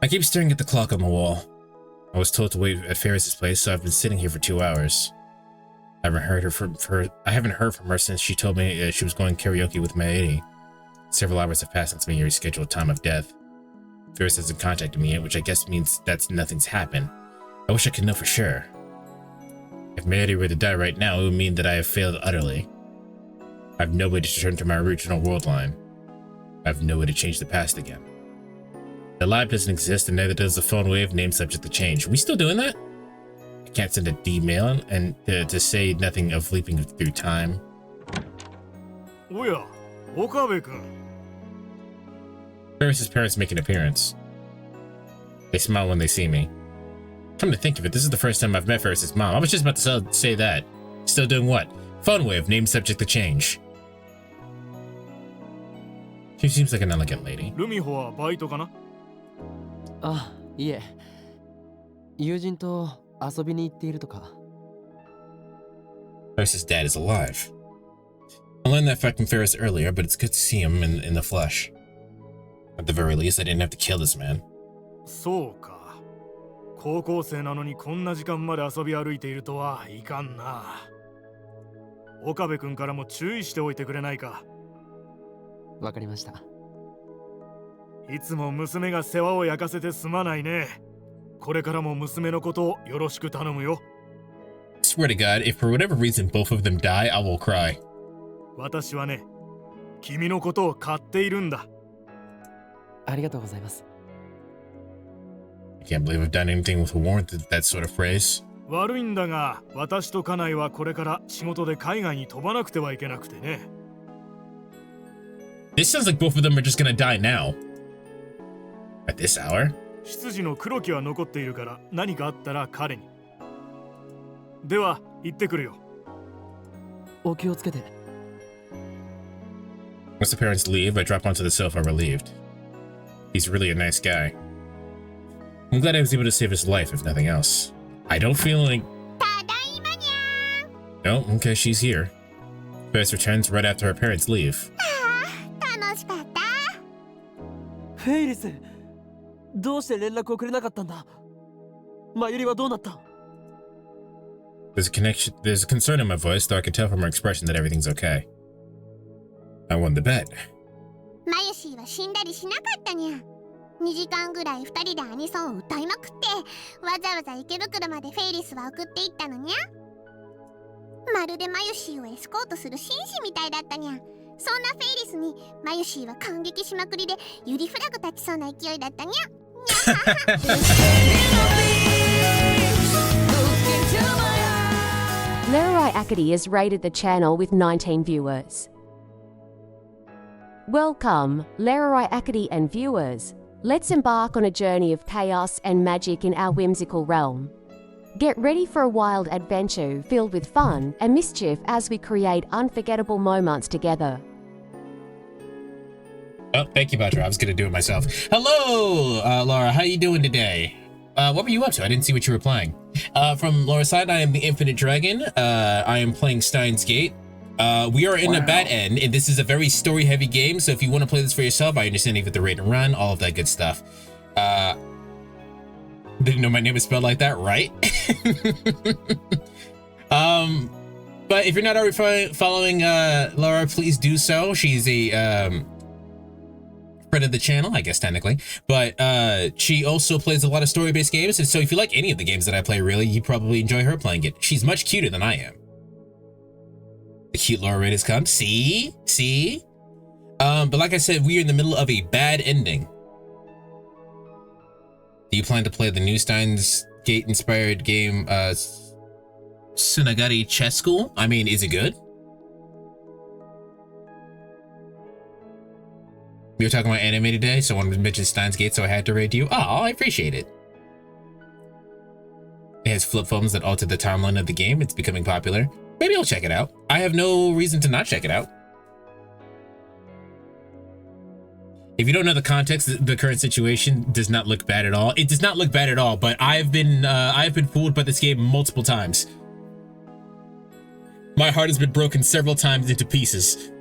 I keep staring at the clock on the wall. I was told to wait at Faris's place, so I've been sitting here for 2 hours. I haven't heard from her since she told me she was going karaoke with Maedi. Several hours have passed since my rescheduled time of death. Faris hasn't contacted me yet, which I guess means that nothing's happened. I wish I could know for sure. If Maedi were to die right now, it would mean that I have failed utterly. I have no way to return to my original world line. I have no way to change the past again. The lab doesn't exist, and neither does the phone wave name subject to change. Are we still doing that? I can't send a D-mail and to say nothing of leaping through time. Oya, Okabe-kun. Faris' parents make an appearance. They smile when they see me. Come to think of it, this is the first time I've met Faris' mom. I was just about to say that. Still doing what? Phone wave, name subject to change. She seems like an elegant lady. Lumiho wa baito kana? あ、いえ。友人と遊びに行っているとか。Faris' dad is alive. I learned that fact from Faris earlier, but it's good to see him in the flesh. At the very least, I didn't have to kill this man. そうか。高校生なのにこんな時間まで遊び歩いているとはいかんな。岡部君からも注意しておいてくれないか。わかりました。いつも娘が世話を焼かせてすまないね。これからも娘のことをよろしく頼むよ。Swear to God, if for whatever reason both of them die, I will cry. 私はね、君のことを買っているんだ。ありがとうございます。I can't believe I've done anything with a warrant that sort of phrase. 悪いんだが、私と家内はこれから仕事で海外に飛ばなくてはいけなくてね。This sounds like both of them are just gonna die now. At this hour? 執事の黒木は残っているから何かあったら彼に。では行ってくるよ。お気をつけて。Once the parents leave, I drop onto the sofa relieved. He's really a nice guy. I'm glad I was able to save his life, if nothing else. I don't feel like... Oh, okay, she's here. Faris returns right after her parents leave. フェイリス、どうして連絡をくれなかったんだ。マユリはどうなった？ There's a concern in my voice, though I can tell from her expression that everything's okay. I won the bet. マユシーは死んだりしなかったにゃ。2時間ぐらい2人でアニソンを歌いまくって、わざわざ池袋までフェイリスは送っていったのにゃ。まるでマユシーをエスコートする紳士みたいだったにゃ。そんなフェイリスにマユシーは感激しまくりでユリフラグ立ちそうな勢いだったにゃ。Leroy Acadie has rated the channel with 19 viewers. Welcome, Leroy Acadie and viewers. Let's embark on a journey of chaos and magic in our whimsical realm. Get ready for a wild adventure filled with fun and mischief as we create unforgettable moments together. Oh, thank you, Batra. I was going to do it myself. Hello, Laura. How you doing today? What were you up to? I didn't see what you were playing. From Laura's side, I am the Infinite Dragon. I am playing Steins Gate. We are in a bad end, and this is a very story-heavy game, so if you want to play this for yourself, I understand you get the rate and run, all of that good stuff. Didn't know my name was spelled like that, right? But if you're not already following Laura, please do so. She's a friend of the channel, I guess, technically. But she also plays a lot of story-based games, and so if you like any of the games that I play, really, you probably enjoy her playing it. She's much cuter than I am. The cute Laura Raid has come. See? But like I said, we are in the middle of a bad ending. Do you plan to play the new Steins Gate inspired game, Tsunagari Chess School? I mean, is it good? We were talking about anime today, so I wanted to mention Steins Gate, so I had to raid you. Oh, I appreciate it. It has flip phones that alter the timeline of the game. It's becoming popular. Maybe I'll check it out. I have no reason to not check it out. If you don't know the context, the current situation does not look bad at all. It does not look bad at all, but I've been fooled by this game multiple times. My heart has been broken several times into pieces.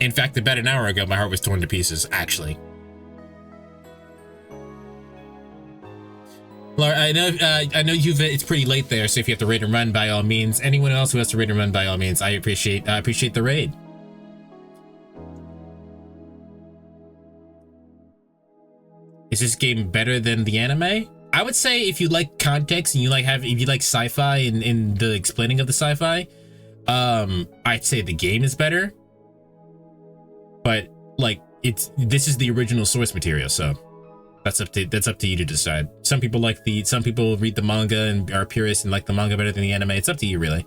In fact, about an hour ago, my heart was torn to pieces, actually. Laura, I know it's pretty late there, so if you have to raid and run, by all means. Anyone else who has to raid and run, by all means, I appreciate the raid. Is this game better than the anime? I would say if you like context and if you like sci-fi and the explaining of the sci-fi, I'd say the game is better. But like this is the original source material, so that's up to you to decide. Some people read the manga and are purists and like the manga better than the anime. It's up to you, really.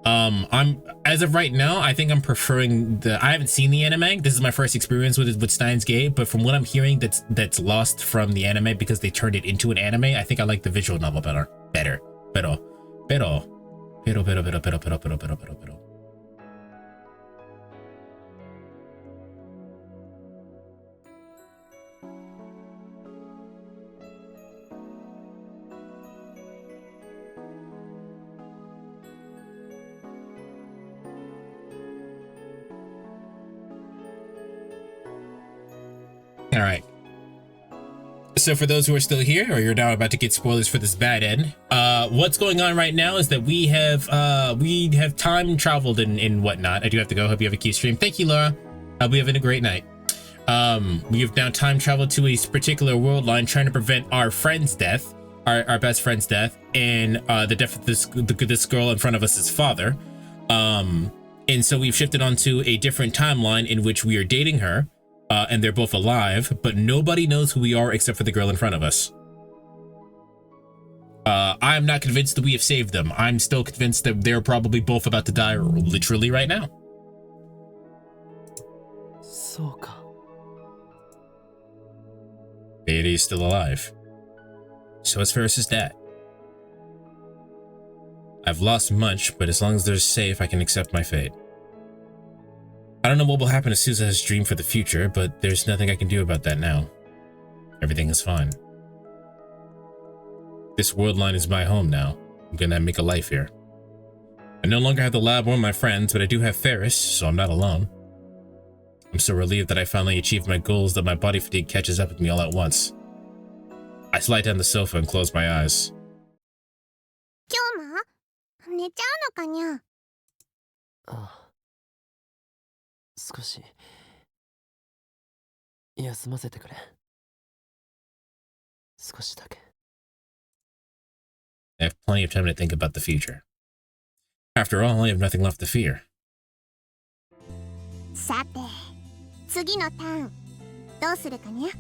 I'm as of right now, I think I'm preferring I haven't seen the anime. This is my first experience with Steins Gate, but from what I'm hearing that's lost from the anime because they turned it into an anime, I think I like the visual novel better. Pero. All right. So for those who are still here, or you're now about to get spoilers for this bad end, what's going on right now is that we have time traveled and whatnot. I do have to go. Hope you have a cute stream. Thank you, Laura. I'll be having a great night. We have now time traveled to a particular world line, trying to prevent our friend's death, our best friend's death, and the death of this girl in front of us' father. And so we've shifted onto a different timeline in which we are dating her. And they're both alive, but nobody knows who we are except for the girl in front of us. I'm not convinced that we have saved them. I'm still convinced that they're probably both about to die literally right now. Baby is still alive. So is Faris' dad. I've lost much, but as long as they're safe, I can accept my fate. I don't know what will happen to Sousa's dream for the future, but there's nothing I can do about that now. Everything is fine. This world line is my home now. I'm gonna make a life here. I no longer have the lab or my friends, but I do have Faris, so I'm not alone. I'm so relieved that I finally achieved my goals that my body fatigue catches up with me all at once. I slide down the sofa and close my eyes. 今日も寝ちゃうのかにゃ。少し休ませてくれ。少しだけ。I have plenty of time to think about the future. After all, I have nothing left to fear. さて、次のターンどうするかにゃ。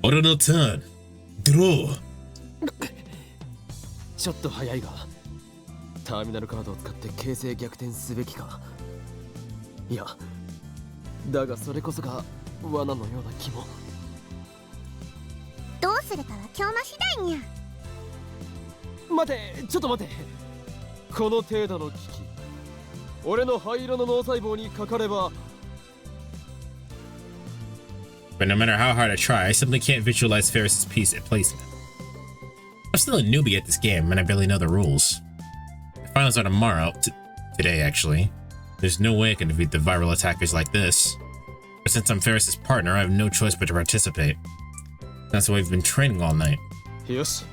俺のターン、ドロー。ちょっと早いが、ターミナルカードを使って形勢逆転すべきか。いや。だがそれこそが罠のような気も。どうするかは今日の次第にゃ。待て、ちょっと待て。この程度の危機、俺の灰色の脳細胞にかかれば。But no matter how hard I try, I simply can't visualize Faris' piece and placement. I'm still a newbie at this game, and I barely know the rules. The finals are tomorrow, today actually. There's no way I can defeat the viral attackers like this. But since I'm Faris' partner, I have no choice but to participate. That's why we've been training all night. よし。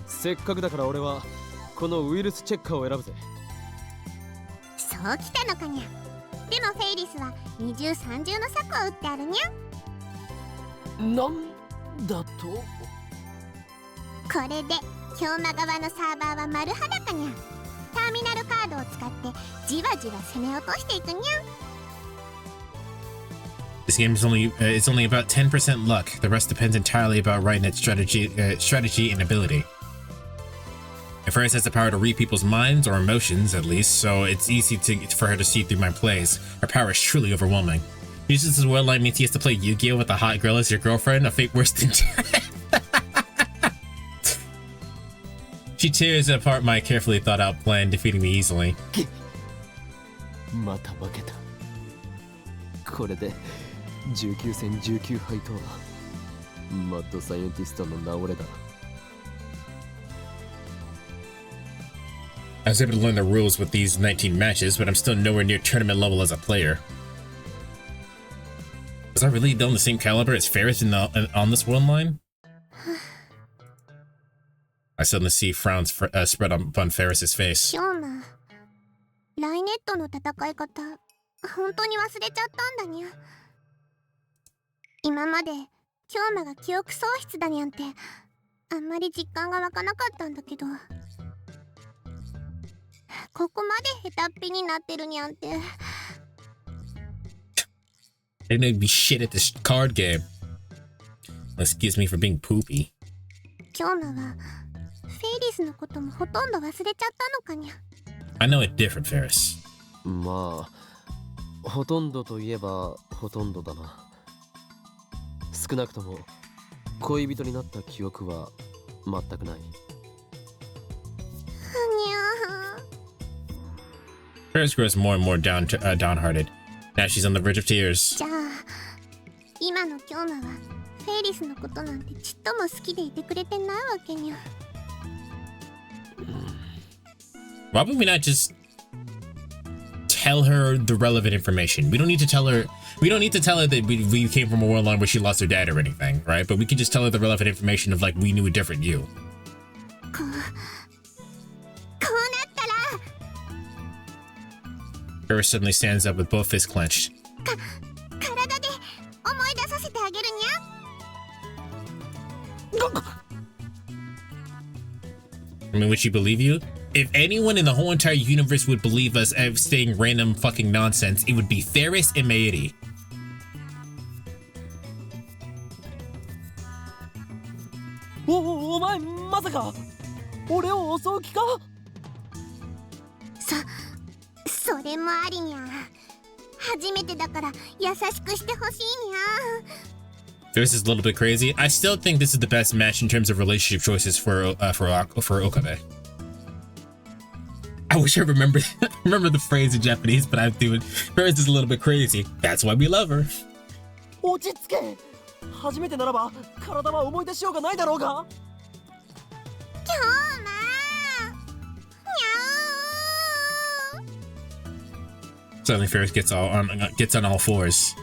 せっかくだから俺はこのウイルスチェッカーを選ぶぜ。そうきたのかにゃ。でもフェイリスは二重三重の策を打ってあるにゃ。なんだと？これで氷魔側のサーバーは丸裸にゃ。ターミナルカードを使ってじわじわ攻め落としていくにゃ。This game is only about 10% luck. The rest depends entirely about right net strategy and ability. And Faris has the power to read people's minds or emotions, at least, so it's easy for her to see through my plays. Her power is truly overwhelming. Uses as well like means he has to play Yu-Gi-Oh with a hot girl as your girlfriend, a fate worse than death. She tears apart my carefully thought out plan, defeating me easily. また負けた。これで19戦19敗とはマッドサイエンティストの名折れだ。I was able to learn the rules with these 19 matches, but I'm still nowhere near tournament level as a player. Was I really on the same caliber as Faris on this one line? I suddenly see frowns spread upon Faris's face. 今日もライネットの戦い方本当に忘れちゃったんだにゃ。今まで京馬が記憶喪失だにゃんてあんまり実感が湧かなかったんだけど、ここまで下手っぴになってるにゃんて。They need to be shit at this card game. Excuse me for being poopy. 京馬はフェイリスのこともほとんど忘れちゃったのかにゃ。I know it different, Faris. まあほとんどといえばほとんどだな。少なくとも恋人になった記憶は全くない。Faris grows more and more downhearted. Now she's on the verge of tears. じゃあ今の京馬はフェイリスのことなんてちっとも好きでいてくれてないわけにゃ。Why would we not just tell her the relevant information? We don't need to tell her that we came from a world line where she lost her dad or anything, right? But we can just tell her the relevant information of like we knew a different you. こうなったら Faris suddenly stands up with both fists clenched. 体で思い出させてあげるにゃ。I mean, would she believe you? If anyone in the whole entire universe would believe us as saying random fucking nonsense, it would be Faris and Meiri. お前まさか俺を襲う気か？それもありにゃ。初めてだから優しくしてほしいにゃ。Faris is a little bit crazy. I still think this is the best match in terms of relationship choices for Okabe. I wish I remember the phrase in Japanese, but I do it. Faris is a little bit crazy. That's why we love her. 落ち着け。初めてならば体は思い出しようがないだろうが。京馬。Suddenly, Faris gets on all fours.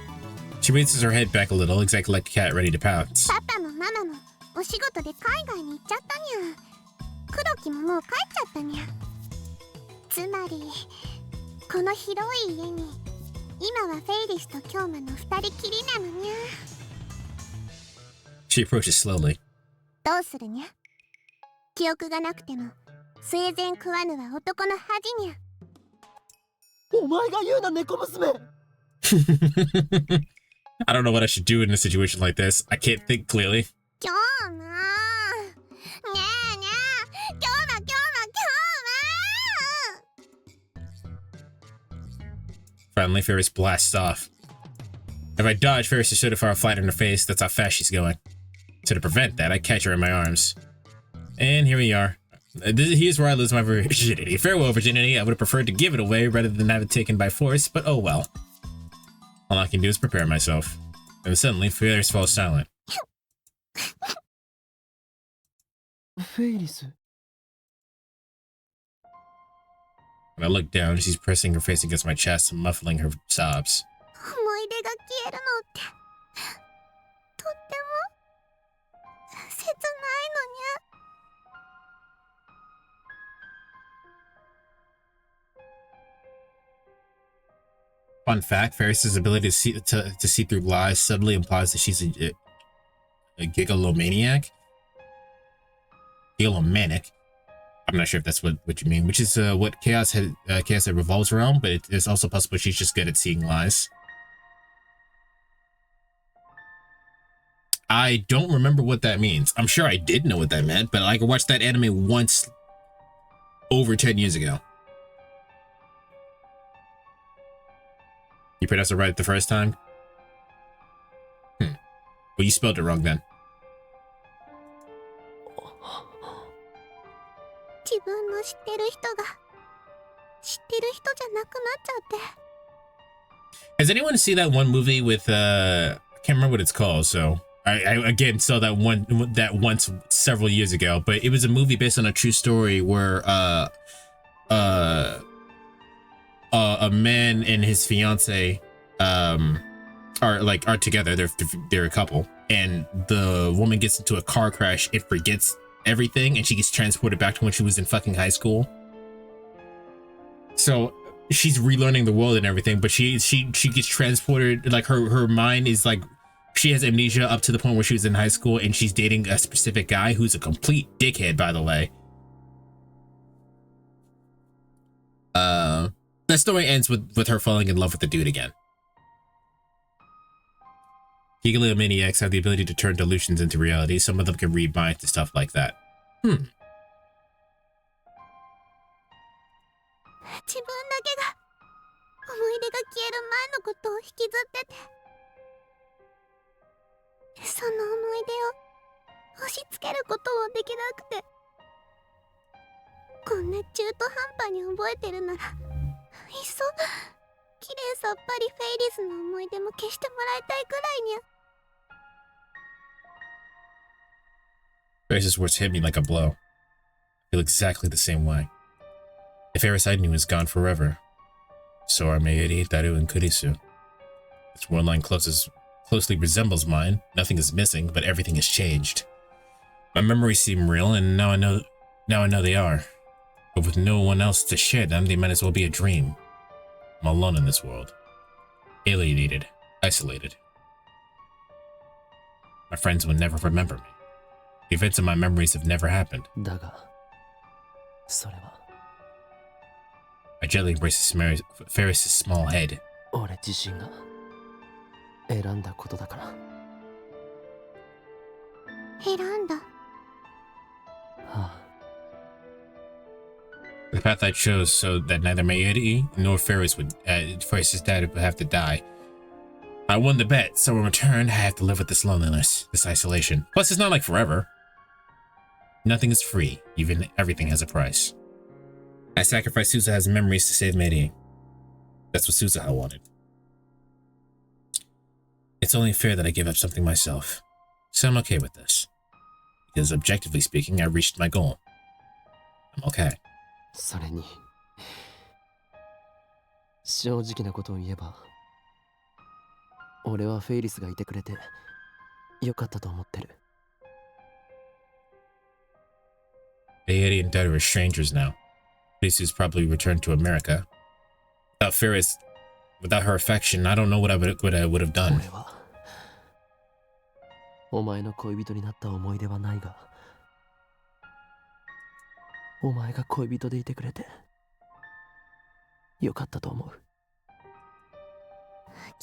She raises her head back a little, exactly like a cat ready to pounce. パパもママもお仕事で海外に行っちゃったにゃ。黒木ももう帰っちゃったにゃ。つまりこの広い家に今はフェイリスと京馬の二人きりなのにゃ。She approaches slowly. どうするにゃ。記憶がなくても生前食わぬは男の恥にゃ。お前が言うな猫娘。I don't know what I should do in a situation like this. I can't think clearly. 京馬。ねえねえ。京馬京馬。 Finally, Faris blasts off. If I dodge, Faris is so far flat in her face. That's how fast she's going. So to prevent that, I catch her in my arms. And here we are. Here's where I lose my virginity. Farewell, virginity. I would have preferred to give it away rather than have it taken by force, but oh well. All I can do is prepare myself. And suddenly, Faris falls silent. Faris. When I look down, she's pressing her face against my chest and muffling her sobs. 思い出が消えるのってとっても切ないのにゃ。Fun fact, Faris' ability to see through lies subtly implies that she's a gigalomaniac. Gigalomanic. I'm not sure if that's what you mean, which is what Chaos revolves around, but it's also possible she's just good at seeing lies. I don't remember what that means. I'm sure I did know what that meant, but I watched that anime once over 10 years ago. You pronounced it right the first time? Well, you spelled it wrong then. 自分の知ってる人が知ってる人じゃなくなっちゃって。 Has anyone seen that one movie with I can't remember what it's called, so I again saw that once several years ago, but it was a movie based on a true story where a man and his fiance are together. They're a couple, and the woman gets into a car crash and forgets everything, and she gets transported back to when she was in fucking high school. So she's relearning the world and everything, but she gets transported, like her mind is like, she has amnesia up to the point where she was in high school, and she's dating a specific guy who's a complete dickhead, by the way. That story ends with her falling in love with the dude again. Egomaniacs have the ability to turn delusions into reality. Some of them can read minds and stuff like that. 自分だけが思い出が消える前のことを引きずってて、その思い出を押し付けることもできなくて、こんな中途半端に覚えてるなら、いっそ綺麗さっぱりフェイリスの思い出も消してもらいたいくらいにゃ。Faris's words hit me like a blow. I feel exactly the same way. The Faris I knew is gone forever. So are Meiri, Daru, and Kurisu. Its world line closely resembles mine. Nothing is missing, but everything has changed. My memories seem real, and now I know they are. But with no one else to share them, they might as well be a dream. I'm alone in this world. Alienated, isolated. My friends will never remember me. The events of my memories have never happened. I gently embrace Faris' small head. The path I chose so that neither Meiri nor Faris' dad would have to die. I won the bet, so in return, I have to live with this loneliness, this isolation. Plus, it's not like forever. Nothing is free, even everything has a price. I sacrificed Suzuha's memories to save Meiri. That's what Suzuha wanted. It's only fair that I give up something myself, so I'm okay with this. Because objectively speaking, I reached my goal. I'm okay. それに正直なことを言えば俺はフェイリスがいてくれてよかったと思ってる。Meiri and Daru are strangers now. Faris probably returned to America. Without Faris, without her affection, I don't know what I would have done. 俺はお前の恋人になった思い出はないが、お前が恋人でいてくれてよかったと思う。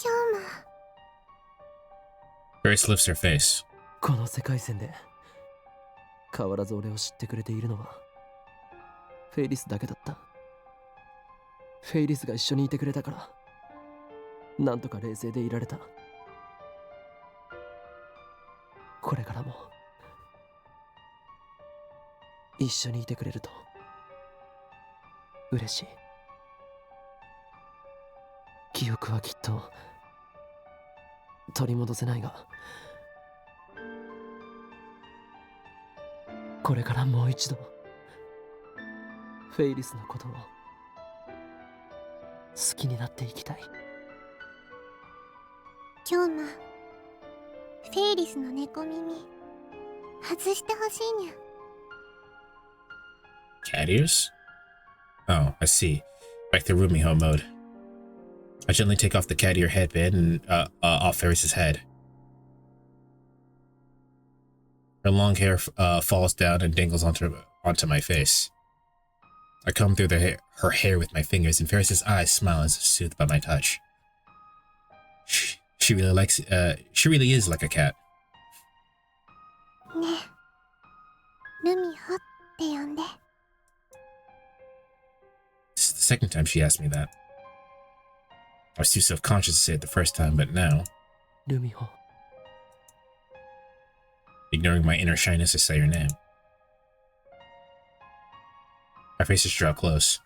今日も Faris lifts her face. この世界線で変わらず俺を知ってくれているのはフェイリスだけだった。フェイリスが一緒にいてくれたからなんとか冷静でいられた。これからも一緒にいてくれると嬉しい。記憶はきっと取り戻せないが、これからもう一度フェイリスのことを好きになっていきたい。今日もフェイリスの猫耳外してほしいにゃ。Cat ears? Oh, I see. Back to Rumiho mode. I gently take off the cat ear headband and off Faris' head. Her long hair falls down and dangles onto my face. I comb through her hair with my fingers, and Faris' eyes smile as if soothed by my touch. She really is like a cat. ねえ、ルミホって呼んで。This is the second time she asked me that. I was too self-conscious to say it the first time, but now, Rumiho. ignoring my inner shyness to say her name. Our faces draw close.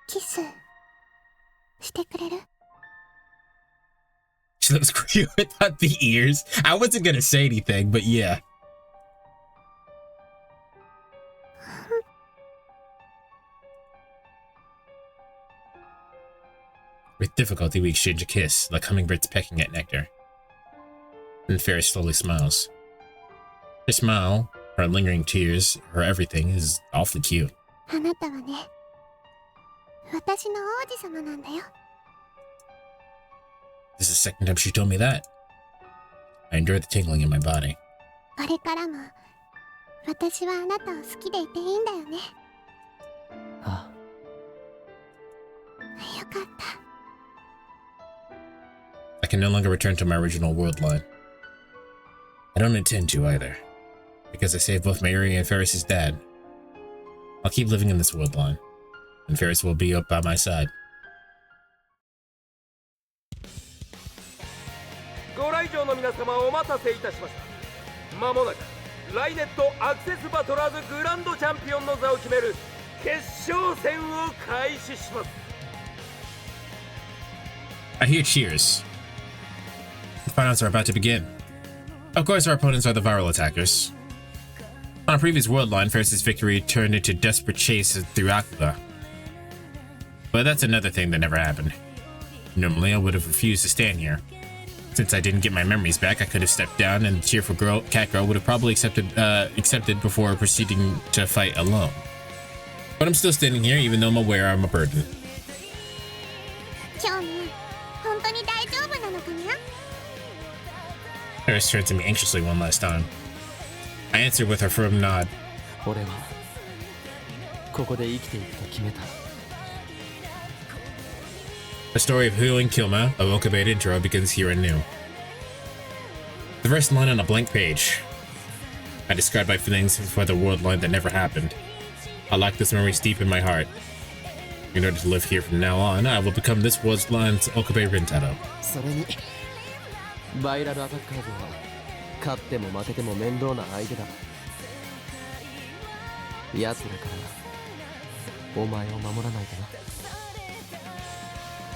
キスしてくれる？ She looks cute without the ears. I wasn't gonna say anything, but yeah. With difficulty, we exchange a kiss, like hummingbirds pecking at nectar. Then Faris slowly smiles. Her smile, her lingering tears, her everything is awfully cute. あなたはね、私の王子様なんだよ。 This is the second time she told me that. I enjoy the tingling in my body. これからも私はあなたを好きでいていいんだよね。ああ。よかった。 I can no longer return to my original world line. I don't intend to either, because I saved both Mayuri and Faris' dad. I'll keep living in this world line, and Faris will be up by my side. ご来場の皆様お待たせいたしました。まもなくライネットアクセスバトラーズグランドチャンピオンの座を決める決勝戦を開始します。 I hear cheers. The finals are about to begin. Of course, our opponents are the viral attackers. On a previous world line, Faris' victory turned into desperate chase through Akuga. But that's another thing that never happened. Normally, I would have refused to stand here. Since I didn't get my memories back, I could have stepped down, and the cheerful cat girl would have probably accepted before proceeding to fight alone. But I'm still standing here, even though I'm aware I'm a burden. 今日ね、本当に大丈夫なのかな? Faris turned to me anxiously one last time. I answered with a firm nod. 俺はここで生きていくと決めた。 The story of Hyo and Kilma, a Okabe intro, begins here anew. The first line on a blank page. I describe my feelings for the world line that never happened. I lock this memories deep in my heart. In order to live here from now on, I will become this world line's Okabe Rintaro. それにバイラルアタッカーズは勝っても負けても面倒な相手だ。奴らからお前を守らないとな。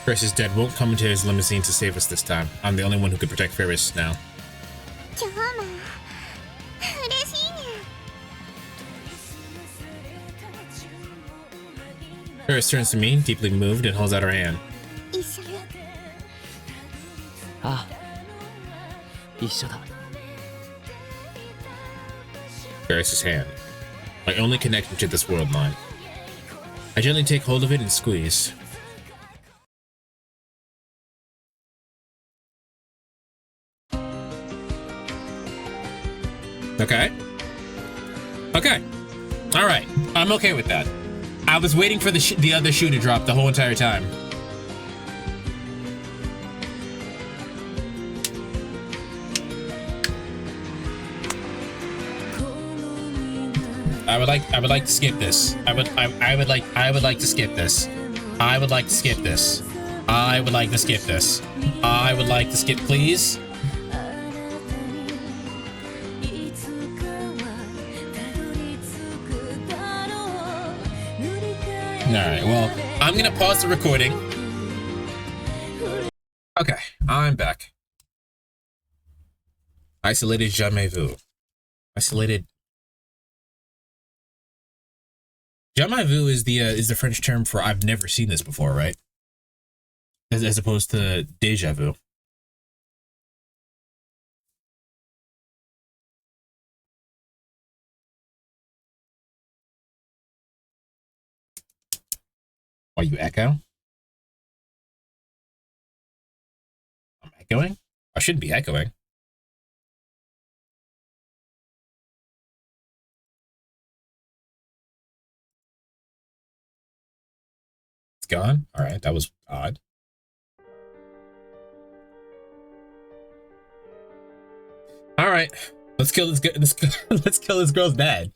Faris' dad won't come into his limousine to save us this time. I'm the only one who can protect Faris now. 今日も嬉しいね。 Faris turns to me, deeply moved, and holds out her hand. 一緒に。ああ、一緒だ。 Faris' hand. My only connection to this world line. I gently take hold of it and squeeze. Okay. Okay. All right. I'm okay with that. I was waiting for the other shoe to drop the whole entire time. I would like to skip this. I would like to skip this. I would like to skip this. I would like to skip this. I would like to skip, please. Alright, well, I'm gonna pause the recording. Okay, I'm back. Isolated jamais-vu. Isolated. Jamais-vu is the French term for I've never seen this before, right? As opposed to déjà vu. Why you echo? I'm echoing? I shouldn't be echoing. It's gone? Alright, that was odd. Alright, let's kill this let's kill this girl's dad.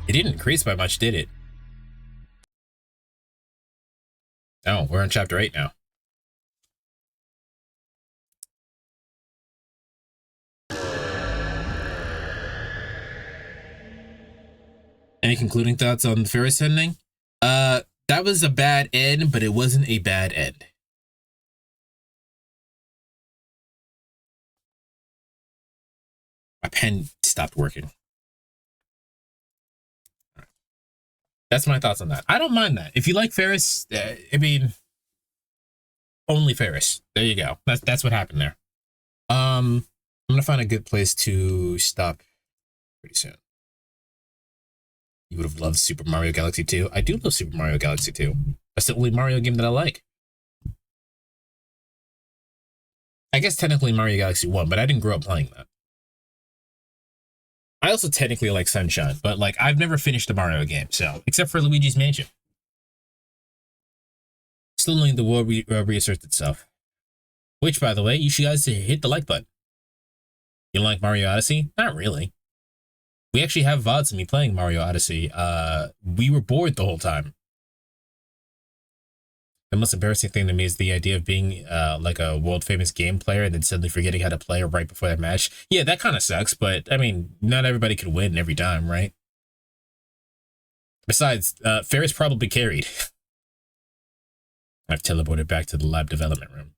It didn't increase by much, did it? Oh, we're on chapter 8 now. Any concluding thoughts on the Faris ending? That was a bad end, but it wasn't a bad end. My pen stopped working. That's my thoughts on that. I don't mind that. If you like Faris, I mean, only Faris. There you go. That's what happened there. I'm gonna find a good place to stop pretty soon. You would have loved Super Mario Galaxy 2. I do love Super Mario Galaxy 2. That's the only Mario game that I like. I guess technically Mario Galaxy 1, but I didn't grow up playing that. I also technically like Sunshine, but like I've never finished a Mario game, so except for Luigi's Mansion. Still letting the world reassert itself. Which, by the way, you should guys hit the like button. You don't like Mario Odyssey? Not really. We actually have VODs of me playing Mario Odyssey. We were bored the whole time. The most embarrassing thing to me is the idea of being like a world-famous game player and then suddenly forgetting how to play right before that match. Yeah, that kind of sucks, but I mean, not everybody can win every time, right? Besides, Faris probably carried. I've teleported back to the lab development room.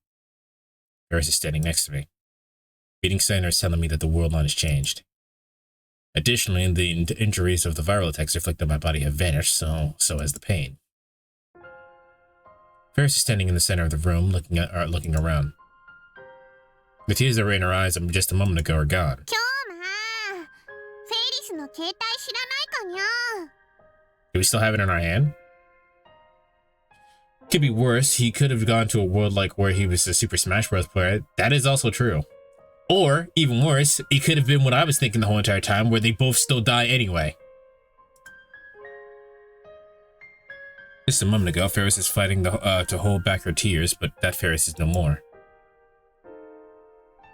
Faris is standing next to me. Reading center is telling me that the world line has changed. Additionally, the injuries of the viral attacks inflicted on my body have vanished, so has the pain. Faris is standing in the center of the room, looking around. The tears that were in her eyes just a moment ago are gone. Do we still have it in our hand? Could be worse. He could have gone to a world like where he was a Super Smash Bros. Player. That is also true. Or, even worse, it could have been what I was thinking the whole entire time, where they both still die anyway. Just a moment ago, Faris is fighting to hold back her tears, but that Faris is no more.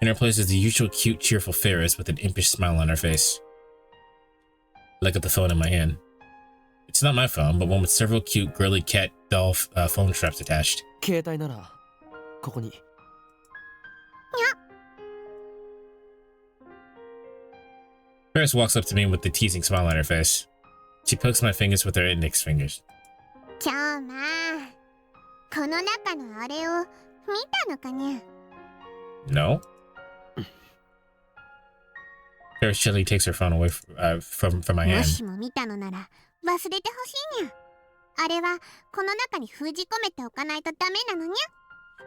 In her place is the usual cute, cheerful Faris with an impish smile on her face. I look at the phone in my hand. It's not my phone, but one with several cute, girly cat doll phone straps attached. Faris walks up to me with the teasing smile on her face. She pokes my fingers with her index fingers. No? Faris gently takes her phone away from my hand.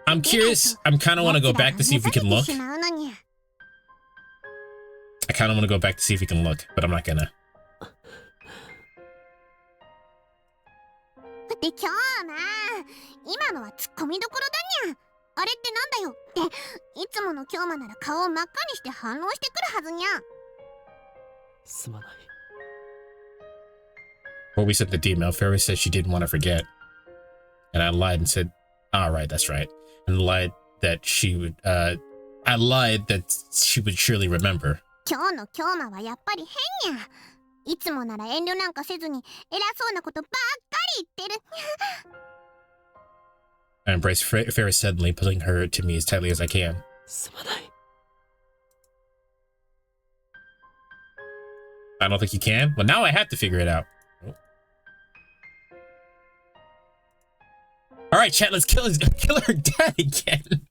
I'm curious. I kind of want to go back to see if we can look. I kind of want to go back to see if we can look, but I'm not gonna. Before we sent the email, Faris said she didn't want to forget. And I lied and said, all right, that's right. And lied that she would, I lied that she would surely remember. I embraced Faris suddenly, pulling her to me as tightly as I can. I don't think you can? Well, now I have to figure it out. All right, chat, let's kill her dad again.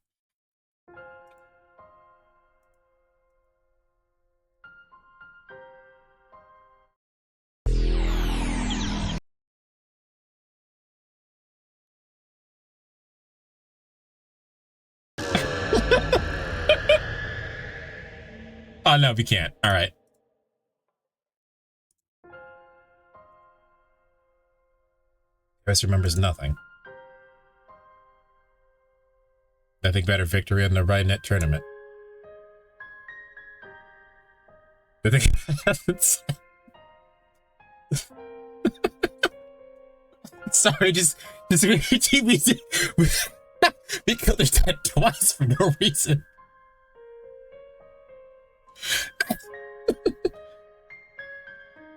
Oh, no, we can't. All right. Faris remembers nothing. Nothing but her victory in the Rhinet tournament. Sorry, just TV. We killed her dad twice for no reason.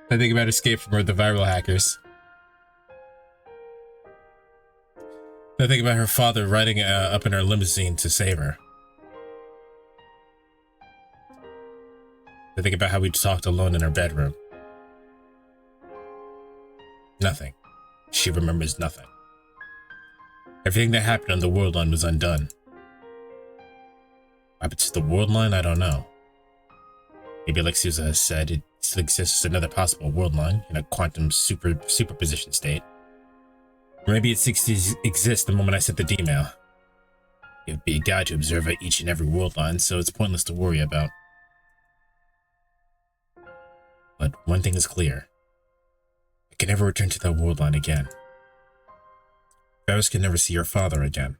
I think about escape from the viral hackers. I think about her father riding up in her limousine to save her. I think about how we talked alone in her bedroom. Nothing. she remembers nothing. Everything that happened on the world line was undone. What happened to the world line? I don't know. Maybe like Sousa has said, it still exists as another possible world line in a quantum superposition state. Or maybe it exists the moment I sent the D-mail. It would be a guide to observe each and every world line, so it's pointless to worry about. But one thing is clear. I can never return to that world line again. Faris can never see her father again.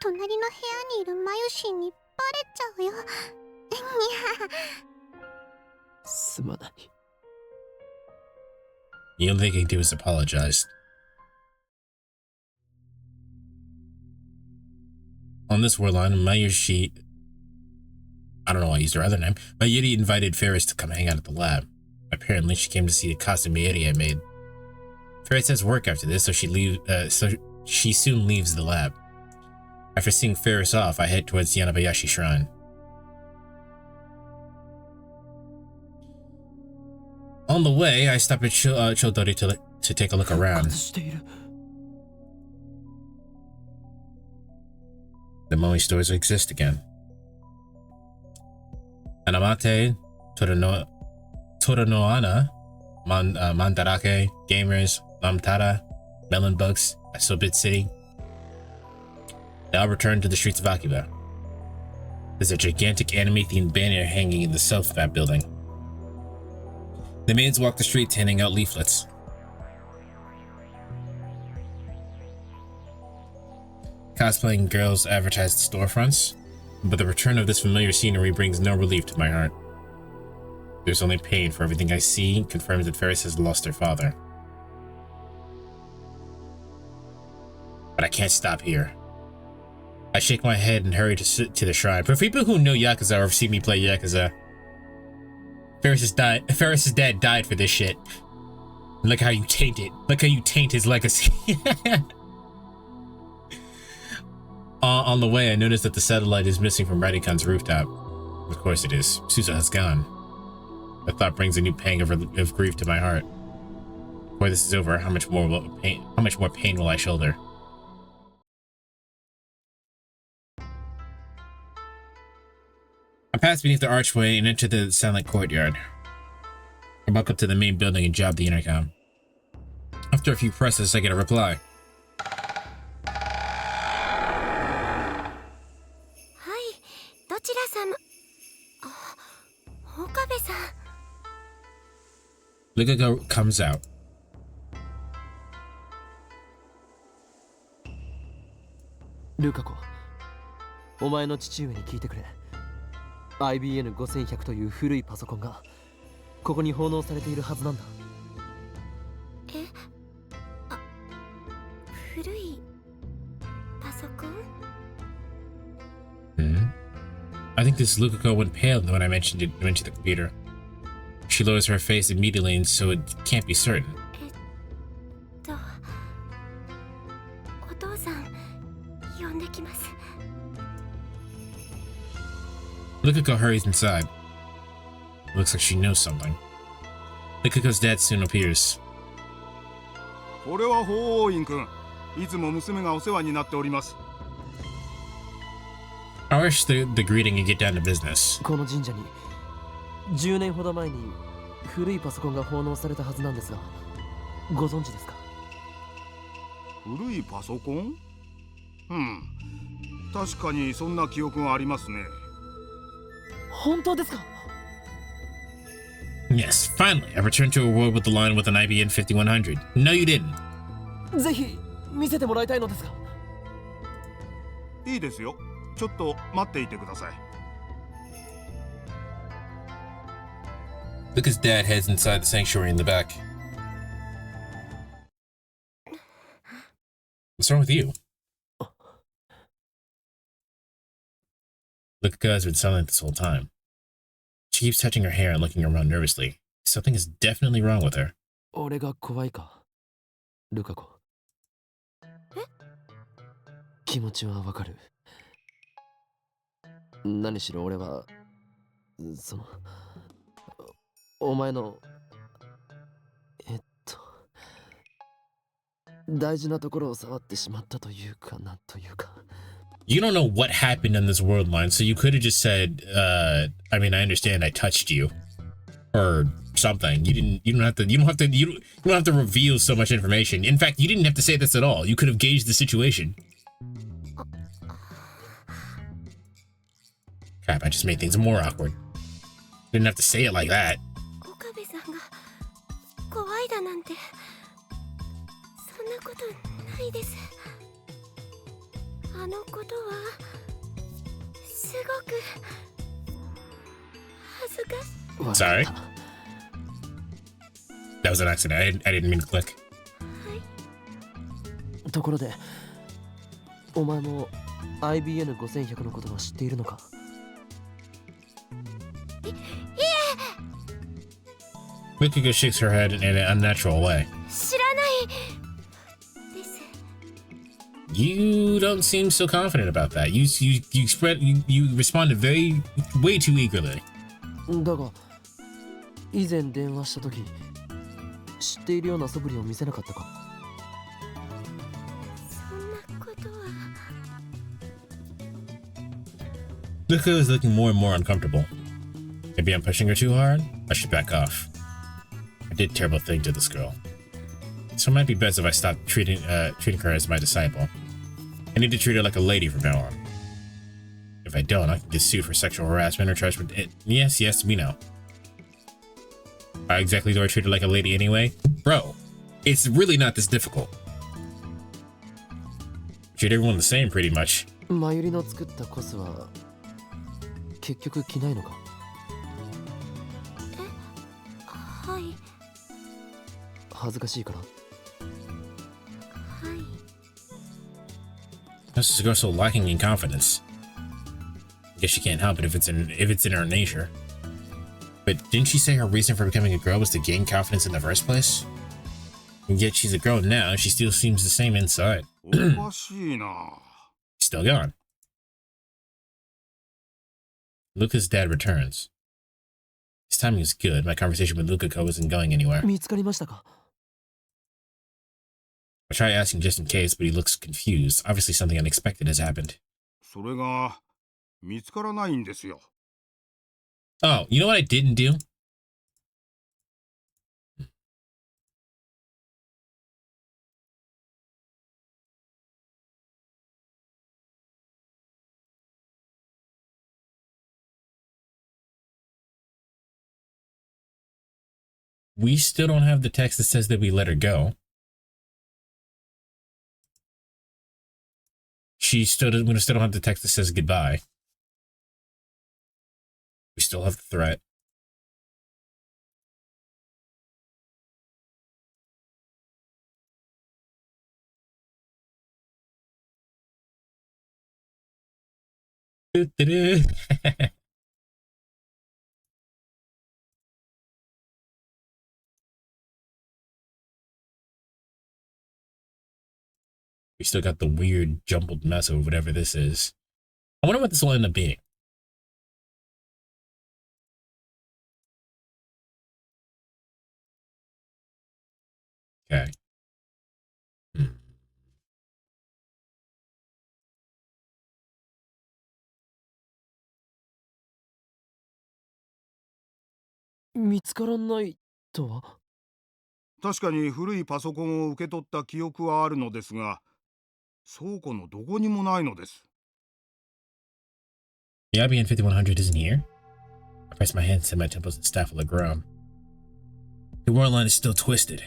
隣の部屋にいるマユシンにバレちゃうよ。にゃ。すまない。The only thing I can do is apologize. On this world line, Mayuri, I don't know why I used her other name, Mayuri invited Faris to come hang out at the lab. Apparently, she came to see a costume Mayuri had made. Faris has work after this, so she soon leaves the lab. After seeing Faris off, I head towards the Yanabayashi Shrine. On the way, I stop at Chodori to take a look around. The Moe stores exist again. Anamate, Toronoana, Mandarake, Gamers, Lamtara, Melon Bugs, Isobit City. Now return to the streets of Akiba. There's a gigantic anime-themed banner hanging in the south of that building. The maids walk the streets handing out leaflets. Cosplaying girls advertise the storefronts, but the return of this familiar scenery brings no relief to my heart. There's only pain, for everything I see confirms that Faris has lost her father. But I can't stop here. I shake my head and hurry to the shrine. For people who know Yakuza or have seen me play Yakuza, Faris' dad died for this shit. Look how you taint it. Look how you taint his legacy. On the way, I noticed that the satellite is missing from Radicon's rooftop. Of course it is. Sousa has gone. The thought brings a new pang of grief to my heart. Before this is over, how much more pain will I shoulder? I pass beneath the archway and enter the silent courtyard. I walk up to the main building and job the intercom. After a few presses, I get a reply. Hi, どちら様? Okabe-san. Lukaku comes out. Lukaku, お前の父上に聞いてくれ。IBN5100 という古いパソコンがここに奉納されているはずなんだ。え、あ、古いパソコン? I think this Lukaku went pale when I mentioned the computer. She lowers her face immediately, and so it can't be certain. お父さん、呼んできます。Lukaku hurries inside. Looks like she knows something. Lukaku's dad soon appears. これは法王院君。いつも娘がお世話になっております。I rush the greeting and get down to business. この神社に10年ほど前に古いパソコンが奉納されたはずなんですが、ご存知ですか？古いパソコン？確かにそんな記憶がありますね。本当ですか? Yes, finally, I returned to a world with the line with an IBN 5100. No, you didn't. ぜひ見せてもらいたいのですが。いいですよ。ちょっと待っていてください。Luka's dad heads inside the sanctuary in the back. What's wrong with you? Luka has been silent this whole time. She keeps touching her hair and looking around nervously. Something is definitely wrong with her. 俺が怖いか、ルカ子。気持ちはわかる。何しろ俺は、お前の大事なところを触ってしまったというかなんというか。 You don't know what happened in this world line, so you could have just said, I mean, I understand I touched you. Or something. You don't have to reveal so much information. In fact, you didn't have to say this at all. You could have gauged the situation. Crap, I just made things more awkward. Didn't have to say it like that. 岡部さんが怖いだなんてそんなことないです。あのことはすごく恥ずかしい。 Sorry. That was an accident. I didn't mean to click. ところで、お前も IBN5100 のことは知っているのか？いえ。 Mikiko shakes her head in an unnatural way. 知らないです。 You don't seem so confident about that. You responded way too eagerly. だが、以前電話した時、知っているような素振りを見せなかったか？ そんなことは。 Mikiko is looking more and more uncomfortable. Maybe I'm pushing her too hard? I should back off. I did a terrible thing to this girl. So it might be best if I stop treating her as my disciple. I need to treat her like a lady from now on. If I don't, I can get sued for sexual harassment or charged with it. Yes, we know. How exactly do I treat her like a lady anyway? Bro, it's really not this difficult. Treat everyone the same, pretty much. マユリの作ったコスは結局着ないのか？はい。恥ずかしいから。 This is a girl so lacking in confidence. I guess she can't help it if it's in her nature. But didn't she say her reason for becoming a girl was to gain confidence in the first place? And yet she's a girl now, she still seems the same inside. Still gone. Luca's dad returns. His timing is good. My conversation with Lukako isn't going anywhere. 見つかりましたか？ I try asking just in case, but he looks confused. Obviously something unexpected has happened. それが見つからないんですよ。 Oh, you know what I didn't do? We still don't have the text that says that we let her go. We still don't have the text that says goodbye. We still have the threat. We still got the weird jumbled mess of whatever this is. I wonder what this will end up being. Okay. Hmm. 見つからないとは？確かに古いパソコンを受け取った記憶はあるのですが、倉庫のどこにもないのです。The IBN 5100 isn't here? I press my hands to my temples and stifle a groan. The world line is still twisted.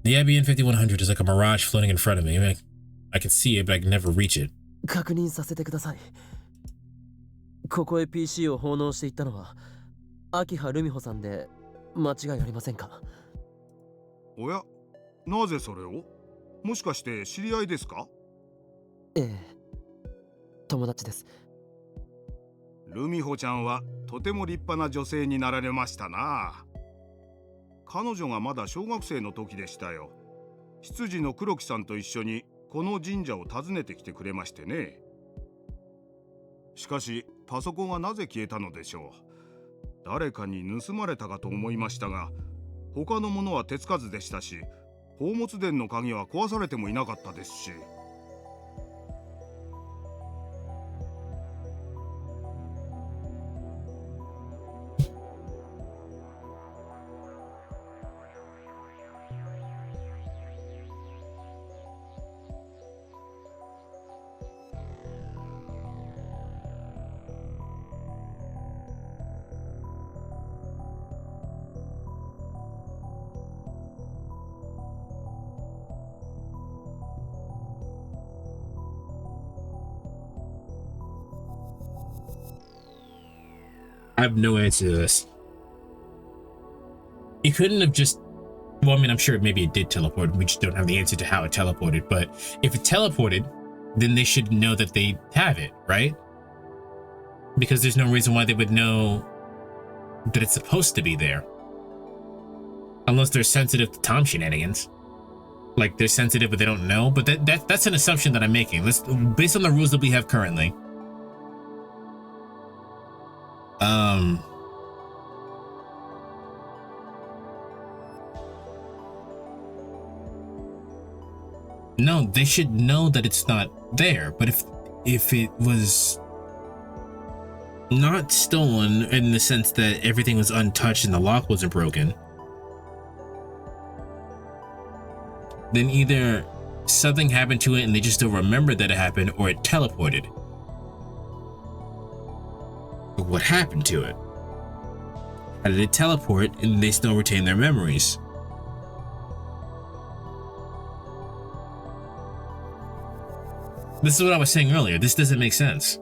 The IBN 5100 is like a mirage floating in front of me. I can see it, but I can never reach it. 確認させてください。ここへ PC を奉納していったのは秋葉留美穂さんで間違いありませんか？おや、なぜそれを？もしかして知り合いですか？ええ、友達です。留美穂ちゃんはとても立派な女性になられましたな。彼女がまだ小学生の時でしたよ。執事の黒木さんと一緒にこの神社を訪ねてきてくれましてね。しかしパソコンはなぜ消えたのでしょう。誰かに盗まれたかと思いましたが、他のものは手つかずでしたし、宝物殿の鍵は壊されてもいなかったですし。I have no answer to this. He couldn't have just... Well, I mean, I'm sure maybe it did teleport. We just don't have the answer to how it teleported. But if it teleported, then they should know that they have it, right? Because there's no reason why they would know that it's supposed to be there. Unless they're sensitive to Tom shenanigans. Like, they're sensitive but they don't know. But that's an assumption that I'm making. Based on the rules that we have currently. No, they should know that it's not there. But if it was not stolen in the sense that everything was untouched and the lock wasn't broken, then either something happened to it and they just don't remember that it happened, or it teleported. But what happened to it? How did it teleport and they still retain their memories? This is what I was saying earlier. This doesn't make sense.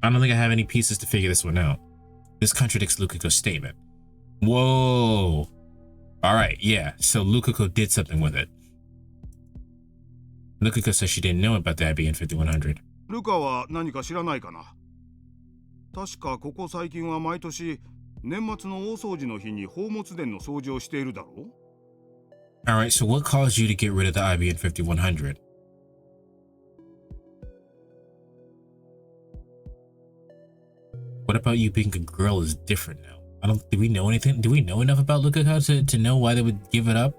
I don't think I have any pieces to figure this one out. This contradicts Lukiko's statement. Whoa. Alright, yeah. So Lukiko did something with it. Lukiko says she didn't know about the IBN 5100. ルカは何か知らないかな。確かここ最近は毎年年末の大掃除の日に宝物殿の掃除をしているだろう。Alright, so what caused you to get rid of the IBN 5100? What about you being a girl is different now? Do we know anything? Do we know enough about Lukiko to know why they would give it up?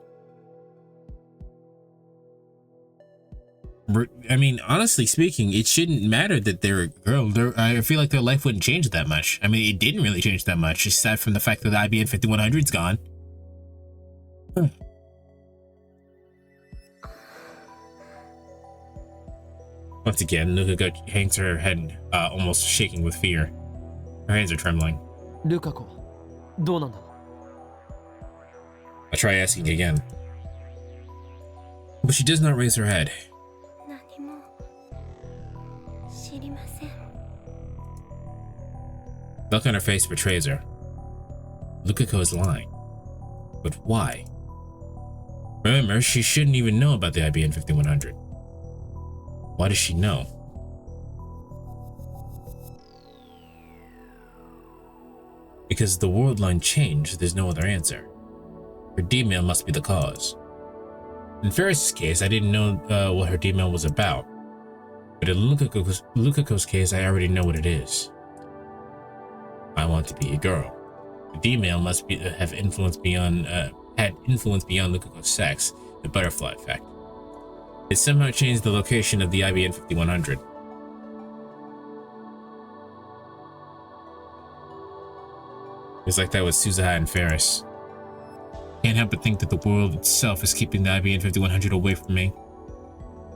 I mean, honestly speaking, it shouldn't matter that they're a girl. I feel like their life wouldn't change that much. I mean, it didn't really change that much, aside from the fact that the IBN 5100's gone. Once again, Lukiko hangs her head, almost shaking with fear. Her hands are trembling. Lukiko, どうなんだ? I try asking again. But she does not raise her head. The look on her face betrays her. Lukiko is lying. But why? Remember, she shouldn't even know about the IBN 5100. Why does she know? Because the world line changed, there's no other answer. Her D-mail must be the cause. In Faris' case, I didn't know what her D-mail was about. But in Lukiko's case, I already know what it is. I want to be a girl. The D-mail must have influence beyond Lukiko's sex, the butterfly effect. It somehow changed the location of the IBN 5100. It's like that with Suzuha and Faris. Can't help but think that the world itself is keeping the IBN 5100 away from me.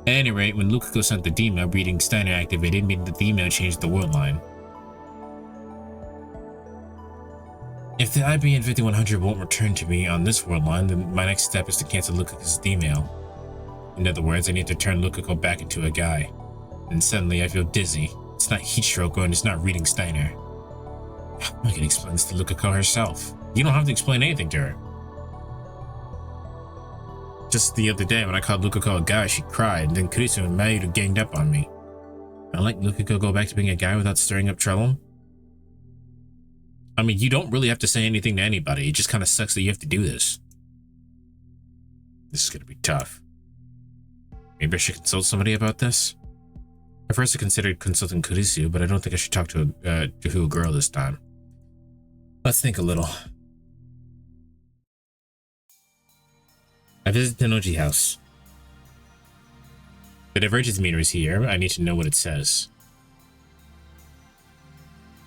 At any rate, when Lukiko sent the D-mail reading Steiner activated, meaning the D-mail changed the world line. If the IBN 5100 won't return to me on this world line, then my next step is to cancel Lukiko's D-mail. In other words, I need to turn Lukiko back into a guy. And suddenly I feel dizzy. It's not heat stroke and it's not reading Steiner. I can explain this to Lukiko herself. You don't have to explain anything to her. Just the other day when I called Lukiko a guy, she cried, and then Kurisu and Mayuru ganged up on me. I let Lukiko go back to being a guy without stirring up trouble? I mean, you don't really have to say anything to anybody. It just kind of sucks that you have to do this. This is gonna be tough. Maybe I should consult somebody about this? At first I considered consulting Kurisu, but I don't think I should talk to a girl this time. Let's think a little. I visit Tennoji House. The divergence meter is here. I need to know what it says.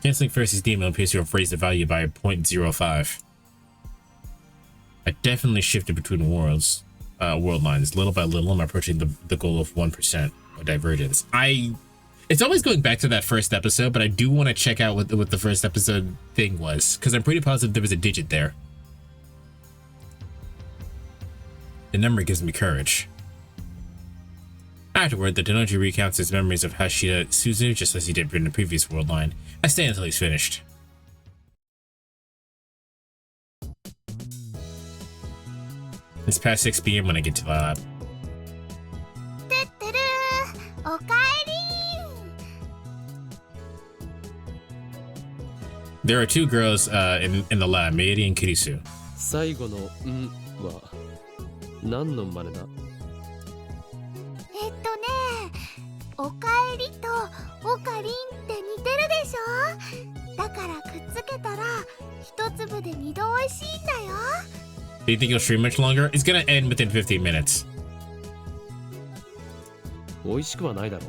Canceling Faris' email appears to have raised the value by 0.05. I definitely shifted between world lines. Little by little, I'm approaching the goal of 1% of divergence. It's always going back to that first episode, but I do want to check out what the first episode thing was, because I'm pretty positive there was a digit there. The number gives me courage. Afterward, the Tennoji recounts his memories of Hashida Suzu, just as he did in the previous world line. I stay until he's finished. It's past 6 p.m. when I get to the lab. There are 2 girls in the lab, Meiri and Kurisu. 最後の「ん」は何の真似だ？おかえりとおかりんって似てるでしょ？だからくっつけたら一粒で2度美味しいんだよ。Do you think you'll stream much longer? It's gonna end within 15 minutes. 美味しくはないだろう。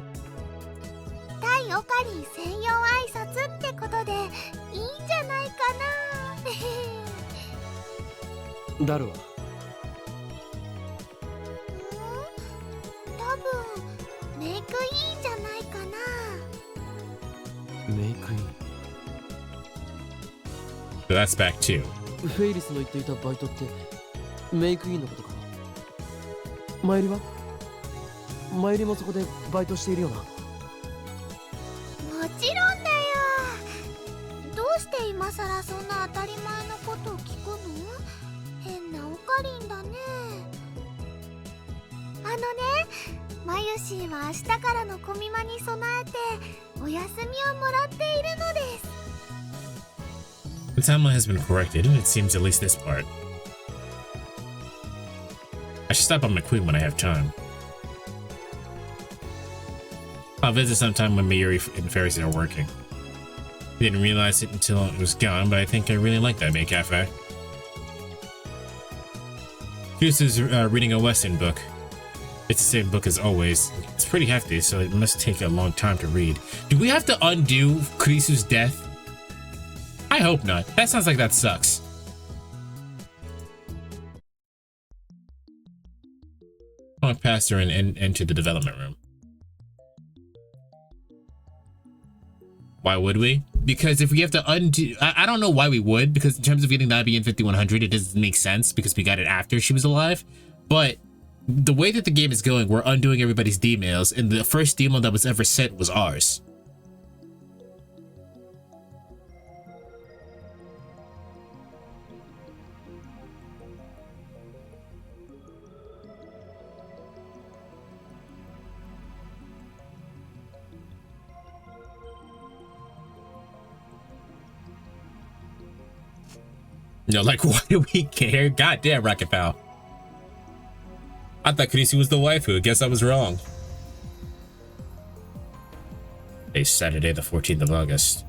対おかりん専用挨拶ってことでいいんじゃないかな。だるわ。多分メイクいいんじゃないかな。メイクイン。So that's back too. フェイリスの言っていたバイトってメイクインのことか。マユリは？マユリもそこでバイトしているよな。もちろんだよ。どうして今さらそんな当たり前のことを聞くの？変なおかりんだね。マユシーは明日からのコミマに備えてお休みをもらっているのです。The timeline has been corrected, it seems, at least this part. I should stop on my queen when I have time. I'll visit sometime when Mayuri and Faris are working. Didn't realize it until it was gone, but I think I really like that maid cafe. Kurisu's reading a Western book. It's the same book as always. It's pretty hefty, so it must take a long time to read. Do we have to undo Kurisu's death? I hope not. That sounds like that sucks. Walk past her and enter the development room. Why would we? Because if we have to undo... I don't know why we would, because in terms of getting the IBN 5100, it doesn't make sense because we got it after she was alive. But the way that the game is going, we're undoing everybody's D-mails, and the first D-mail that was ever sent was ours. No, like, why do we care? Goddamn, Rocket Pal. I thought Kurisu was the waifu. Guess I was wrong. Today's Saturday, the 14th of August.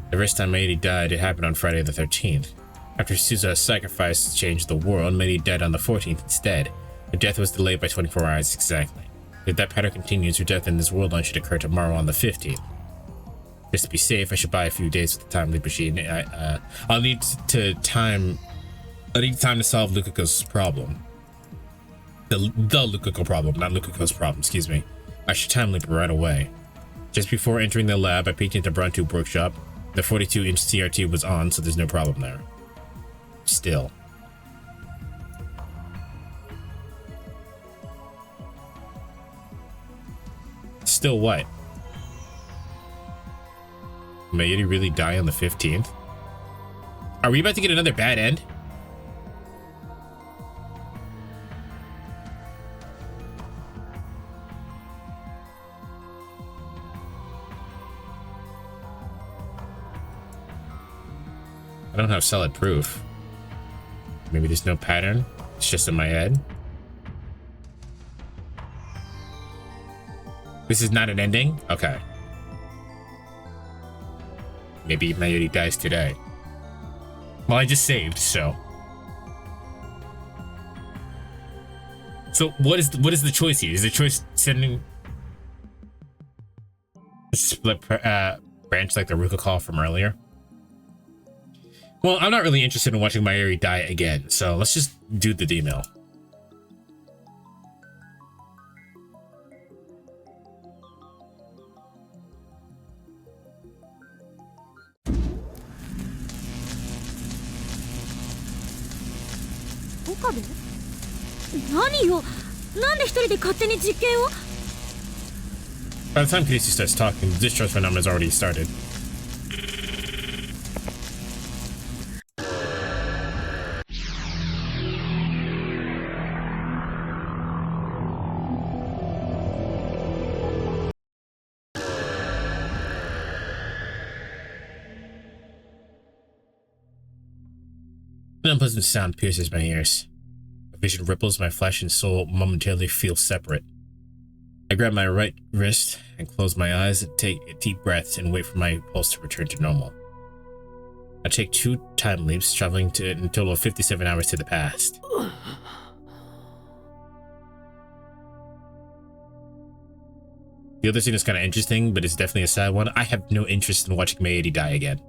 The first time Meiri died, it happened on Friday the 13th. After Suza's sacrifice changed the world, Meiri died on the 14th instead. Her death was delayed by 24 hours exactly. If that pattern continues, her death in this world line should occur tomorrow on the 15th. Just to be safe, I should buy a few days with the time leap machine. I'll need time to solve Lukako's problem. The Lukako problem, not Lukako's problem, excuse me. I should time leap right away. Just before entering the lab, I peeked into Brontube workshop. The 42-inch CRT was on, so there's no problem there. Still. Still what? May he really die on the 15th? Are we about to get another bad end? I don't have solid proof. Maybe there's no pattern. It's just in my head. This is not an ending? Okay. Maybe Mayuri dies today. Well, I just saved, so. So what is the choice here? Is the choice sending a split branch like the Ruka call from earlier? Well, I'm not really interested in watching Mayuri die again, so let's just do the email. Okabe? 何よ? なんで一人で勝手に実験を? By the time Casey starts talking, the discharge phenomenon has already started. An unpleasant sound pierces my ears. A vision ripples, my flesh and soul momentarily feel separate. I grab my right wrist and close my eyes, take deep breaths, and wait for my pulse to return to normal. I take 2 time leaps, traveling to a total of 57 hours to the past. The other scene is kind of interesting, but it's definitely a sad one. I have no interest in watching Mayuri die again.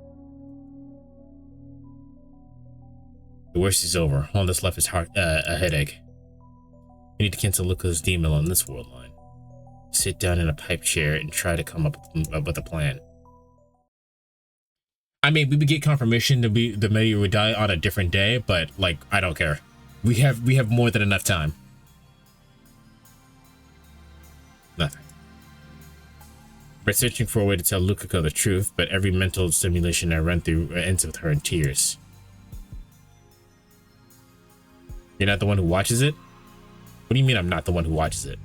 The worst is over. All that's left is a headache. I need to cancel Luca's email on this world line. Sit down in a pipe chair and try to come up with a plan. I mean, we would get confirmation that the Mayuri would die on a different day, but like, I don't care. We have more than enough time. Nothing. We're searching for a way to tell Lukako the truth, but every mental simulation I run through ends with her in tears. You're not the one who watches it? What do you mean I'm not the one who watches it?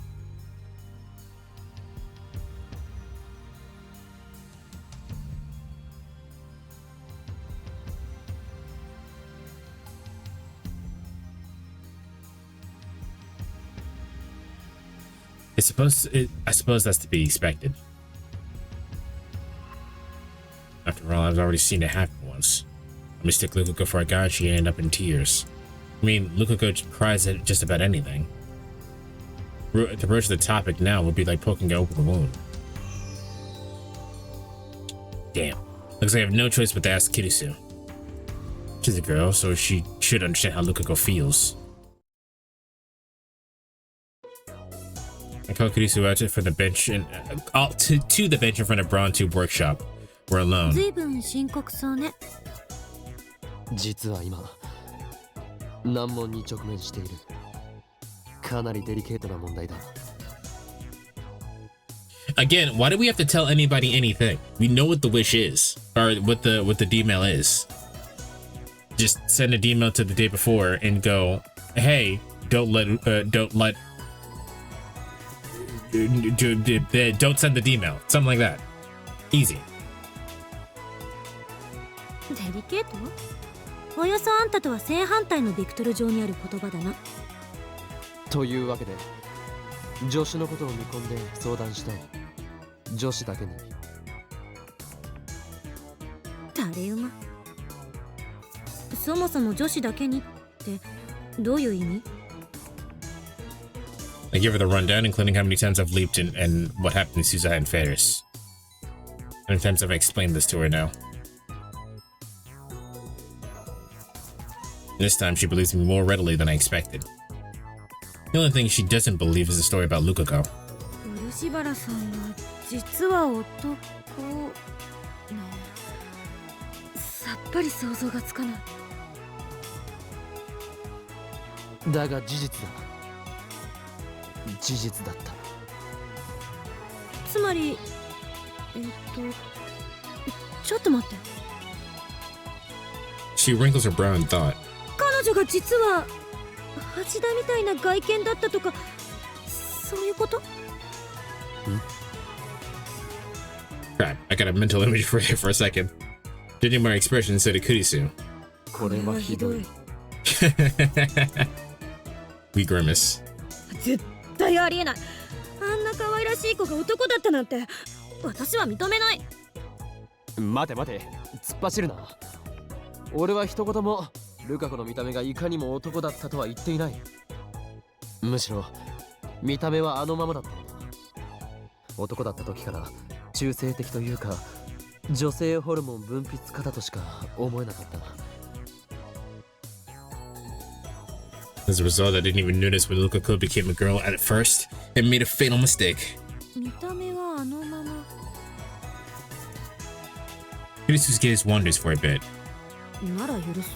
I suppose that's to be expected. After all, I've already seen it happen once. I mistook Lukako for a guy and she ended up in tears. I mean, Lukako cries at just about anything. To broach the topic now would be like poking an open wound. Damn. Looks like I have no choice but to ask Kirisu. She's a girl, so she should understand how Lukako feels. I call Kirisu out from the bench and to the bench in front of Braun Tube Workshop. We're alone. 随分深刻そうね。実は今、難問に直面している。かなりデリケートな問題だ。Again, why do we have to tell anybody anything? We know what the wish is, or what the D-mail is. Just send a D-mail to the day before and go, hey, don't send the D-mail. Something like that. Easy. デリケート？およそあんたとは正反対のベクトル上にある言葉だな。というわけで、助手のことを見込んで相談したい。女子だけに。誰馬？そもそも女子だけにってどういう意味？ I give her the rundown, including how many times I've leaped and what happened to Suza and Faris. How many times have I explained this to her now? This time she believes me more readily than I expected. The only thing she doesn't believe is the story about Lukako. 漆原さんは実は男ね。さっぱり想像がつかない。だが事実だ。事実だった。つまり、ちょっと待って。She wrinkles her brow in thought. 彼女が実は橋田みたいな外見だったとか、そういうこと？ Crap, I got a mental image for you for a second. Judging my expression, said to Kurisu. これはひどい。We grimace. 絶対ありえない。あんな可愛ららしい子が男だったなんて私は認めない。待て待て、突っ走るな。俺は一言もルカ子の見た目がいかにも男だったとは言っていない。むしろ見た目はあのままだったんだ。男だった時から中性的というか女性ホルモン分泌過多としか思えなかった。As a result, I didn't even notice when Lukaku became a girl at first and made a fatal mistake. 見た目はあのまま。Kirisu's get his wonders for a bit. なら許す。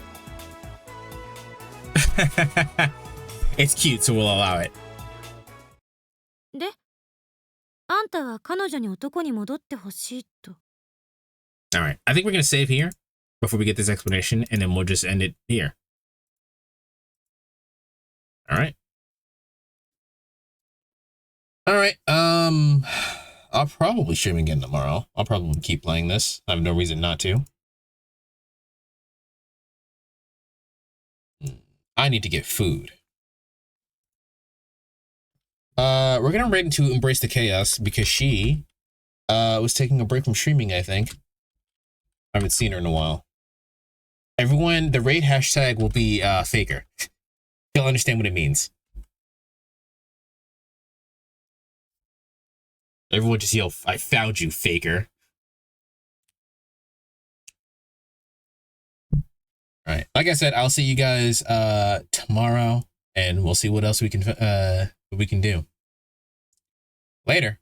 It's cute, so we'll allow it. で、あんたは彼女に男に戻ってほしいと。Alright, I think we're gonna save here before we get this explanation, and then we'll just end it here. Alright. Alright, I'll probably stream again tomorrow. I'll probably keep playing this. I have no reason not to. I need to get food. We're gonna raid into Embrace the Chaos because she was taking a break from streaming, I think. I haven't seen her in a while. Everyone, the raid hashtag will be Faker. You'll understand what it means. Everyone just yell, I found you, Faker. Alright, like I said, I'll see you guys tomorrow, and we'll see what else we can do. Later.